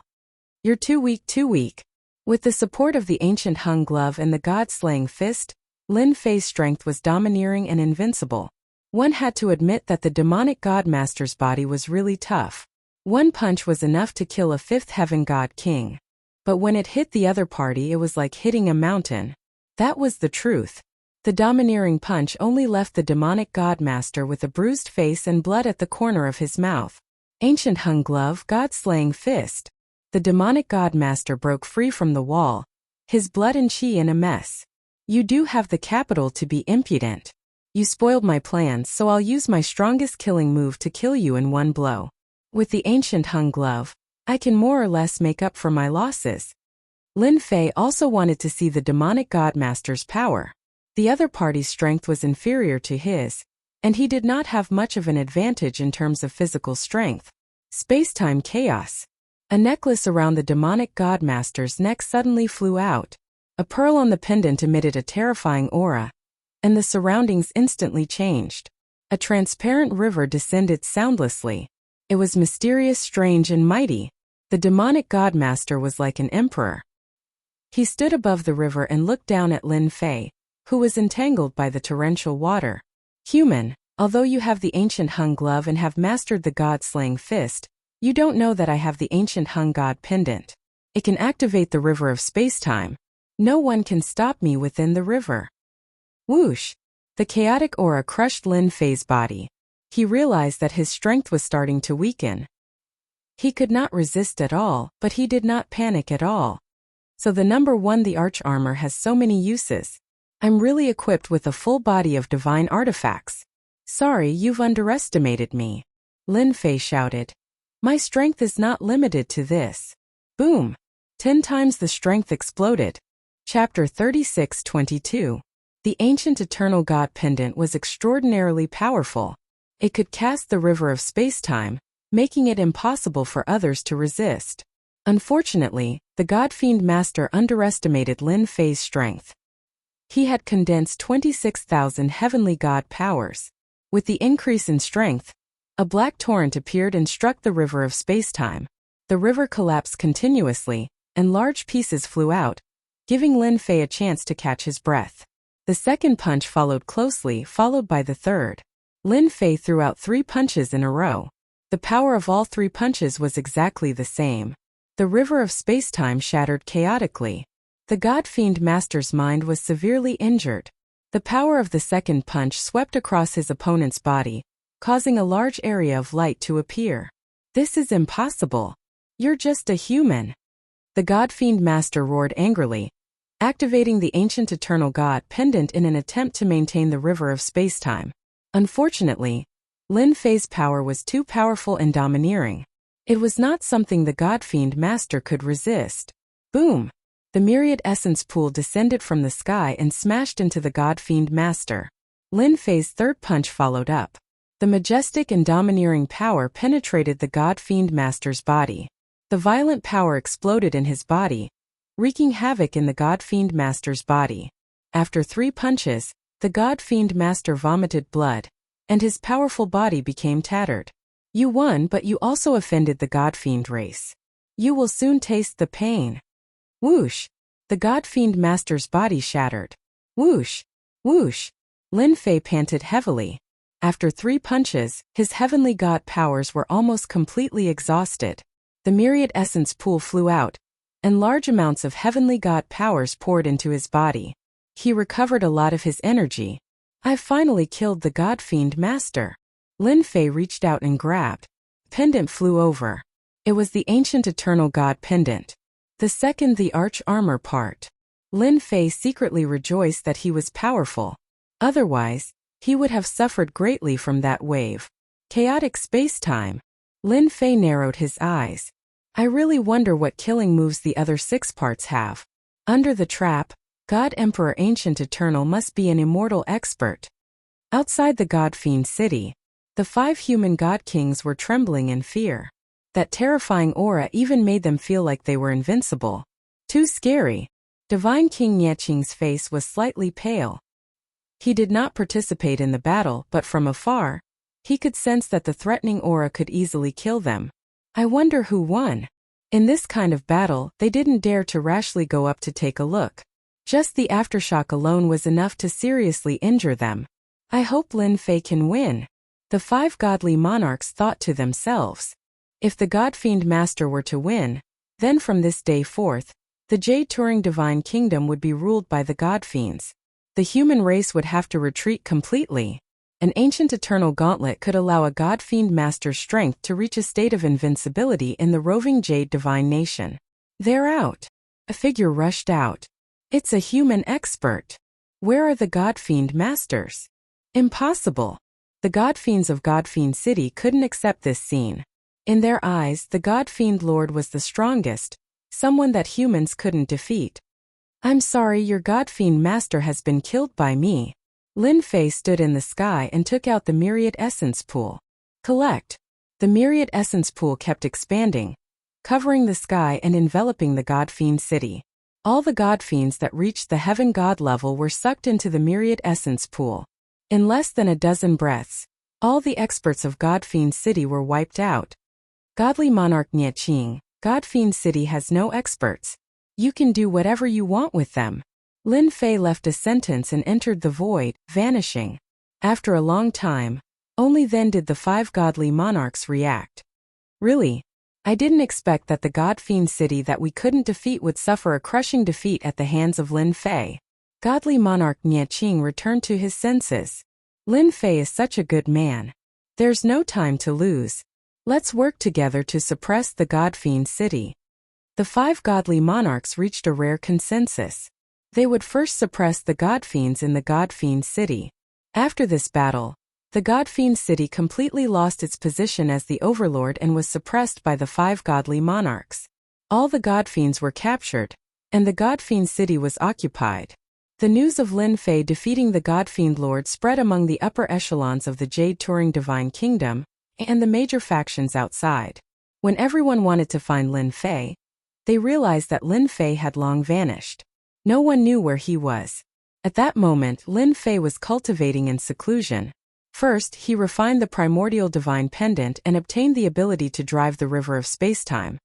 You're too weak, too weak. With the support of the ancient hung glove and the god-slaying fist, Lin Fei's strength was domineering and invincible. One had to admit that the demonic Godmaster's body was really tough. One punch was enough to kill a fifth heaven god king. But when it hit the other party, it was like hitting a mountain. That was the truth. The domineering punch only left the demonic Godmaster with a bruised face and blood at the corner of his mouth. Ancient hung glove, god-slaying fist. The demonic Godmaster broke free from the wall, his blood and chi in a mess. You do have the capital to be impudent. You spoiled my plans, so I'll use my strongest killing move to kill you in one blow. With the ancient hung glove, I can more or less make up for my losses. Lin Fei also wanted to see the demonic Godmaster's power. The other party's strength was inferior to his, and he did not have much of an advantage in terms of physical strength. Space-time chaos. A necklace around the demonic Godmaster's neck suddenly flew out. A pearl on the pendant emitted a terrifying aura, and the surroundings instantly changed. A transparent river descended soundlessly. It was mysterious, strange, and mighty. The demonic Godmaster was like an emperor. He stood above the river and looked down at Lin Fei, who was entangled by the torrential water. Human, although you have the ancient hung glove and have mastered the god-slaying fist, you don't know that I have the ancient hung god pendant. It can activate the river of space-time. No one can stop me within the river. Whoosh! The chaotic aura crushed Lin Fei's body. He realized that his strength was starting to weaken. He could not resist at all, but he did not panic at all. So the number 1, the arch armor, has so many uses. I'm really equipped with a full body of divine artifacts. Sorry, you've underestimated me. Lin Fei shouted. My strength is not limited to this. Boom! 10 times the strength exploded. Chapter 36:22. The ancient eternal god pendant was extraordinarily powerful. It could cast the river of space-time, making it impossible for others to resist. Unfortunately, the God-fiend master underestimated Lin Fei's strength. He had condensed 26,000 heavenly god powers. With the increase in strength, a black torrent appeared and struck the river of space-time. The river collapsed continuously, and large pieces flew out, giving Lin Fei a chance to catch his breath. The second punch followed closely, followed by the third. Lin Fei threw out 3 punches in a row. The power of all 3 punches was exactly the same. The river of space-time shattered chaotically. The God-fiend master's mind was severely injured. The power of the second punch swept across his opponent's body, causing a large area of light to appear. This is impossible. You're just a human. The God-fiend master roared angrily, activating the ancient eternal god pendant in an attempt to maintain the river of space-time. Unfortunately, Lin Fei's power was too powerful and domineering. It was not something the God-fiend master could resist. Boom! The myriad essence pool descended from the sky and smashed into the God-fiend master. Lin Fei's third punch followed up. The majestic and domineering power penetrated the God-fiend master's body. The violent power exploded in his body, wreaking havoc in the God-fiend master's body. After 3 punches, the God-fiend master vomited blood, and his powerful body became tattered. You won, but you also offended the God-fiend race. You will soon taste the pain. Whoosh! The God-fiend master's body shattered. Whoosh! Whoosh! Lin Fei panted heavily. After 3 punches, his heavenly god powers were almost completely exhausted. The myriad essence pool flew out, and large amounts of heavenly god powers poured into his body. He recovered a lot of his energy. "I've finally killed the God Fiend Master." Lin Fei reached out and grabbed. Pendant flew over. It was the ancient eternal God pendant. The second the arch armor part. Lin Fei secretly rejoiced that he was powerful. Otherwise, he would have suffered greatly from that wave. Chaotic space-time. Lin Fei narrowed his eyes. I really wonder what killing moves the other 6 parts have. Under the trap, God Emperor Ancient Eternal must be an immortal expert. Outside the God Fiend city, the 5 human God Kings were trembling in fear. That terrifying aura even made them feel like they were invincible. Too scary. Divine King Nieching's face was slightly pale. He did not participate in the battle, but from afar, he could sense that the threatening aura could easily kill them. I wonder who won. In this kind of battle, they didn't dare to rashly go up to take a look. Just the aftershock alone was enough to seriously injure them. I hope Lin Fei can win. The 5 godly monarchs thought to themselves. If the God Fiend Master were to win, then from this day forth, the Jade Turing Divine Kingdom would be ruled by the God Fiends. The human race would have to retreat completely. An ancient eternal gauntlet could allow a God Fiend Master's strength to reach a state of invincibility in the roving Jade Divine Nation. They're out. A figure rushed out. It's a human expert. Where are the God Fiend Masters? Impossible. The God Fiends of God Fiend City couldn't accept this scene. In their eyes, the God Fiend Lord was the strongest, someone that humans couldn't defeat. I'm sorry, your God Fiend Master has been killed by me. Lin Fei stood in the sky and took out the Myriad Essence Pool. Collect. The Myriad Essence Pool kept expanding, covering the sky and enveloping the God Fiend City. All the God Fiends that reached the Heaven God level were sucked into the Myriad Essence Pool. In less than a dozen breaths, all the experts of God Fiend City were wiped out. Godly Monarch Nieching, God Fiend City has no experts. You can do whatever you want with them. Lin Fei left a sentence and entered the void, vanishing. After a long time, only then did the 5 godly monarchs react. Really? I didn't expect that the God Fiend City that we couldn't defeat would suffer a crushing defeat at the hands of Lin Fei. Godly Monarch Nieching returned to his senses. Lin Fei is such a good man. There's no time to lose. Let's work together to suppress the God Fiend City. The 5 godly monarchs reached a rare consensus. They would first suppress the God Fiends in the God Fiend City. After this battle, the God Fiend City completely lost its position as the overlord and was suppressed by the 5 godly monarchs. All the God Fiends were captured, and the God Fiend City was occupied. The news of Lin Fei defeating the God Fiend Lord spread among the upper echelons of the Jade Turing Divine Kingdom and the major factions outside. When everyone wanted to find Lin Fei, they realized that Lin Fei had long vanished. No one knew where he was. At that moment, Lin Fei was cultivating in seclusion. First, he refined the primordial divine pendant and obtained the ability to drive the river of spacetime.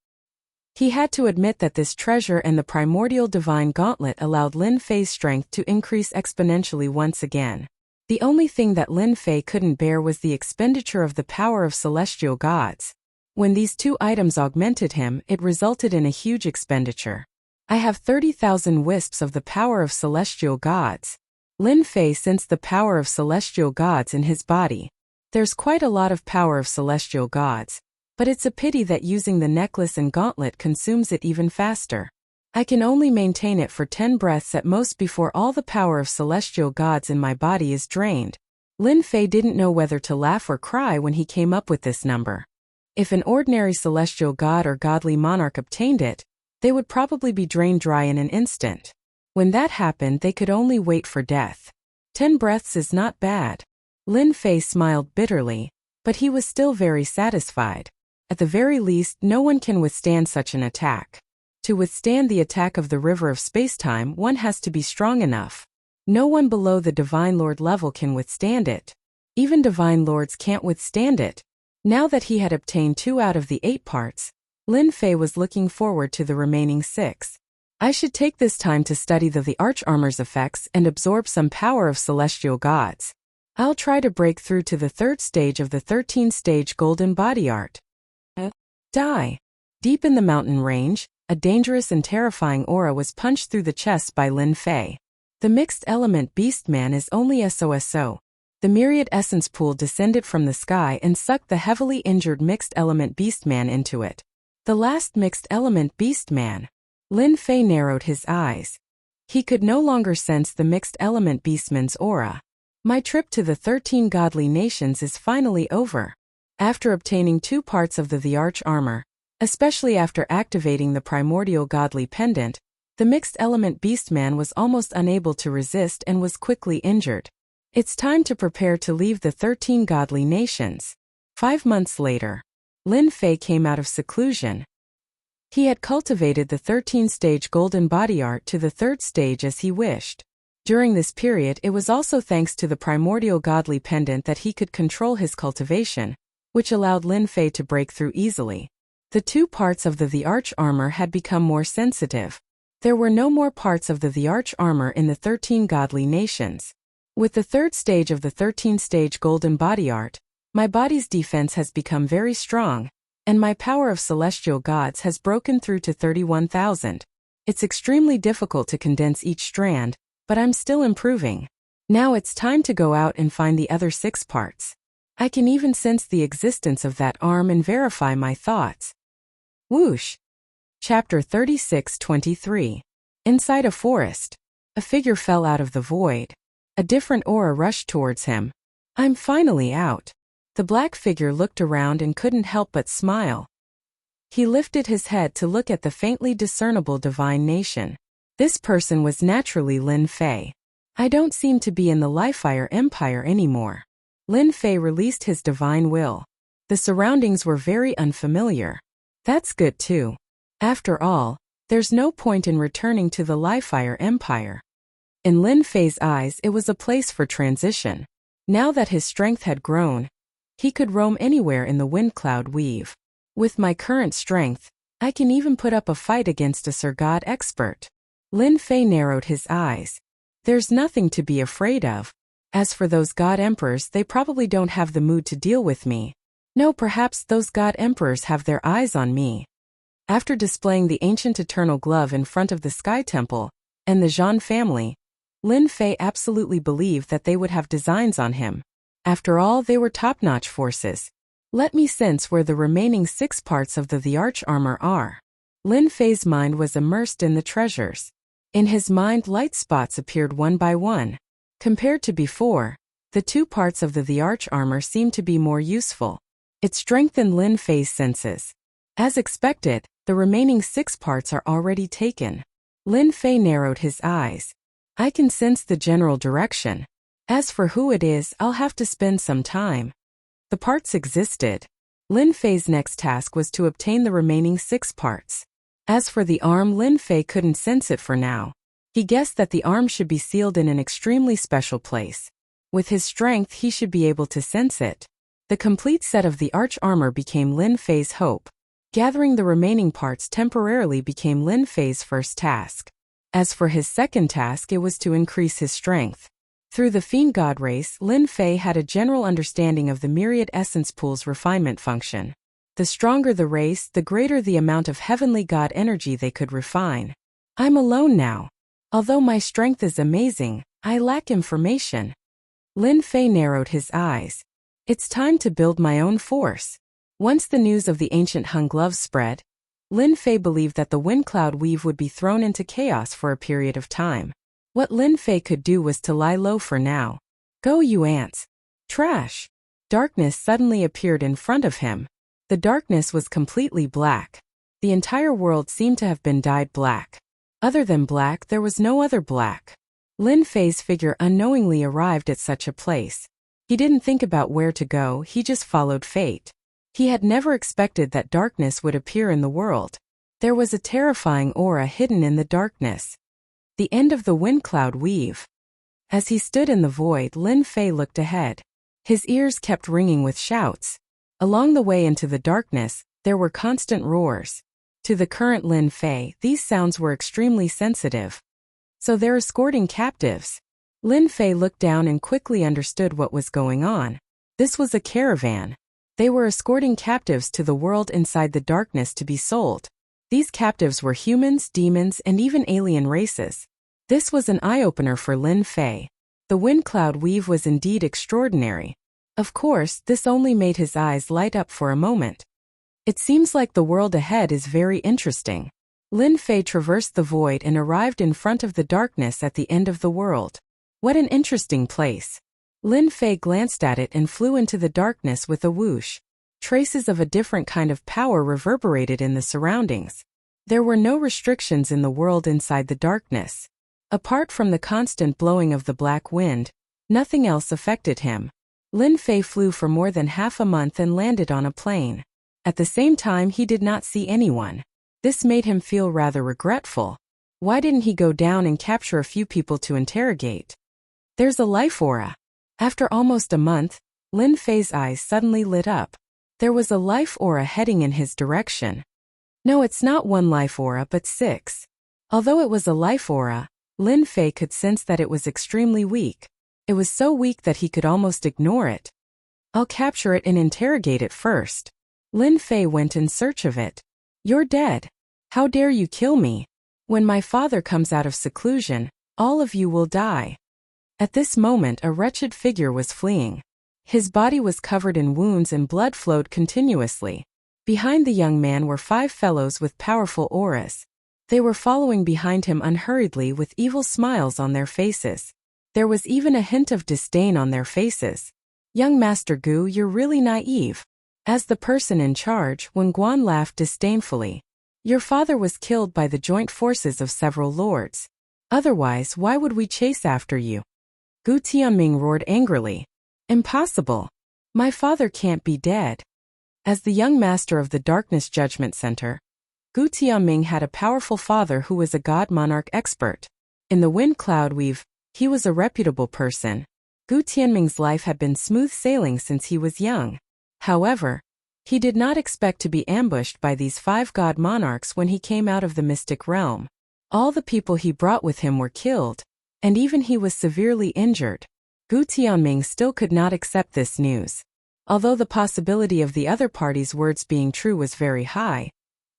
He had to admit that this treasure and the primordial divine gauntlet allowed Lin Fei's strength to increase exponentially once again. The only thing that Lin Fei couldn't bear was the expenditure of the power of celestial gods. When these 2 items augmented him, it resulted in a huge expenditure. I have 30,000 wisps of the power of celestial gods. Lin Fei sensed the power of celestial gods in his body. There's quite a lot of power of celestial gods, but it's a pity that using the necklace and gauntlet consumes it even faster. I can only maintain it for 10 breaths at most before all the power of celestial gods in my body is drained. Lin Fei didn't know whether to laugh or cry when he came up with this number. If an ordinary celestial god or godly monarch obtained it, they would probably be drained dry in an instant. When that happened, they could only wait for death. 10 breaths is not bad. Lin Fei smiled bitterly, but he was still very satisfied. At the very least, no one can withstand such an attack. To withstand the attack of the river of spacetime, one has to be strong enough. No one below the Divine Lord level can withstand it. Even Divine Lords can't withstand it. Now that he had obtained 2 out of the 8 parts, Lin Fei was looking forward to the remaining 6. I should take this time to study the arch armor's effects and absorb some power of celestial gods. I'll try to break through to the 3rd stage of the 13-stage golden body art. Die. Deep in the mountain range, a dangerous and terrifying aura was punched through the chest by Lin Fei. The mixed element beastman is only SOSO. The myriad essence pool descended from the sky and sucked the heavily injured mixed element beastman into it. The last mixed element beastman. Lin Fei narrowed his eyes. He could no longer sense the mixed element beastman's aura. My trip to the 13 godly nations is finally over. After obtaining 2 parts of the arch armor, especially after activating the primordial godly pendant, the mixed element beastman was almost unable to resist and was quickly injured. It's time to prepare to leave the 13 godly nations. 5 months later, Lin Fei came out of seclusion. He had cultivated the 13-stage golden body art to the 3rd stage as he wished. During this period, it was also thanks to the primordial godly pendant that he could control his cultivation, which allowed Lin Fei to break through easily. The 2 parts of the arch armor had become more sensitive. There were no more parts of the arch armor in the 13 godly nations. With the 3rd stage of the 13-stage golden body art, my body's defense has become very strong, and my power of celestial gods has broken through to 31,000. It's extremely difficult to condense each strand, but I'm still improving. Now it's time to go out and find the other 6 parts. I can even sense the existence of that arm and verify my thoughts. Whoosh! Chapter 36-23. Inside a forest, a figure fell out of the void. A different aura rushed towards him. I'm finally out. The black figure looked around and couldn't help but smile. He lifted his head to look at the faintly discernible divine nation. This person was naturally Lin Fei. I don't seem to be in the Lifefire Empire anymore. Lin Fei released his divine will. The surroundings were very unfamiliar. That's good too. After all, there's no point in returning to the Lifefire Empire. In Lin Fei's eyes, it was a place for transition. Now that his strength had grown, he could roam anywhere in the wind cloud weave. With my current strength, I can even put up a fight against a Sir God expert. Lin Fei narrowed his eyes. There's nothing to be afraid of. As for those God Emperors, they probably don't have the mood to deal with me. No, perhaps those God Emperors have their eyes on me. After displaying the ancient eternal glove in front of the Sky Temple and the Zhan family, Lin Fei absolutely believed that they would have designs on him. After all, they were top-notch forces. Let me sense where the remaining 6 parts of the arch armor are. Lin Fei's mind was immersed in the treasures. In his mind, light spots appeared one by one. Compared to before, the 2 parts of the arch armor seemed to be more useful. It strengthened Lin Fei's senses. As expected, the remaining 6 parts are already taken. Lin Fei narrowed his eyes. I can sense the general direction. As for who it is, I'll have to spend some time. The parts existed. Lin Fei's next task was to obtain the remaining 6 parts. As for the arm, Lin Fei couldn't sense it for now. He guessed that the arm should be sealed in an extremely special place. With his strength, he should be able to sense it. The complete set of the arch armor became Lin Fei's hope. Gathering the remaining parts temporarily became Lin Fei's first task. As for his second task, it was to increase his strength. Through the Fiend God race, Lin Fei had a general understanding of the myriad essence pool's refinement function. The stronger the race, the greater the amount of heavenly God energy they could refine. I'm alone now. Although my strength is amazing, I lack information. Lin Fei narrowed his eyes. It's time to build my own force. Once the news of the ancient Hung Glove spread, Lin Fei believed that the wind cloud weave would be thrown into chaos for a period of time. What Lin Fei could do was to lie low for now. Go, you ants. Trash. Darkness suddenly appeared in front of him. The darkness was completely black. The entire world seemed to have been dyed black. Other than black, there was no other black. Lin Fei's figure unknowingly arrived at such a place. He didn't think about where to go, he just followed fate. He had never expected that darkness would appear in the world. There was a terrifying aura hidden in the darkness. The end of the wind cloud weave. As he stood in the void, Lin Fei looked ahead. His ears kept ringing with shouts. Along the way into the darkness, there were constant roars. To the current Lin Fei, these sounds were extremely sensitive. So they're escorting captives. Lin Fei looked down and quickly understood what was going on. This was a caravan. They were escorting captives to the world inside the darkness to be sold. These captives were humans, demons, and even alien races. This was an eye-opener for Lin Fei. The wind cloud weave was indeed extraordinary. Of course, this only made his eyes light up for a moment. It seems like the world ahead is very interesting. Lin Fei traversed the void and arrived in front of the darkness at the end of the world. What an interesting place. Lin Fei glanced at it and flew into the darkness with a whoosh. Traces of a different kind of power reverberated in the surroundings. There were no restrictions in the world inside the darkness. Apart from the constant blowing of the black wind, nothing else affected him. Lin Fei flew for more than half a month and landed on a plane. At the same time, he did not see anyone. This made him feel rather regretful. Why didn't he go down and capture a few people to interrogate? There's a life aura. After almost a month, Lin Fei's eyes suddenly lit up. There was a life aura heading in his direction. No, it's not one life aura but 6. Although it was a life aura, Lin Fei could sense that it was extremely weak. It was so weak that he could almost ignore it. I'll capture it and interrogate it first. Lin Fei went in search of it. You're dead. How dare you kill me? When my father comes out of seclusion, all of you will die. At this moment, a wretched figure was fleeing. His body was covered in wounds and blood flowed continuously. Behind the young man were 5 fellows with powerful auras. They were following behind him unhurriedly with evil smiles on their faces. There was even a hint of disdain on their faces. Young Master Gu, you're really naive. As the person in charge, Wen Guan laughed disdainfully. Your father was killed by the joint forces of several lords. Otherwise, why would we chase after you? Gu Tianming roared angrily. Impossible. My father can't be dead. As the young master of the Darkness Judgment Center, Gu Tianming had a powerful father who was a god monarch expert. In the wind cloud weave, he was a reputable person. Gu Tianming's life had been smooth sailing since he was young. However, he did not expect to be ambushed by these 5 god monarchs when he came out of the mystic realm. All the people he brought with him were killed, and even he was severely injured. Gu Tianming still could not accept this news. Although the possibility of the other party's words being true was very high,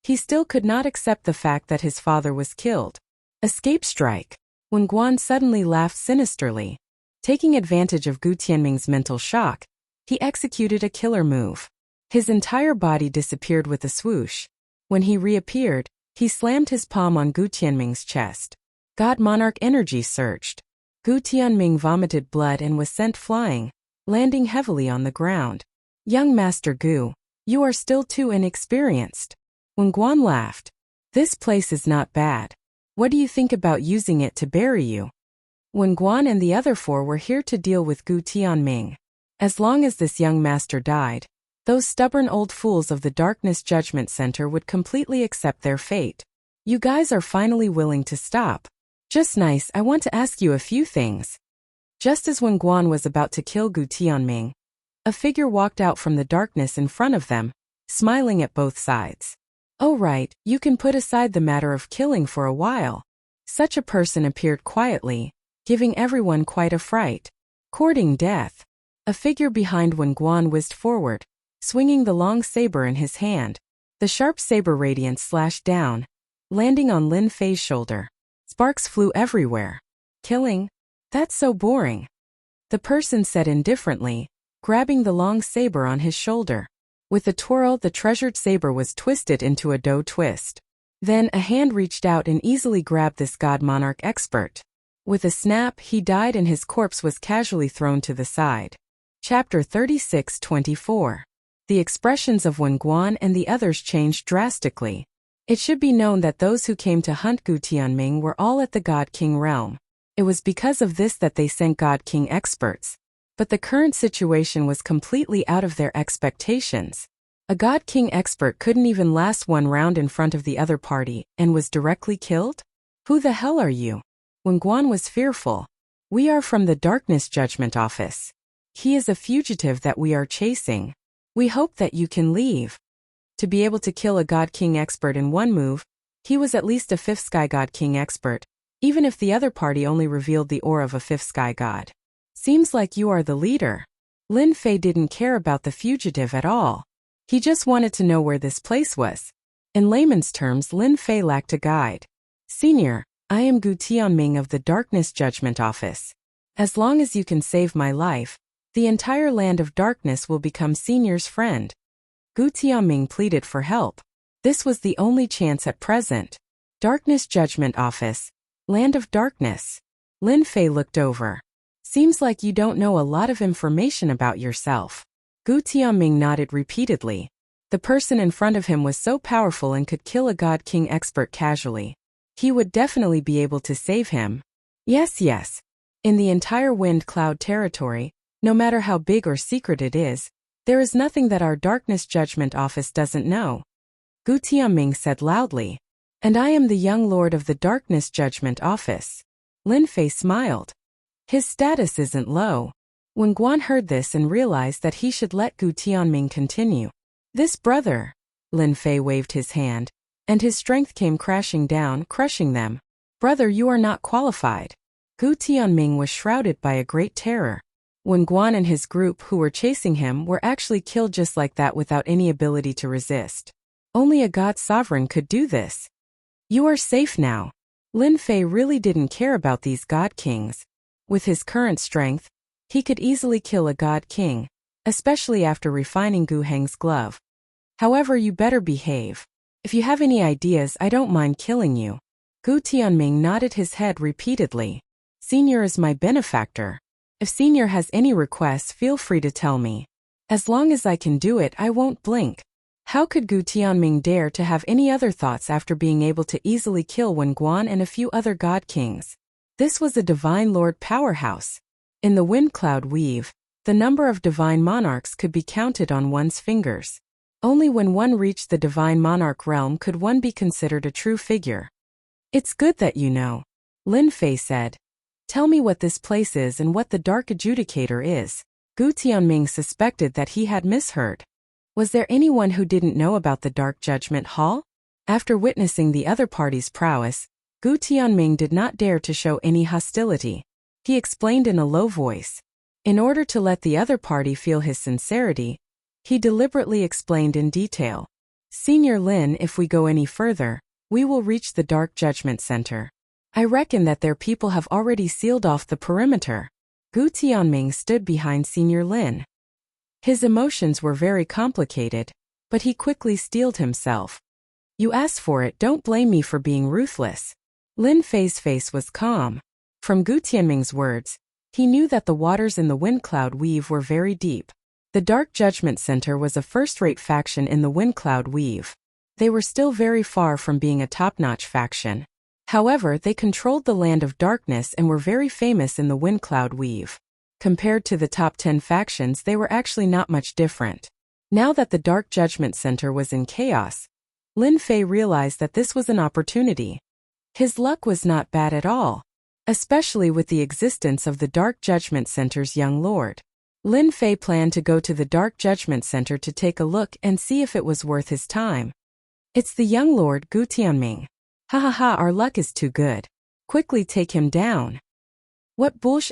he still could not accept the fact that his father was killed. Escape strike. Wen Guan suddenly laughed sinisterly. Taking advantage of Gu Tianming's mental shock, he executed a killer move. His entire body disappeared with a swoosh. When he reappeared, he slammed his palm on Gu Tianming's chest. God Monarch energy surged. Gu Tianming vomited blood and was sent flying, landing heavily on the ground. Young Master Gu, you are still too inexperienced. Wen Guan laughed. This place is not bad. What do you think about using it to bury you? Wen Guan and the other 4 were here to deal with Gu Tianming. As long as this young master died, those stubborn old fools of the Darkness Judgment Center would completely accept their fate. You guys are finally willing to stop. Just nice, I want to ask you a few things. Just as Wen Guan was about to kill Gu Tianming, a figure walked out from the darkness in front of them, smiling at both sides. Oh right, you can put aside the matter of killing for a while. Such a person appeared quietly, giving everyone quite a fright. Courting death. A figure behind Wen Guan whizzed forward, swinging the long saber in his hand. The sharp saber radiance slashed down, landing on Lin Fei's shoulder. Sparks flew everywhere. Killing? That's so boring. The person said indifferently, grabbing the long saber on his shoulder. With a twirl, the treasured saber was twisted into a dough twist. Then a hand reached out and easily grabbed this god monarch expert. With a snap, he died and his corpse was casually thrown to the side. Chapter 36-24. The expressions of Wen Guan and the others changed drastically. It should be known that those who came to hunt Gu Tianming were all at the God King realm. It was because of this that they sent God King experts. But the current situation was completely out of their expectations. A God King expert couldn't even last one round in front of the other party and was directly killed? Who the hell are you? Wen Guan was fearful. We are from the Darkness Judgment Office. He is a fugitive that we are chasing. We hope that you can leave. To be able to kill a God King expert in one move, he was at least a 5th Sky God King expert, even if the other party only revealed the aura of a 5th Sky God. Seems like you are the leader. Lin Fei didn't care about the fugitive at all. He just wanted to know where this place was. In layman's terms, Lin Fei lacked a guide. Senior, I am Gu Tianming of the Darkness Judgment Office. As long as you can save my life, the entire land of darkness will become Senior's friend. Gu Tianming pleaded for help. This was the only chance at present. Darkness Judgment Office. Land of Darkness. Lin Fei looked over. Seems like you don't know a lot of information about yourself. Gu Tianming nodded repeatedly. The person in front of him was so powerful and could kill a God King expert casually. He would definitely be able to save him. Yes. In the entire Wind Cloud territory, no matter how big or secret it is, there is nothing that our Darkness Judgment Office doesn't know. Gu Tianming said loudly. And I am the young lord of the Darkness Judgment Office. Lin Fei smiled. His status isn't low. When Guan heard this and realized that he should let Gu Tianming continue. This brother. Lin Fei waved his hand, and his strength came crashing down, crushing them. Brother, you are not qualified. Gu Tianming was shrouded by a great terror. When Guan and his group who were chasing him were actually killed just like that without any ability to resist. Only a god sovereign could do this. You are safe now. Lin Fei really didn't care about these god kings. With his current strength, he could easily kill a god king, especially after refining Gu Heng's glove. However, you better behave. If you have any ideas, I don't mind killing you. Gu Tianming nodded his head repeatedly. Senior is my benefactor. If Senior has any requests, feel free to tell me. As long as I can do it, I won't blink. How could Gu Tianming dare to have any other thoughts after being able to easily kill Wen Guan and a few other god kings? This was a divine lord powerhouse. In the Wind Cloud Weave, the number of divine monarchs could be counted on one's fingers. Only when one reached the divine monarch realm could one be considered a true figure. It's good that you know. Lin Fei said. Tell me what this place is and what the Dark Adjudicator is. Gu Tianming suspected that he had misheard. Was there anyone who didn't know about the Dark Judgment Hall? After witnessing the other party's prowess, Gu Tianming did not dare to show any hostility. He explained in a low voice. In order to let the other party feel his sincerity, he deliberately explained in detail. Senior Lin, if we go any further, we will reach the Dark Judgment Center. I reckon that their people have already sealed off the perimeter. Gu Tianming stood behind Senior Lin. His emotions were very complicated, but he quickly steeled himself. You asked for it, don't blame me for being ruthless. Lin Fei's face was calm. From Gu Tianming's words, he knew that the waters in the Wind Cloud Weave were very deep. The Dark Judgment Center was a first-rate faction in the Wind Cloud Weave. They were still very far from being a top-notch faction. However, they controlled the land of darkness and were very famous in the Wind Cloud Weave. Compared to the top 10 factions, they were actually not much different. Now that the Dark Judgment Center was in chaos, Lin Fei realized that this was an opportunity. His luck was not bad at all, especially with the existence of the Dark Judgment Center's young lord. Lin Fei planned to go to the Dark Judgment Center to take a look and see if it was worth his time. It's the young lord, Gu Tianming. Ha, our luck is too good. Quickly take him down. What bullsh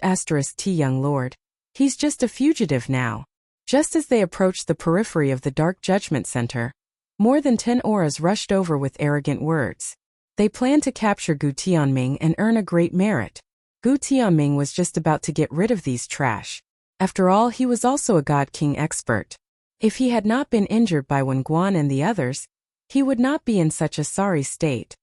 *T young lord. He's just a fugitive now. Just as they approached the periphery of the Dark Judgment Center, more than 10 auras rushed over with arrogant words. They planned to capture Gu Tianming and earn a great merit. Gu Tianming was just about to get rid of these trash. After all, he was also a God King expert. If he had not been injured by Wen Guan and the others, he would not be in such a sorry state.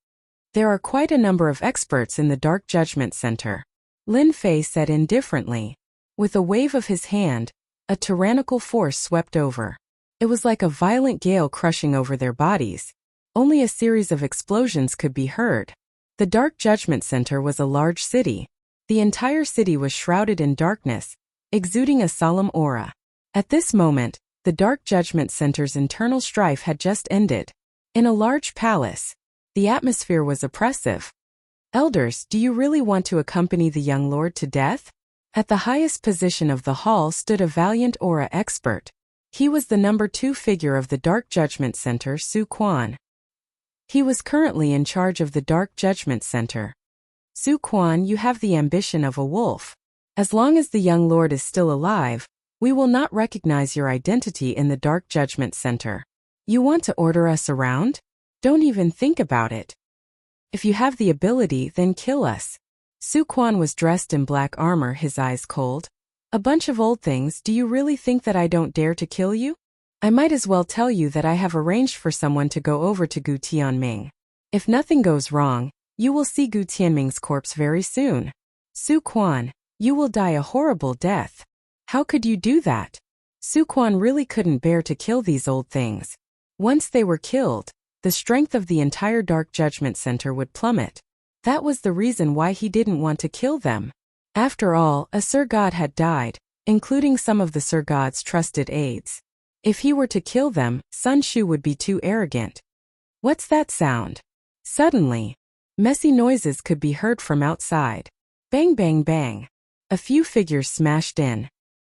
There are quite a number of experts in the Dark Judgment Center. Lin Fei said indifferently. With a wave of his hand, a tyrannical force swept over. It was like a violent gale crushing over their bodies. Only a series of explosions could be heard. The Dark Judgment Center was a large city. The entire city was shrouded in darkness, exuding a solemn aura. At this moment, the Dark Judgment Center's internal strife had just ended. In a large palace, the atmosphere was oppressive. Elders, do you really want to accompany the young lord to death? At the highest position of the hall stood a valiant aura expert. He was the number 2 figure of the Dark Judgment Center, Su Quan. He was currently in charge of the Dark Judgment Center. Su Quan, you have the ambition of a wolf. As long as the young lord is still alive, we will not recognize your identity in the Dark Judgment Center. You want to order us around? Don't even think about it. If you have the ability, then kill us. Su Quan was dressed in black armor, his eyes cold. A bunch of old things, do you really think that I don't dare to kill you? I might as well tell you that I have arranged for someone to go over to Gu Tianming. If nothing goes wrong, you will see Gu Tianming's corpse very soon. Su Quan, you will die a horrible death. How could you do that? Su Quan really couldn't bear to kill these old things. Once they were killed, the strength of the entire Dark Judgment Center would plummet. That was the reason why he didn't want to kill them. After all, a Sir God had died, including some of the Sir God's trusted aides. If he were to kill them, Sun Shu would be too arrogant. What's that sound? Suddenly, messy noises could be heard from outside. Bang bang bang. A few figures smashed in.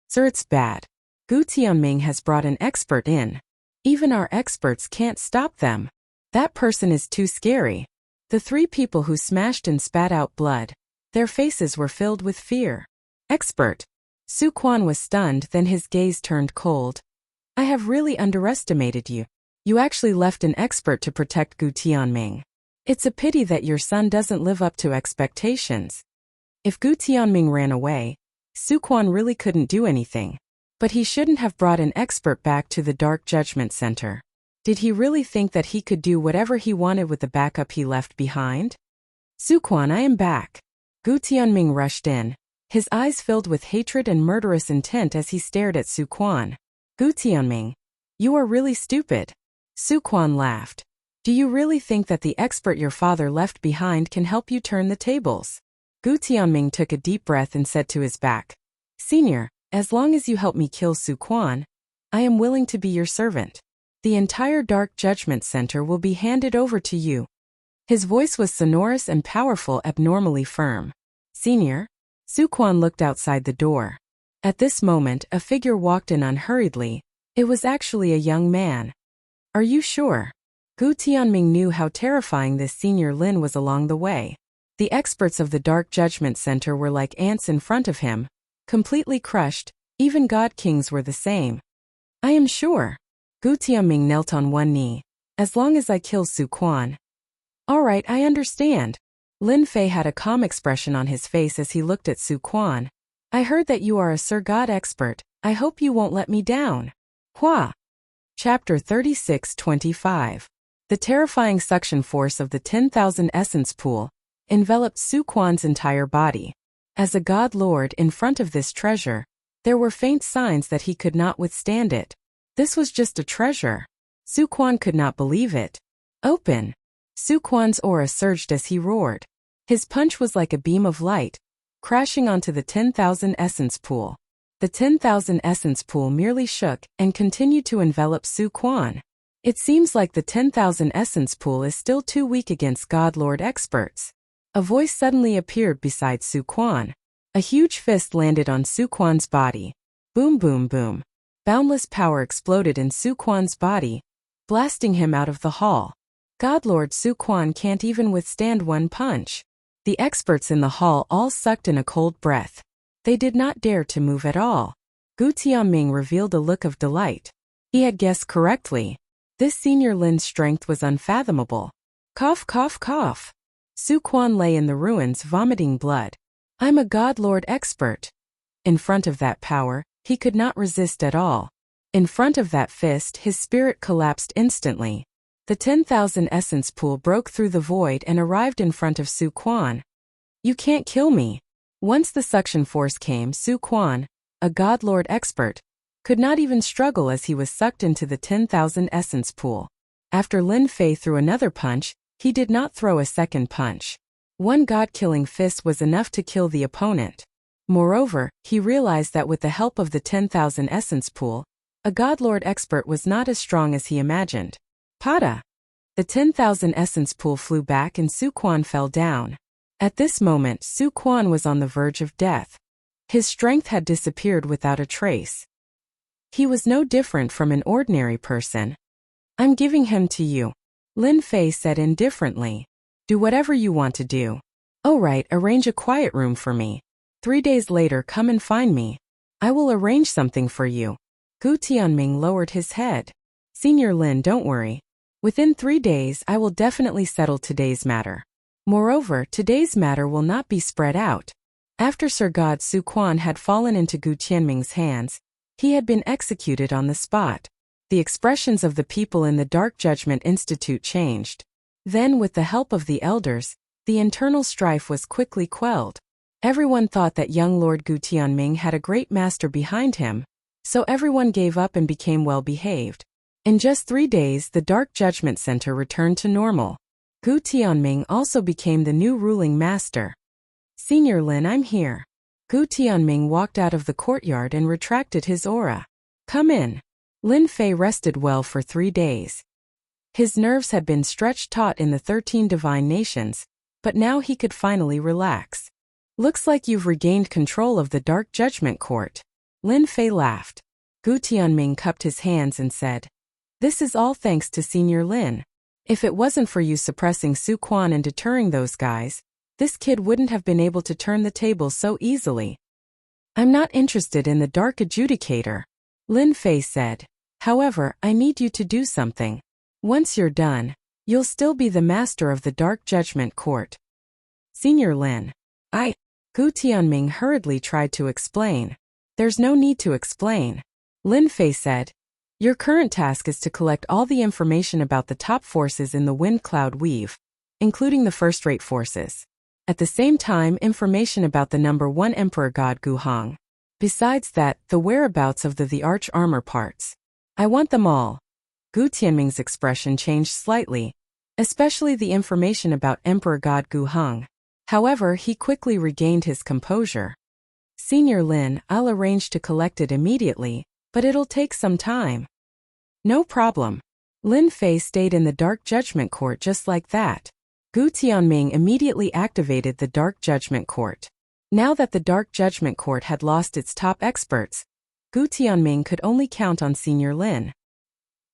Sir, it's bad. Gu Tianming has brought an expert in. Even our experts can't stop them. That person is too scary. The three people who smashed and spat out blood, their faces were filled with fear. Expert. Su Quan was stunned, then his gaze turned cold. I have really underestimated you. You actually left an expert to protect Gu Tianming. It's a pity that your son doesn't live up to expectations. If Gu Tianming ran away, Su Quan really couldn't do anything. But he shouldn't have brought an expert back to the Dark Judgment Center. Did he really think that he could do whatever he wanted with the backup he left behind? Su Quan, I am back. Gu Tianming rushed in, his eyes filled with hatred and murderous intent as he stared at Su Quan. Gu Tianming, you are really stupid. Su Quan laughed. Do you really think that the expert your father left behind can help you turn the tables? Gu Tianming took a deep breath and said to his back, Senior, as long as you help me kill Su Quan, I am willing to be your servant. The entire Dark Judgment Center will be handed over to you. His voice was sonorous and powerful, abnormally firm. Senior? Su Quan looked outside the door. At this moment, a figure walked in unhurriedly. It was actually a young man. Are you sure? Gu Tianming knew how terrifying this Senior Lin was along the way. The experts of the Dark Judgment Center were like ants in front of him, completely crushed. Even God Kings were the same. I am sure. Gu Tianming knelt on one knee. As long as I kill Su Quan. All right, I understand. Lin Fei had a calm expression on his face as he looked at Su Quan. I heard that you are a Sir God expert. I hope you won't let me down. Hua. Chapter 36-25. The terrifying suction force of the 10,000 essence pool enveloped Su Quan's entire body. As a god lord in front of this treasure, there were faint signs that he could not withstand it. This was just a treasure. Su Quan could not believe it. Open. Su Quan's aura surged as he roared. His punch was like a beam of light, crashing onto the 10,000 essence pool. The 10,000 essence pool merely shook and continued to envelop Su Quan. It seems like the 10,000 essence pool is still too weak against God Lord experts. A voice suddenly appeared beside Su Quan. A huge fist landed on Su Quan's body. Boom boom boom. Boundless power exploded in Su Quan's body, blasting him out of the hall. Godlord Su Quan can't even withstand one punch. The experts in the hall all sucked in a cold breath. They did not dare to move at all. Gu Tianming revealed a look of delight. He had guessed correctly. This Senior Lin's strength was unfathomable. Cough cough cough. Su Quan lay in the ruins vomiting blood. I'm a Godlord expert. In front of that power, he could not resist at all. In front of that fist, his spirit collapsed instantly. The 10,000 essence pool broke through the void and arrived in front of Su Quan. You can't kill me. Once the suction force came, Su Quan, a Godlord expert, could not even struggle as he was sucked into the 10,000 essence pool. After Lin Fei threw another punch, he did not throw a second punch. One god-killing fist was enough to kill the opponent. Moreover, he realized that with the help of the 10,000 essence pool, a Godlord expert was not as strong as he imagined. Pada! The 10,000 essence pool flew back and Su Quan fell down. At this moment, Su Quan was on the verge of death. His strength had disappeared without a trace. He was no different from an ordinary person. I'm giving him to you. Lin Fei said indifferently. Do whatever you want to do. Oh right, arrange a quiet room for me. 3 days later come and find me. I will arrange something for you. Gu Tianming lowered his head. Senior Lin, don't worry. Within 3 days I will definitely settle today's matter. Moreover, today's matter will not be spread out. After Sir God Su Quan had fallen into Gu Tianming's hands, he had been executed on the spot. The expressions of the people in the Dark Judgment Institute changed. Then, with the help of the elders, the internal strife was quickly quelled. Everyone thought that young Lord Gu Tianming had a great master behind him, so everyone gave up and became well-behaved. In just 3 days, the Dark Judgment Center returned to normal. Gu Tianming also became the new ruling master. Senior Lin, I'm here. Gu Tianming walked out of the courtyard and retracted his aura. Come in. Lin Fei rested well for 3 days. His nerves had been stretched taut in the 13 divine nations, but now he could finally relax. Looks like you've regained control of the Dark Judgment Court. Lin Fei laughed. Gu Tianming cupped his hands and said, This is all thanks to Senior Lin. If it wasn't for you suppressing Su Quan and deterring those guys, this kid wouldn't have been able to turn the tables so easily. I'm not interested in the Dark Adjudicator, Lin Fei said. However, I need you to do something. Once you're done, you'll still be the master of the Dark Judgment Court. Senior Lin. Gu Tianming hurriedly tried to explain. There's no need to explain. Lin Fei said, Your current task is to collect all the information about the top forces in the Wind Cloud Weave, including the first-rate forces. At the same time, information about the number 1 Emperor God Gu Hong. Besides that, the whereabouts of the arch armor parts. I want them all. Gu Tianming's expression changed slightly, especially the information about Emperor God Gu Hong. However, he quickly regained his composure. Senior Lin, I'll arrange to collect it immediately, but it'll take some time. No problem. Lin Fei stayed in the Dark Judgment Court just like that. Gu Tianming immediately activated the Dark Judgment Court. Now that the Dark Judgment Court had lost its top experts, Gu Tianming could only count on Senior Lin.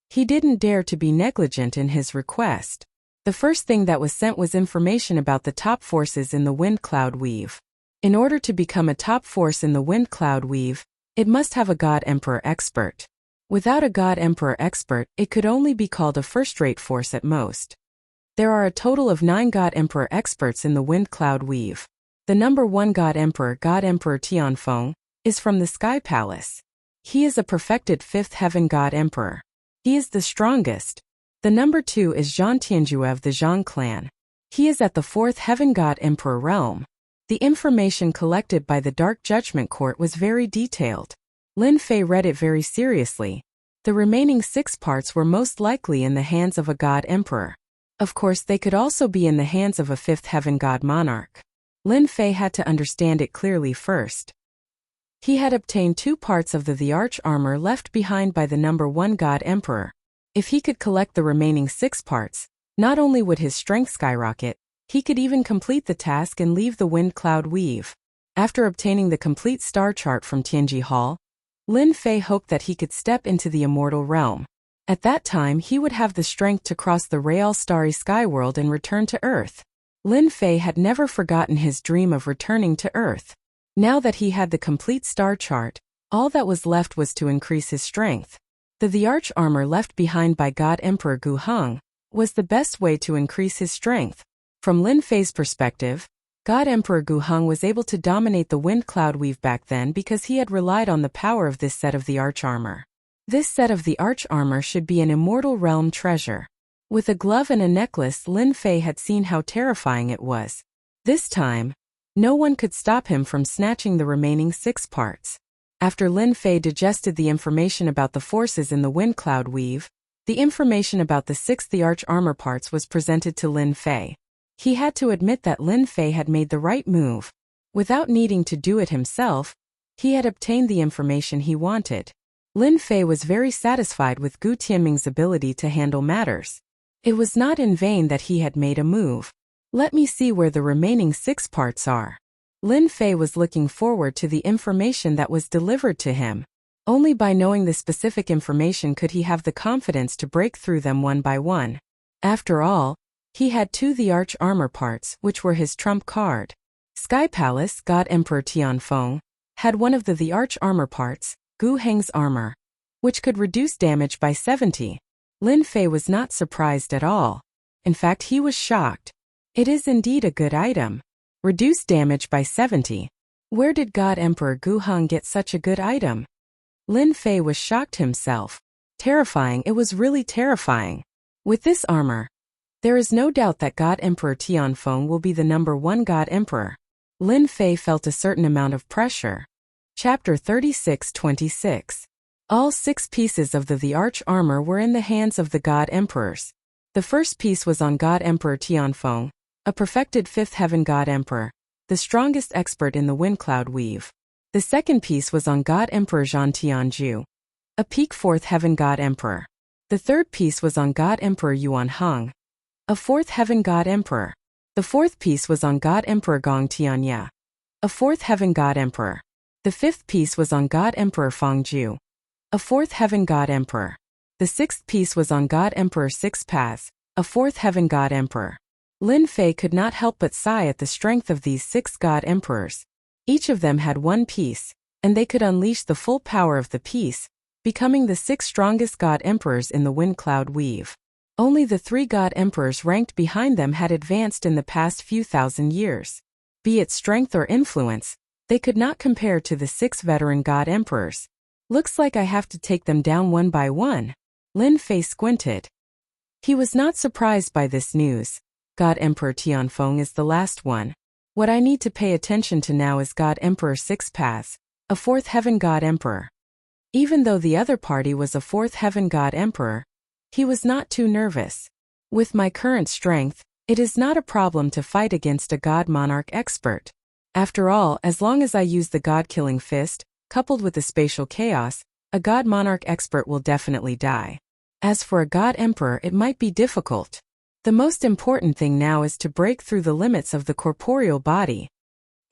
He didn't dare to be negligent in his request. The first thing that was sent was information about the top forces in the Wind Cloud Weave. In order to become a top force in the Wind Cloud Weave, it must have a God Emperor expert. Without a God Emperor expert, it could only be called a first-rate force at most. There are a total of 9 God Emperor experts in the Wind Cloud Weave. The number 1 God Emperor Tianfeng, is from the Sky Palace. He is a perfected 5th Heaven God Emperor. He is the strongest. The number 2 is Zhang Tianjue of the Zhang clan. He is at the 4th Heaven God Emperor realm. The information collected by the Dark Judgment Court was very detailed. Lin Fei read it very seriously. The remaining 6 parts were most likely in the hands of a God Emperor. Of course, they could also be in the hands of a 5th Heaven God Monarch. Lin Fei had to understand it clearly first. He had obtained 2 parts of the arch armor left behind by the number 1 God Emperor. If he could collect the remaining 6 parts, not only would his strength skyrocket, he could even complete the task and leave the Wind Cloud Weave. After obtaining the complete star chart from Tianji Hall, Lin Fei hoped that he could step into the immortal realm. At that time, he would have the strength to cross the Real Starry Sky World and return to Earth. Lin Fei had never forgotten his dream of returning to Earth. Now that he had the complete star chart, all that was left was to increase his strength. The arch armor left behind by God Emperor Gu Hong was the best way to increase his strength. From Lin Fei's perspective, God Emperor Gu Hong was able to dominate the Wind Cloud Weave back then because he had relied on the power of this set of the arch armor. This set of the arch armor should be an immortal realm treasure. With a glove and a necklace, Lin Fei had seen how terrifying it was. This time, no one could stop him from snatching the remaining 6 parts. After Lin Fei digested the information about the forces in the Wind Cloud Weave, the information about the 6th arch armor parts was presented to Lin Fei. He had to admit that Lin Fei had made the right move. Without needing to do it himself, he had obtained the information he wanted. Lin Fei was very satisfied with Gu Tianming's ability to handle matters. It was not in vain that he had made a move. Let me see where the remaining 6 parts are. Lin Fei was looking forward to the information that was delivered to him. Only by knowing the specific information could he have the confidence to break through them one by one. After all, he had 2 arch armor parts, which were his trump card. Sky Palace God Emperor Tianfeng had one of the arch armor parts, Gu Heng's armor, which could reduce damage by 70. Lin Fei was not surprised at all. In fact, he was shocked. It is indeed a good item. Reduce damage by 70. Where did God Emperor Gu Heng get such a good item? Lin Fei was shocked himself. Terrifying, it was really terrifying. With this armor, there is no doubt that God Emperor Tianfeng will be the #1 God Emperor. Lin Fei felt a certain amount of pressure. Chapter 36-26. All 6 pieces of the arch armor were in the hands of the God Emperors. The first piece was on God Emperor Tianfeng, a perfected 5th Heaven God Emperor, the strongest expert in the Wind Cloud Weave. The second piece was on God Emperor Zhan Tianju, a peak 4th Heaven God Emperor. The third piece was on God Emperor Yuan Heng, a 4th Heaven God Emperor. The fourth piece was on God Emperor Gong Tianya, a 4th Heaven God Emperor. The fifth piece was on God Emperor Fangju, a 4th Heaven God Emperor. The sixth piece was on God Emperor Six Paths, a 4th Heaven God Emperor. Lin Fei could not help but sigh at the strength of these 6 God Emperors. Each of them had one piece, and they could unleash the full power of the piece, becoming the 6 strongest God Emperors in the Wind Cloud Weave. Only the 3 God Emperors ranked behind them had advanced in the past few thousand years. Be it strength or influence, they could not compare to the 6 veteran God Emperors. Looks like I have to take them down one by one. Lin Fei squinted. He was not surprised by this news. God Emperor Tianfeng is the last one. What I need to pay attention to now is God Emperor Six Paths, a 4th Heaven God Emperor. Even though the other party was a 4th Heaven God Emperor, he was not too nervous. With my current strength, it is not a problem to fight against a God Monarch expert. After all, as long as I use the God-killing fist, coupled with the spatial chaos, a God Monarch expert will definitely die. As for a God Emperor, it might be difficult. The most important thing now is to break through the limits of the corporeal body.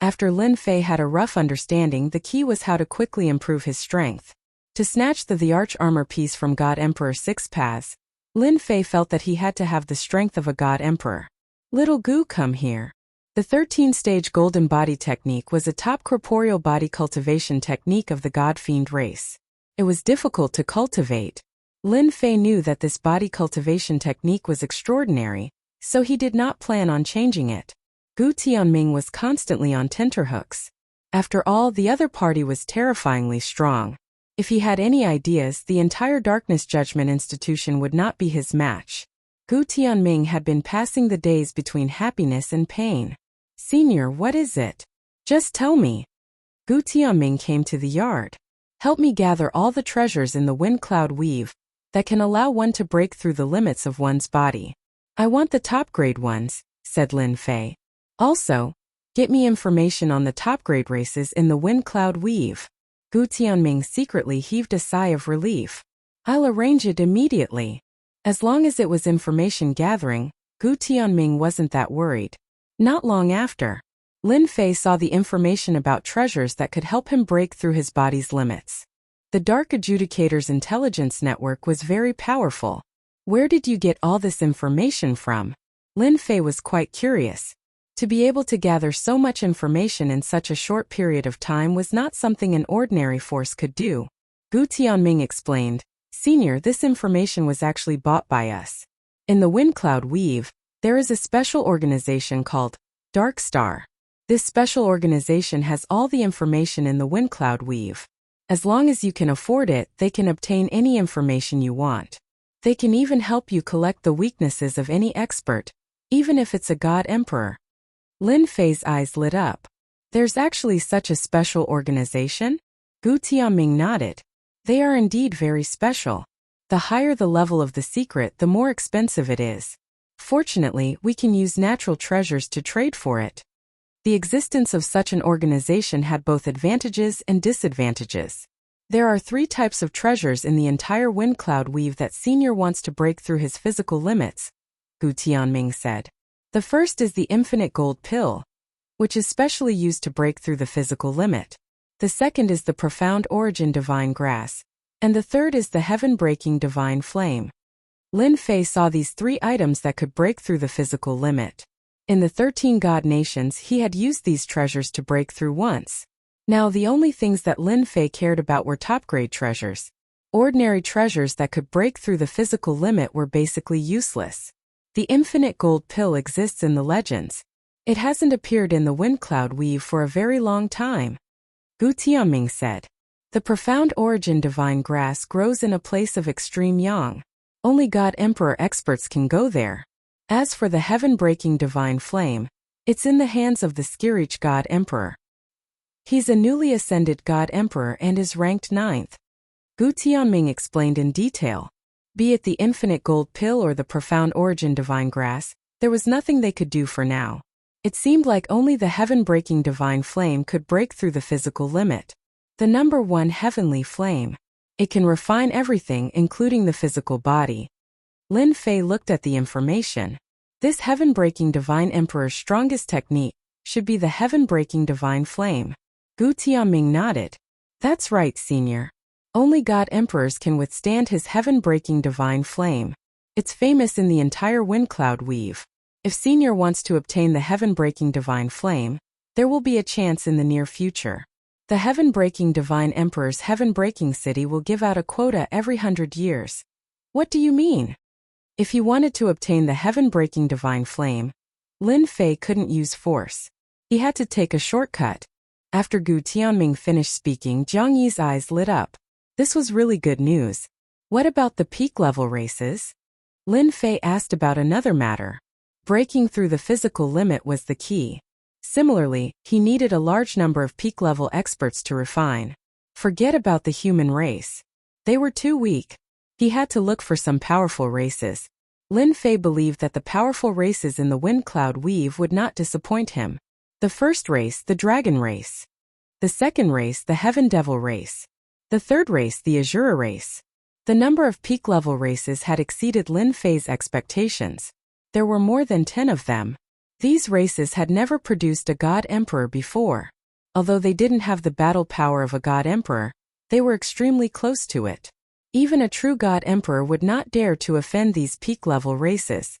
After Lin Fei had a rough understanding, the key was how to quickly improve his strength. To snatch the arch armor piece from God Emperor Six Paths, Lin Fei felt that he had to have the strength of a God Emperor. Little Gu, come here. The 13-stage golden body technique was a top corporeal body cultivation technique of the God Fiend race. It was difficult to cultivate. Lin Fei knew that this body cultivation technique was extraordinary, so he did not plan on changing it. Gu Tianming was constantly on tenterhooks. After all, the other party was terrifyingly strong. If he had any ideas, the entire Darkness Judgment Institution would not be his match. Gu Tianming had been passing the days between happiness and pain. Senior, what is it? Just tell me. Gu Tianming came to the yard. Help me gather all the treasures in the Wind Cloud Weave that can allow one to break through the limits of one's body. I want the top-grade ones, said Lin Fei. Also, get me information on the top-grade races in the Wind Cloud Weave. Gu Tianming secretly heaved a sigh of relief. I'll arrange it immediately. As long as it was information gathering, Gu Tianming wasn't that worried. Not long after, Lin Fei saw the information about treasures that could help him break through his body's limits. The Dark Adjudicator's intelligence network was very powerful. Where did you get all this information from? Lin Fei was quite curious. To be able to gather so much information in such a short period of time was not something an ordinary force could do. Gu Tianming explained, Senior, this information was actually bought by us. In the Wind Cloud Weave, there is a special organization called Dark Star. This special organization has all the information in the Wind Cloud Weave. As long as you can afford it, they can obtain any information you want. They can even help you collect the weaknesses of any expert, even if it's a God Emperor. Lin Fei's eyes lit up. There's actually such a special organization? Gu Tianming nodded. They are indeed very special. The higher the level of the secret, the more expensive it is. Fortunately, we can use natural treasures to trade for it. The existence of such an organization had both advantages and disadvantages. There are 3 types of treasures in the entire Wind Cloud Weave that Senior wants to break through his physical limits, Gu Tianming said. The first is the Infinite Gold Pill, which is specially used to break through the physical limit. The second is the Profound Origin Divine Grass, and the third is the Heaven-Breaking Divine Flame. Lin Fei saw these 3 items that could break through the physical limit. In the 13 God Nations, he had used these treasures to break through once. Now the only things that Lin Fei cared about were top-grade treasures. Ordinary treasures that could break through the physical limit were basically useless. The infinite gold pill exists in the legends. It hasn't appeared in the wind cloud weave for a very long time. Gu Tianming said. The profound origin divine grass grows in a place of extreme yang. Only God Emperor experts can go there. As for the heaven-breaking divine flame, it's in the hands of the Skirich God Emperor. He's a newly ascended God Emperor and is ranked 9th. Gu Tianming explained in detail. Be it the infinite gold pill or the profound origin divine grass, there was nothing they could do for now. It seemed like only the heaven-breaking divine flame could break through the physical limit. The number 1 heavenly flame. It can refine everything, including the physical body. Lin Fei looked at the information. This heaven-breaking divine emperor's strongest technique should be the heaven-breaking divine flame. Gu Tianming nodded. That's right, senior. Only God Emperors can withstand his heaven-breaking divine flame. It's famous in the entire wind cloud weave. If senior wants to obtain the heaven-breaking divine flame, there will be a chance in the near future. The heaven-breaking divine emperor's heaven-breaking city will give out a quota every 100 years. What do you mean? If he wanted to obtain the heaven-breaking divine flame, Lin Fei couldn't use force. He had to take a shortcut. After Gu Tianming finished speaking, Jiang Yi's eyes lit up. This was really good news. What about the peak-level races? Lin Fei asked about another matter. Breaking through the physical limit was the key. Similarly, he needed a large number of peak-level experts to refine. Forget about the human race. They were too weak. He had to look for some powerful races. Lin Fei believed that the powerful races in the wind cloud weave would not disappoint him. The first race, the dragon race. The second race, the heaven devil race. The third race, the Azura race. The number of peak-level races had exceeded Lin Fei's expectations. There were more than 10 of them. These races had never produced a God Emperor before. Although they didn't have the battle power of a God Emperor, they were extremely close to it. Even a true God Emperor would not dare to offend these peak-level races.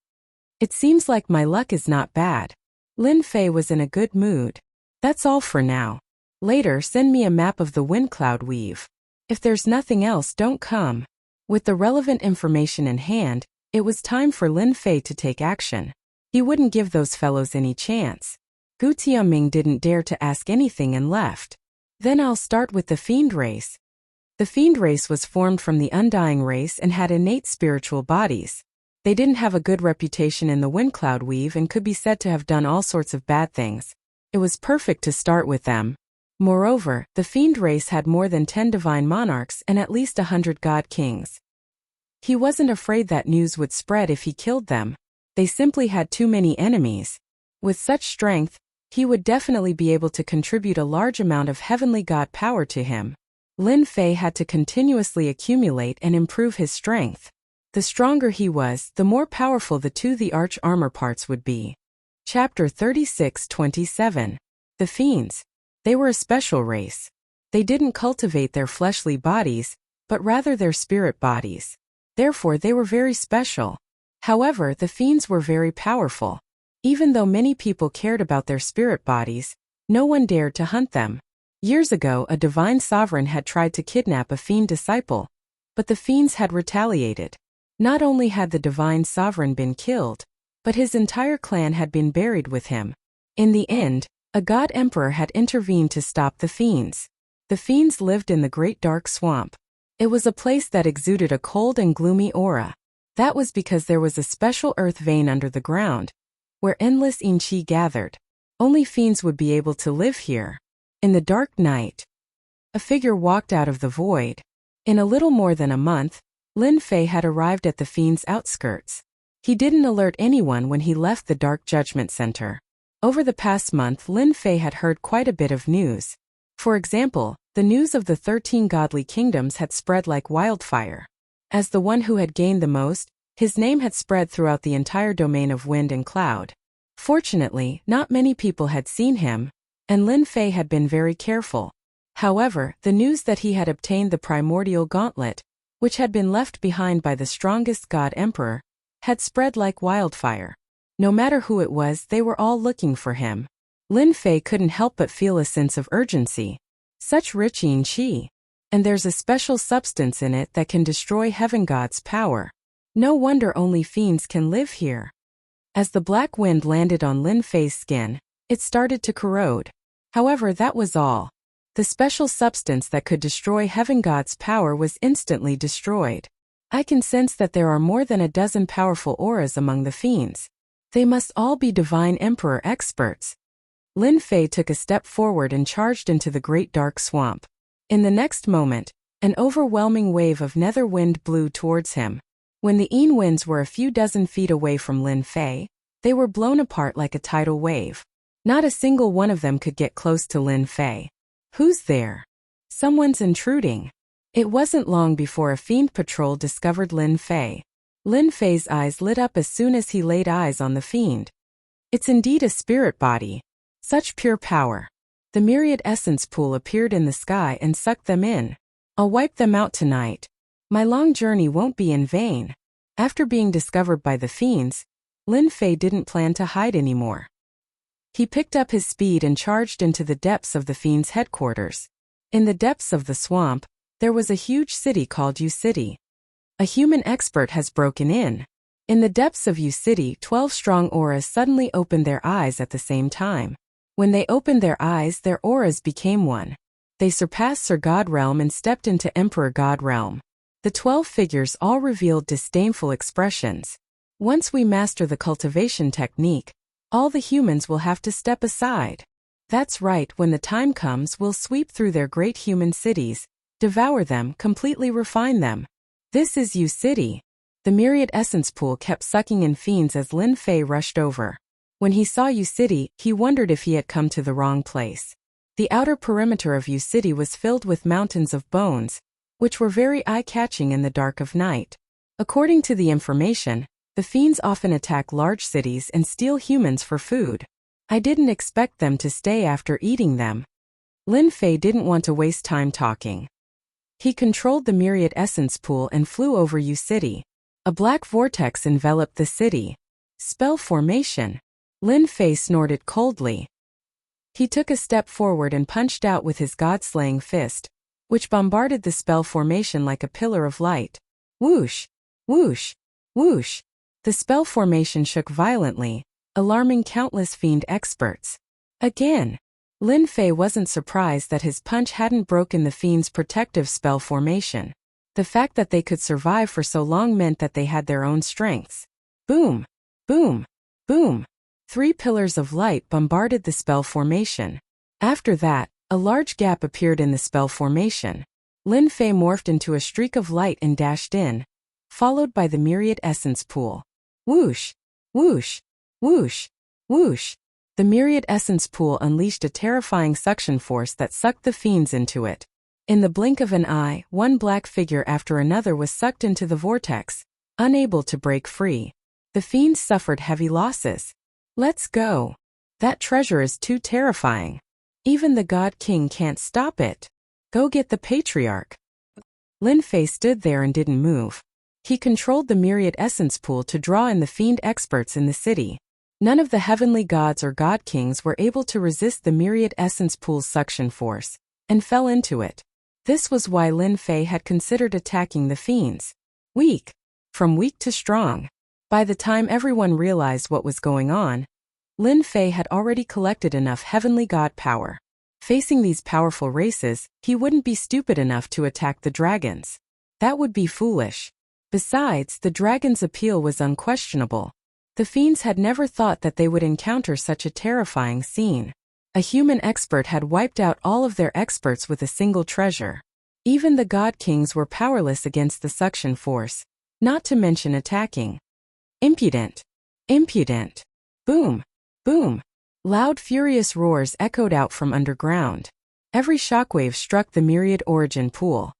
It seems like my luck is not bad. Lin Fei was in a good mood. That's all for now. Later, send me a map of the wind cloud weave. If there's nothing else, don't come. With the relevant information in hand, it was time for Lin Fei to take action. He wouldn't give those fellows any chance. Gu Tianming didn't dare to ask anything and left. Then I'll start with the Fiend race. The Fiend race was formed from the Undying race and had innate spiritual bodies. They didn't have a good reputation in the wind cloud weave and could be said to have done all sorts of bad things. It was perfect to start with them. Moreover, the Fiend race had more than 10 divine monarchs and at least 100 god kings. He wasn't afraid that news would spread if he killed them. They simply had too many enemies. With such strength, he would definitely be able to contribute a large amount of heavenly god power to him. Lin Fei had to continuously accumulate and improve his strength. The stronger he was, the more powerful the arch armor parts would be. Chapter 36-27. The Fiends. They were a special race. They didn't cultivate their fleshly bodies, but rather their spirit bodies. Therefore they were very special. However, the Fiends were very powerful. Even though many people cared about their spirit bodies, no one dared to hunt them. Years ago, a divine sovereign had tried to kidnap a Fiend disciple, but the Fiends had retaliated. Not only had the divine sovereign been killed, but his entire clan had been buried with him. In the end, a god emperor had intervened to stop the Fiends. The Fiends lived in the Great Dark Swamp. It was a place that exuded a cold and gloomy aura. That was because there was a special earth vein under the ground, where endless yin qi gathered. Only Fiends would be able to live here. In the dark night, a figure walked out of the void. In a little more than a month, Lin Fei had arrived at the Fiends' outskirts. He didn't alert anyone when he left the Dark Judgment Center. Over the past month, Lin Fei had heard quite a bit of news. For example, the news of the 13 godly kingdoms had spread like wildfire. As the one who had gained the most, his name had spread throughout the entire domain of wind and cloud. Fortunately, not many people had seen him, and Lin Fei had been very careful. However, the news that he had obtained the primordial gauntlet, which had been left behind by the strongest god emperor, had spread like wildfire. No matter who it was, they were all looking for him. Lin Fei couldn't help but feel a sense of urgency. Such rich yin qi. And there's a special substance in it that can destroy heaven god's power. No wonder only Fiends can live here. As the black wind landed on Lin Fei's skin, it started to corrode. However, that was all. The special substance that could destroy Heaven God's power was instantly destroyed. I can sense that there are more than a dozen powerful auras among the fiends. They must all be Divine Emperor experts. Lin Fei took a step forward and charged into the great dark swamp. In the next moment, an overwhelming wave of nether wind blew towards him. When the Yin winds were a few dozen feet away from Lin Fei, they were blown apart like a tidal wave. Not a single one of them could get close to Lin Fei. Who's there? Someone's intruding. It wasn't long before a fiend patrol discovered Lin Fei. Lin Fei's eyes lit up as soon as he laid eyes on the fiend. It's indeed a spirit body. Such pure power. The myriad essence pool appeared in the sky and sucked them in. I'll wipe them out tonight. My long journey won't be in vain. After being discovered by the fiends, Lin Fei didn't plan to hide anymore. He picked up his speed and charged into the depths of the fiends' headquarters. In the depths of the swamp, there was a huge city called U City. A human expert has broken in. In the depths of U City, 12 strong auras suddenly opened their eyes at the same time. When they opened their eyes, their auras became one. They surpassed Sir God Realm and stepped into Emperor God Realm. The 12 figures all revealed disdainful expressions. Once we master the cultivation technique, all the humans will have to step aside. That's right, when the time comes, we'll sweep through their great human cities, devour them, completely refine them. This is U City. The myriad essence pool kept sucking in fiends as Lin Fei rushed over. When he saw U City, he wondered if he had come to the wrong place. The outer perimeter of U City was filled with mountains of bones, which were very eye-catching in the dark of night. According to the information, the fiends often attack large cities and steal humans for food. I didn't expect them to stay after eating them. Lin Fei didn't want to waste time talking. He controlled the myriad essence pool and flew over U City. A black vortex enveloped the city. Spell formation. Lin Fei snorted coldly. He took a step forward and punched out with his god-slaying fist, which bombarded the spell formation like a pillar of light. Whoosh! Whoosh! Whoosh! The spell formation shook violently, alarming countless fiend experts. Again, Lin Fei wasn't surprised that his punch hadn't broken the fiend's protective spell formation. The fact that they could survive for so long meant that they had their own strengths. Boom! Boom! Boom! 3 pillars of light bombarded the spell formation. After that, a large gap appeared in the spell formation. Lin Fei morphed into a streak of light and dashed in, followed by the myriad essence pool. Whoosh! Whoosh! Whoosh! Whoosh! The myriad essence pool unleashed a terrifying suction force that sucked the fiends into it. In the blink of an eye, one black figure after another was sucked into the vortex, unable to break free. The fiends suffered heavy losses. Let's go. That treasure is too terrifying. Even the God King can't stop it. Go get the patriarch. Lin Fei stood there and didn't move. He controlled the myriad essence pool to draw in the fiend experts in the city. None of the heavenly gods or god kings were able to resist the myriad essence pool's suction force, and fell into it. This was why Lin Fei had considered attacking the fiends. Weak. From weak to strong. By the time everyone realized what was going on, Lin Fei had already collected enough heavenly god power. Facing these powerful races, he wouldn't be stupid enough to attack the dragons. That would be foolish. Besides, the dragon's appeal was unquestionable. The fiends had never thought that they would encounter such a terrifying scene. A human expert had wiped out all of their experts with a single treasure. Even the god kings were powerless against the suction force, not to mention attacking. Impudent! Impudent! Boom! Boom! Loud furious roars echoed out from underground. Every shockwave struck the myriad origin pool.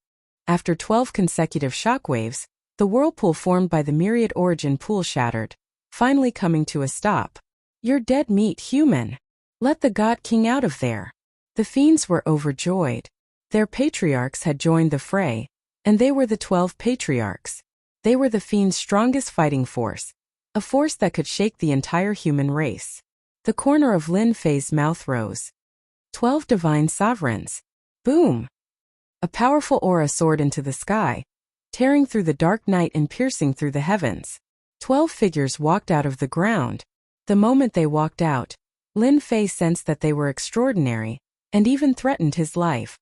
After 12 consecutive shockwaves, the whirlpool formed by the myriad origin pool shattered, finally coming to a stop. You're dead meat, human! Let the God King out of there. The fiends were overjoyed. Their patriarchs had joined the fray, and they were the 12 patriarchs. They were the fiends' strongest fighting force, a force that could shake the entire human race. The corner of Lin Fei's mouth rose. 12 divine sovereigns. Boom! A powerful aura soared into the sky, tearing through the dark night and piercing through the heavens. 12 figures walked out of the ground. The moment they walked out, Lin Fei sensed that they were extraordinary, and even threatened his life.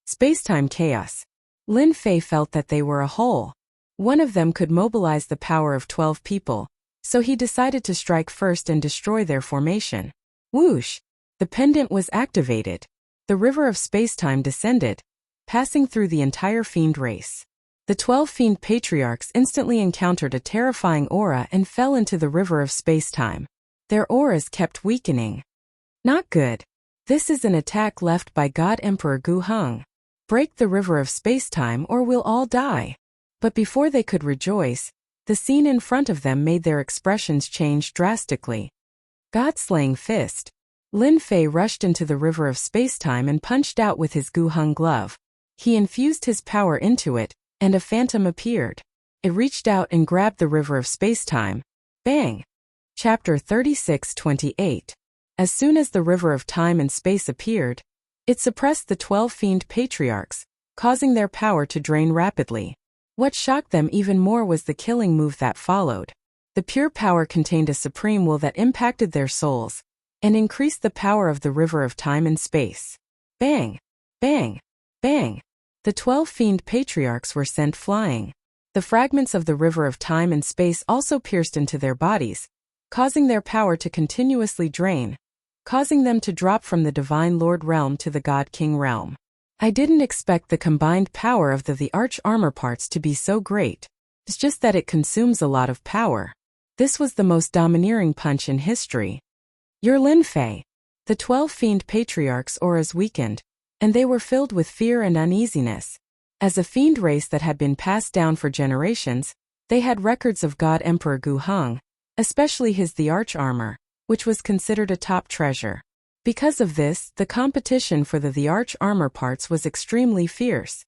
Spacetime chaos. Lin Fei felt that they were a whole. One of them could mobilize the power of 12 people, so he decided to strike first and destroy their formation. Whoosh! The pendant was activated. The river of spacetime descended, passing through the entire fiend race. The 12 fiend patriarchs instantly encountered a terrifying aura and fell into the river of spacetime. Their auras kept weakening. Not good. This is an attack left by God Emperor Gu Heng. Break the river of spacetime or we'll all die. But before they could rejoice, the scene in front of them made their expressions change drastically. God-slaying fist. Lin Fei rushed into the river of spacetime and punched out with his Gu Heng glove. He infused his power into it, and a phantom appeared. It reached out and grabbed the river of spacetime. Bang! Chapter 36:28. As soon as the river of time and space appeared, it suppressed the 12 fiend patriarchs, causing their power to drain rapidly. What shocked them even more was the killing move that followed. The pure power contained a supreme will that impacted their souls, and increased the power of the river of time and space. Bang! Bang! Bang! The 12 fiend patriarchs were sent flying. The fragments of the river of time and space also pierced into their bodies, causing their power to continuously drain, causing them to drop from the Divine Lord realm to the God King realm. I didn't expect the combined power of the arch armor parts to be so great. It's just that it consumes a lot of power. This was the most domineering punch in history. You're Lin Fei. The 12 fiend patriarchs' auras weakened, and they were filled with fear and uneasiness. As a fiend race that had been passed down for generations, they had records of God Emperor Gu Heng, especially his arch armor, which was considered a top treasure. Because of this, the competition for the arch armor parts was extremely fierce.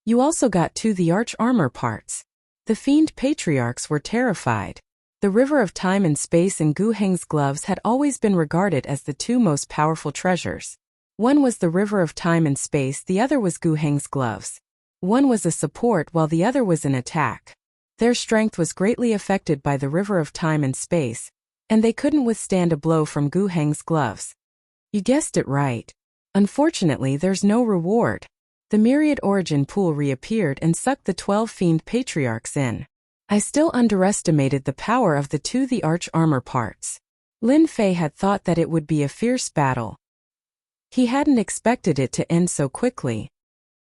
You also got 2 arch armor parts. The fiend patriarchs were terrified. The river of time and space and Gu Heng's gloves had always been regarded as the 2 most powerful treasures. One was the river of time and space, the other was Gu Heng's gloves. One was a support while the other was an attack. Their strength was greatly affected by the river of time and space, and they couldn't withstand a blow from Gu Heng's gloves. You guessed it right. Unfortunately, there's no reward. The myriad origin pool reappeared and sucked the 12 fiend patriarchs in. I still underestimated the power of the 2 arch armor parts. Lin Fei had thought that it would be a fierce battle. He hadn't expected it to end so quickly.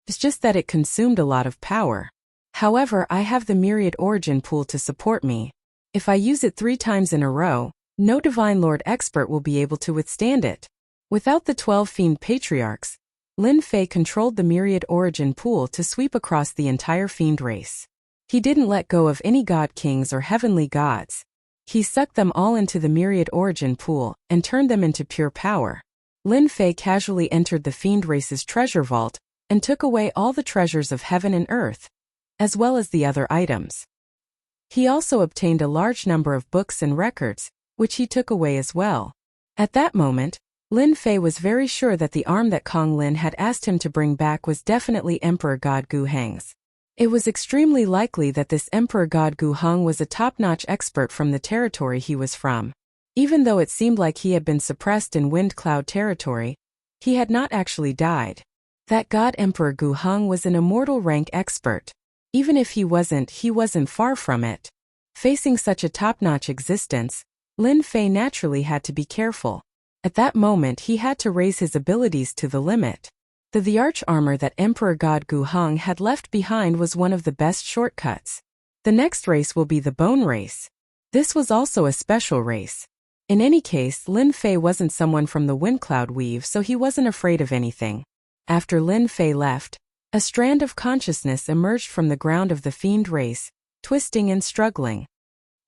It's just that it consumed a lot of power. However, I have the myriad origin pool to support me. If I use it 3 times in a row, no Divine Lord expert will be able to withstand it. Without the 12 fiend patriarchs, Lin Fei controlled the myriad origin pool to sweep across the entire fiend race. He didn't let go of any god kings or heavenly gods. He sucked them all into the myriad origin pool and turned them into pure power. Lin Fei casually entered the fiend race's treasure vault and took away all the treasures of heaven and earth, as well as the other items. He also obtained a large number of books and records, which he took away as well. At that moment, Lin Fei was very sure that the arm that Kong Lin had asked him to bring back was definitely Emperor God Gu Heng's. It was extremely likely that this Emperor God Gu Heng was a top-notch expert from the territory he was from. Even though it seemed like he had been suppressed in Wind Cloud territory, he had not actually died. That God Emperor Gu Heng was an immortal rank expert. Even if he wasn't far from it. Facing such a top-notch existence, Lin Fei naturally had to be careful. At that moment he had to raise his abilities to the limit. The arch armor that Emperor God Gu Heng had left behind was one of the best shortcuts. The next race will be the bone race. This was also a special race. In any case, Lin Fei wasn't someone from the Wind Cloud Weave, so he wasn't afraid of anything. After Lin Fei left, a strand of consciousness emerged from the ground of the fiend race, twisting and struggling.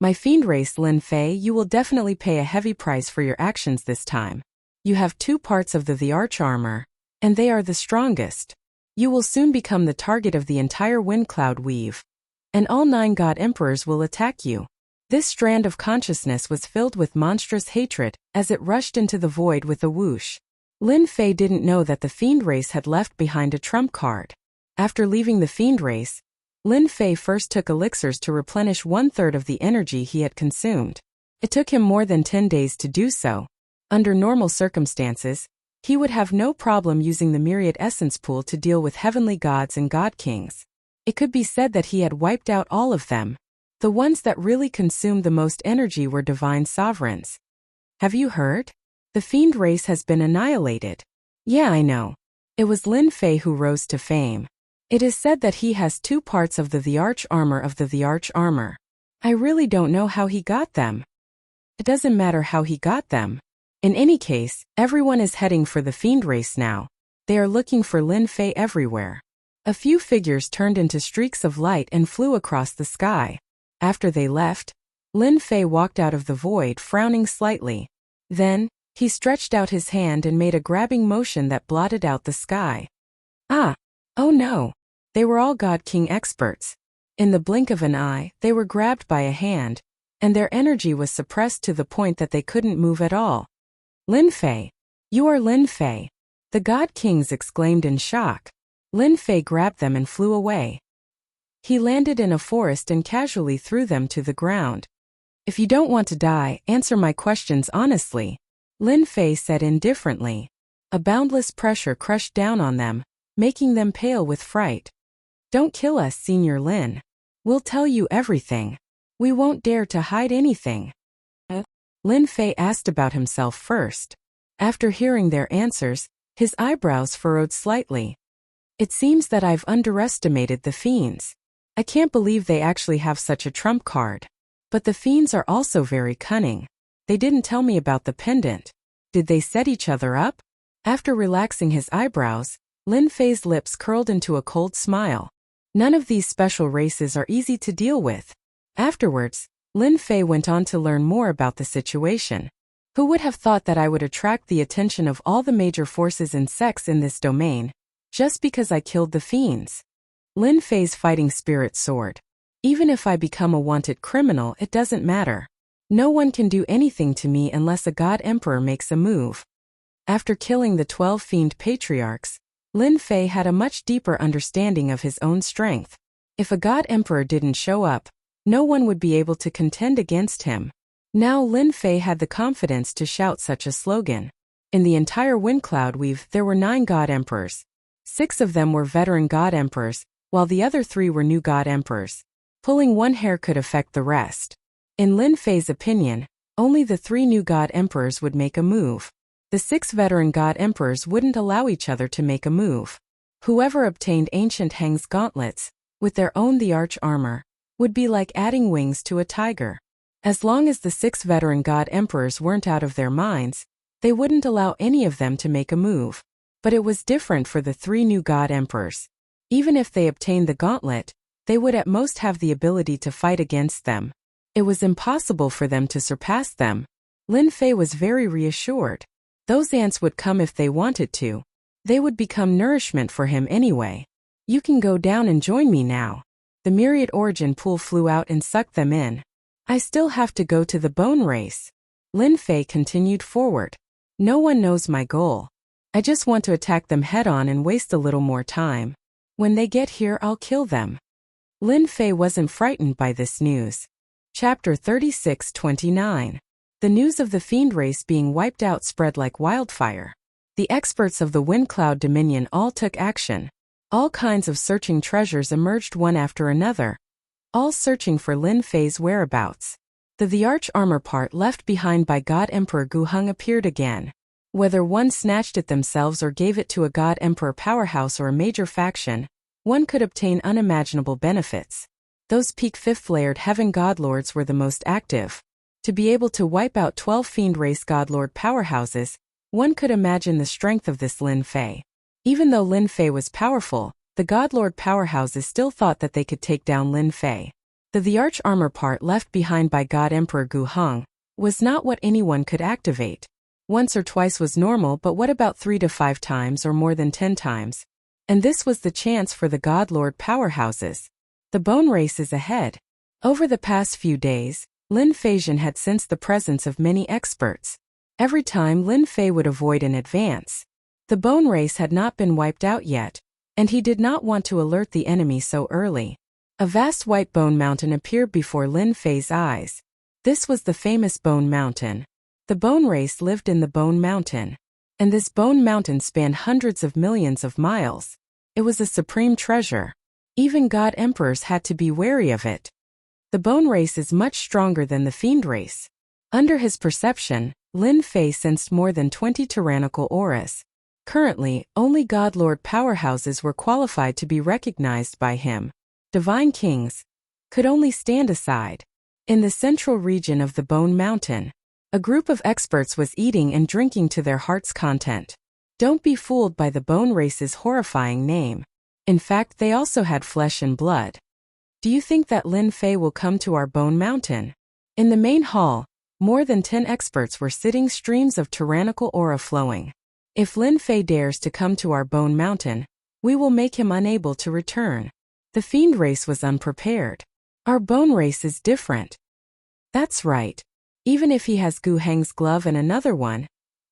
My fiend race Lin Fei, you will definitely pay a heavy price for your actions this time. You have 2 parts of the arch armor, and they are the strongest. You will soon become the target of the entire Wind Cloud Weave, and all 9 God Emperors will attack you. This strand of consciousness was filled with monstrous hatred as it rushed into the void with a whoosh. Lin Fei didn't know that the fiend race had left behind a trump card. After leaving the fiend race, Lin Fei first took elixirs to replenish 1/3 of the energy he had consumed. It took him more than 10 days to do so. Under normal circumstances, he would have no problem using the myriad essence pool to deal with heavenly gods and god kings. It could be said that he had wiped out all of them. The ones that really consumed the most energy were divine sovereigns. Have you heard? The fiend race has been annihilated. Yeah, I know. It was Lin Fei who rose to fame. It is said that he has 2 parts of the arch armor of the arch armor. I really don't know how he got them. It doesn't matter how he got them. In any case, everyone is heading for the fiend race now. They are looking for Lin Fei everywhere. A few figures turned into streaks of light and flew across the sky. After they left, Lin Fei walked out of the void, frowning slightly. Then, he stretched out his hand and made a grabbing motion that blotted out the sky. Ah! Oh no! They were all God King experts. In the blink of an eye, they were grabbed by a hand, and their energy was suppressed to the point that they couldn't move at all. Lin Fei! You are Lin Fei! The God Kings exclaimed in shock. Lin Fei grabbed them and flew away. He landed in a forest and casually threw them to the ground. If you don't want to die, answer my questions honestly, Lin Fei said indifferently. A boundless pressure crushed down on them, making them pale with fright. Don't kill us, Senior Lin. We'll tell you everything. We won't dare to hide anything. Lin Fei asked about himself first. After hearing their answers, his eyebrows furrowed slightly. It seems that I've underestimated the fiends. I can't believe they actually have such a trump card. But the fiends are also very cunning. They didn't tell me about the pendant. Did they set each other up? After relaxing his eyebrows, Lin Fei's lips curled into a cold smile. None of these special races are easy to deal with. Afterwards, Lin Fei went on to learn more about the situation. Who would have thought that I would attract the attention of all the major forces and sects in this domain, just because I killed the fiends? Lin Fei's fighting spirit soared. Even if I become a wanted criminal, it doesn't matter. No one can do anything to me unless a god emperor makes a move. After killing the 12 fiend patriarchs, Lin Fei had a much deeper understanding of his own strength. If a god emperor didn't show up, no one would be able to contend against him. Now Lin Fei had the confidence to shout such a slogan. In the entire Wind Cloud Weave, there were 9 god emperors. 6 of them were veteran god emperors, while the other 3 were new god emperors. Pulling one hair could affect the rest. In Lin Fei's opinion, only the 3 new god emperors would make a move. The 6 veteran god emperors wouldn't allow each other to make a move. Whoever obtained Ancient Hang's gauntlets, with their own the arch armor, would be like adding wings to a tiger. As long as the 6 veteran god emperors weren't out of their minds, they wouldn't allow any of them to make a move. But it was different for the 3 new god emperors. Even if they obtained the gauntlet, they would at most have the ability to fight against them. It was impossible for them to surpass them. Lin Fei was very reassured. Those ants would come if they wanted to. They would become nourishment for him anyway. You can go down and join me now. The myriad origin pool flew out and sucked them in. I still have to go to the bone race. Lin Fei continued forward. No one knows my goal. I just want to attack them head-on and waste a little more time. When they get here, I'll kill them. Lin Fei wasn't frightened by this news. Chapter 36-29. The news of the fiend race being wiped out spread like wildfire. The experts of the Wind Cloud Dominion all took action. All kinds of searching treasures emerged one after another, all searching for Lin Fei's whereabouts. The arch armor part left behind by God Emperor Gu Heng appeared again. Whether one snatched it themselves or gave it to a God Emperor powerhouse or a major faction, one could obtain unimaginable benefits. Those peak 5th-layered heaven godlords were the most active. To be able to wipe out 12 fiend race godlord powerhouses, one could imagine the strength of this Lin Fei. Even though Lin Fei was powerful, the godlord powerhouses still thought that they could take down Lin Fei. The arch armor part left behind by God Emperor Gu Heng was not what anyone could activate. Once or twice was normal, but what about 3 to 5 times or more than 10 times? And this was the chance for the godlord powerhouses. The bone race is ahead. Over the past few days, Lin Feijian had sensed the presence of many experts. Every time Lin Fei would avoid in advance. The bone race had not been wiped out yet, and he did not want to alert the enemy so early. A vast white bone mountain appeared before Lin Fei's eyes. This was the famous Bone Mountain. The bone race lived in the Bone Mountain. And this Bone Mountain spanned hundreds of millions of miles. It was a supreme treasure. Even god emperors had to be wary of it. The bone race is much stronger than the fiend race. Under his perception, Lin Fei sensed more than 20 tyrannical auras. Currently, only God Lord powerhouses were qualified to be recognized by him. Divine kings could only stand aside. In the central region of the Bone Mountain, a group of experts was eating and drinking to their heart's content. Don't be fooled by the bone race's horrifying name. In fact, they also had flesh and blood. Do you think that Lin Fei will come to our Bone Mountain? In the main hall, more than 10 experts were sitting, streams of tyrannical aura flowing. If Lin Fei dares to come to our Bone Mountain, we will make him unable to return. The fiend race was unprepared. Our bone race is different. That's right. Even if he has Gu Heng's glove and another one,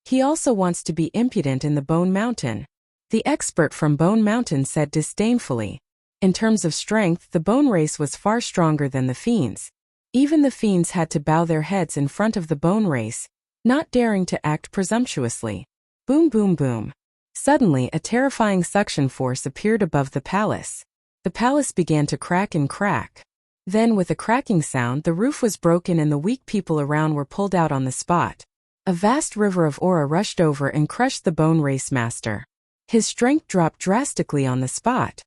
he also wants to be impudent in the Bone Mountain. The expert from Bone Mountain said disdainfully. In terms of strength, the bone race was far stronger than the fiends. Even the fiends had to bow their heads in front of the bone race, not daring to act presumptuously. Boom, boom, boom. Suddenly, a terrifying suction force appeared above the palace. The palace began to crack and crack. Then, with a cracking sound, the roof was broken and the weak people around were pulled out on the spot. A vast river of aura rushed over and crushed the bone race master. His strength dropped drastically on the spot.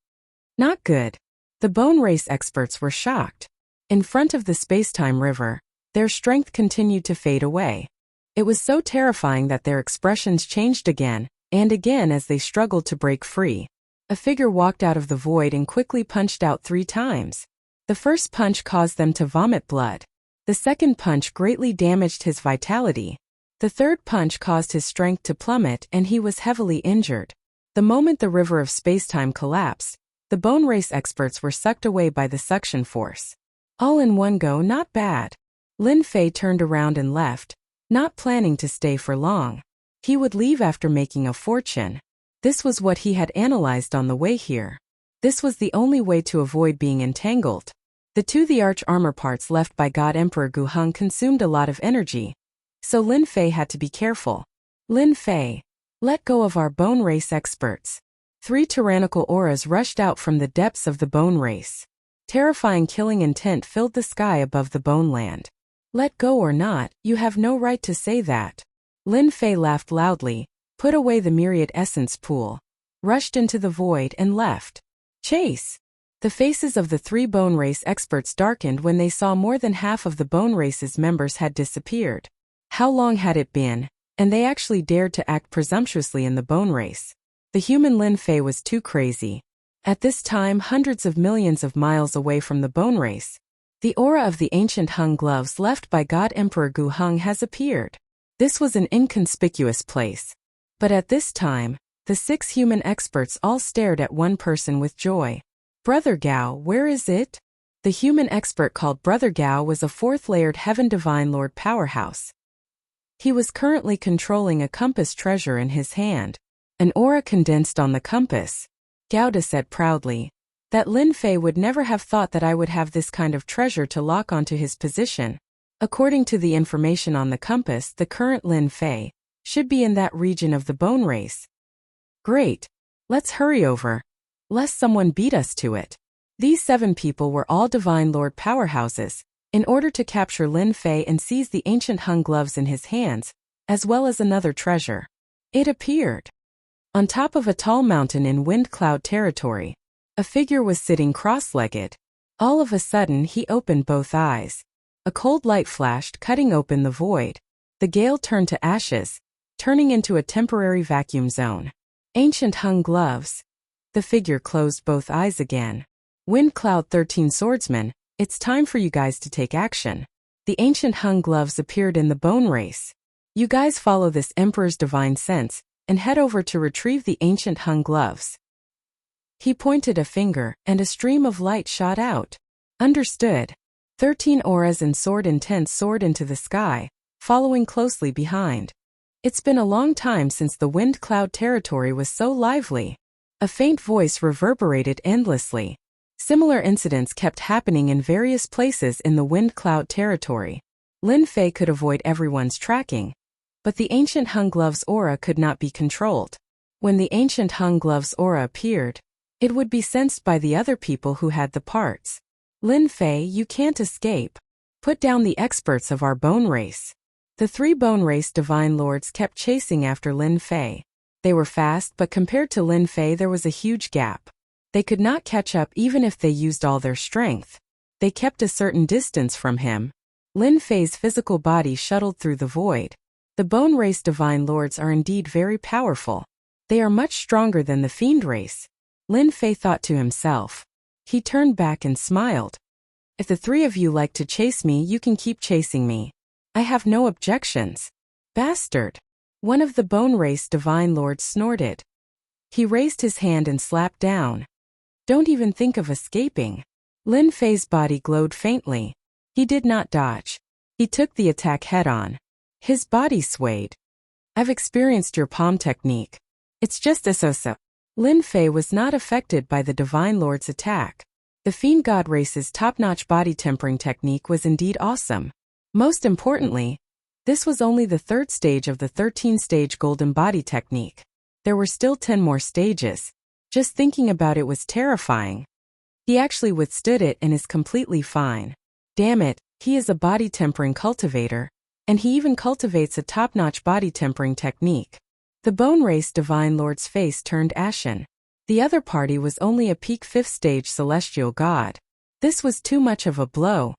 Not good. The bone race experts were shocked. In front of the space-time river, their strength continued to fade away. It was so terrifying that their expressions changed again and again as they struggled to break free. A figure walked out of the void and quickly punched out 3 times. The first punch caused them to vomit blood. The second punch greatly damaged his vitality. The third punch caused his strength to plummet and he was heavily injured. The moment the river of space-time collapsed, the bone race experts were sucked away by the suction force. All in one go, not bad. Lin Fei turned around and left, not planning to stay for long. He would leave after making a fortune. This was what he had analyzed on the way here. This was the only way to avoid being entangled. The arch armor parts left by God Emperor Gu Heng consumed a lot of energy, so Lin Fei had to be careful. Lin Fei, let go of our bone race experts. 3 tyrannical auras rushed out from the depths of the bone race. Terrifying killing intent filled the sky above the bone land. Let go or not, you have no right to say that. Lin Fei laughed loudly, put away the myriad essence pool, rushed into the void and left. Chase! The faces of the 3 bone race experts darkened when they saw more than half of the bone race's members had disappeared. How long had it been? And they actually dared to act presumptuously in the bone race. The human Lin Fei was too crazy. At this time, hundreds of millions of miles away from the bone race, the aura of the ancient Hung gloves left by God Emperor Gu Heng has appeared. This was an inconspicuous place. But at this time, the 6 human experts all stared at one person with joy. Brother Gao, where is it? The human expert called Brother Gao was a 4th-layered Heaven Divine Lord powerhouse. He was currently controlling a compass treasure in his hand. An aura condensed on the compass. Gauda said proudly that Lin Fei would never have thought that I would have this kind of treasure to lock onto his position. According to the information on the compass, the current Lin Fei should be in that region of the bone race. Great. Let's hurry over, lest someone beat us to it. These 7 people were all Divine Lord powerhouses, in order to capture Lin Fei and seize the ancient Hung gloves in his hands, as well as another treasure. It appeared. On top of a tall mountain in wind cloud territory, a figure was sitting cross-legged. All of a sudden he opened both eyes. A cold light flashed, cutting open the void. The gale turned to ashes, turning into a temporary vacuum zone. Ancient Hung gloves. The figure closed both eyes again. Wind Cloud 13 Swordsman, it's time for you guys to take action. The ancient Hung gloves appeared in the bone race. You guys follow this Emperor's divine sense and head over to retrieve the ancient Hung gloves. He pointed a finger and a stream of light shot out. Understood. 13 auras and sword intense soared into the sky, following closely behind. It's been a long time since the wind cloud territory was so lively. A faint voice reverberated endlessly. Similar incidents kept happening in various places in the wind cloud territory. Lin Fei could avoid everyone's tracking, but the ancient hung glove's aura could not be controlled. When the ancient hung glove's aura appeared, it would be sensed by the other people who had the parts. Lin Fei, you can't escape. Put down the experts of our bone race. The 3 bone race divine lords kept chasing after Lin Fei. They were fast, but compared to Lin Fei there was a huge gap. They could not catch up even if they used all their strength. They kept a certain distance from him. Lin Fei's physical body shuttled through the void. The bone race divine lords are indeed very powerful. They are much stronger than the fiend race. Lin Fei thought to himself. He turned back and smiled. If the 3 of you like to chase me, you can keep chasing me. I have no objections. Bastard! One of the bone race divine lords snorted. He raised his hand and slapped down. Don't even think of escaping. Lin Fei's body glowed faintly. He did not dodge. He took the attack head-on. His body swayed. I've experienced your palm technique. It's just a so-so. Lin Fei was not affected by the divine lord's attack. The fiend god race's top-notch body tempering technique was indeed awesome. Most importantly, this was only the 3rd stage of the 13-stage golden body technique. There were still 10 more stages. Just thinking about it was terrifying. He actually withstood it and is completely fine. Damn it, he is a body tempering cultivator, and he even cultivates a top-notch body tempering technique. The bone race divine lord's face turned ashen. The other party was only a peak 5th stage celestial god. This was too much of a blow.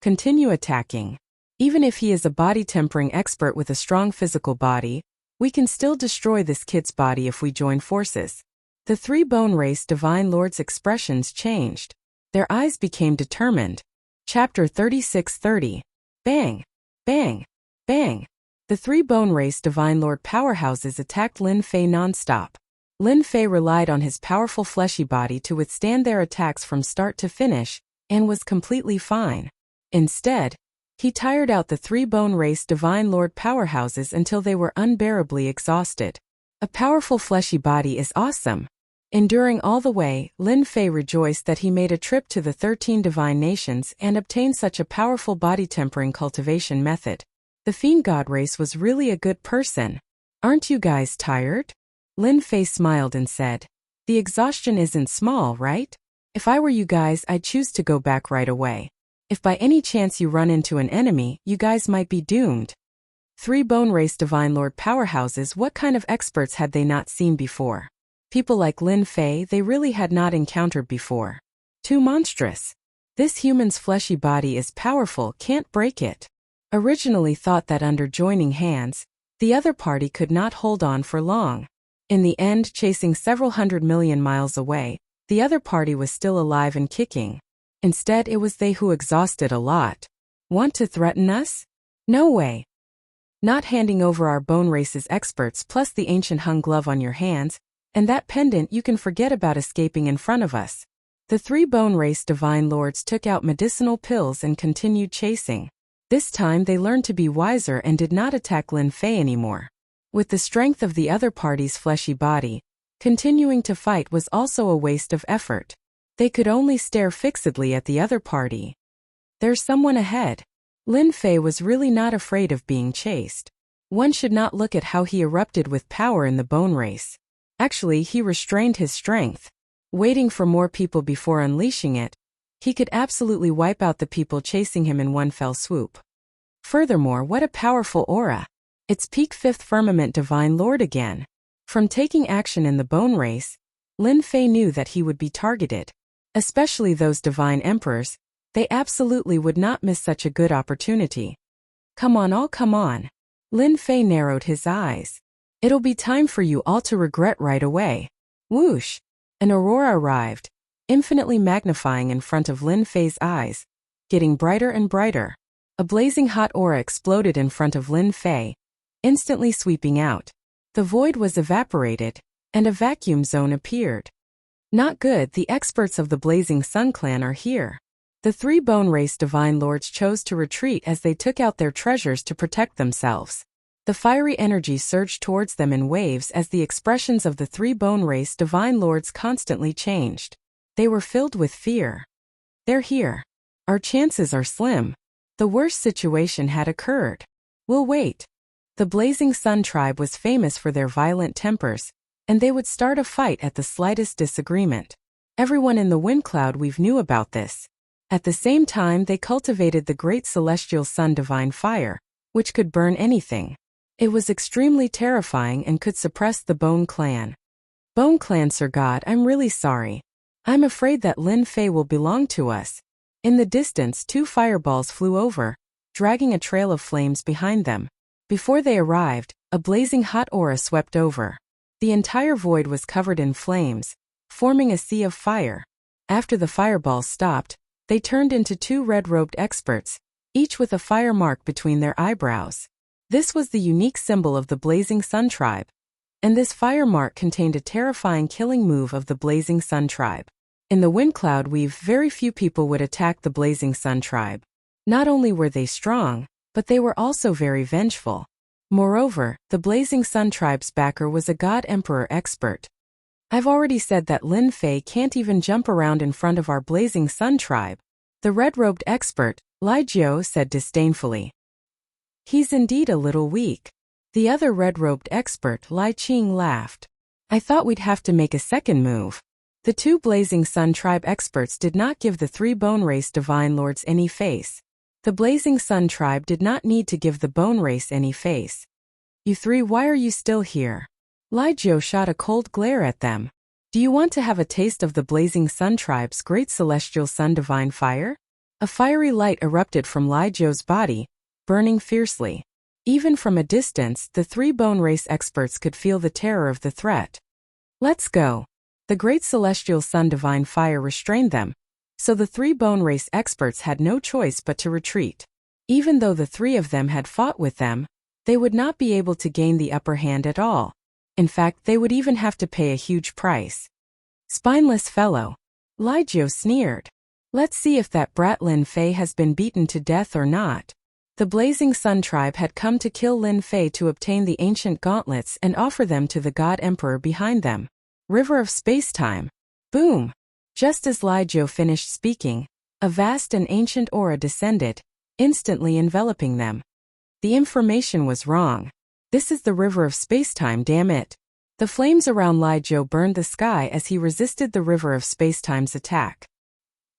Continue attacking. Even if he is a body tempering expert with a strong physical body, we can still destroy this kid's body if we join forces. The 3 bone race divine lords' expressions changed. Their eyes became determined. Chapter 36:30. Bang! Bang! Bang! The 3 bone race divine lord powerhouses attacked Lin Fei non-stop. Lin Fei relied on his powerful fleshy body to withstand their attacks from start to finish, and was completely fine. Instead, he tired out the 3 bone race divine lord powerhouses until they were unbearably exhausted. A powerful fleshy body is awesome. Enduring all the way, Lin Fei rejoiced that he made a trip to the 13 divine nations and obtained such a powerful body tempering cultivation method. The fiend god race was really a good person. Aren't you guys tired? Lin Fei smiled and said, the exhaustion isn't small, right? If I were you guys, I'd choose to go back right away. If by any chance you run into an enemy, you guys might be doomed. 3 bone race divine lord powerhouses, what kind of experts had they not seen before? People like Lin Fei they really had not encountered before. Too monstrous. This human's fleshy body is powerful, can't break it. Originally thought that under joining hands, the other party could not hold on for long. In the end, chasing several 100 million miles away, the other party was still alive and kicking. Instead, it was they who exhausted a lot. Want to threaten us? No way. Not handing over our bone race's experts plus the ancient hung glove on your hands, and that pendant, you can forget about escaping in front of us. The 3 bone race divine lords took out medicinal pills and continued chasing. This time they learned to be wiser and did not attack Lin Fei anymore. With the strength of the other party's fleshy body, continuing to fight was also a waste of effort. They could only stare fixedly at the other party. There's someone ahead. Lin Fei was really not afraid of being chased. One should not look at how he erupted with power in the bone race. Actually, he restrained his strength, waiting for more people before unleashing it. He could absolutely wipe out the people chasing him in one fell swoop. Furthermore, what a powerful aura. It's peak 5th firmament divine lord again. From taking action in the bone race, Lin Fei knew that he would be targeted. Especially those divine emperors, they absolutely would not miss such a good opportunity. Come on. Lin Fei narrowed his eyes. It'll be time for you all to regret right away. Whoosh! An aurora arrived, infinitely magnifying in front of Lin Fei's eyes, getting brighter and brighter. A blazing hot aura exploded in front of Lin Fei, instantly sweeping out. The void was evaporated, and a vacuum zone appeared. Not good, the experts of the Blazing Sun clan are here. The 3 bone race divine lords chose to retreat as they took out their treasures to protect themselves. The fiery energy surged towards them in waves as the expressions of the 3 bone race divine lords constantly changed. They were filled with fear. They're here. Our chances are slim. The worst situation had occurred. We'll wait. The Blazing Sun tribe was famous for their violent tempers, and they would start a fight at the slightest disagreement. Everyone in the wind cloud weave knew about this. At the same time, they cultivated the great celestial sun divine fire, which could burn anything. It was extremely terrifying and could suppress the Bone Clan. Bone Clan, Sir God, I'm really sorry. I'm afraid that Lin Fei will belong to us. In the distance, 2 fireballs flew over, dragging a trail of flames behind them. Before they arrived, a blazing hot aura swept over. The entire void was covered in flames, forming a sea of fire. After the fireballs stopped, they turned into 2 red-robed experts, each with a fire mark between their eyebrows. This was the unique symbol of the Blazing Sun tribe. And this fire mark contained a terrifying killing move of the Blazing Sun tribe. In the wind cloud weave, very few people would attack the Blazing Sun tribe. Not only were they strong, but they were also very vengeful. Moreover, the Blazing Sun tribe's backer was a God Emperor expert. I've already said that Lin Fei can't even jump around in front of our Blazing Sun tribe. The red-robed expert, Lai Jiao, said disdainfully. He's indeed a little weak. The other red-robed expert, Lai Qing, laughed. I thought we'd have to make a second move. The 2 Blazing Sun tribe experts did not give the 3 Bone Race divine lords any face. The Blazing Sun tribe did not need to give the Bone Race any face. You 3, why are you still here? Lai Jiao shot a cold glare at them. Do you want to have a taste of the Blazing Sun tribe's great celestial sun divine fire? A fiery light erupted from Lai Jiao's body, burning fiercely. Even from a distance, the 3 Bone Race experts could feel the terror of the threat. Let's go. The great celestial sun divine fire restrained them, so the 3 Bone Race experts had no choice but to retreat. Even though the 3 of them had fought with them, they would not be able to gain the upper hand at all. In fact, they would even have to pay a huge price. Spineless fellow. Lai Jiao sneered. Let's see if that brat Lin Fei has been beaten to death or not. The Blazing Sun tribe had come to kill Lin Fei to obtain the ancient gauntlets and offer them to the God Emperor behind them. River of Space-Time. Boom! Just as Lai Jiao finished speaking, a vast and ancient aura descended, instantly enveloping them. The information was wrong. This is the River of Space-Time, damn it. The flames around Lai Jiao burned the sky as he resisted the River of Space-Time's attack.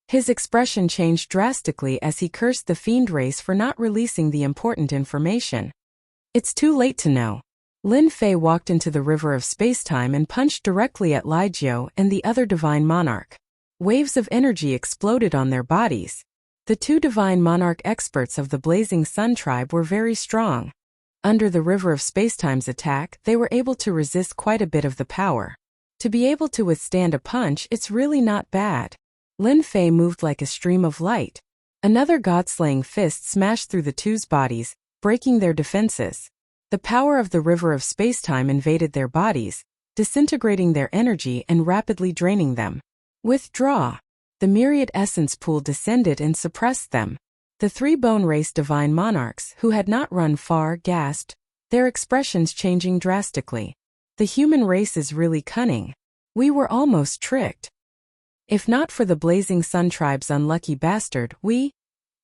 His expression changed drastically as he cursed the fiend race for not releasing the important information. It's too late to know. Lin Fei walked into the River of Space-Time and punched directly at Lai Jiao and the other Divine Monarch. Waves of energy exploded on their bodies. The 2 Divine Monarch experts of the Blazing Sun tribe were very strong. Under the River of Spacetime's attack, they were able to resist quite a bit of the power. To be able to withstand a punch, it's really not bad. Lin Fei moved like a stream of light. Another god-slaying fist smashed through the 2's bodies, breaking their defenses. The power of the River of Spacetime invaded their bodies, disintegrating their energy and rapidly draining them. Withdraw. The myriad essence pool descended and suppressed them. The 3 Bone Race Divine Monarchs, who had not run far, gasped, their expressions changing drastically. The human race is really cunning. We were almost tricked. If not for the Blazing Sun tribe's unlucky bastard, we,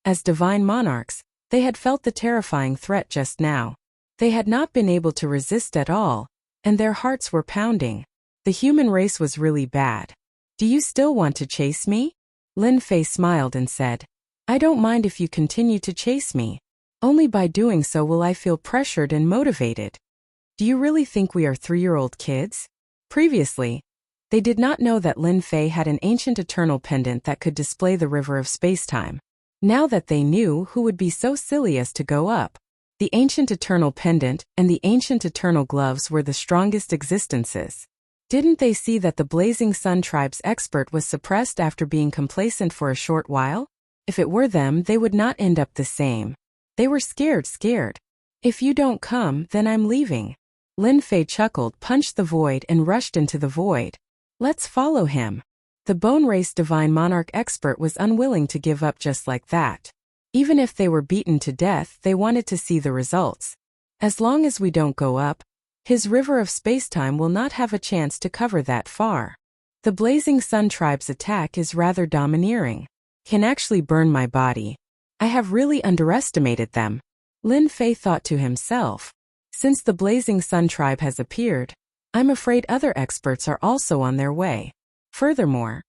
as Divine Monarchs, they had felt the terrifying threat just now. They had not been able to resist at all, and their hearts were pounding. The human race was really bad. Do you still want to chase me? Lin Fei smiled and said, I don't mind if you continue to chase me. Only by doing so will I feel pressured and motivated. Do you really think we are 3-year-old kids? Previously, they did not know that Lin Fei had an ancient eternal pendant that could display the River of Spacetime. Now that they knew, who would be so silly as to go up? The ancient eternal pendant and the ancient eternal gloves were the strongest existences. Didn't they see that the Blazing Sun tribe's expert was suppressed after being complacent for a short while? If it were them, they would not end up the same. They were scared. If you don't come, then I'm leaving. Lin Fei chuckled, punched the void and rushed into the void. Let's follow him. The Bone Race Divine Monarch expert was unwilling to give up just like that. Even if they were beaten to death, they wanted to see the results. As long as we don't go up, his River of Spacetime will not have a chance to cover that far. The Blazing Sun tribe's attack is rather domineering. Can actually burn my body. I have really underestimated them. Lin Fei thought to himself. Since the Blazing Sun tribe has appeared, I'm afraid other experts are also on their way. Furthermore,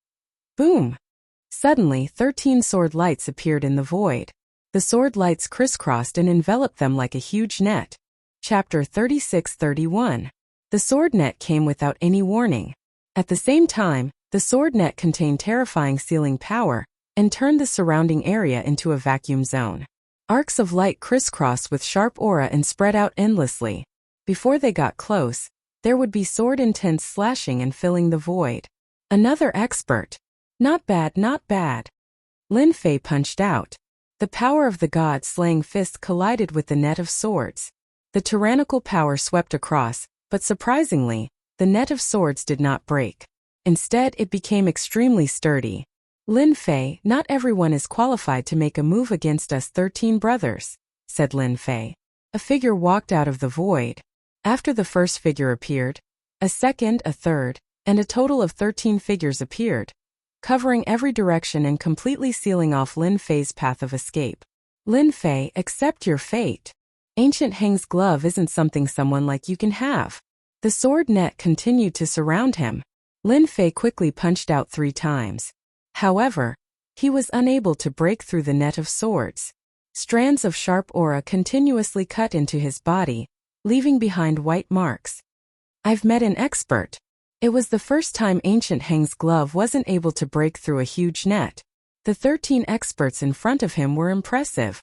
boom! Suddenly 13 sword lights appeared in the void. The sword lights crisscrossed and enveloped them like a huge net. Chapter 36-31. The sword net came without any warning. At the same time, the sword net contained terrifying sealing power and turned the surrounding area into a vacuum zone. Arcs of light crisscrossed with sharp aura and spread out endlessly. Before they got close, there would be sword-intense slashing and filling the void. Another expert. Not bad, not bad. Lin Fei punched out. The power of the god-slaying fist collided with the net of swords. The tyrannical power swept across, but surprisingly, the net of swords did not break. Instead, it became extremely sturdy. Lin Fei, not everyone is qualified to make a move against us 13 brothers, said Lin Fei. A figure walked out of the void. After the first figure appeared, a second, a third, and a total of 13 figures appeared, covering every direction and completely sealing off Lin Fei's path of escape. Lin Fei, accept your fate. Ancient Heng's glove isn't something someone like you can have. The sword net continued to surround him. Lin Fei quickly punched out 3 times. However, he was unable to break through the net of swords. Strands of sharp aura continuously cut into his body, leaving behind white marks. I've met an expert. It was the first time Ancient Heng's glove wasn't able to break through a huge net. The 13 experts in front of him were impressive.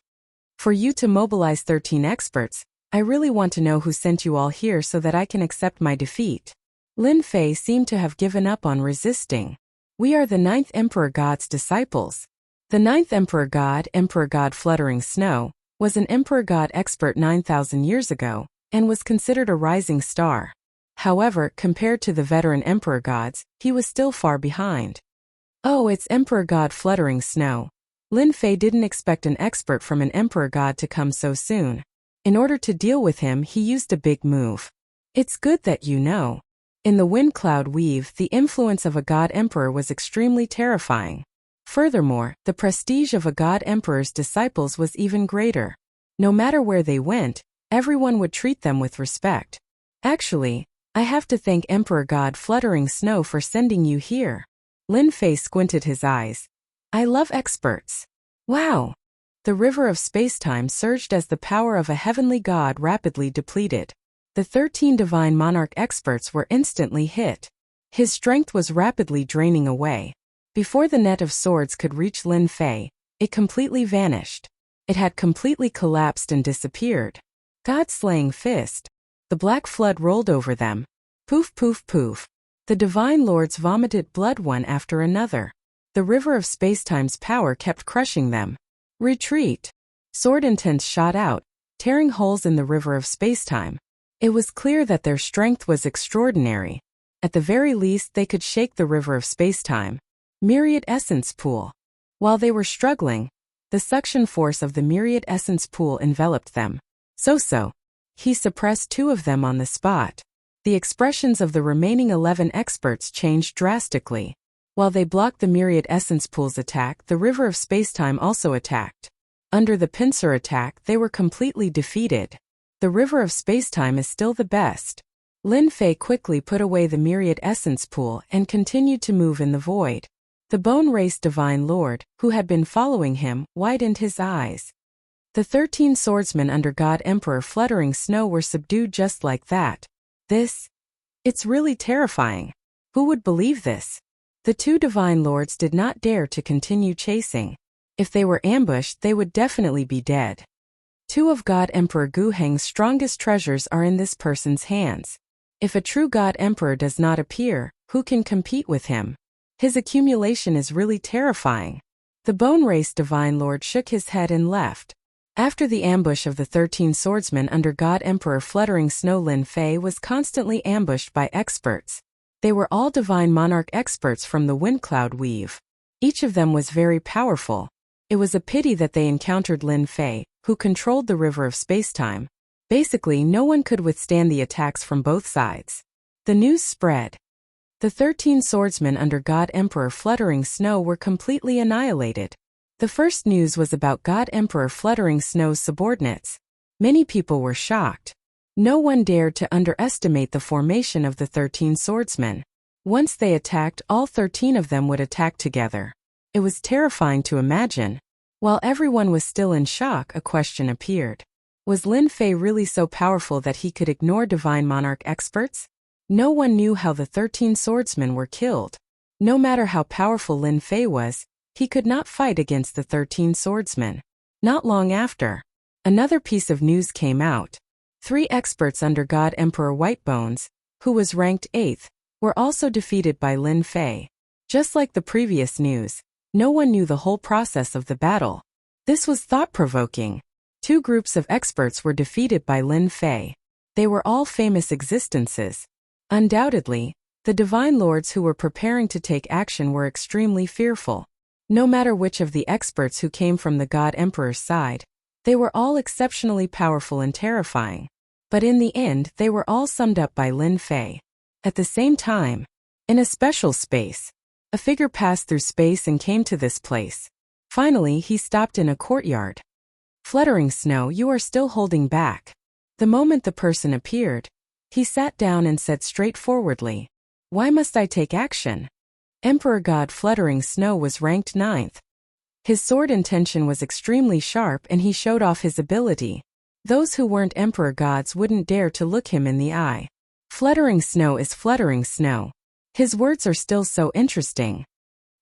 For you to mobilize 13 experts, I really want to know who sent you all here so that I can accept my defeat. Lin Fei seemed to have given up on resisting. We are the 9th Emperor God's disciples. The 9th Emperor God Fluttering Snow, was an Emperor God expert 9,000 years ago, and was considered a rising star. However, compared to the veteran Emperor Gods, he was still far behind. Oh, it's Emperor God Fluttering Snow. Lin Fei didn't expect an expert from an Emperor God to come so soon. In order to deal with him, he used a big move. It's good that you know. In the Wind Cloud Weave, the influence of a God Emperor was extremely terrifying. Furthermore, the prestige of a God Emperor's disciples was even greater. No matter where they went, everyone would treat them with respect. Actually, I have to thank Emperor God Fluttering Snow for sending you here. Lin Fei squinted his eyes. I love experts. Wow! The river of spacetime surged as the power of a heavenly god rapidly depleted. The 13 divine monarch experts were instantly hit. His strength was rapidly draining away. Before the net of swords could reach Lin Fei, it completely vanished. It had completely collapsed and disappeared. God-slaying fist. The black flood rolled over them. Poof, poof, poof. The divine lords vomited blood one after another. The river of spacetime's power kept crushing them. Retreat. Sword Intense shot out, tearing holes in the river of spacetime. It was clear that their strength was extraordinary. At the very least, they could shake the river of spacetime. Myriad Essence Pool. While they were struggling, the suction force of the Myriad Essence Pool enveloped them. So. He suppressed 2 of them on the spot. The expressions of the remaining 11 experts changed drastically. While they blocked the Myriad Essence Pool's attack, the river of spacetime also attacked. Under the pincer attack, they were completely defeated. The river of spacetime is still the best. Lin Fei quickly put away the Myriad Essence Pool and continued to move in the void. The Bone Race Divine Lord, who had been following him, widened his eyes. The 13 swordsmen under God Emperor Fluttering Snow were subdued just like that. It's really terrifying. Who would believe this? The 2 divine lords did not dare to continue chasing. If they were ambushed, they would definitely be dead. 2 of God Emperor Gu Heng's strongest treasures are in this person's hands. If a true God Emperor does not appear, who can compete with him? His accumulation is really terrifying. The Bone Race Divine Lord shook his head and left. After the ambush of the 13 swordsmen under God Emperor Fluttering Snow, Lin Fei was constantly ambushed by experts. They were all divine monarch experts from the Wind Cloud Weave. Each of them was very powerful. It was a pity that they encountered Lin Fei, who controlled the river of spacetime. Basically, no one could withstand the attacks from both sides. The news spread. The 13 swordsmen under God Emperor Fluttering Snow were completely annihilated. The first news was about God Emperor Fluttering Snow's subordinates. Many people were shocked. No one dared to underestimate the formation of the 13 swordsmen. Once they attacked, all 13 of them would attack together. It was terrifying to imagine. While everyone was still in shock, a question appeared. Was Lin Fei really so powerful that he could ignore divine monarch experts? No one knew how the 13 swordsmen were killed. No matter how powerful Lin Fei was, he could not fight against the 13 swordsmen. Not long after, another piece of news came out. 3 experts under God Emperor Whitebones, who was ranked 8th, were also defeated by Lin Fei. Just like the previous news, no one knew the whole process of the battle. This was thought-provoking. 2 groups of experts were defeated by Lin Fei. They were all famous existences. Undoubtedly, the divine lords who were preparing to take action were extremely fearful. No matter which of the experts who came from the God Emperor's side, they were all exceptionally powerful and terrifying. But in the end, they were all summed up by Lin Fei. At the same time, in a special space, a figure passed through space and came to this place. Finally, he stopped in a courtyard. Fluttering Snow, you are still holding back. The moment the person appeared, he sat down and said straightforwardly, "Why must I take action?" Emperor God Fluttering Snow was ranked 9th. His sword intention was extremely sharp and he showed off his ability. Those who weren't Emperor Gods wouldn't dare to look him in the eye. Fluttering Snow is Fluttering Snow. His words are still so interesting.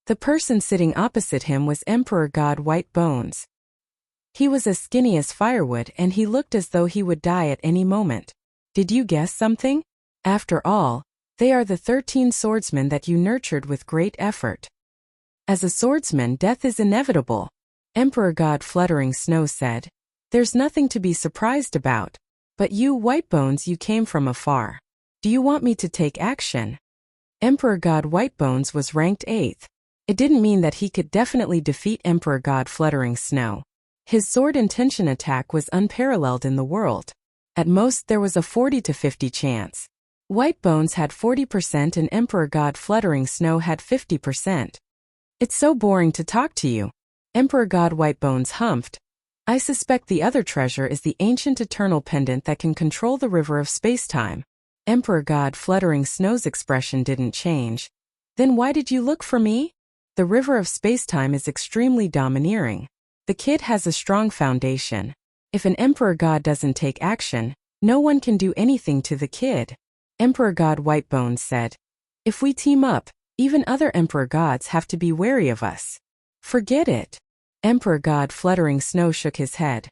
The person sitting opposite him was Emperor God White Bones. He was as skinny as firewood and he looked as though he would die at any moment. Did you guess something? After all, they are the 13 swordsmen that you nurtured with great effort. As a swordsman, death is inevitable. Emperor God Fluttering Snow said, "There's nothing to be surprised about. But you, Whitebones, you came from afar. Do you want me to take action?" Emperor God Whitebones was ranked 8th. It didn't mean that he could definitely defeat Emperor God Fluttering Snow. His sword intention attack was unparalleled in the world. At most there was a 40 to 50 chance. Whitebones had 40% and Emperor God Fluttering Snow had 50%. "It's so boring to talk to you." Emperor God Whitebones humphed. "I suspect the other treasure is the ancient eternal pendant that can control the river of space-time." Emperor God Fluttering Snow's expression didn't change. "Then why did you look for me?" "The river of space-time is extremely domineering. The kid has a strong foundation. If an Emperor God doesn't take action, no one can do anything to the kid." Emperor God Whitebones said, "If we team up, even other Emperor Gods have to be wary of us." "Forget it." Emperor God Fluttering Snow shook his head.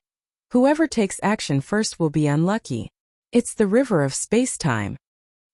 "Whoever takes action first will be unlucky. It's the river of space-time."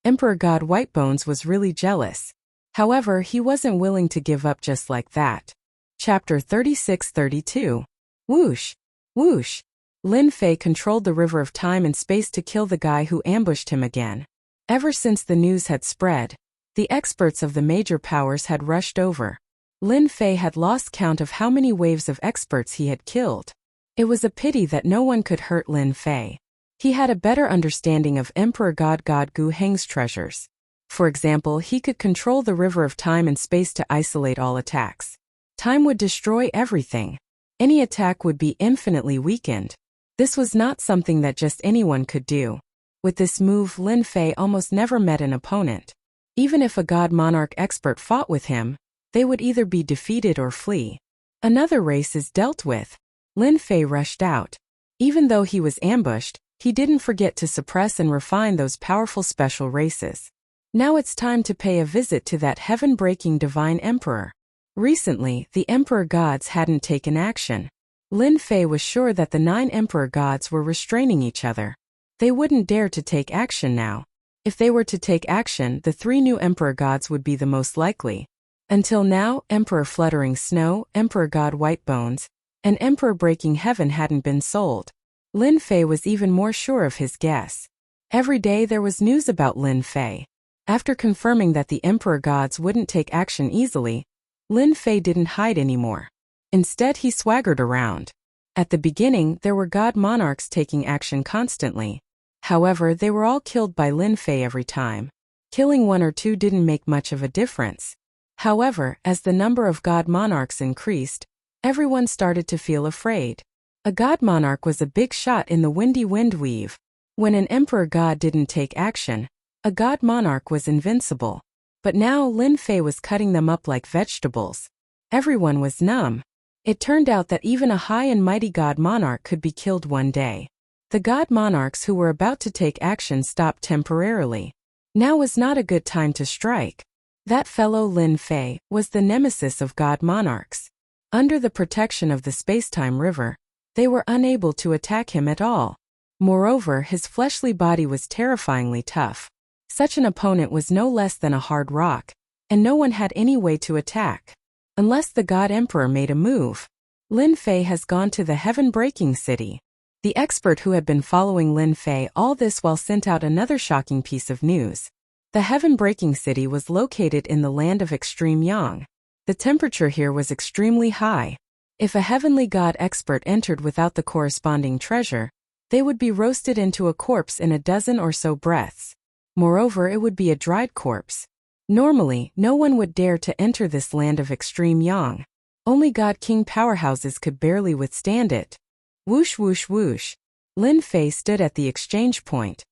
Emperor God Whitebones was really jealous. However, he wasn't willing to give up just like that. Chapter 36-32. Whoosh! Whoosh! Lin Fei controlled the river of time and space to kill the guy who ambushed him again. Ever since the news had spread, the experts of the major powers had rushed over. Lin Fei had lost count of how many waves of experts he had killed. It was a pity that no one could hurt Lin Fei. He had a better understanding of Emperor God Gu Heng's treasures. For example, he could control the river of time and space to isolate all attacks. Time would destroy everything. Any attack would be infinitely weakened. This was not something that just anyone could do. With this move, Lin Fei almost never met an opponent. Even if a God Monarch expert fought with him, they would either be defeated or flee. Another race is dealt with. Lin Fei rushed out. Even though he was ambushed, he didn't forget to suppress and refine those powerful special races. Now it's time to pay a visit to that heaven-breaking divine emperor. Recently, the Emperor Gods hadn't taken action. Lin Fei was sure that the 9 Emperor Gods were restraining each other. They wouldn't dare to take action now. If they were to take action, the 3 new Emperor Gods would be the most likely. Until now, Emperor Fluttering Snow, Emperor God Whitebones, and Emperor Breaking Heaven hadn't been sold. Lin Fei was even more sure of his guess. Every day there was news about Lin Fei. After confirming that the Emperor Gods wouldn't take action easily, Lin Fei didn't hide anymore. Instead, he swaggered around. At the beginning, there were God Monarchs taking action constantly. However, they were all killed by Lin Fei every time. Killing one or two didn't make much of a difference. However, as the number of god monarchs increased, everyone started to feel afraid. A god monarch was a big shot in the windy windweave. When an emperor god didn't take action, a god monarch was invincible. But now Lin Fei was cutting them up like vegetables. Everyone was numb. It turned out that even a high and mighty god monarch could be killed one day. The god monarchs who were about to take action stopped temporarily. Now was not a good time to strike. That fellow Lin Fei was the nemesis of god monarchs. Under the protection of the space-time river, they were unable to attack him at all. Moreover, his fleshly body was terrifyingly tough. Such an opponent was no less than a hard rock, and no one had any way to attack. Unless the God Emperor made a move. Lin Fei has gone to the heaven-breaking city. The expert who had been following Lin Fei all this while sent out another shocking piece of news. The heaven-breaking city was located in the land of extreme yang. The temperature here was extremely high. If a heavenly god expert entered without the corresponding treasure, they would be roasted into a corpse in a dozen or so breaths. Moreover, it would be a dried corpse. Normally, no one would dare to enter this land of extreme yang. Only God King powerhouses could barely withstand it. Whoosh whoosh whoosh. Lin Fei stood at the exchange point.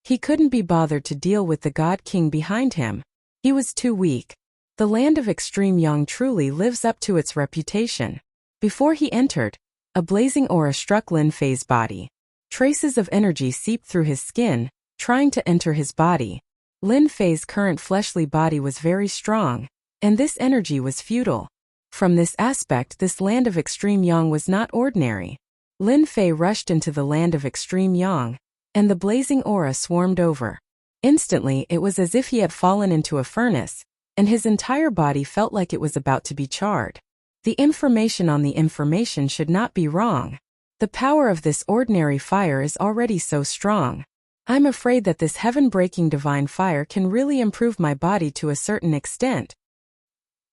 He couldn't be bothered to deal with the God King behind him. He was too weak. The land of extreme yang truly lives up to its reputation. Before he entered, a blazing aura struck Lin Fei's body. Traces of energy seeped through his skin, trying to enter his body. Lin Fei's current fleshly body was very strong, and this energy was futile. From this aspect, this land of extreme yang was not ordinary. Lin Fei rushed into the land of extreme yang, and the blazing aura swarmed over. Instantly, it was as if he had fallen into a furnace, and his entire body felt like it was about to be charred. The information on the information should not be wrong. The power of this ordinary fire is already so strong. I'm afraid that this heaven-breaking divine fire can really improve my body to a certain extent.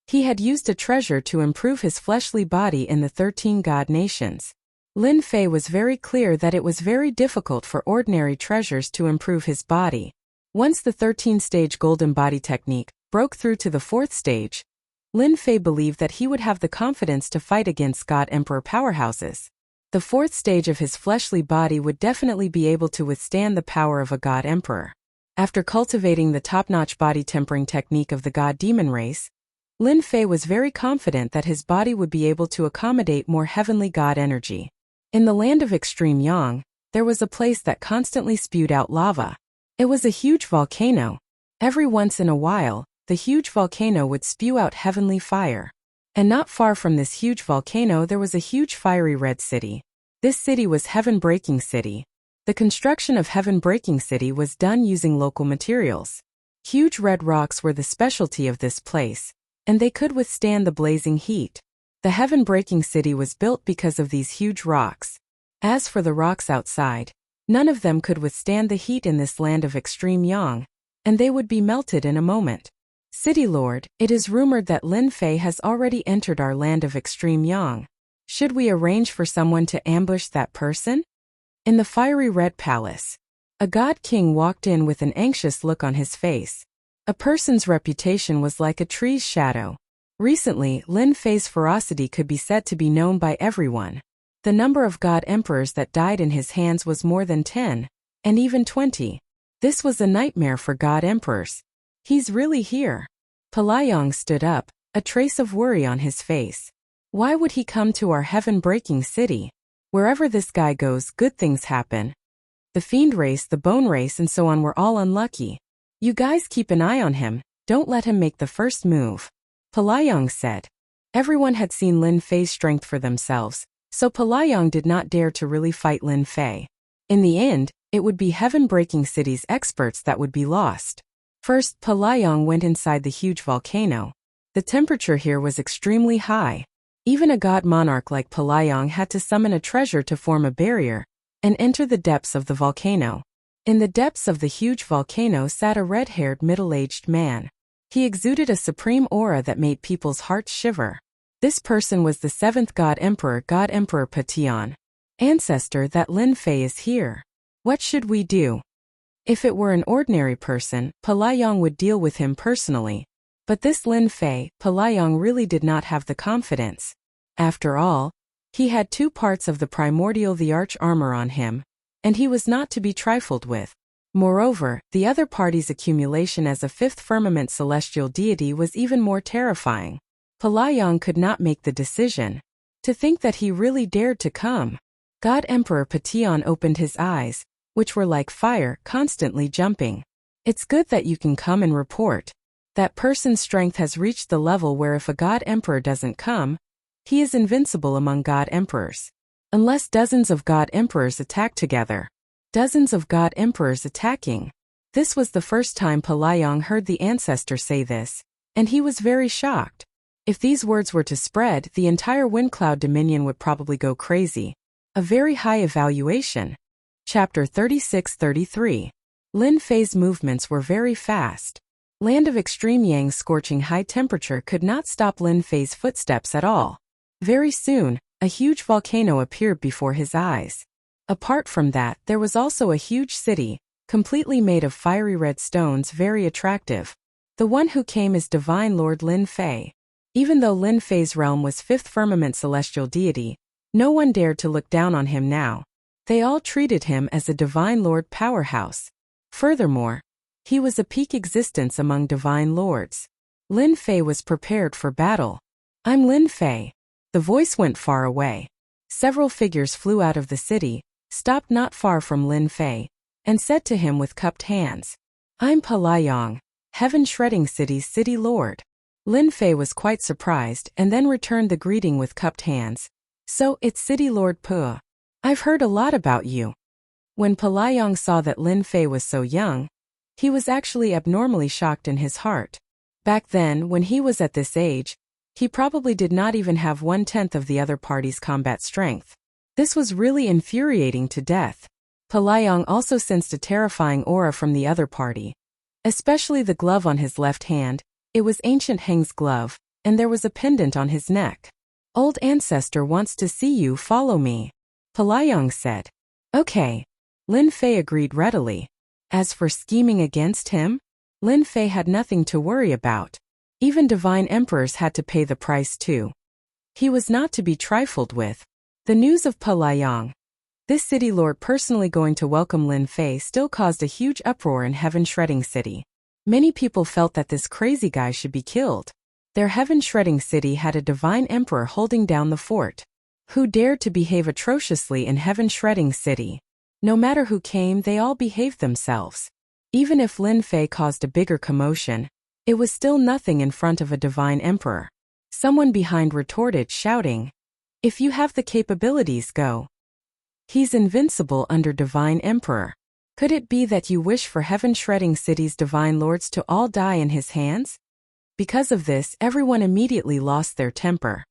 He had used a treasure to improve his fleshly body in the 13 god nations. Lin Fei was very clear that it was very difficult for ordinary treasures to improve his body. Once the 13-stage golden body technique broke through to the 4th stage, Lin Fei believed that he would have the confidence to fight against God Emperor powerhouses. The 4th stage of his fleshly body would definitely be able to withstand the power of a God Emperor. After cultivating the top-notch body tempering technique of the God Demon race, Lin Fei was very confident that his body would be able to accommodate more heavenly God energy. In the land of extreme yang, there was a place that constantly spewed out lava. It was a huge volcano. Every once in a while, the huge volcano would spew out heavenly fire. And not far from this huge volcano there was a huge fiery red city. This city was Heaven-Breaking City. The construction of Heaven-Breaking City was done using local materials. Huge red rocks were the specialty of this place, and they could withstand the blazing heat. The Heaven-Breaking City was built because of these huge rocks. As for the rocks outside, none of them could withstand the heat in this land of extreme yang, and they would be melted in a moment. City Lord, it is rumored that Lin Fei has already entered our land of extreme yang. Should we arrange for someone to ambush that person? In the fiery red palace, a god king walked in with an anxious look on his face. A person's reputation was like a tree's shadow. Recently, Lin Fei's ferocity could be said to be known by everyone. The number of god emperors that died in his hands was more than 10, and even 20. This was a nightmare for god emperors. He's really here. Pelayong stood up, a trace of worry on his face. Why would he come to our heaven-breaking city? Wherever this guy goes, good things happen. The fiend race, the bone race, and so on were all unlucky. You guys keep an eye on him, don't let him make the first move. Pelayong said. Everyone had seen Lin Fei's strength for themselves, so Pelayong did not dare to really fight Lin Fei. In the end, it would be Heaven-Breaking City's experts that would be lost. First, Pelayong went inside the huge volcano. The temperature here was extremely high. Even a god monarch like Pelayong had to summon a treasure to form a barrier and enter the depths of the volcano. In the depths of the huge volcano sat a red-haired middle-aged man. He exuded a supreme aura that made people's hearts shiver. This person was the 7th God Emperor Patian. Ancestor, that Lin Fei is here. What should we do? If it were an ordinary person, Pelayong would deal with him personally. But this Lin Fei, Pelayong really did not have the confidence. After all, he had 2 parts of the primordial the arch armor on him, and he was not to be trifled with. Moreover, the other party's accumulation as a 5th firmament celestial deity was even more terrifying. Pelayong could not make the decision. To think that he really dared to come. God Emperor Petion opened his eyes, which were like fire, constantly jumping. It's good that you can come and report. That person's strength has reached the level where if a God Emperor doesn't come, he is invincible among God Emperors. Unless dozens of God Emperors attack together. Dozens of God Emperors attacking. This was the first time Pelayong heard the ancestor say this, and he was very shocked. If these words were to spread, the entire Windcloud Dominion would probably go crazy. A very high evaluation. Chapter 36-33. Lin Fei's movements were very fast. Land of extreme Yang's scorching high temperature could not stop Lin Fei's footsteps at all. Very soon, a huge volcano appeared before his eyes. Apart from that, there was also a huge city, completely made of fiery red stones, very attractive. The one who came is Divine Lord Lin Fei. Even though Lin Fei's realm was 5th firmament celestial deity, no one dared to look down on him now. They all treated him as a Divine Lord powerhouse. Furthermore, he was a peak existence among Divine Lords. Lin Fei was prepared for battle. I'm Lin Fei. The voice went far away. Several figures flew out of the city, stopped not far from Lin Fei, and said to him with cupped hands, I'm Pelayong, Heaven Shredding City's City Lord. Lin Fei was quite surprised and then returned the greeting with cupped hands. So, it's City Lord Pu. I've heard a lot about you. When Pelayong saw that Lin Fei was so young, he was actually abnormally shocked in his heart. Back then, when he was at this age, he probably did not even have 1/10 of the other party's combat strength. This was really infuriating to death. Pelayong also sensed a terrifying aura from the other party. Especially the glove on his left hand. It was Ancient Heng's glove, and there was a pendant on his neck. Old ancestor wants to see you, follow me. Pelayong said. Okay. Lin Fei agreed readily. As for scheming against him, Lin Fei had nothing to worry about. Even divine emperors had to pay the price too. He was not to be trifled with. The news of Pelayong, this city lord personally going to welcome Lin Fei, still caused a huge uproar in Heaven Shredding City. Many people felt that this crazy guy should be killed. Their Heaven Shredding City had a divine emperor holding down the fort. Who dared to behave atrociously in Heaven Shredding City? No matter who came, they all behaved themselves. Even if Lin Fei caused a bigger commotion, it was still nothing in front of a divine emperor. Someone behind retorted, shouting, If you have the capabilities, go. He's invincible under divine emperor. Could it be that you wish for Heaven Shredding City's divine lords to all die in his hands? Because of this, everyone immediately lost their temper.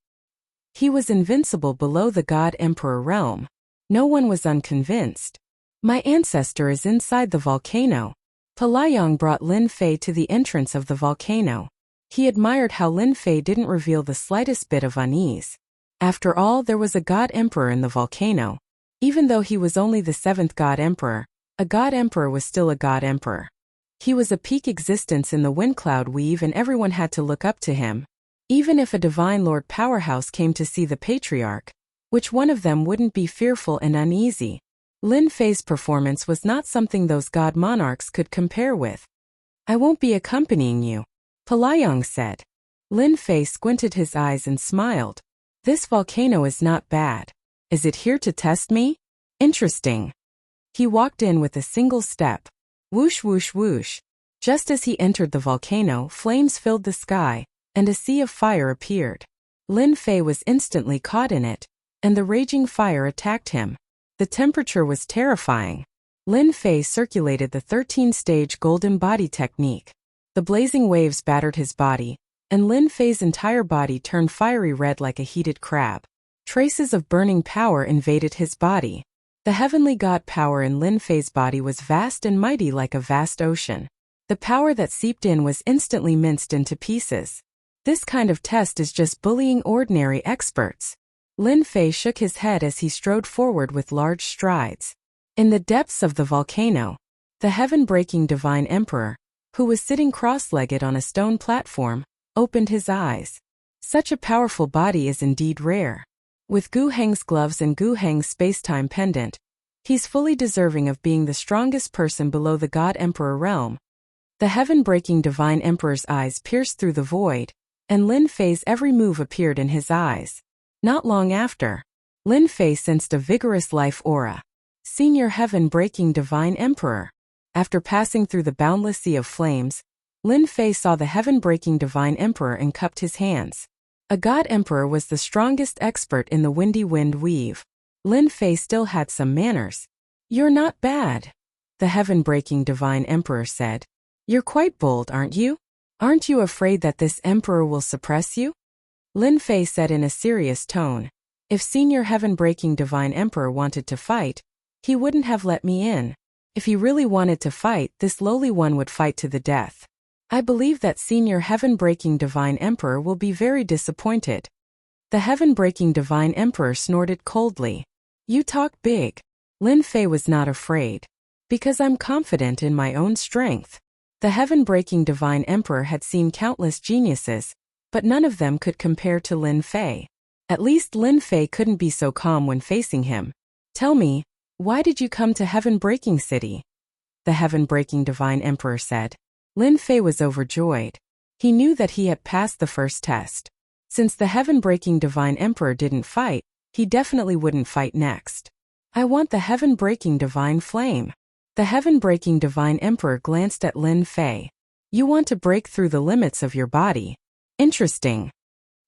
He was invincible below the God Emperor realm. No one was unconvinced. My ancestor is inside the volcano. Pelayong brought Lin Fei to the entrance of the volcano. He admired how Lin Fei didn't reveal the slightest bit of unease. After all, there was a God Emperor in the volcano. Even though he was only the 7th God Emperor, a God Emperor was still a God Emperor. He was a peak existence in the Windcloud Weave and everyone had to look up to him. Even if a Divine Lord powerhouse came to see the Patriarch, which one of them wouldn't be fearful and uneasy? Lin Fei's performance was not something those God Monarchs could compare with. I won't be accompanying you, Pelayong said. Lin Fei squinted his eyes and smiled. This volcano is not bad. Is it here to test me? Interesting. He walked in with a single step. Whoosh whoosh whoosh. Just as he entered the volcano, flames filled the sky, and a sea of fire appeared. Lin Fei was instantly caught in it, and the raging fire attacked him. The temperature was terrifying. Lin Fei circulated the 13-stage golden body technique. The blazing waves battered his body, and Lin Fei's entire body turned fiery red like a heated crab. Traces of burning power invaded his body. The heavenly god power in Lin Fei's body was vast and mighty like a vast ocean. The power that seeped in was instantly minced into pieces. This kind of test is just bullying ordinary experts. Lin Fei shook his head as he strode forward with large strides. In the depths of the volcano, The heaven-breaking divine emperor, who was sitting cross-legged on a stone platform, opened his eyes. Such a powerful body is indeed rare. With Gu Heng's gloves and Gu Heng's space-time pendant, he's fully deserving of being the strongest person below the God Emperor realm. The heaven-breaking divine emperor's eyes pierced through the void, and Lin Fei's every move appeared in his eyes. Not long after, Lin Fei sensed a vigorous life aura. Senior heaven-breaking divine emperor. After passing through the boundless sea of flames, Lin Fei saw the heaven-breaking divine emperor and cupped his hands. A god emperor was the strongest expert in the windy wind weave. Lin Fei still had some manners. "You're not bad," the heaven-breaking divine emperor said. "You're quite bold, aren't you? Aren't you afraid that this emperor will suppress you?" Lin Fei said in a serious tone. "If senior heaven-breaking divine emperor wanted to fight, he wouldn't have let me in. If he really wanted to fight, this lowly one would fight to the death. I believe that senior heaven-breaking divine emperor will be very disappointed." The heaven-breaking divine emperor snorted coldly. "You talk big." Lin Fei was not afraid. "Because I'm confident in my own strength." The heaven-breaking divine emperor had seen countless geniuses, but none of them could compare to Lin Fei. At least Lin Fei couldn't be so calm when facing him. "Tell me, why did you come to Heaven-Breaking City?" the heaven-breaking divine emperor said. Lin Fei was overjoyed. He knew that he had passed the first test. Since the heaven-breaking divine emperor didn't fight, he definitely wouldn't fight next. "I want the heaven-breaking divine flame." The heaven-breaking divine emperor glanced at Lin Fei. "You want to break through the limits of your body. Interesting."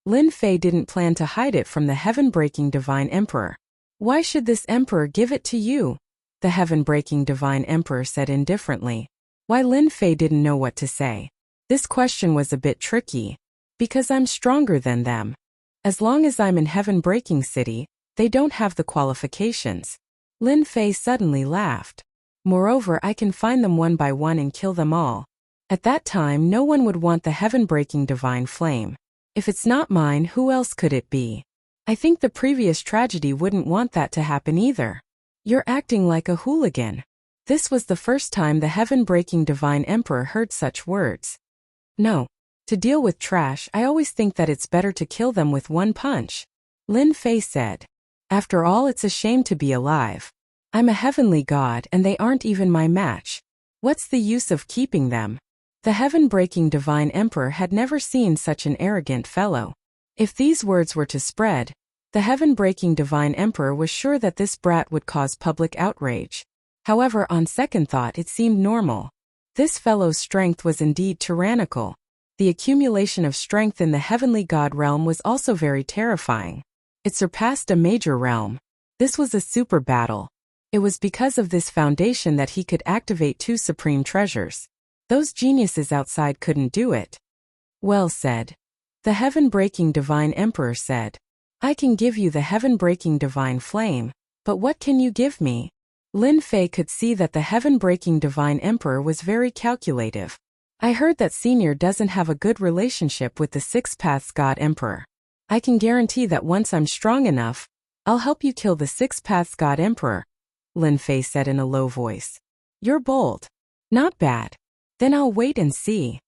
Lin Fei didn't plan to hide it from the heaven-breaking divine emperor. "Why should this emperor give it to you?" the heaven-breaking divine emperor said indifferently. Why Lin Fei didn't know what to say. This question was a bit tricky. "Because I'm stronger than them. As long as I'm in Heaven-Breaking City, they don't have the qualifications." Lin Fei suddenly laughed. "Moreover, I can find them one by one and kill them all. At that time, no one would want the heaven-breaking divine flame. If it's not mine, who else could it be? I think the previous tragedy wouldn't want that to happen either." "You're acting like a hooligan." This was the first time the heaven-breaking divine emperor heard such words. "No. To deal with trash, I always think that it's better to kill them with one punch," Lin Fei said. "After all, it's a shame to be alive. I'm a heavenly god and they aren't even my match. What's the use of keeping them?" The heaven-breaking divine emperor had never seen such an arrogant fellow. If these words were to spread, the heaven-breaking divine emperor was sure that this brat would cause public outrage. However, on second thought, it seemed normal. This fellow's strength was indeed tyrannical. The accumulation of strength in the heavenly god realm was also very terrifying. It surpassed a major realm. This was a super battle. It was because of this foundation that he could activate two supreme treasures. Those geniuses outside couldn't do it. "Well said," the heaven-breaking divine emperor said. "I can give you the heaven-breaking divine flame, but what can you give me?" Lin Fei could see that the heaven-breaking divine emperor was very calculative. "I heard that senior doesn't have a good relationship with the Six Paths God Emperor. I can guarantee that once I'm strong enough, I'll help you kill the Six Paths God Emperor," Lin Fei said in a low voice. "You're bold." "Not bad. Then I'll wait and see."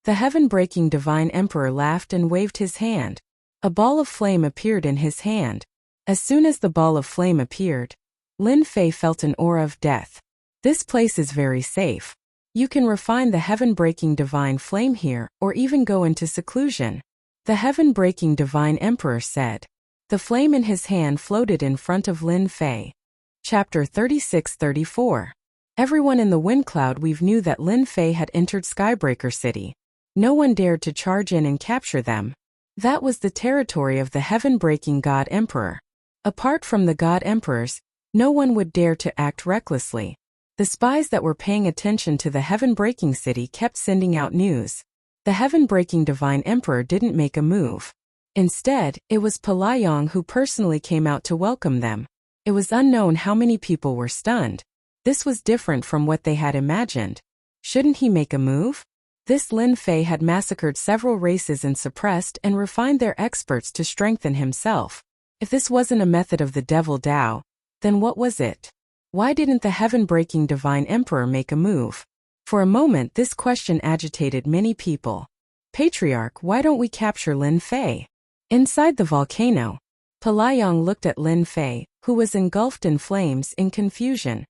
The heaven-breaking divine emperor laughed and waved his hand. A ball of flame appeared in his hand. As soon as the ball of flame appeared, Lin Fei felt an aura of death. "This place is very safe. You can refine the heaven-breaking divine flame here, or even go into seclusion," the heaven-breaking divine emperor said. The flame in his hand floated in front of Lin Fei. Chapter 36-34. Everyone in the wind cloud weave knew that Lin Fei had entered Skybreaker City. No one dared to charge in and capture them. That was the territory of the heaven-breaking God Emperor. Apart from the God Emperors, no one would dare to act recklessly. The spies that were paying attention to the heaven-breaking city kept sending out news. The heaven-breaking divine emperor didn't make a move. Instead, it was Pelayong who personally came out to welcome them. It was unknown how many people were stunned. This was different from what they had imagined. Shouldn't he make a move? This Lin Fei had massacred several races and suppressed and refined their experts to strengthen himself. If this wasn't a method of the devil Dao, then what was it? Why didn't the heaven-breaking divine emperor make a move? For a moment this question agitated many people. Patriarch, why don't we capture Lin Fei? Inside the volcano, Pelayang looked at Lin Fei, who was engulfed in flames, in confusion.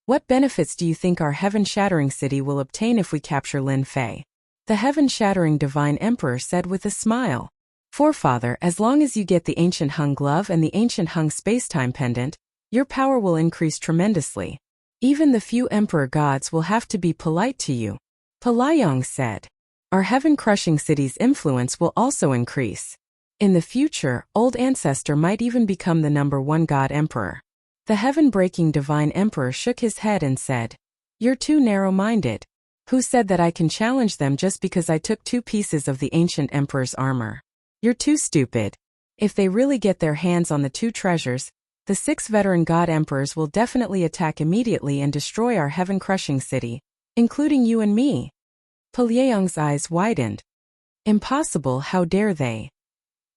What benefits do you think our heaven-shattering city will obtain if we capture Lin Fei? The heaven-shattering divine emperor said with a smile. Forefather, as long as you get the ancient Hung glove and the ancient Hung space-time pendant, your power will increase tremendously. Even the few emperor gods will have to be polite to you. Pelayang said. Our heaven-crushing city's influence will also increase. In the future, old ancestor might even become the #1 god emperor. The heaven-breaking divine emperor shook his head and said, You're too narrow-minded. Who said that I can challenge them just because I took 2 pieces of the ancient emperor's armor? You're too stupid. If they really get their hands on the 2 treasures, the 6 veteran god emperors will definitely attack immediately and destroy our heaven-crushing city, including you and me. Pelayang's eyes widened. Impossible, how dare they?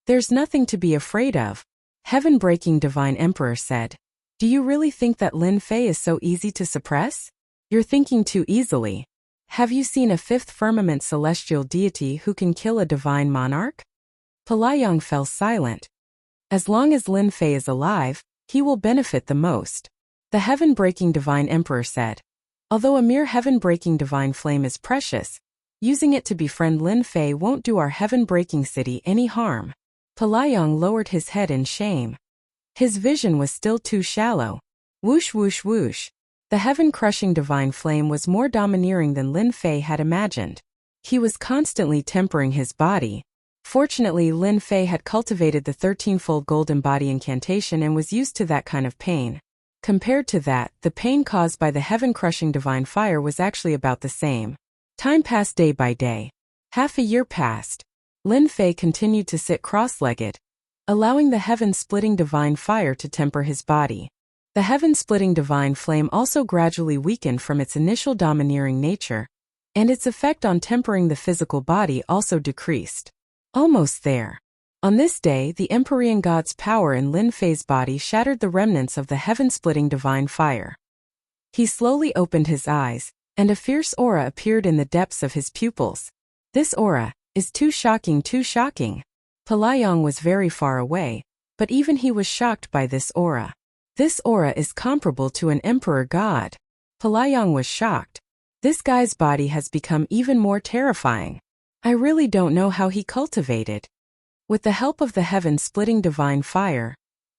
There's nothing to be afraid of, heaven-breaking divine emperor said. Do you really think that Lin Fei is so easy to suppress? You're thinking too easily. Have you seen a 5th firmament celestial deity who can kill a divine monarch? Pelayang fell silent. As long as Lin Fei is alive, he will benefit the most, the heaven-breaking divine emperor said. Although a mere heaven-breaking divine flame is precious, using it to befriend Lin Fei won't do our heaven-breaking city any harm. Pelayang lowered his head in shame. His vision was still too shallow. Whoosh whoosh whoosh. The heaven-crushing divine flame was more domineering than Lin Fei had imagined. He was constantly tempering his body. Fortunately, Lin Fei had cultivated the 13-fold golden body incantation and was used to that kind of pain. Compared to that, the pain caused by the heaven-crushing divine fire was actually about the same. Time passed day by day. Half a year passed. Lin Fei continued to sit cross-legged, allowing the heaven-splitting divine fire to temper his body. The heaven-splitting divine flame also gradually weakened from its initial domineering nature, and its effect on tempering the physical body also decreased. Almost there. On this day, the Empyrean God's power in Lin Fei's body shattered the remnants of the heaven-splitting divine fire. He slowly opened his eyes, and a fierce aura appeared in the depths of his pupils. This aura is too shocking, too shocking. Pelayang was very far away, but even he was shocked by this aura. This aura is comparable to an emperor god. Pelayang was shocked. This guy's body has become even more terrifying. I really don't know how he cultivated. With the help of the heaven-splitting divine fire,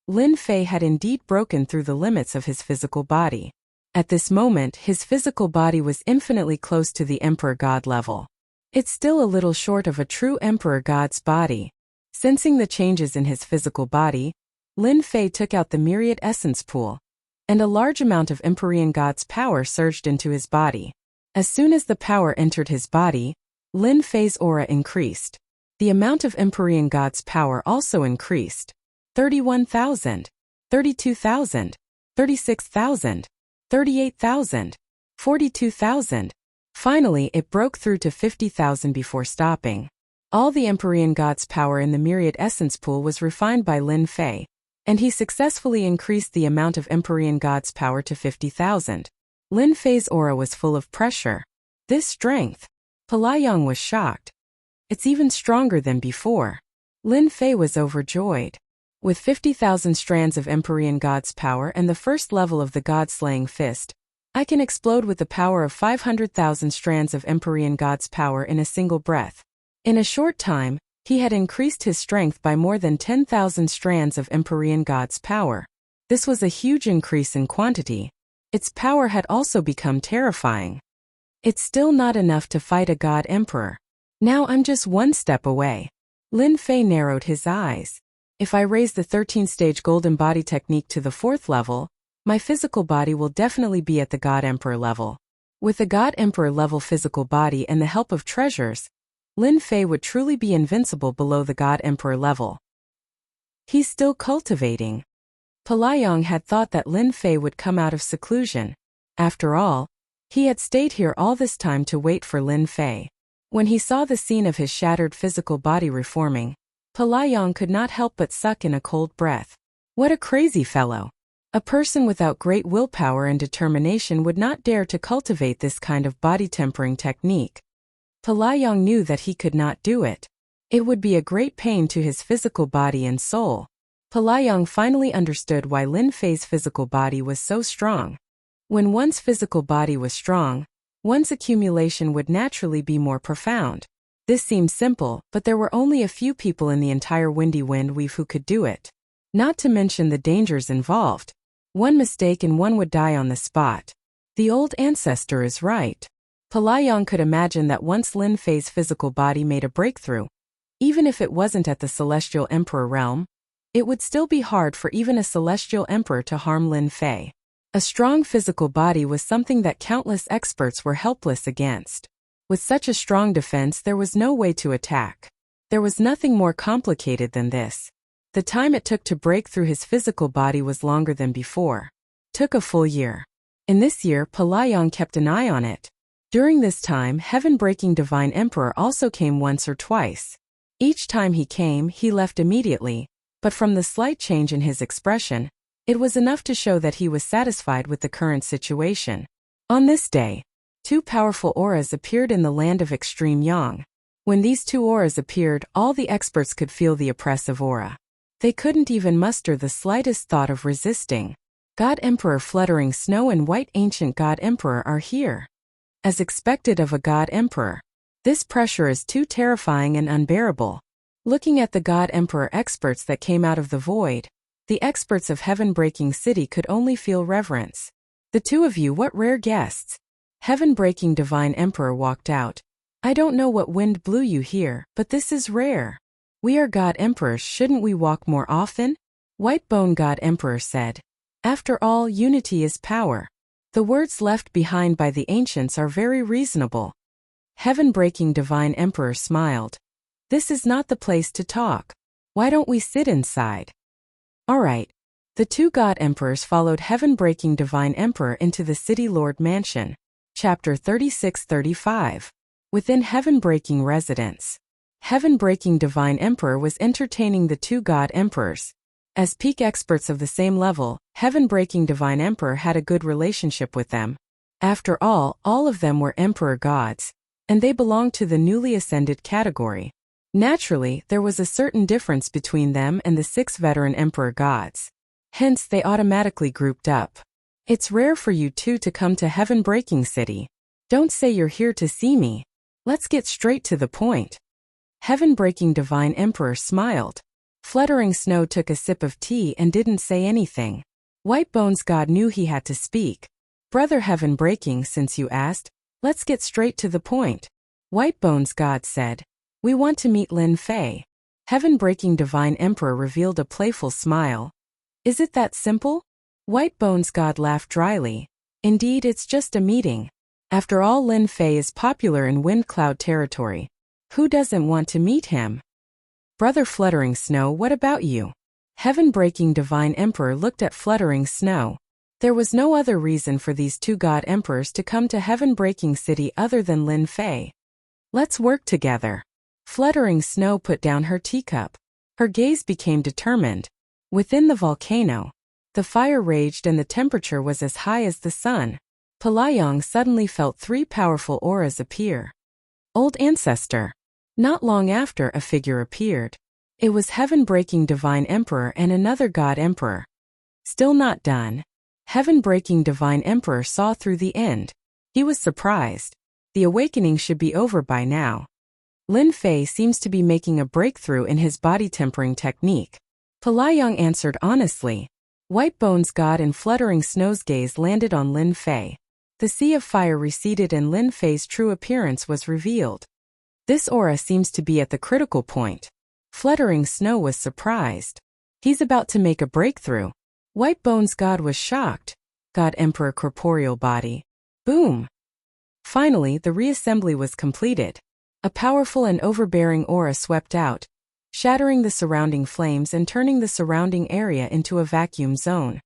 Lin Fei had indeed broken through the limits of his physical body. At this moment, his physical body was infinitely close to the emperor god level. It's still a little short of a true emperor god's body. Sensing the changes in his physical body, Lin Fei took out the myriad essence pool, and a large amount of Empyrean God's power surged into his body. As soon as the power entered his body, Lin Fei's aura increased. The amount of Empyrean God's power also increased. 31,000, 32,000, 36,000, 38,000, 42,000. Finally, it broke through to 50,000 before stopping. All the Empyrean God's power in the myriad essence pool was refined by Lin Fei, and he successfully increased the amount of Empyrean God's power to 50,000. Lin Fei's aura was full of pressure. This strength. Pelayang was shocked. It's even stronger than before. Lin Fei was overjoyed. With 50,000 strands of Empyrean God's power and the first level of the God-slaying fist, I can explode with the power of 500,000 strands of Empyrean God's power in a single breath. In a short time, he had increased his strength by more than 10,000 strands of Empyrean God's power. This was a huge increase in quantity. Its power had also become terrifying. It's still not enough to fight a god emperor. Now I'm just one step away. Lin Fei narrowed his eyes. If I raise the 13-stage golden body technique to the 4th level, my physical body will definitely be at the god emperor level. With the god emperor level physical body and the help of treasures, Lin Fei would truly be invincible below the god emperor level. He's still cultivating. Pelayang had thought that Lin Fei would come out of seclusion. After all, he had stayed here all this time to wait for Lin Fei. When he saw the scene of his shattered physical body reforming, Pelayang could not help but suck in a cold breath. What a crazy fellow. A person without great willpower and determination would not dare to cultivate this kind of body tempering technique. Pelayong knew that he could not do it. It would be a great pain to his physical body and soul. Pelayong finally understood why Lin Fei's physical body was so strong. When one's physical body was strong, one's accumulation would naturally be more profound. This seemed simple, but there were only a few people in the entire Windy Wind Weave who could do it. Not to mention the dangers involved. One mistake and one would die on the spot. The old ancestor is right. Pelayong could imagine that once Lin Fei's physical body made a breakthrough, even if it wasn't at the Celestial Emperor realm, it would still be hard for even a Celestial Emperor to harm Lin Fei. A strong physical body was something that countless experts were helpless against. With such a strong defense, there was no way to attack. There was nothing more complicated than this. The time it took to break through his physical body was longer than before. Took a full year. In this year, Pelayong kept an eye on it. During this time, Heaven-breaking Divine Emperor also came once or twice. Each time he came, he left immediately, but from the slight change in his expression, it was enough to show that he was satisfied with the current situation. On this day, two powerful auras appeared in the land of extreme yang. When these two auras appeared, all the experts could feel the oppressive aura. They couldn't even muster the slightest thought of resisting. God Emperor Fluttering Snow and White Ancient God Emperor are here. As expected of a God Emperor, this pressure is too terrifying and unbearable. Looking at the God Emperor experts that came out of the void, the experts of Heaven-breaking City could only feel reverence. The two of you, what rare guests. Heaven-breaking Divine Emperor walked out. I don't know what wind blew you here, but this is rare. We are God Emperors, shouldn't we walk more often? White Bone God Emperor said. After all, unity is power. The words left behind by the ancients are very reasonable. Heaven-breaking Divine Emperor smiled. This is not the place to talk. Why don't we sit inside? Alright. The two God Emperors followed Heaven-breaking Divine Emperor into the City Lord Mansion. Chapter 36-35. Within Heaven-breaking Residence. Heaven-breaking Divine Emperor was entertaining the two God Emperors. As peak experts of the same level, Heaven-breaking Divine Emperor had a good relationship with them. After all of them were Emperor Gods, and they belonged to the newly ascended category. Naturally, there was a certain difference between them and the 6 veteran Emperor Gods. Hence, they automatically grouped up. It's rare for you two to come to Heaven-breaking City. Don't say you're here to see me. Let's get straight to the point. Heaven-breaking Divine Emperor smiled. Fluttering Snow took a sip of tea and didn't say anything. White Bones God knew he had to speak. Brother Heaven-breaking, since you asked, let's get straight to the point. White Bones God said. We want to meet Lin Fei. Heaven-breaking Divine Emperor revealed a playful smile. Is it that simple? White Bones God laughed dryly. Indeed, it's just a meeting. After all, Lin Fei is popular in Wind Cloud territory. Who doesn't want to meet him? Brother Fluttering Snow, what about you? Heaven-breaking Divine Emperor looked at Fluttering Snow. There was no other reason for these two God Emperors to come to Heaven-breaking City other than Lin Fei. Let's work together. Fluttering Snow put down her teacup. Her gaze became determined. Within the volcano, the fire raged and the temperature was as high as the sun. Pelayong suddenly felt 3 powerful auras appear. Old Ancestor. Not long after, a figure appeared. It was Heaven-breaking Divine Emperor and another God Emperor. Still not done. Heaven-breaking Divine Emperor saw through the end. He was surprised. The awakening should be over by now. Lin Fei seems to be making a breakthrough in his body tempering technique. Pelayong answered honestly. White Bones God and Fluttering Snow's gaze landed on Lin Fei. The sea of fire receded and Lin Fei's true appearance was revealed. This aura seems to be at the critical point. Fluttering Snow was surprised. He's about to make a breakthrough. White Bones God was shocked. God Emperor Corporeal Body. Boom! Finally, the reassembly was completed. A powerful and overbearing aura swept out, shattering the surrounding flames and turning the surrounding area into a vacuum zone.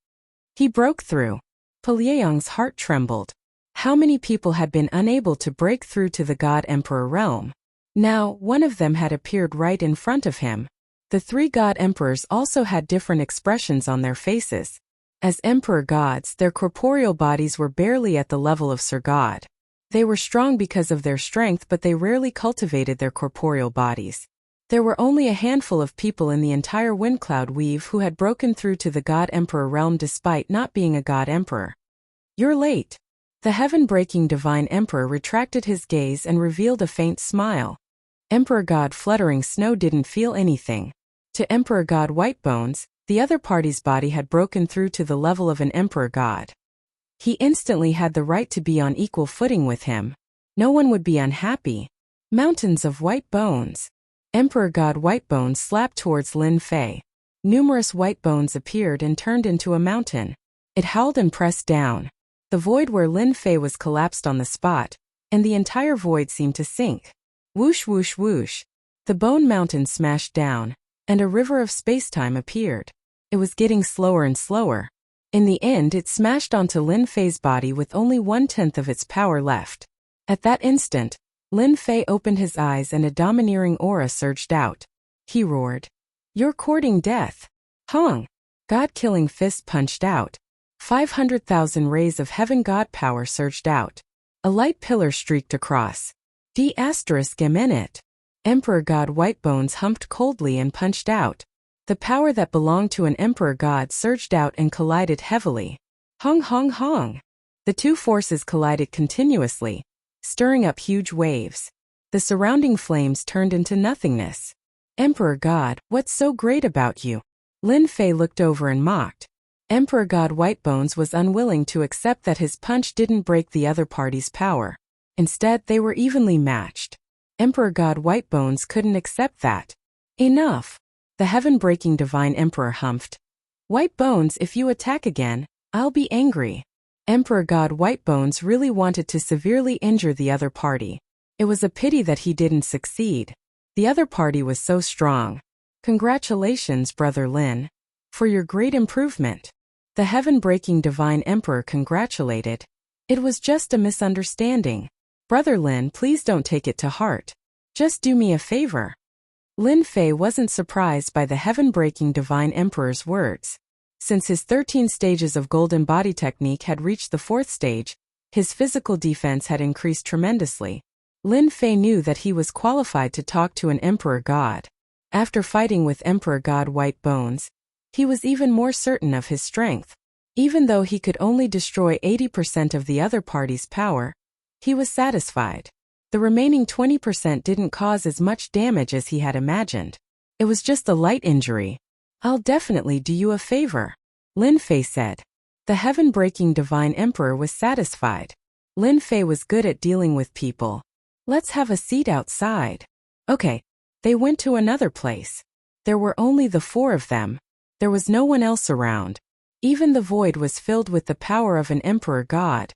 He broke through. Pelayong's heart trembled. How many people had been unable to break through to the God Emperor realm? Now, one of them had appeared right in front of him. The 3 God Emperors also had different expressions on their faces. As emperor gods, their corporeal bodies were barely at the level of Sir God. They were strong because of their strength, but they rarely cultivated their corporeal bodies. There were only a handful of people in the entire Windcloud Weave who had broken through to the God-Emperor realm despite not being a God-Emperor. "You're late." The heaven-breaking Divine Emperor retracted his gaze and revealed a faint smile. Emperor God Fluttering Snow didn't feel anything. To Emperor God Whitebones, the other party's body had broken through to the level of an Emperor God. He instantly had the right to be on equal footing with him. No one would be unhappy. Mountains of white bones. Emperor God Whitebones slapped towards Lin Fei. Numerous white bones appeared and turned into a mountain. It howled and pressed down. The void where Lin Fei was collapsed on the spot, and the entire void seemed to sink. Whoosh whoosh whoosh. The bone mountain smashed down, and a river of spacetime appeared. It was getting slower and slower. In the end, it smashed onto Lin Fei's body with only 1/10 of its power left. At that instant, Lin Fei opened his eyes and a domineering aura surged out. He roared, "You're courting death." Hong! God-killing fist punched out. 500,000 rays of heaven god power surged out. A light pillar streaked across. D***it. Emperor God Whitebones humped coldly and punched out. The power that belonged to an emperor god surged out and collided heavily. Hong hong hong. The two forces collided continuously, stirring up huge waves. The surrounding flames turned into nothingness. "Emperor God, what's so great about you?" Lin Fei looked over and mocked. Emperor God Whitebones was unwilling to accept that his punch didn't break the other party's power. Instead, they were evenly matched. Emperor God Whitebones couldn't accept that. "Enough." The heaven-breaking Divine Emperor humphed. "Whitebones, if you attack again, I'll be angry." Emperor God Whitebones really wanted to severely injure the other party. It was a pity that he didn't succeed. The other party was so strong. "Congratulations, Brother Lin, for your great improvement." The heaven-breaking Divine Emperor congratulated. "It was just a misunderstanding. Brother Lin, please don't take it to heart. Just do me a favor." Lin Fei wasn't surprised by the heaven-breaking Divine Emperor's words. Since his 13 stages of Golden Body Technique had reached the 4th stage, his physical defense had increased tremendously. Lin Fei knew that he was qualified to talk to an Emperor God. After fighting with Emperor God Whitebones, he was even more certain of his strength. Even though he could only destroy 80% of the other party's power, he was satisfied. The remaining 20% didn't cause as much damage as he had imagined. It was just a light injury. "I'll definitely do you a favor," Lin Fei said. The heaven-breaking Divine Emperor was satisfied. Lin Fei was good at dealing with people. "Let's have a seat outside." Okay. They went to another place. There were only the 4 of them. There was no one else around. Even the void was filled with the power of an Emperor God.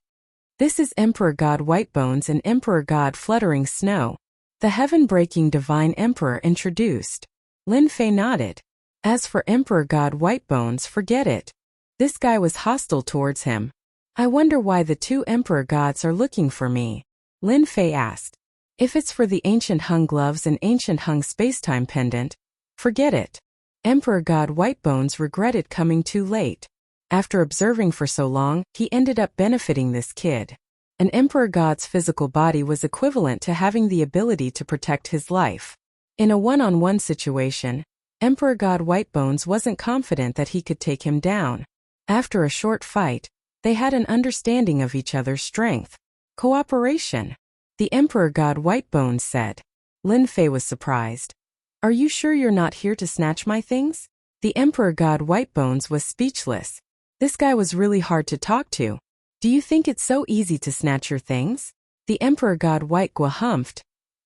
"This is Emperor God Whitebones and Emperor God Fluttering Snow," the heaven-breaking Divine Emperor introduced. Lin Fei nodded. As for Emperor God Whitebones, forget it. This guy was hostile towards him. "I wonder why the 2 Emperor Gods are looking for me," Lin Fei asked. "If it's for the Ancient Hung Gloves and Ancient Hung Spacetime Pendant, forget it." Emperor God Whitebones regretted coming too late. After observing for so long, he ended up benefiting this kid. An Emperor God's physical body was equivalent to having the ability to protect his life. In a one-on-one situation, Emperor God Whitebones wasn't confident that he could take him down. After a short fight, they had an understanding of each other's strength. "Cooperation," the Emperor God Whitebones said. Lin Fei was surprised. "Are you sure you're not here to snatch my things?" The Emperor God Whitebones was speechless. This guy was really hard to talk to. "Do you think it's so easy to snatch your things?" The Emperor God Whitegua humphed.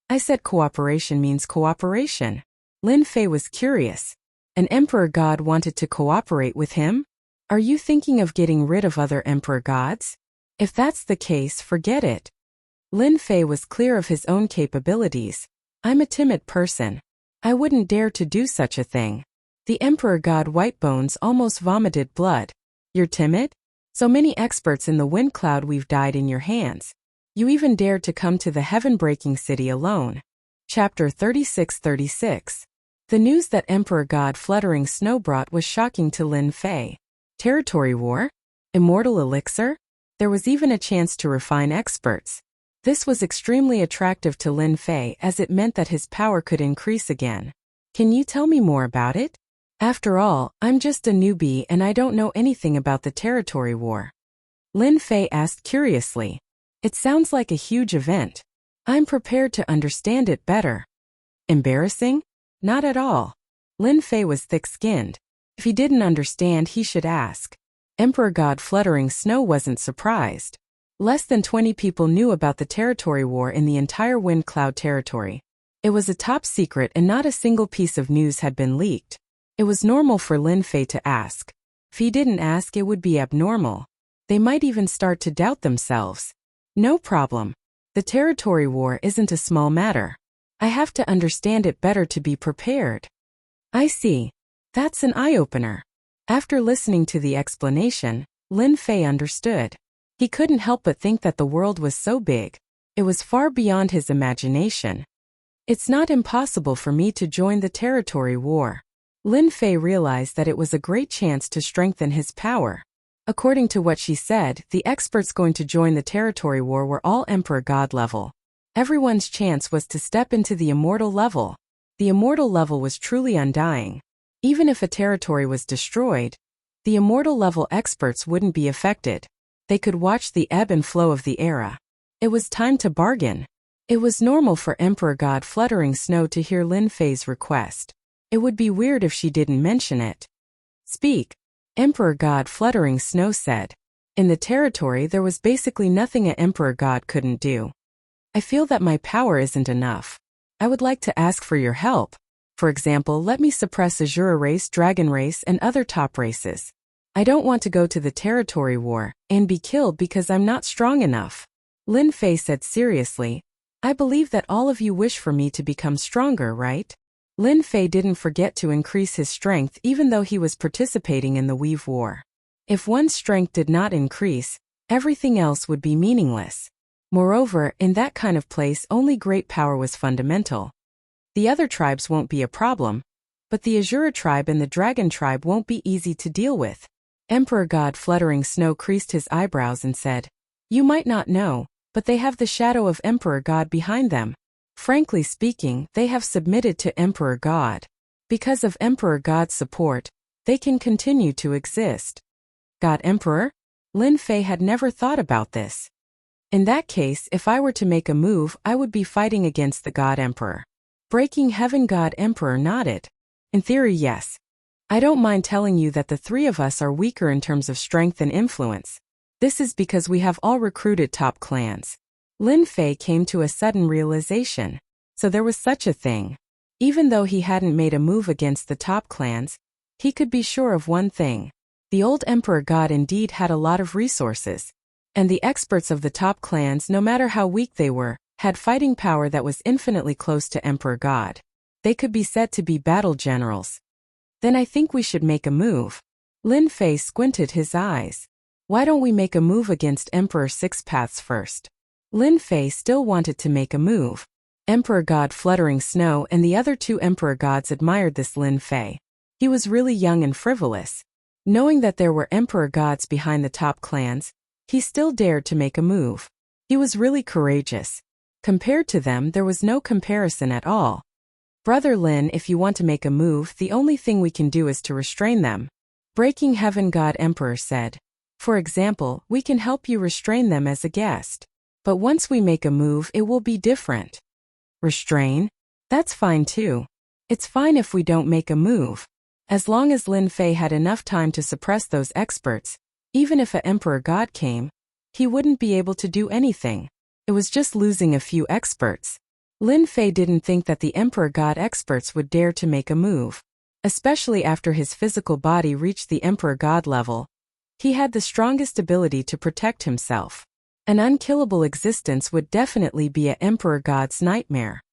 "I said cooperation means cooperation." Lin Fei was curious. An Emperor God wanted to cooperate with him? "Are you thinking of getting rid of other Emperor Gods? If that's the case, forget it." Lin Fei was clear of his own capabilities. "I'm a timid person. I wouldn't dare to do such a thing." The Emperor God Whitebones almost vomited blood. "You're timid? So many experts in the wind cloud we've died in your hands. You even dared to come to the heaven-breaking city alone." Chapter 36-36. The news that Emperor God Fluttering Snow brought was shocking to Lin Fei. Territory war? Immortal elixir? There was even a chance to refine experts. This was extremely attractive to Lin Fei as it meant that his power could increase again. Can you tell me more about it? After all, I'm just a newbie and I don't know anything about the territory war. Lin Fei asked curiously. It sounds like a huge event. I'm prepared to understand it better. Embarrassing? Not at all. Lin Fei was thick-skinned. If he didn't understand, he should ask. Emperor God Fluttering Snow wasn't surprised. Less than 20 people knew about the territory war in the entire Wind Cloud territory. It was a top secret and not a single piece of news had been leaked. It was normal for Lin Fei to ask. If he didn't ask, it would be abnormal. They might even start to doubt themselves. No problem. The territory war isn't a small matter. I have to understand it better to be prepared. I see. That's an eye-opener. After listening to the explanation, Lin Fei understood. He couldn't help but think that the world was so big. It was far beyond his imagination. It's not impossible for me to join the territory war. Lin Fei realized that it was a great chance to strengthen his power. According to what she said, the experts going to join the territory war were all Emperor God level. Everyone's chance was to step into the immortal level. The immortal level was truly undying. Even if a territory was destroyed, the immortal level experts wouldn't be affected. They could watch the ebb and flow of the era. It was time to bargain. It was normal for Emperor God Fluttering Snow to hear Lin Fei's request. It would be weird if she didn't mention it. Speak, Emperor God Fluttering Snow said. In the territory there was basically nothing an Emperor God couldn't do. I feel that my power isn't enough. I would like to ask for your help. For example, let me suppress Azura race, Dragon race, and other top races. I don't want to go to the territory war and be killed because I'm not strong enough. Lin Fei said seriously. I believe that all of you wish for me to become stronger, right? Lin Fei didn't forget to increase his strength even though he was participating in the Weave War. If one's strength did not increase, everything else would be meaningless. Moreover, in that kind of place only great power was fundamental. The other tribes won't be a problem, but the Azura tribe and the Dragon tribe won't be easy to deal with. Emperor God Fluttering Snow creased his eyebrows and said, You might not know, but they have the shadow of Emperor God behind them. Frankly speaking, they have submitted to Emperor God. Because of Emperor God's support, they can continue to exist. God Emperor? Lin Fei had never thought about this. In that case, if I were to make a move, I would be fighting against the God Emperor. Breaking Heaven God Emperor nodded. In theory, yes. I don't mind telling you that the three of us are weaker in terms of strength and influence. This is because we have all recruited top clans. Lin Fei came to a sudden realization. So there was such a thing. Even though he hadn't made a move against the top clans, he could be sure of one thing. The old Emperor God indeed had a lot of resources. And the experts of the top clans, no matter how weak they were, had fighting power that was infinitely close to Emperor God. They could be said to be battle generals. Then I think we should make a move. Lin Fei squinted his eyes. Why don't we make a move against Emperor Six Paths first? Lin Fei still wanted to make a move. Emperor God Fluttering Snow and the other two Emperor Gods admired this Lin Fei. He was really young and frivolous. Knowing that there were Emperor Gods behind the top clans, he still dared to make a move. He was really courageous. Compared to them, there was no comparison at all. Brother Lin, if you want to make a move, the only thing we can do is to restrain them. Breaking Heaven God Emperor said. For example, we can help you restrain them as a guest. But once we make a move, it will be different. Restrain? That's fine too. It's fine if we don't make a move. As long as Lin Fei had enough time to suppress those experts, even if an Emperor God came, he wouldn't be able to do anything. It was just losing a few experts. Lin Fei didn't think that the Emperor God experts would dare to make a move. Especially after his physical body reached the Emperor God level. He had the strongest ability to protect himself. An unkillable existence would definitely be an Emperor God's nightmare.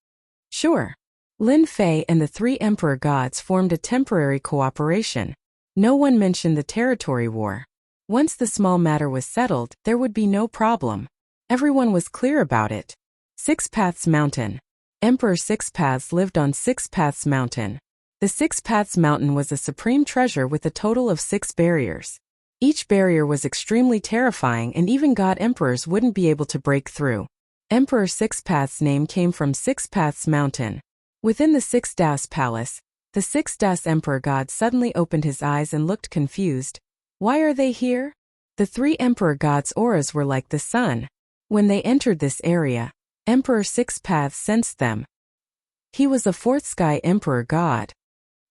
Sure. Lin Fei and the three Emperor Gods formed a temporary cooperation. No one mentioned the territory war. Once the small matter was settled, there would be no problem. Everyone was clear about it. Six Paths Mountain. Emperor Six Paths lived on Six Paths Mountain. The Six Paths Mountain was a supreme treasure with a total of 6 barriers. Each barrier was extremely terrifying, and even god emperors wouldn't be able to break through. Emperor Six Paths' name came from Six Paths Mountain. Within the Six Das Palace, the Six Das Emperor god suddenly opened his eyes and looked confused. Why are they here? The three emperor gods' auras were like the sun. When they entered this area, Emperor Six Paths sensed them. He was a fourth sky emperor god.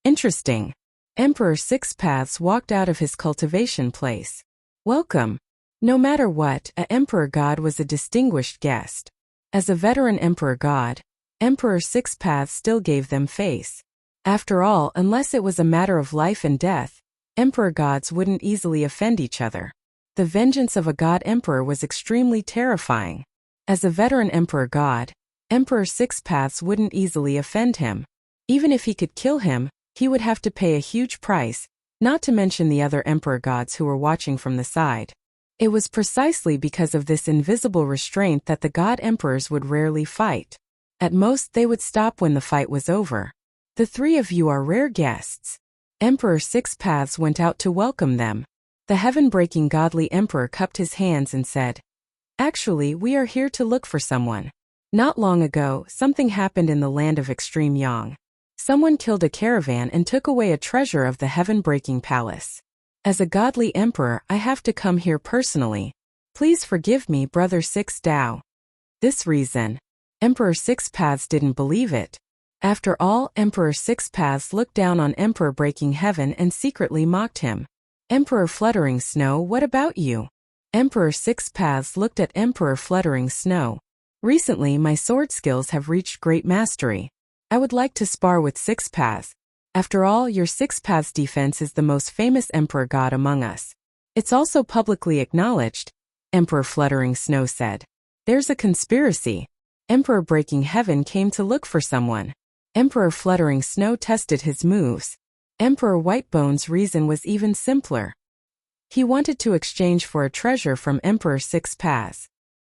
Interesting. Emperor Six Paths walked out of his cultivation place. Welcome. No matter what, an emperor god was a distinguished guest. As a veteran emperor god, Emperor Six Paths still gave them face. After all, unless it was a matter of life and death, emperor gods wouldn't easily offend each other. The vengeance of a god emperor was extremely terrifying. As a veteran emperor god, Emperor Six Paths wouldn't easily offend him. Even if he could kill him, he would have to pay a huge price, not to mention the other emperor gods who were watching from the side. It was precisely because of this invisible restraint that the god emperors would rarely fight. At most, they would stop when the fight was over. The three of you are rare guests. Emperor Six Paths went out to welcome them. The heaven-breaking godly emperor cupped his hands and said, "Actually, we are here to look for someone. Not long ago, something happened in the land of Extreme Yang. Someone killed a caravan and took away a treasure of the heaven-breaking palace. As a godly emperor, I have to come here personally. Please forgive me, Brother Six Dao." This reason, Emperor Six Paths didn't believe it. After all, Emperor Six Paths looked down on Emperor Breaking Heaven and secretly mocked him. "Emperor Fluttering Snow, what about you?" Emperor Six Paths looked at Emperor Fluttering Snow. "Recently, my sword skills have reached great mastery. I would like to spar with Six Paths. After all, your Six Paths defense is the most famous emperor god among us. It's also publicly acknowledged," Emperor Fluttering Snow said. "There's a conspiracy. Emperor Breaking Heaven came to look for someone." Emperor Fluttering Snow tested his moves. Emperor Whitebone's reason was even simpler. He wanted to exchange for a treasure from Emperor Six Paths.